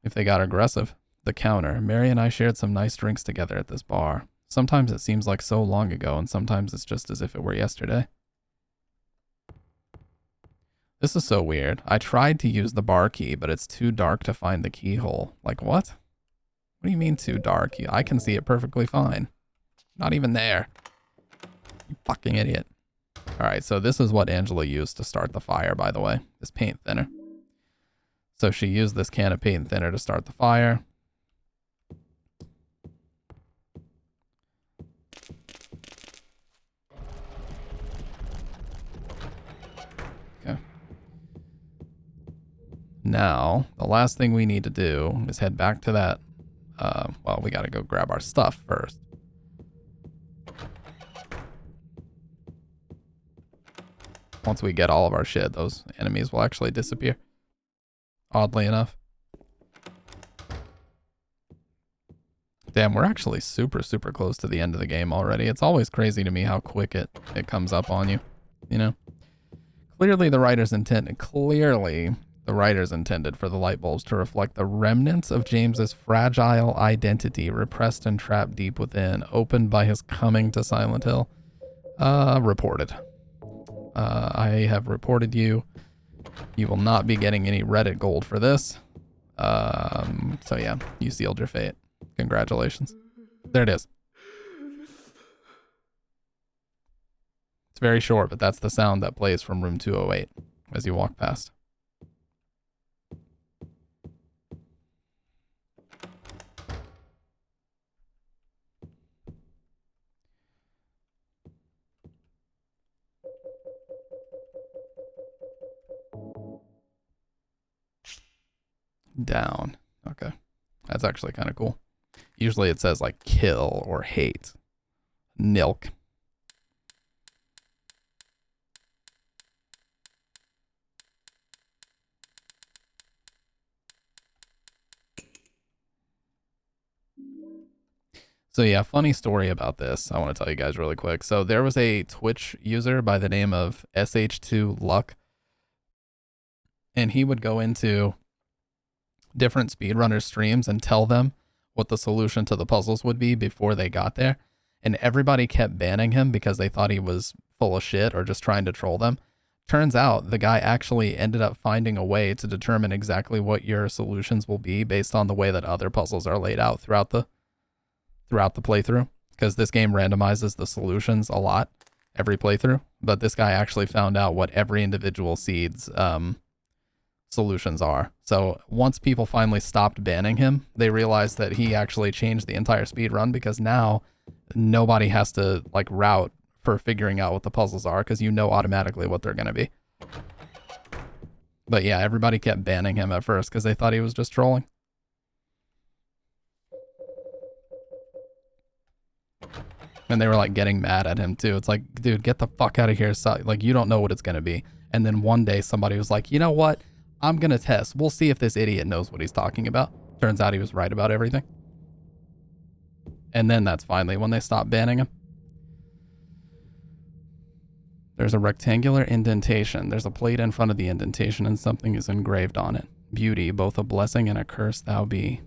if they got aggressive. The counter. Mary and I shared some nice drinks together at this bar. Sometimes it seems like so long ago, and sometimes it's just as if it were yesterday. This is so weird. I tried to use the bar key, but it's too dark to find the keyhole. Like, what? What do you mean too dark? I can see it perfectly fine. Not even there. You fucking idiot. Alright, so this is what Angela used to start the fire, by the way. This paint thinner. So she used this can of paint thinner to start the fire. Okay. Now, the last thing we need to do is head back to that. Well, we gotta go grab our stuff first. Once we get all of our shit, those enemies will actually disappear. Oddly enough. Damn, we're actually super, super close to the end of the game already. It's always crazy to me how quick it comes up on you, you know? Clearly the writers intended for the light bulbs to reflect the remnants of James's fragile identity, repressed and trapped deep within, opened by his coming to Silent Hill. Reported. I have reported you. You will not be getting any Reddit gold for this. So yeah, you sealed your fate. Congratulations. There it is. It's very short, but that's the sound that plays from room 208 as you walk past. Down. Okay. That's actually kind of cool. Usually it says like kill or hate. Nilk. So yeah, funny story about this. I want to tell you guys really quick. So there was a Twitch user by the name of SH2Luck. And he would go into different speedrunner streams and tell them what the solution to the puzzles would be before they got there. And everybody kept banning him because they thought he was full of shit or just trying to troll them. Turns out the guy actually ended up finding a way to determine exactly what your solutions will be based on the way that other puzzles are laid out throughout the playthrough, because this game randomizes the solutions a lot every playthrough. But this guy actually found out what every individual seed's solutions are. So once people finally stopped banning him, they realized that he actually changed the entire speed run, because now nobody has to like route for figuring out what the puzzles are, because you know automatically what they're going to be. But yeah, everybody kept banning him at first because they thought he was just trolling. And they were like getting mad at him too. It's like, dude, get the fuck out of here. So, like, you don't know what it's going to be. And then one day somebody was like, you know what? I'm going to test. We'll see if this idiot knows what he's talking about. Turns out he was right about everything. And then that's finally when they stopped banning him. There's a rectangular indentation. There's a plate in front of the indentation and something is engraved on it. Beauty, both a blessing and a curse thou be.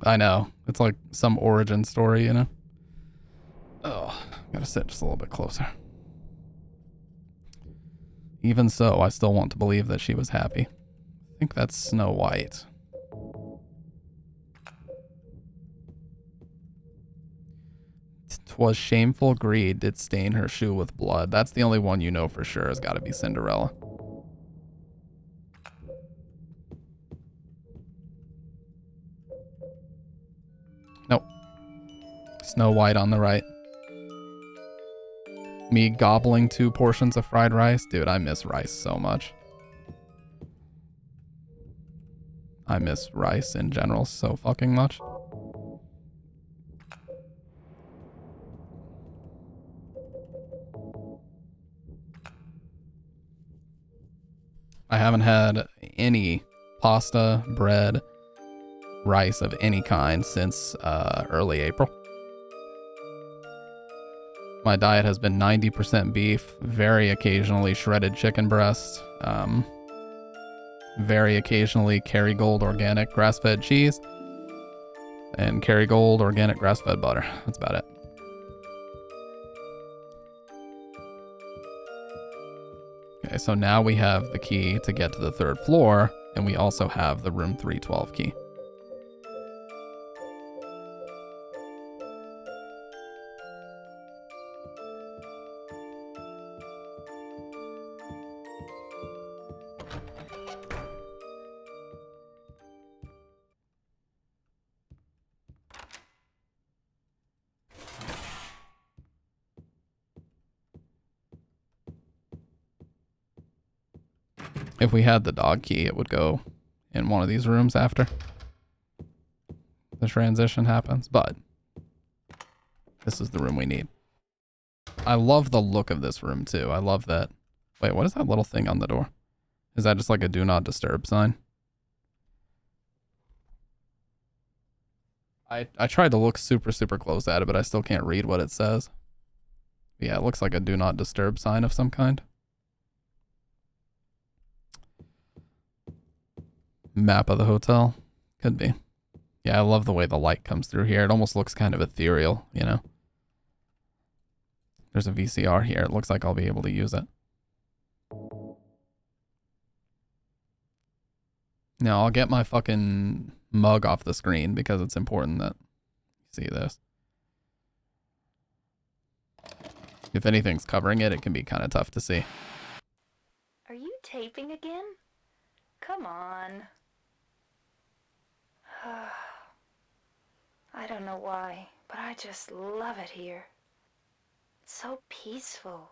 I know. It's like some origin story, you know? Oh, gotta sit just a little bit closer. Even so, I still want to believe that she was happy. I think that's Snow White. "'Twas shameful greed did stain her shoe with blood." That's the only one you know for sure has got to be Cinderella. Nope. Snow White on the right. Me gobbling 2 portions of fried rice? Dude, I miss rice so much. I miss rice in general so fucking much. I haven't had any pasta, bread, rice of any kind since early April. My diet has been 90% beef, very occasionally shredded chicken breast, very occasionally Kerrygold organic grass-fed cheese, and Kerrygold organic grass-fed butter. That's about it. Okay, so now we have the key to get to the 3rd floor, and we also have the room 312 key. If we had the dog key, it would go in one of these rooms after the transition happens, but this is the room we need. I love the look of this room too. I love that. Wait, what is that little thing on the door? Is that just like a do not disturb sign? I tried to look super close at it, but I still can't read what it says. Yeah, it looks like a do not disturb sign of some kind. Map of the hotel. Could be. Yeah, I love the way the light comes through here. It almost looks kind of ethereal, you know? There's a VCR here. It looks like I'll be able to use it. Now, I'll get my fucking mug off the screen because it's important that you see this. If anything's covering it, it can be kind of tough to see. Are you taping again? Come on. I don't know why, but I just love it here. It's so peaceful.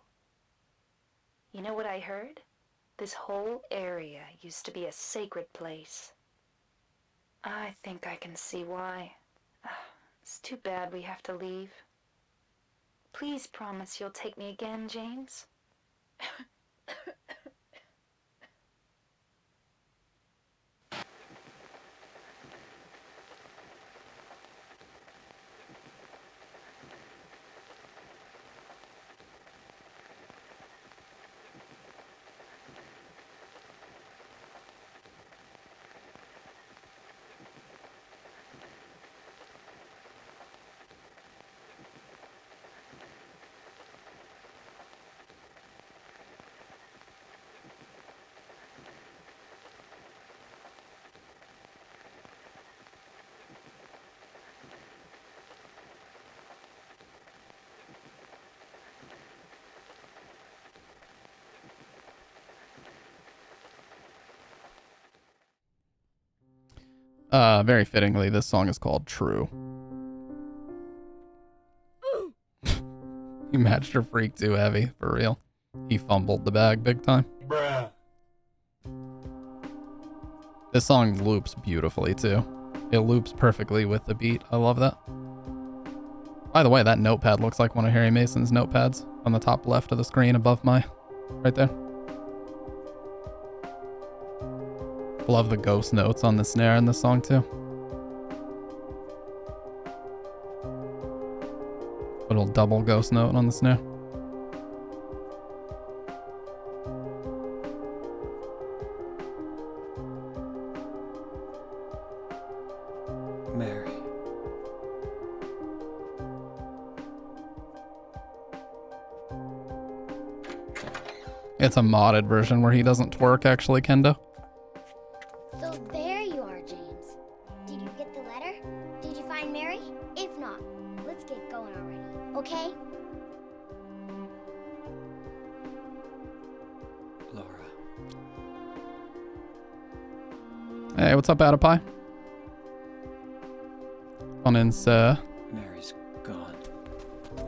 You know what I heard? This whole area used to be a sacred place. I think I can see why. It's too bad we have to leave. Please promise you'll take me again, James. Very fittingly, this song is called True. You matched her freak too heavy, for real. He fumbled the bag big time. Bruh. This song loops beautifully too. It loops perfectly with the beat. I love that. By the way, that notepad looks like one of Harry Mason's notepads on the top left of the screen above my... right there. Love the ghost notes on the snare in this song too. Little double ghost note on the snare. Mary. It's a modded version where he doesn't twerk, actually, Kendo. So there you are, James. Did you get the letter? Did you find Mary? If not, let's get going already, okay? Laura. Hey, what's up, Adipie? On in, sir. Mary's gone.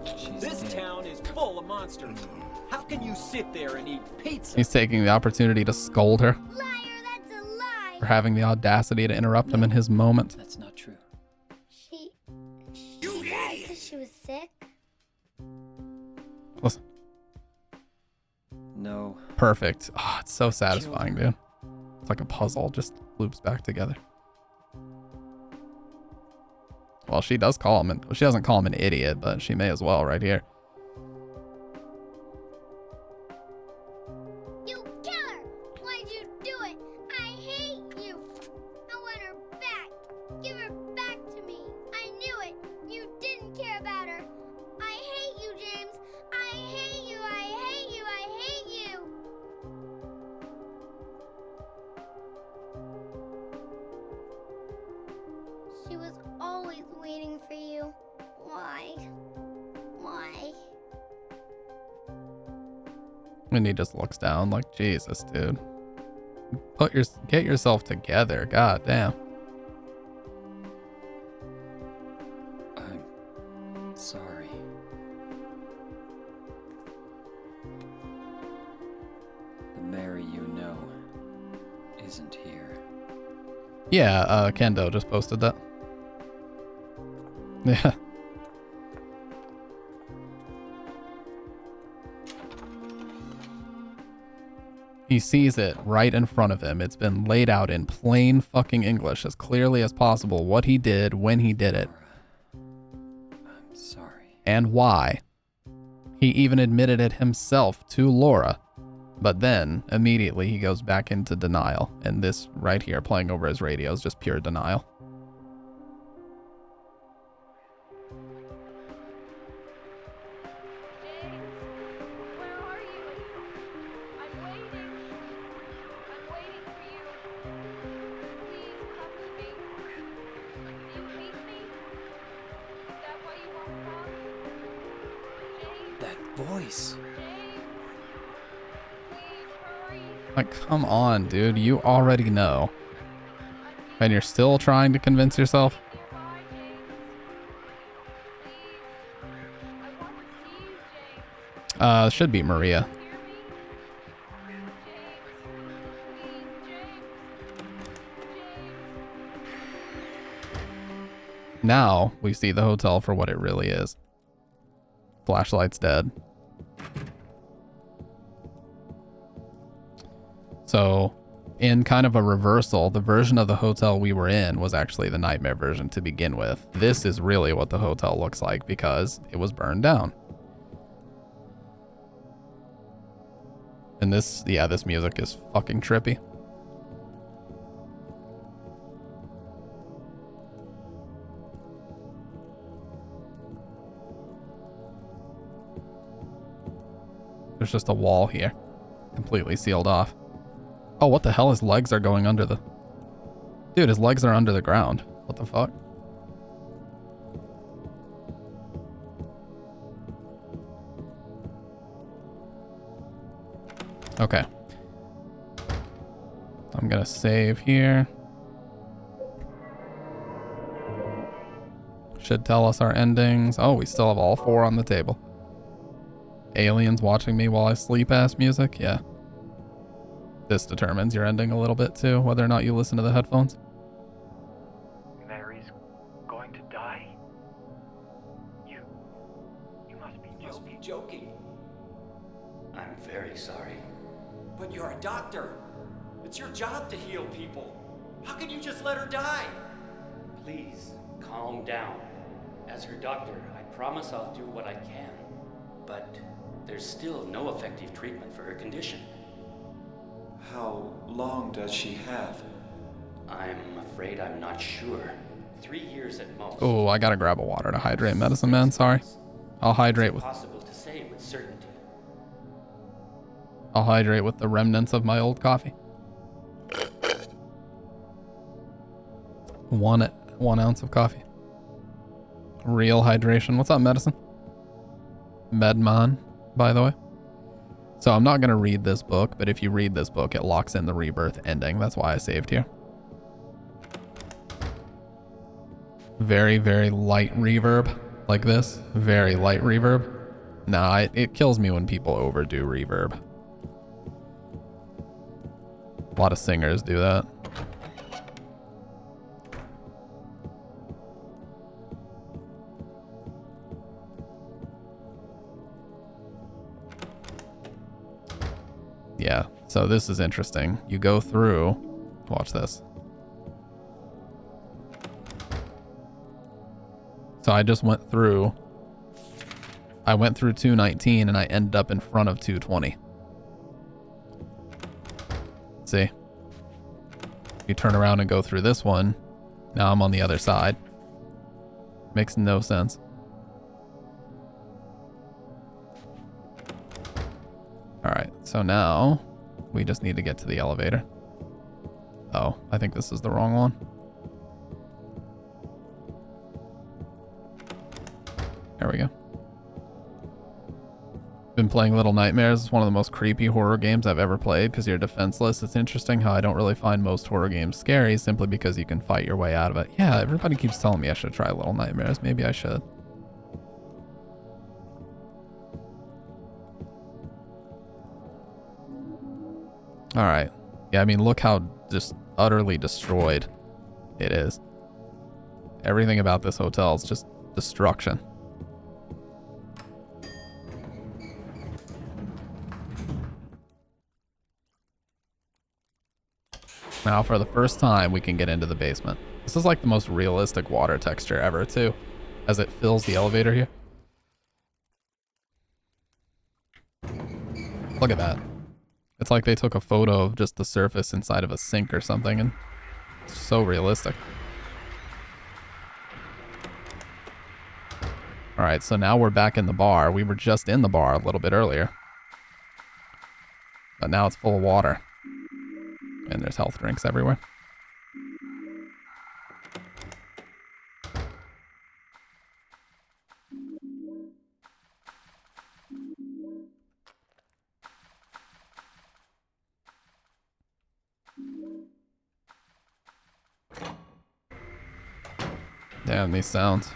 She's This dead. town is full of monsters. How can you sit there and eat pizza? He's taking the opportunity to scold her Liar, that's a lie! for having the audacity to interrupt him in his moment. That's not true. She died because she was sick? Listen. No. Perfect. Oh, it's so satisfying, dude. It's like a puzzle, just loops back together. Well, she does call him, she doesn't call him an idiot, but she may as well right here. You killer! Why'd you do it? I hate you! I want her back! Give her back to me! I knew it! You didn't care about her! I hate you, James! I hate you! I hate you! I hate you! She was always waiting for you. Why? Why? And he just looks down like, Jesus, dude. Get yourself together. God damn. I'm sorry. The Mary you know isn't here. Yeah, Kendo just posted that. Yeah. He sees it right in front of him. It's been laid out in plain fucking English as clearly as possible what he did when he did it. I'm sorry. And why. He even admitted it himself to Laura. But then, immediately, he goes back into denial. And this right here, playing over his radio, is just pure denial. Voice. Like, come on, dude. You already know. And you're still trying to convince yourself? Should be Maria. Now, we see the hotel for what it really is. Flashlight's dead. So, in kind of a reversal, the version of the hotel we were in was actually the nightmare version to begin with. This is really what the hotel looks like because it was burned down. And this music is fucking trippy. There's just a wall here, completely sealed off. Oh, what the hell? His legs are going under the... Dude, his legs are under the ground. What the fuck? Okay. I'm gonna save here. Should tell us our endings. Oh, we still have all 4 on the table. Aliens watching me while I sleep ass music? Yeah. This determines your ending a little bit too, whether or not you listen to the headphones. Mary's going to die? You must be joking. I'm very sorry. But you're a doctor. It's your job to heal people. How can you just let her die? Please, calm down. As her doctor, I promise I'll do what I can. But there's still no effective treatment for her condition. How long does she have? I'm afraid I'm not sure. 3 years at most. Oh, I gotta grab a water to hydrate medicine, man. Sorry. I'll hydrate with... It's impossible to say with certainty. I'll hydrate with the remnants of my old coffee. 1 ounce of coffee. Real hydration. What's up, medicine? Medmon, by the way. So I'm not going to read this book, but if you read this book, it locks in the rebirth ending. That's why I saved here. Very, very light reverb like this. Very light reverb. Nah, it kills me when people overdo reverb. A lot of singers do that. Yeah, so this is interesting. You go through, watch this. So I just went through, I went through 219 and I ended up in front of 220. See? You turn around and go through this one, now I'm on the other side. Makes no sense. Alright, so now we just need to get to the elevator. Oh, I think this is the wrong one. There we go. Been playing Little Nightmares. It's one of the most creepy horror games I've ever played because you're defenseless. It's interesting how I don't really find most horror games scary simply because you can fight your way out of it. Yeah, everybody keeps telling me I should try Little Nightmares. Maybe I should. Alright. Yeah, I mean, look how just utterly destroyed it is. Everything about this hotel is just destruction. Now, for the first time, we can get into the basement. This is like the most realistic water texture ever, too, as it fills the elevator here. Look at that. It's like they took a photo of just the surface inside of a sink or something, and it's so realistic. Alright, so now we're back in the bar. We were just in the bar a little bit earlier. But now it's full of water. And there's health drinks everywhere. Damn, these sounds.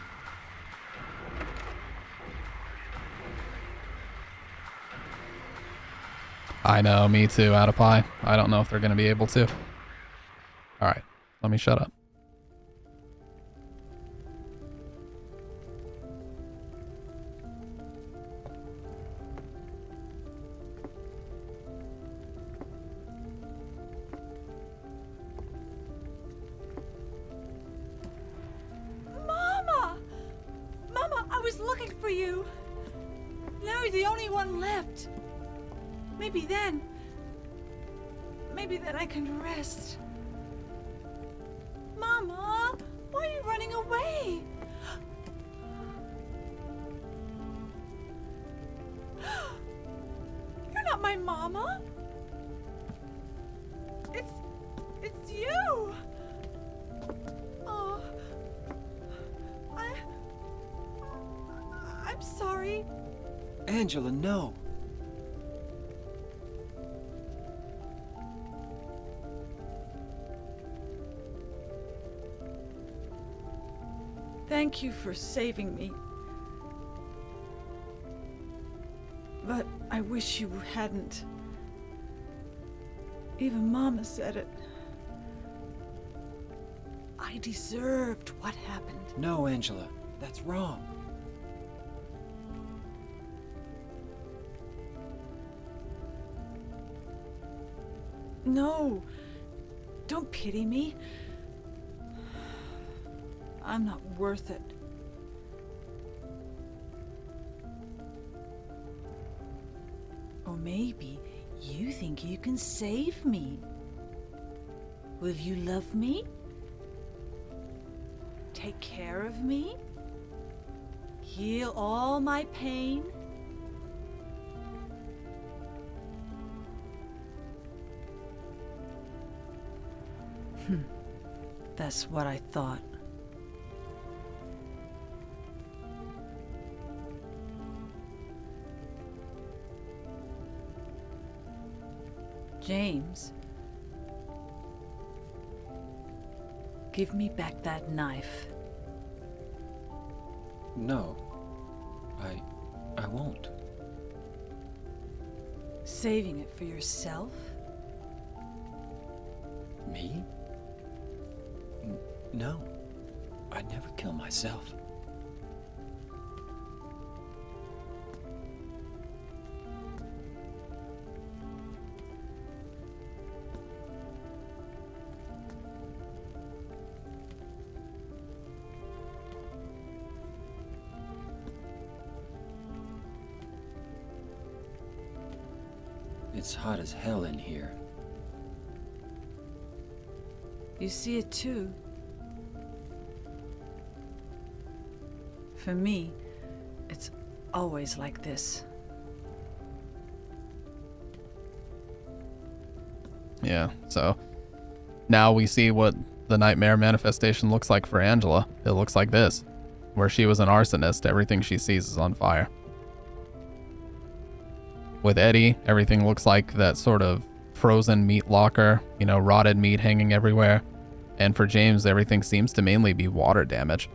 I know, me too, out of pie. I don't know if they're going to be able to. Alright, let me shut up. Mama! Mama, I was looking for you. Now you're the only one left. Maybe then I can rest. Mama, why are you running away? You're not my mama. It's you. Oh, I'm sorry. Angela, no. Thank you for saving me. But I wish you hadn't. Even Mama said it. I deserved what happened. No, Angela, that's wrong. No, don't pity me. I'm not worth it. Or maybe you think you can save me. Will you love me? Take care of me? Heal all my pain? That's what I thought. James, give me back that knife. No. I won't. Saving it for yourself? Me? No. I'd never kill myself. It's hot as hell in here. You see it too? For me, it's always like this. Yeah, so now we see what the nightmare manifestation looks like for Angela. It looks like this. Where she was an arsonist, everything she sees is on fire. With Eddie, everything looks like that sort of frozen meat locker, you know, rotted meat hanging everywhere. And for James, everything seems to mainly be water damage.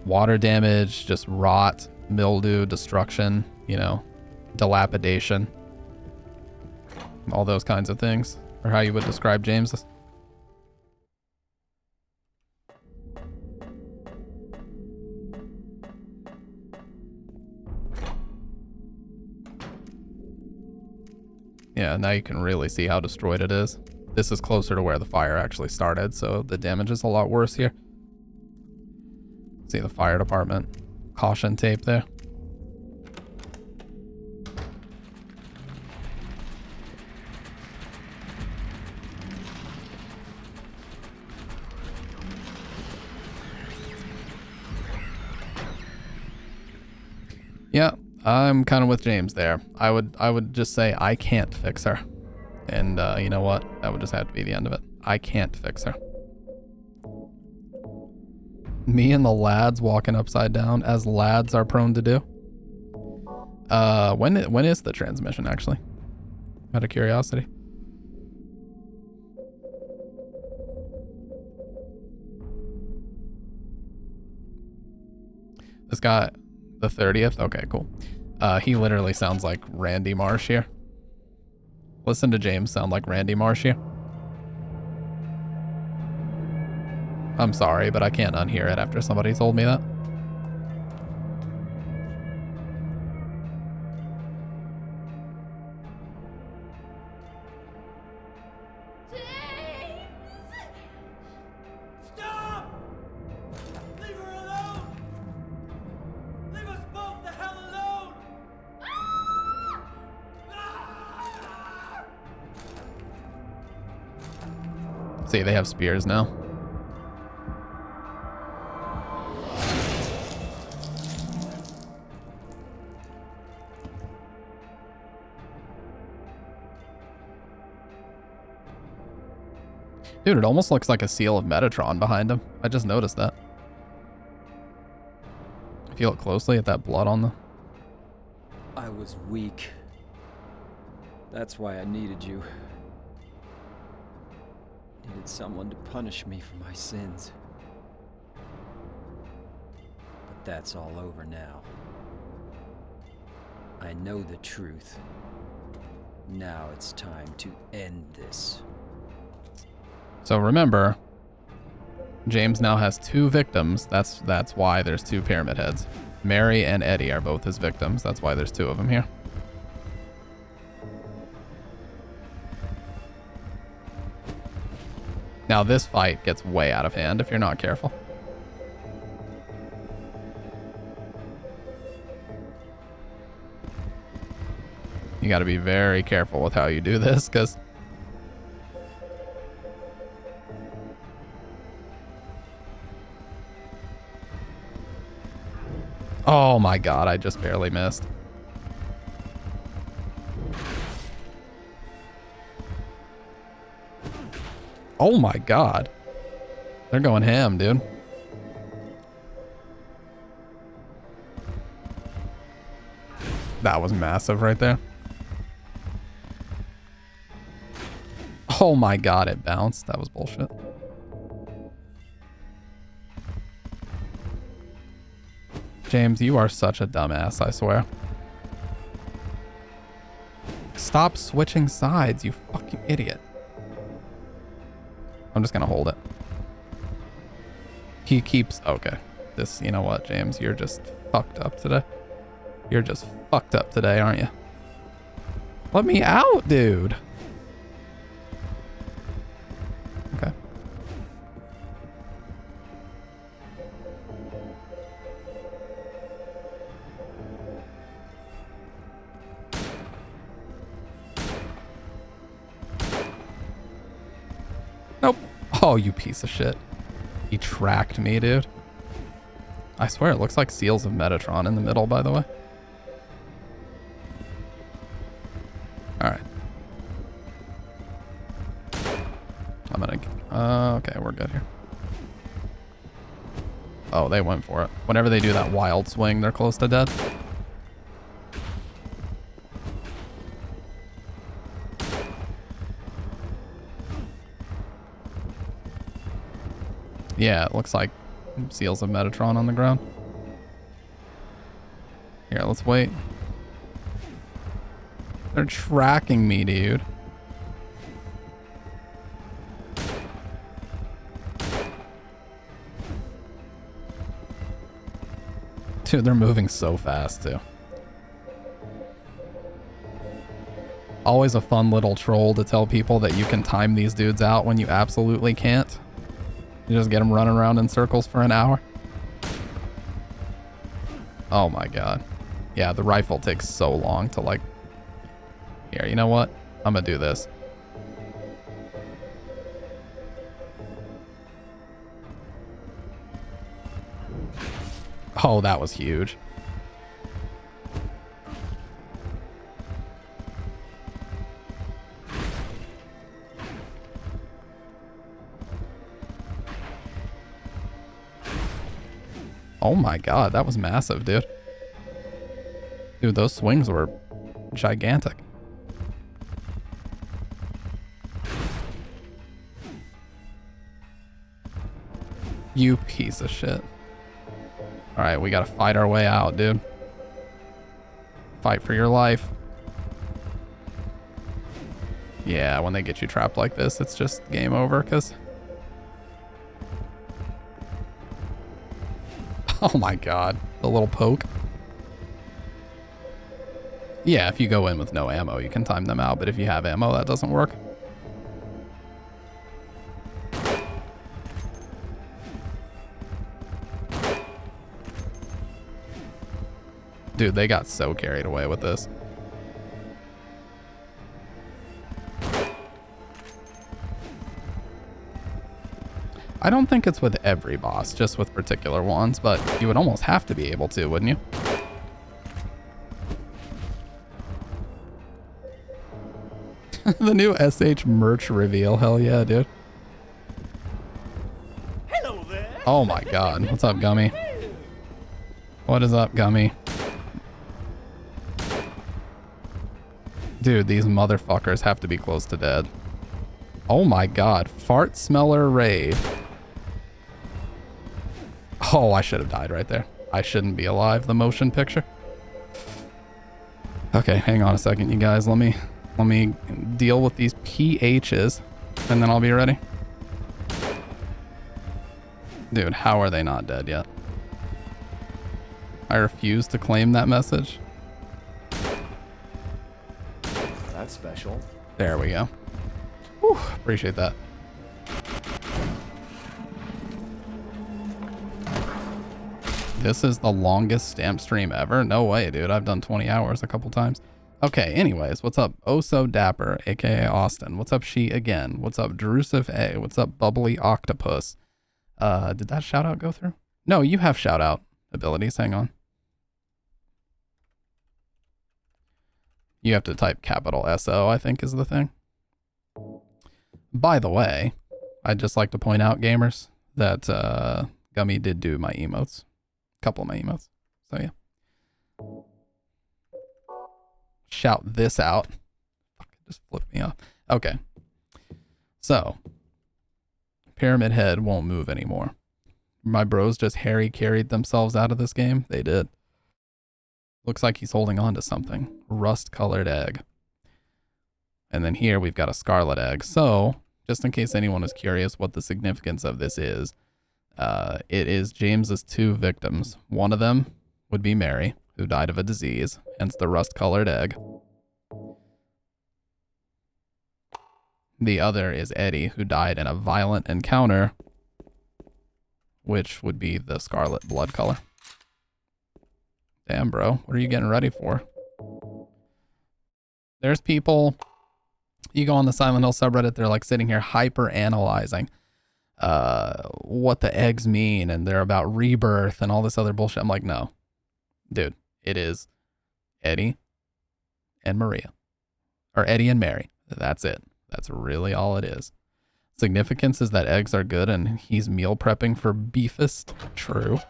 Water damage, just rot, mildew, destruction, you know, dilapidation. All those kinds of things, or how you would describe James. Yeah, now you can really see how destroyed it is. This is closer to where the fire actually started, so the damage is a lot worse here. See the fire department caution tape there. Yeah, I'm kind of with James there. I would just say I can't fix her. And you know what? That would just have to be the end of it. I can't fix her. Me and the lads walking upside down, as lads are prone to do. When is the transmission actually? Out of curiosity. This guy, the 30th? Okay, cool. He literally sounds like Randy Marsh here. Listen to James sound like Randy Marsh here. I'm sorry, but I can't unhear it after somebody told me that. Stop! Leave her alone! Leave us both the hell alone! See, they have spears now. Dude, it almost looks like a seal of Metatron behind him. I just noticed that. If you look closely at that blood on the... I was weak. That's why I needed you. Needed someone to punish me for my sins. But that's all over now. I know the truth. Now it's time to end this. So remember, James now has 2 victims. That's why there's 2 pyramid heads. Mary and Eddie are both his victims. That's why there's 2 of them here. Now this fight gets way out of hand if you're not careful. You got to be very careful with how you do this, because oh my god, I just barely missed. Oh my god. They're going ham, dude. That was massive right there. Oh my god, it bounced. That was bullshit. James, you are such a dumbass, I swear. Stop switching sides, you fucking idiot. I'm just gonna hold it. He keeps... Okay. This, you know what, James? You're just fucked up today. You're just fucked up today, aren't you? Let me out, dude. Okay. Nope. Oh, you piece of shit. He tracked me, dude. I swear it looks like Seals of Metatron in the middle, by the way. Alright. I'm gonna... okay, we're good here. Oh, they went for it. Whenever they do that wild swing, they're close to dead. Yeah, it looks like Seals of Metatron on the ground. Here, let's wait. They're tracking me, dude. Dude, they're moving so fast, too. Always a fun little troll to tell people that you can time these dudes out when you absolutely can't. You just get them running around in circles for an hour. Oh my god. Yeah, the rifle takes so long to like... Here, you know what? I'm gonna do this. Oh, that was huge. Oh my god, that was massive, dude. Dude, those swings were gigantic. You piece of shit. Alright, we gotta fight our way out, dude. Fight for your life. Yeah, when they get you trapped like this, it's just game over, because... Oh my god, the little poke. Yeah, if you go in with no ammo, you can time them out, but if you have ammo, that doesn't work. Dude, they got so carried away with this. I don't think it's with every boss, just with particular ones, but you would almost have to be able to, wouldn't you? The new SH merch reveal, hell yeah, dude. Hello there. Oh my god, what's up, Gummy? What is up, Gummy? Dude, these motherfuckers have to be close to dead. Oh my god, fart smeller raid. Oh, I should have died right there. I shouldn't be alive, the motion picture. Okay, hang on a second, you guys. Let me deal with these PHs, and then I'll be ready. Dude, how are they not dead yet? I refuse to claim that message. That's special. There we go. Whew, appreciate that. This is the longest stamp stream ever? No way, dude. I've done 20 hours a couple times. Okay, anyways, what's up? Oh So Dapper, aka Austin. What's up, She Again? What's up, Drusif A? What's up, Bubbly Octopus? Did that shout out go through? No, you have shout out abilities. Hang on. You have to type capital SO, I think is the thing. By the way, I'd just like to point out, gamers, that Gummy did do my emotes. A couple of my emotes. So yeah. Shout this out. Fuck, it just flipped me off. Okay. So, Pyramid Head won't move anymore. My bros just Harry carried themselves out of this game. They did. Looks like he's holding on to something. Rust-colored egg. And then here we've got a scarlet egg. So, just in case anyone is curious what the significance of this is, it is James's 2 victims. One of them would be Mary, who died of a disease, hence the rust-colored egg. The other is Eddie, who died in a violent encounter, which would be the scarlet blood color. Damn, bro. What are you getting ready for? There's people... You go on the Silent Hill subreddit, they're like sitting here hyper-analyzing what the eggs mean, and they're about rebirth and all this other bullshit. I'm like, no. Dude, it is Eddie and Maria. Or Eddie and Mary. That's it. That's really all it is. Significance is that eggs are good and he's meal prepping for Beefist. True.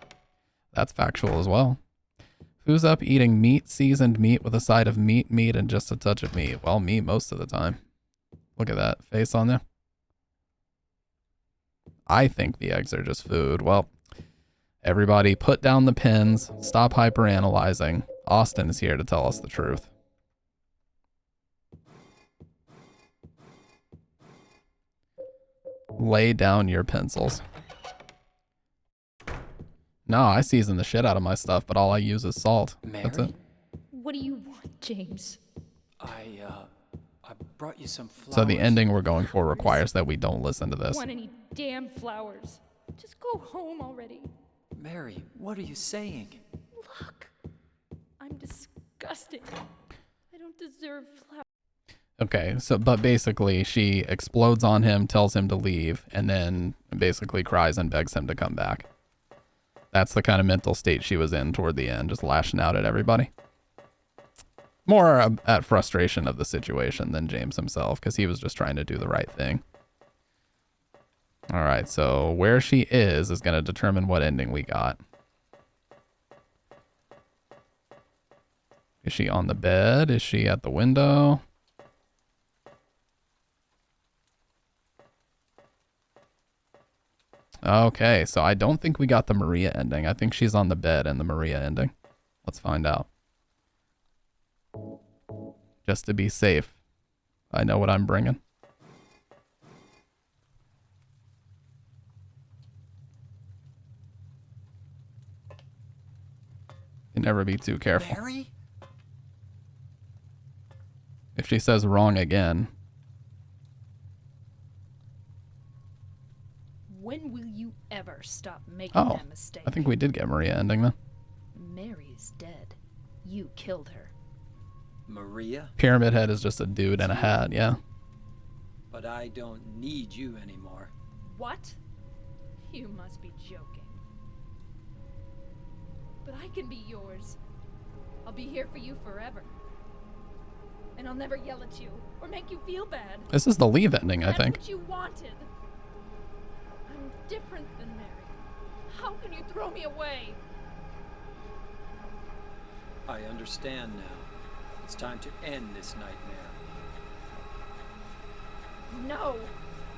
That's factual as well. Who's up eating meat, seasoned meat with a side of meat, and just a touch of meat? Well, me most of the time. Look at that face on there. I think the eggs are just food. Well, everybody put down the pens. Stop hyper-analyzing. Austin is here to tell us the truth. Lay down your pencils. No, I season the shit out of my stuff, but all I use is salt. Mary? That's it. What do you want, James? I brought you some flowers. So the ending we're going for requires that we don't listen to this. Want any damn flowers? Just go home already. Mary, what are you saying? Look, I'm disgusting. I don't deserve flowers. Okay, so, but basically she explodes on him, tells him to leave, and then basically cries and begs him to come back. That's the kind of mental state she was in toward the end, just lashing out at everybody. More at frustration of the situation than James himself, because he was just trying to do the right thing. Alright, so where she is going to determine what ending we got. Is she on the bed? Is she at the window? Okay, so I don't think we got the Maria ending. I think she's on the bed in the Maria ending. Let's find out. Just to be safe. I know what I'm bringing. You never be too careful. Mary? If she says wrong again. When will you ever stop making Oh, that mistake? I think we did get Maria ending then. Mary's dead. You killed her. Maria? Pyramid Head is just a dude in a hat, yeah. But I don't need you anymore. What? You must be joking. But I can be yours. I'll be here for you forever. And I'll never yell at you or make you feel bad. This is the leave ending, I think. That's what you wanted. I'm different than Mary. How can you throw me away? I understand now. It's time to end this nightmare. No,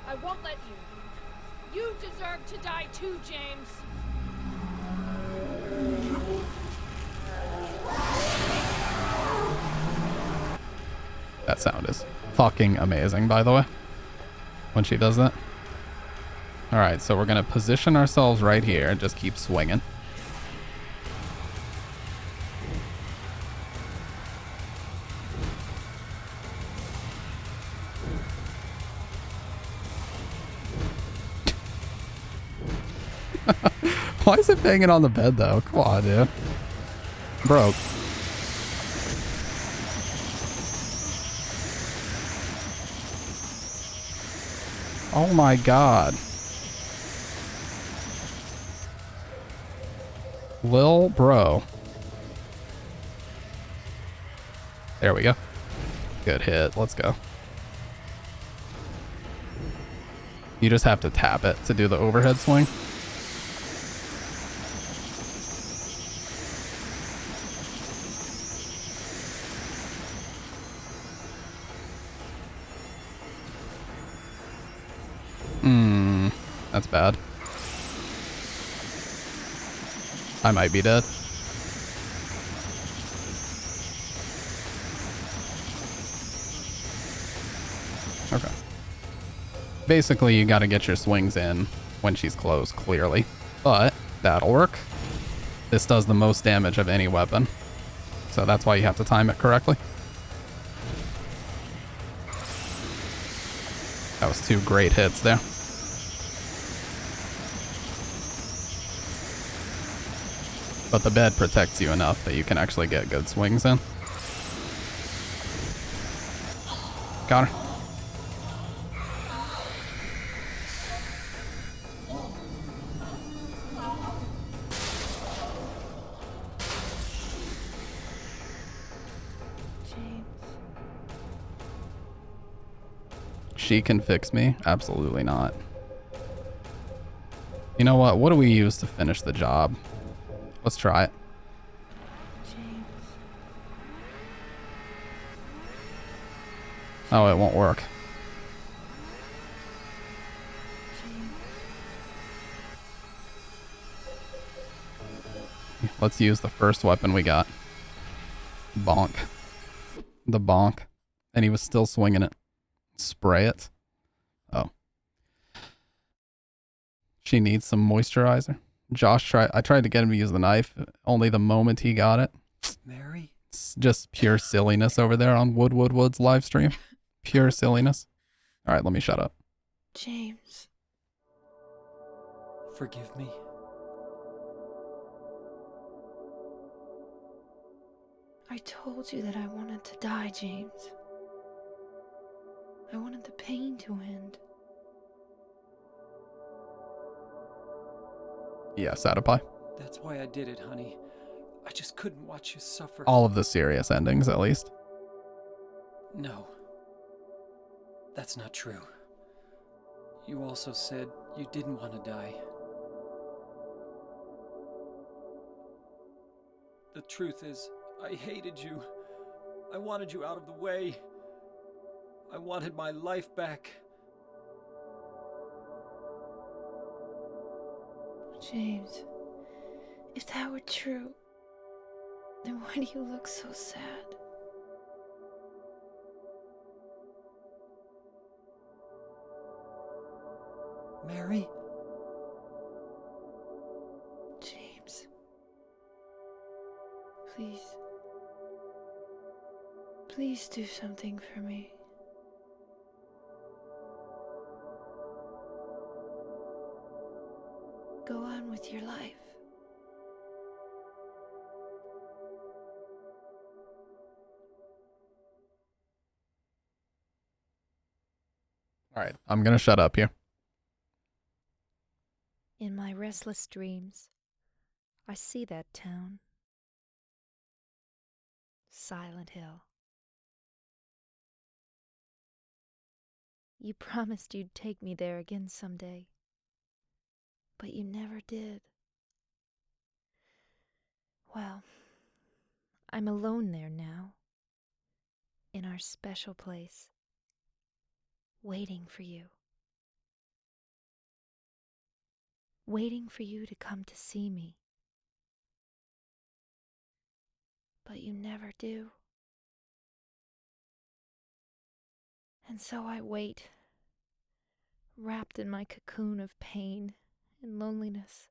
I won't let you. You deserve to die too, James. That sound is fucking amazing, by the way, when she does that. Alright, so we're going to position ourselves right here and just keep swinging. Why is it banging on the bed, though? Come on, dude. Broke. Oh my god. Lil bro. There we go. Good hit. Let's go. You just have to tap it to do the overhead swing. That's bad. I might be dead. Okay. Basically, you gotta get your swings in when she's close, clearly. But that'll work. This does the most damage of any weapon. So that's why you have to time it correctly. That was 2 great hits there. But the bed protects you enough that you can actually get good swings in. Got her. She can fix me? Absolutely not. You know what? What do we use to finish the job? Let's try it. James. Oh, it won't work. Let's use the first weapon we got. Bonk. The bonk. And he was still swinging it. Spray it. Oh. She needs some moisturizer. I tried to get him to use the knife. Only the moment he got it. Mary? It's just pure silliness over there on Wood's live stream. Pure silliness. All right, let me shut up. James. Forgive me. I told you that I wanted to die, James. I wanted the pain to end. Yes, Adipie. That's why I did it, honey. I just couldn't watch you suffer. All of the serious endings, at least. No. That's not true. You also said you didn't want to die. The truth is, I hated you. I wanted you out of the way. I wanted my life back. James, if that were true, then why do you look so sad? Mary? James. Please. Please do something for me. Go on with your life. All right, I'm going to shut up here. In my restless dreams, I see that town. Silent Hill. You promised you'd take me there again someday, but you never did. Well, I'm alone there now, in our special place, waiting for you. Waiting for you to come to see me. But you never do. And so I wait, wrapped in my cocoon of pain and loneliness.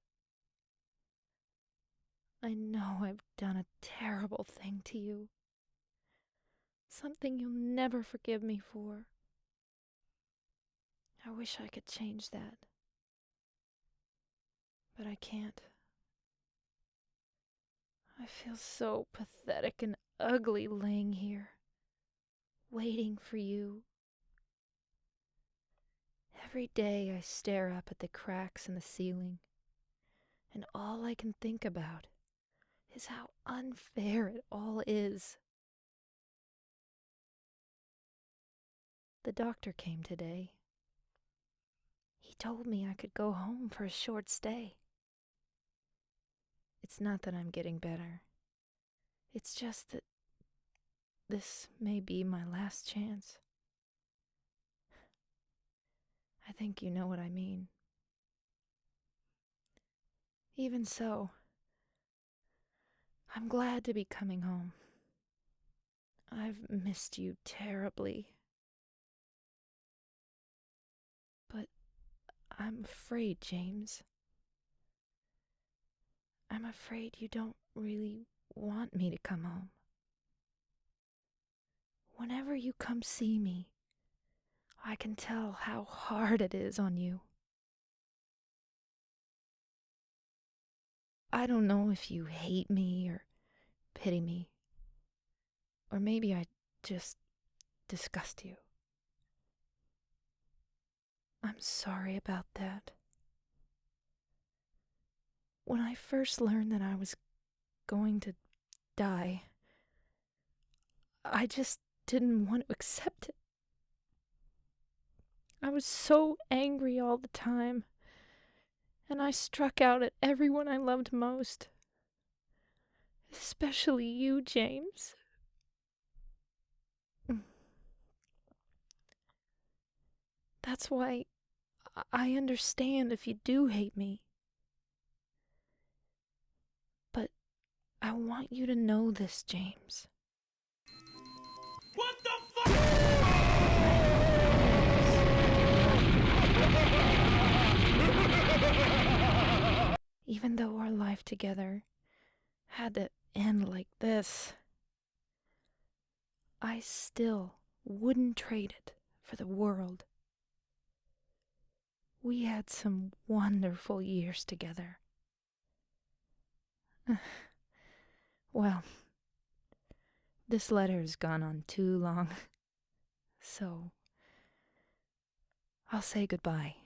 I know I've done a terrible thing to you. Something you'll never forgive me for. I wish I could change that. But I can't. I feel so pathetic and ugly laying here, waiting for you. Every day I stare up at the cracks in the ceiling, and all I can think about is how unfair it all is. The doctor came today. He told me I could go home for a short stay. It's not that I'm getting better. It's just that this may be my last chance. I think you know what I mean. Even so, I'm glad to be coming home. I've missed you terribly. But I'm afraid, James. I'm afraid you don't really want me to come home. Whenever you come see me, I can tell how hard it is on you. I don't know if you hate me or pity me. Or maybe I just disgust you. I'm sorry about that. When I first learned that I was going to die, I just didn't want to accept it. I was so angry all the time, and I struck out at everyone I loved most. Especially you, James. That's why I understand if you do hate me. But I want you to know this, James. What the fuck? Even though our life together had to end like this, I still wouldn't trade it for the world. We had some wonderful years together. Well, this letter has gone on too long, so I'll say goodbye.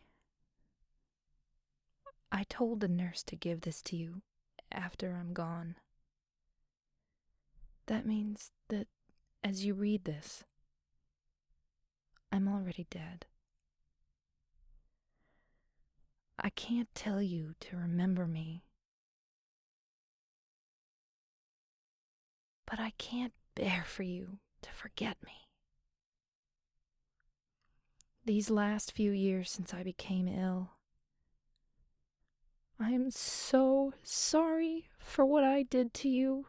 I told the nurse to give this to you after I'm gone. That means that as you read this, I'm already dead. I can't tell you to remember me, but I can't bear for you to forget me. These last few years since I became ill, I am so sorry for what I did to you,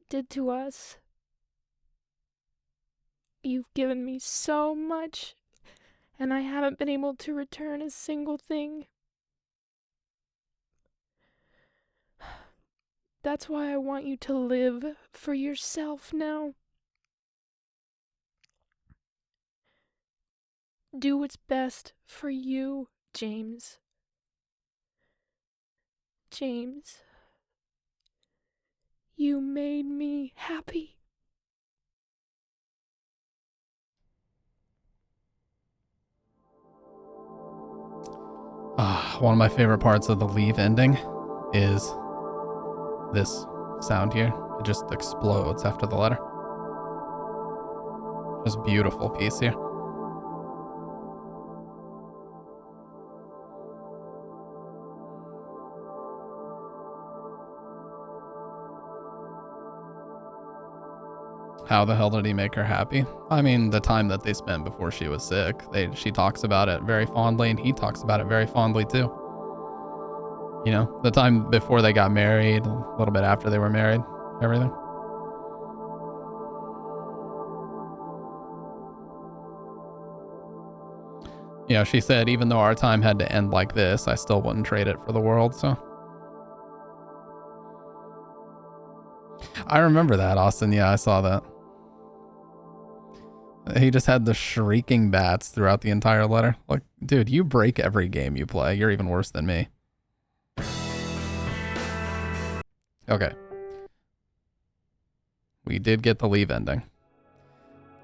did to us. You've given me so much, and I haven't been able to return a single thing. That's why I want you to live for yourself now. Do what's best for you, James. James, you made me happy. One of my favorite parts of the Leave ending is this sound here. It just explodes after the letter. Just beautiful piece here. How the hell did he make her happy? I mean, the time that they spent before she was sick. She talks about it very fondly, and he talks about it very fondly too. You know, the time before they got married, a little bit after they were married, everything. You know, she said, even though our time had to end like this, I still wouldn't trade it for the world, so. I remember that, Austin. Yeah, I saw that. He just had the shrieking bats throughout the entire letter. Like, dude, you break every game you play. You're even worse than me. Okay. We did get the Leave ending.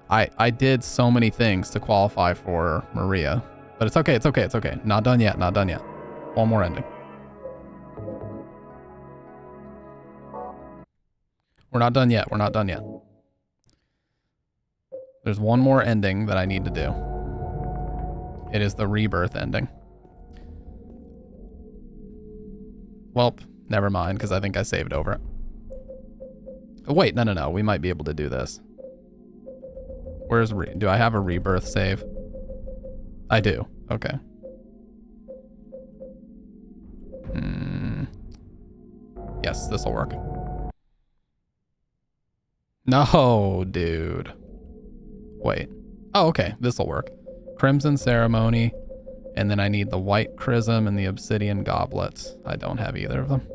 I did so many things to qualify for Maria. But it's okay, it's okay, it's okay. Not done yet, not done yet. One more ending. We're not done yet, we're not done yet. There's one more ending that I need to do. It is the rebirth ending. Welp, never mind, because I think I saved over it. Oh, wait, no. We might be able to do this. Where's do I have a rebirth save? I do. Okay. Yes, this will work. No, dude. Wait. Oh, okay. This will work. Crimson Ceremony. And then I need the White Chrism and the Obsidian Goblets. I don't have either of them.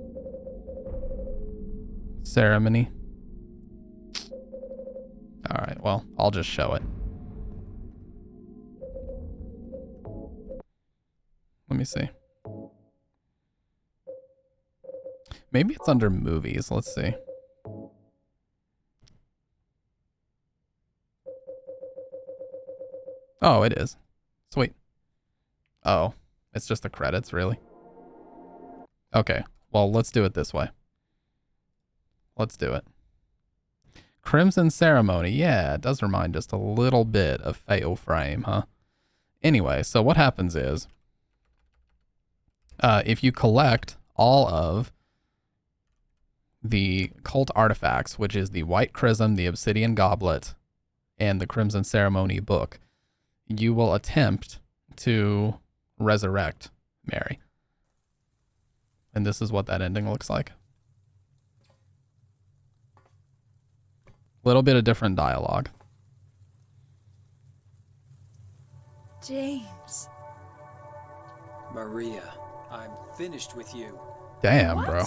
Ceremony. Alright, well, I'll just show it. Let me see. Maybe it's under movies. Let's see. Oh, it is. Sweet. Oh, it's just the credits, really? Okay, well, let's do it this way. Let's do it. Crimson Ceremony. Yeah, it does remind just a little bit of Fatal Frame, huh? Anyway, so what happens is, if you collect all of the cult artifacts, which is the White Chrism, the Obsidian Goblet, and the Crimson Ceremony book, you will attempt to resurrect Mary. And this is what that ending looks like. Little bit of different dialogue. James. Maria, I'm finished with you. Damn, What? bro.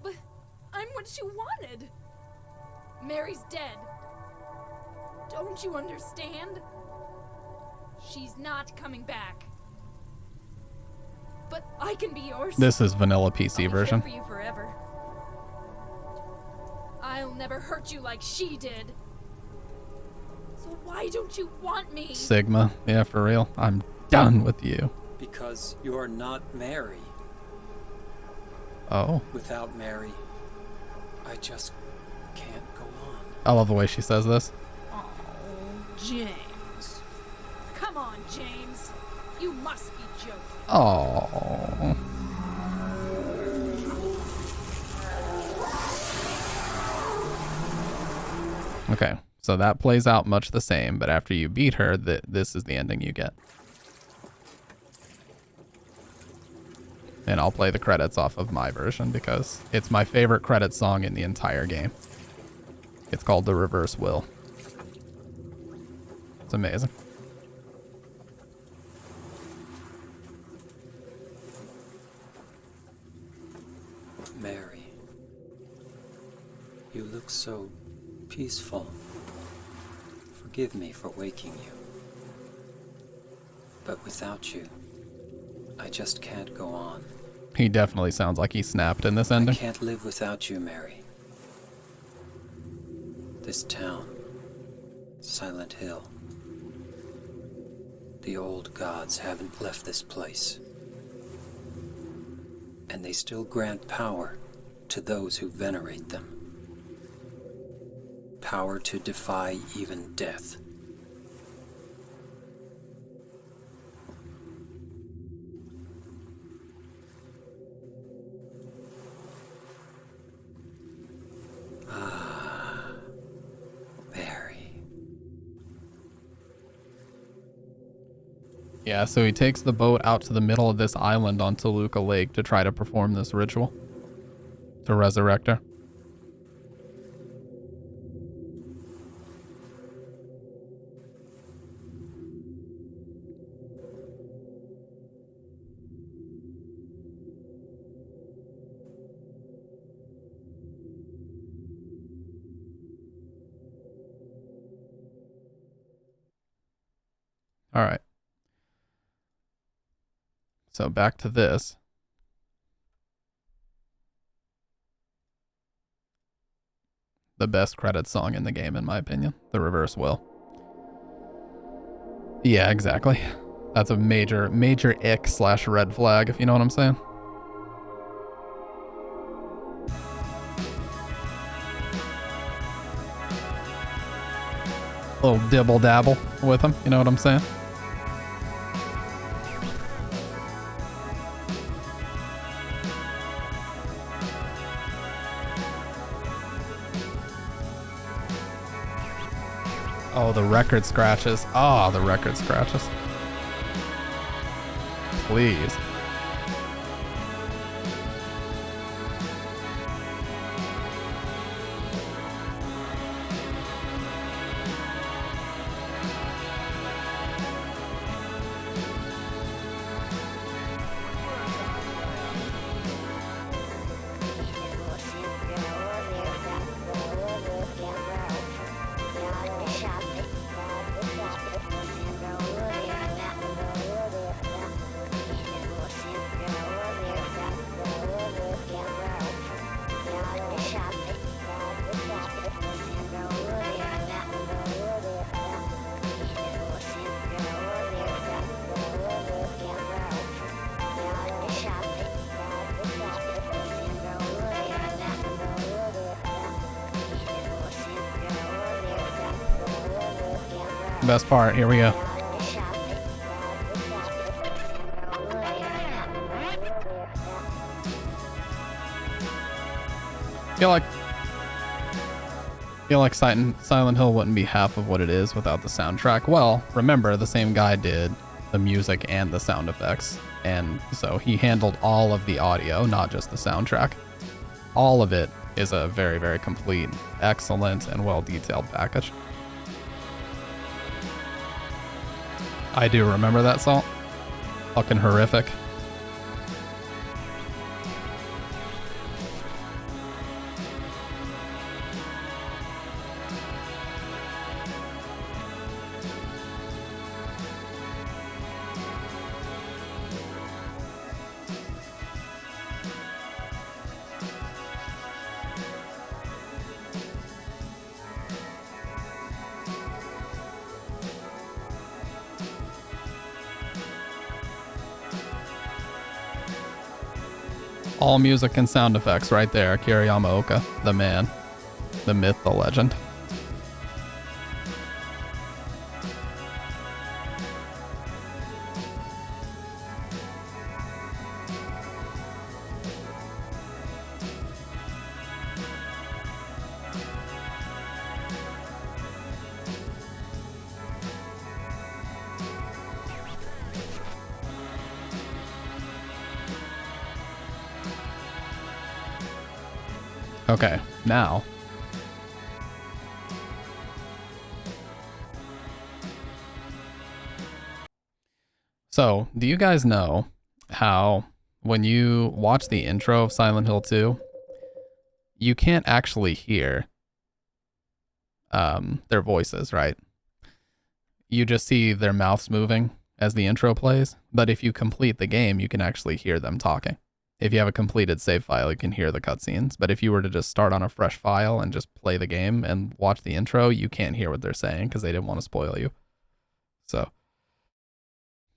But I'm what you wanted. Mary's dead. Don't you understand? She's not coming back. But I can be yours. This is vanilla I'll PC be version. here for you forever. I'll never hurt you like she did. So why don't you want me? Sigma. Yeah, for real. I'm done with you. Because you're not Mary. Oh. Without Mary, I just can't go on. I love the way she says this. Oh, James. Come on, James. You must be joking. Oh. Okay, so that plays out much the same, but after you beat her, this is the ending you get. And I'll play the credits off of my version because it's my favorite credit song in the entire game. It's called The Reverse Will. It's amazing. Mary, you look so peaceful. Forgive me for waking you. But without you, I just can't go on. He definitely sounds like he snapped in this ending. I can't live without you, Mary. This town, Silent Hill. The old gods haven't left this place. And they still grant power to those who venerate them. Power to defy even death. Ah, Mary. Yeah, so he takes the boat out to the middle of this island on Toluca Lake to try to perform this ritual to resurrect her. All right. So back to this. The best credits song in the game, in my opinion. The Reverse Will. Yeah, exactly. That's a major ick/red flag, if you know what I'm saying. Little dibble dabble with him, you know what I'm saying? Oh, the record scratches. Oh, the record scratches. Please. Best part, here we go. Feel like Silent Hill wouldn't be half of what it is without the soundtrack. Well, remember, the same guy did the music and the sound effects, and so he handled all of the audio, not just the soundtrack. All of it is a very, very complete, excellent, and well-detailed package. I do remember that song. Fucking horrific. All music and sound effects right there. Akira Yamaoka, the man, the myth, the legend. Okay, now. So, do you guys know how when you watch the intro of Silent Hill 2, you can't actually hear their voices, right? You just see their mouths moving as the intro plays, but if you complete the game, you can actually hear them talking. If you have a completed save file, you can hear the cutscenes. But if you were to just start on a fresh file and just play the game and watch the intro, you can't hear what they're saying because they didn't want to spoil you. So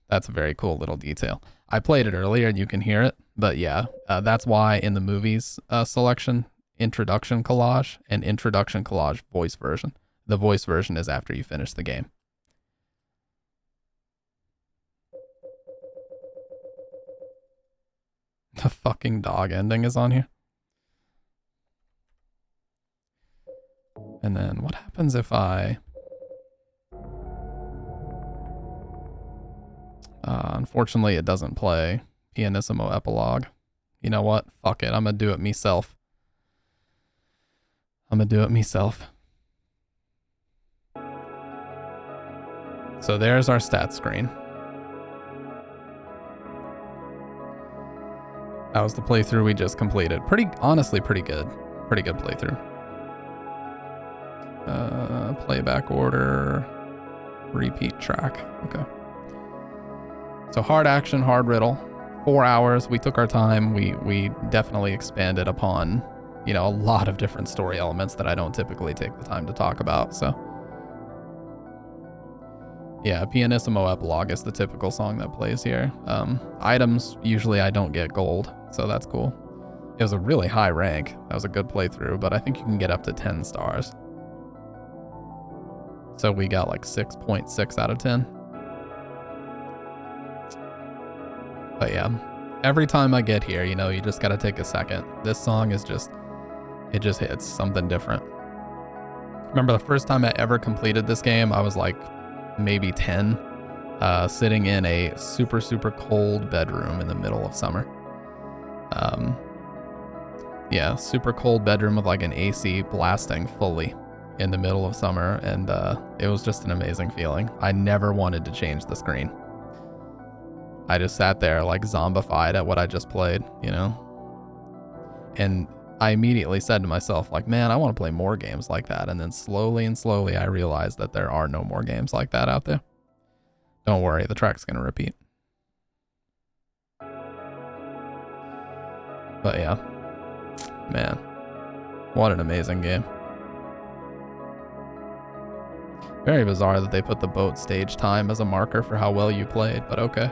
that's a very cool little detail. I played it earlier and you can hear it. But yeah, that's why in the movies selection, introduction collage and introduction collage voice version. The voice version is after you finish the game. The fucking dog ending is on here. And then what happens if I... unfortunately, it doesn't play Pianissimo Epilogue. You know what? Fuck it. I'm gonna do it myself. So there's our stats screen. That was the playthrough we just completed. Honestly, pretty good. Pretty good playthrough. Playback order. Repeat track. Okay. So hard action, hard riddle. 4 hours. We took our time. We definitely expanded upon, you know, a lot of different story elements that I don't typically take the time to talk about. So yeah, Pianissimo Epilogue is the typical song that plays here. Items, usually I don't get gold, so that's cool. It was a really high rank. That was a good playthrough, but I think you can get up to 10 stars. So we got like 6.6 out of 10. But yeah, every time I get here, you know, you just gotta take a second. This song is just, it just hits something different. Remember the first time I ever completed this game, I was like maybe 10, sitting in a super, super cold bedroom in the middle of summer. Yeah, super cold bedroom with like an AC blasting fully in the middle of summer, and it was just an amazing feeling. I never wanted to change the screen. I just sat there like zombified at what I just played, you know? And I immediately said to myself, like, man, I want to play more games like that. And then slowly and slowly I realized that there are no more games like that out there. Don't worry, the track's going to repeat. But yeah, man, what an amazing game. Very bizarre that they put the boat stage time as a marker for how well you played, but okay.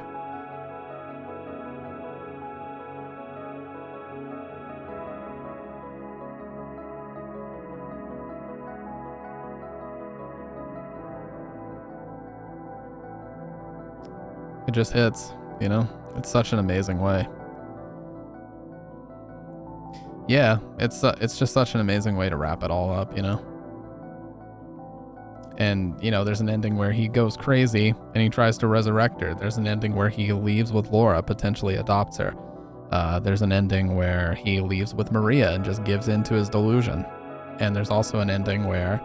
It just hits, you know? It's such an amazing way. Yeah, it's just such an amazing way to wrap it all up, you know? And, you know, there's an ending where he goes crazy and he tries to resurrect her. There's an ending where he leaves with Laura, potentially adopts her. There's an ending where he leaves with Maria and just gives in to his delusion. And there's also an ending where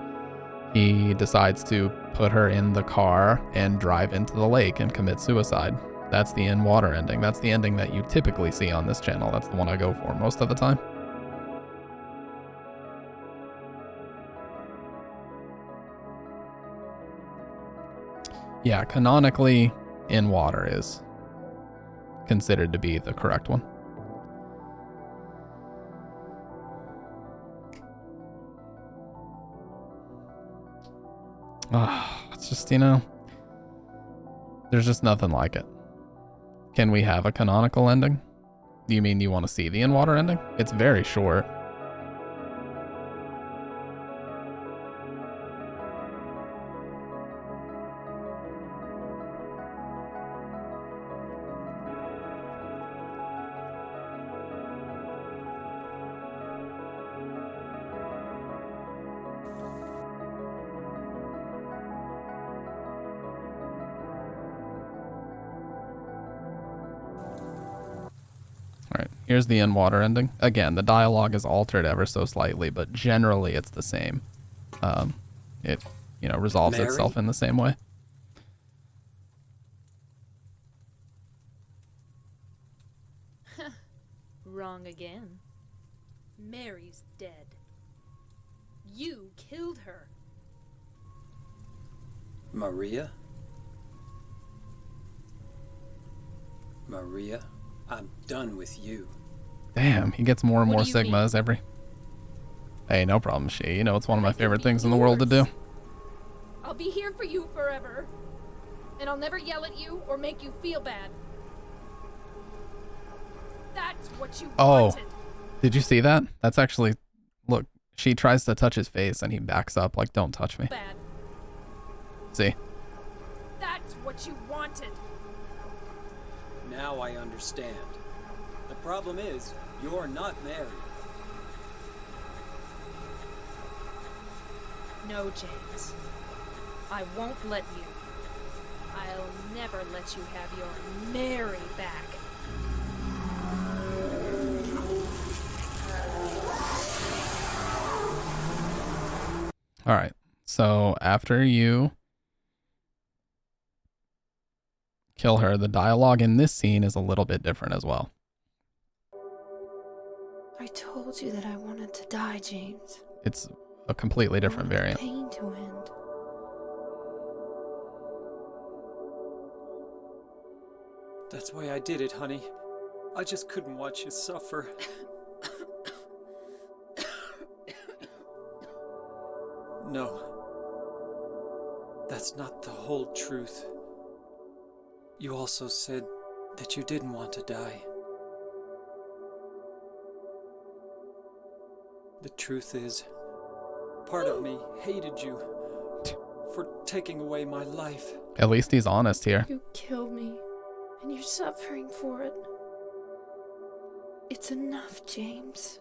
he decides to put her in the car and drive into the lake and commit suicide. That's the in-water ending. That's the ending that you typically see on this channel. That's the one I go for most of the time. Yeah, canonically, in water is considered to be the correct one. It's just, you know, there's just nothing like it. Can we have a canonical ending? Do you mean you want to see the in-water ending? It's very short. Here's the in-water ending. Again, the dialogue is altered ever so slightly, but generally it's the same. It, you know, resolves Mary? itself in the same way. Wrong again. Mary's dead. You killed her. Maria? Maria, I'm done with you. Damn, he gets more and What more do you sigmas every... Hey, no problem, She. You know, it's one of my favorite things in the world to do. I'll be here for you forever. And I'll never yell at you or make you feel bad. That's what you wanted. Did you see that? That's actually... Look, she tries to touch his face and he backs up like, don't touch me. Bad. See? That's what you wanted. Now I understand. The problem is, you're not married. No, James. I won't let you. I'll never let you have your Mary back. Alright, so after you kill her, the dialogue in this scene is a little bit different as well. I told you that I wanted to die, James. It's a completely different variant. Pain to end. That's why I did it, honey. I just couldn't watch you suffer. No. That's not the whole truth. You also said that you didn't want to die. The truth is, part of me hated you for taking away my life. At least he's honest here. You killed me, and you're suffering for it. It's enough, James.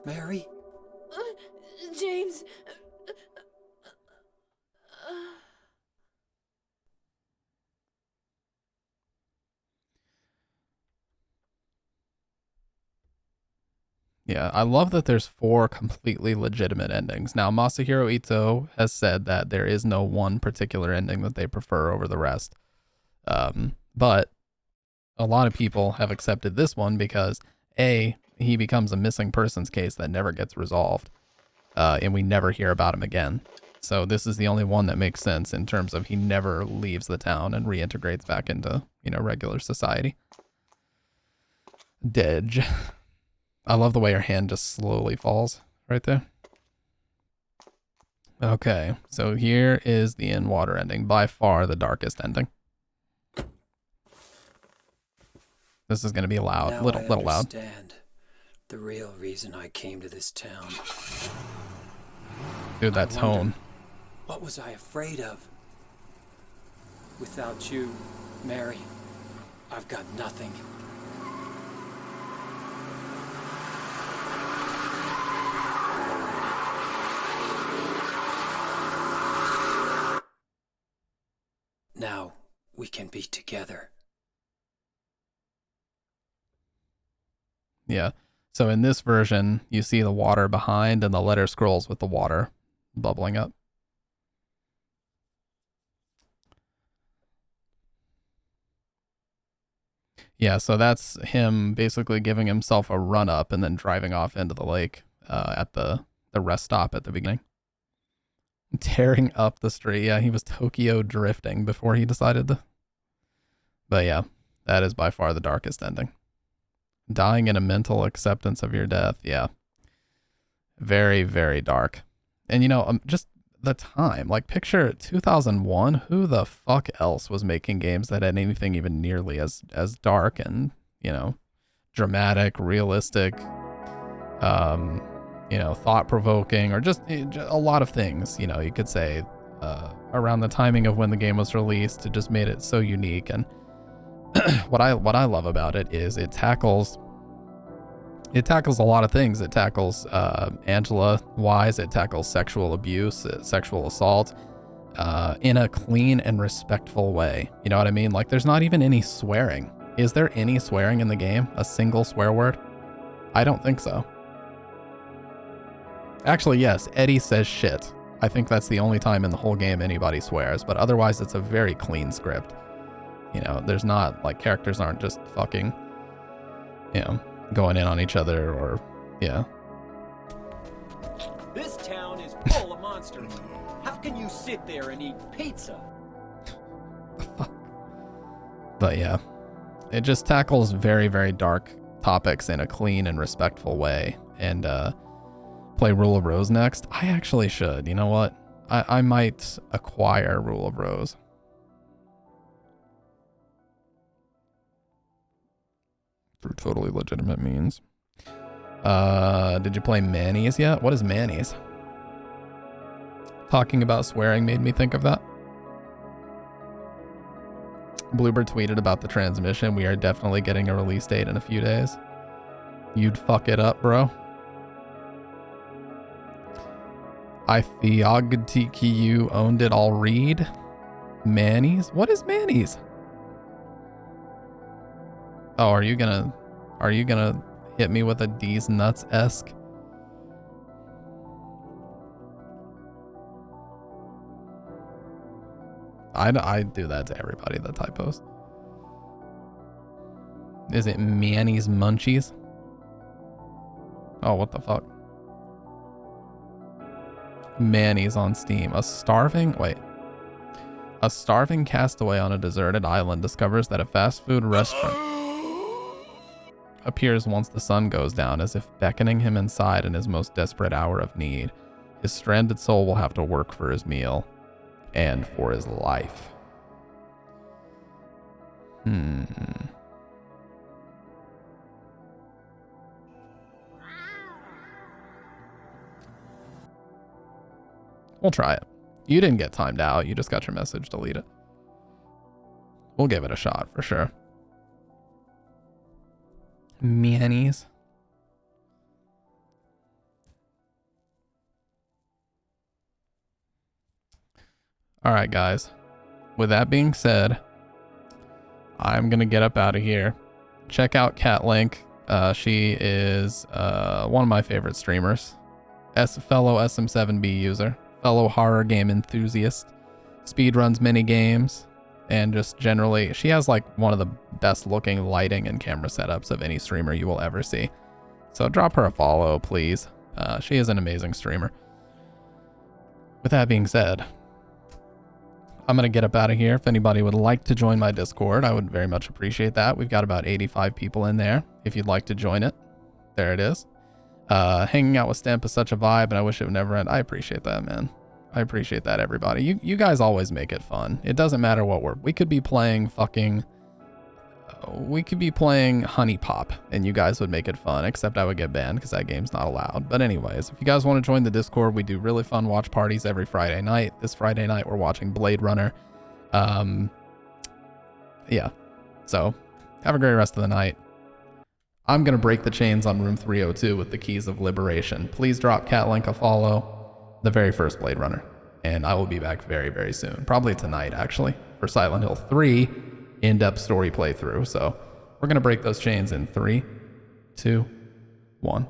Mary? James. Yeah, I love that there's 4 completely legitimate endings. Now, Masahiro Ito has said that there is no one particular ending that they prefer over the rest. But a lot of people have accepted this one because, A, he becomes a missing persons case that never gets resolved, and we never hear about him again. So this is the only one that makes sense in terms of he never leaves the town and reintegrates back into, regular society. Dej. I love the way her hand just slowly falls right there. Okay, so here is the in-water ending. By far the darkest ending. This is going to be loud, Now little I loud. understand the real reason I came to this town. Dude, that tone. What was I afraid of? Without you, Mary, I've got nothing. Now we can be together. Yeah. So in this version, you see the water behind and the letter scrolls with the water bubbling up. Yeah, so that's him basically giving himself a run up and then driving off into the lake at the rest stop at the beginning. Tearing up the street. Yeah, he was Tokyo drifting before he decided to. But yeah, that is by far the darkest ending. Dying in a mental acceptance of your death. Yeah. Very, very dark. And just the time, like picture 2001, who the fuck else was making games that had anything even nearly as dark and, dramatic, realistic, thought-provoking, or just a lot of things, you could say, around the timing of when the game was released. It just made it so unique. And what I love about it is it tackles a lot of things. It tackles Angela Wise. It tackles sexual abuse, sexual assault, in a clean and respectful way. You know what I mean? Like, there's not even any swearing. Is there any swearing in the game? A single swear word? I don't think so. Actually, yes, Eddie says shit. I think that's the only time in the whole game anybody swears, but otherwise it's a very clean script. There's not, like, characters aren't just fucking, going in on each other or, yeah. This town is full of monsters. How can you sit there and eat pizza? But yeah, it just tackles very, very dark topics in a clean and respectful way. And play Rule of Rose next. I actually should. You know what? I might acquire Rule of Rose. Through totally legitimate means. Did you play Manny's yet? What is Manny's? Talking about swearing made me think of that. Bloober tweeted about the transmission. We are definitely getting a release date in a few days. You'd fuck it up, bro. I Theogtiku owned it. I'll read. Manny's? What is Manny's? Oh, are you gonna hit me with a D's nuts-esque? I do that to everybody that typos. Is it Manny's Munchies? Oh, what the fuck? Manny's on Steam. A starving castaway on a deserted island discovers that a fast food restaurant appears once the sun goes down, as if beckoning him inside in his most desperate hour of need. His stranded soul will have to work for his meal and for his life. We'll try it. You didn't get timed out. You just got your message. Delete it. We'll give it a shot for sure. Manny's. All right, guys. With that being said, I'm going to get up out of here. Check out Cat Link. She is one of my favorite streamers. Fellow SM7B user. Fellow horror game enthusiast. Speedruns mini games. And just generally, she has like one of the best looking lighting and camera setups of any streamer you will ever see. So drop her a follow, please. She is an amazing streamer. With that being said, I'm going to get up out of here. If anybody would like to join my Discord, I would very much appreciate that. We've got about 85 people in there. If you'd like to join it, there it is. Hanging out with Stamp is such a vibe, and I wish it would never end. I appreciate that, man. I appreciate that, everybody. You guys always make it fun. It doesn't matter what we could be playing we could be playing Honey Pop, and you guys would make it fun, except I would get banned because that game's not allowed. But anyways, if you guys want to join the Discord, we do really fun watch parties every Friday night. This Friday night, we're watching Blade Runner. Yeah. So, have a great rest of the night. I'm going to break the chains on room 302 with the keys of liberation. Please drop Cat Link a follow, the very first Blade Runner. And I will be back very, very soon. Probably tonight, actually, for Silent Hill 3 in-depth story playthrough. So we're going to break those chains in 3, 2, 1.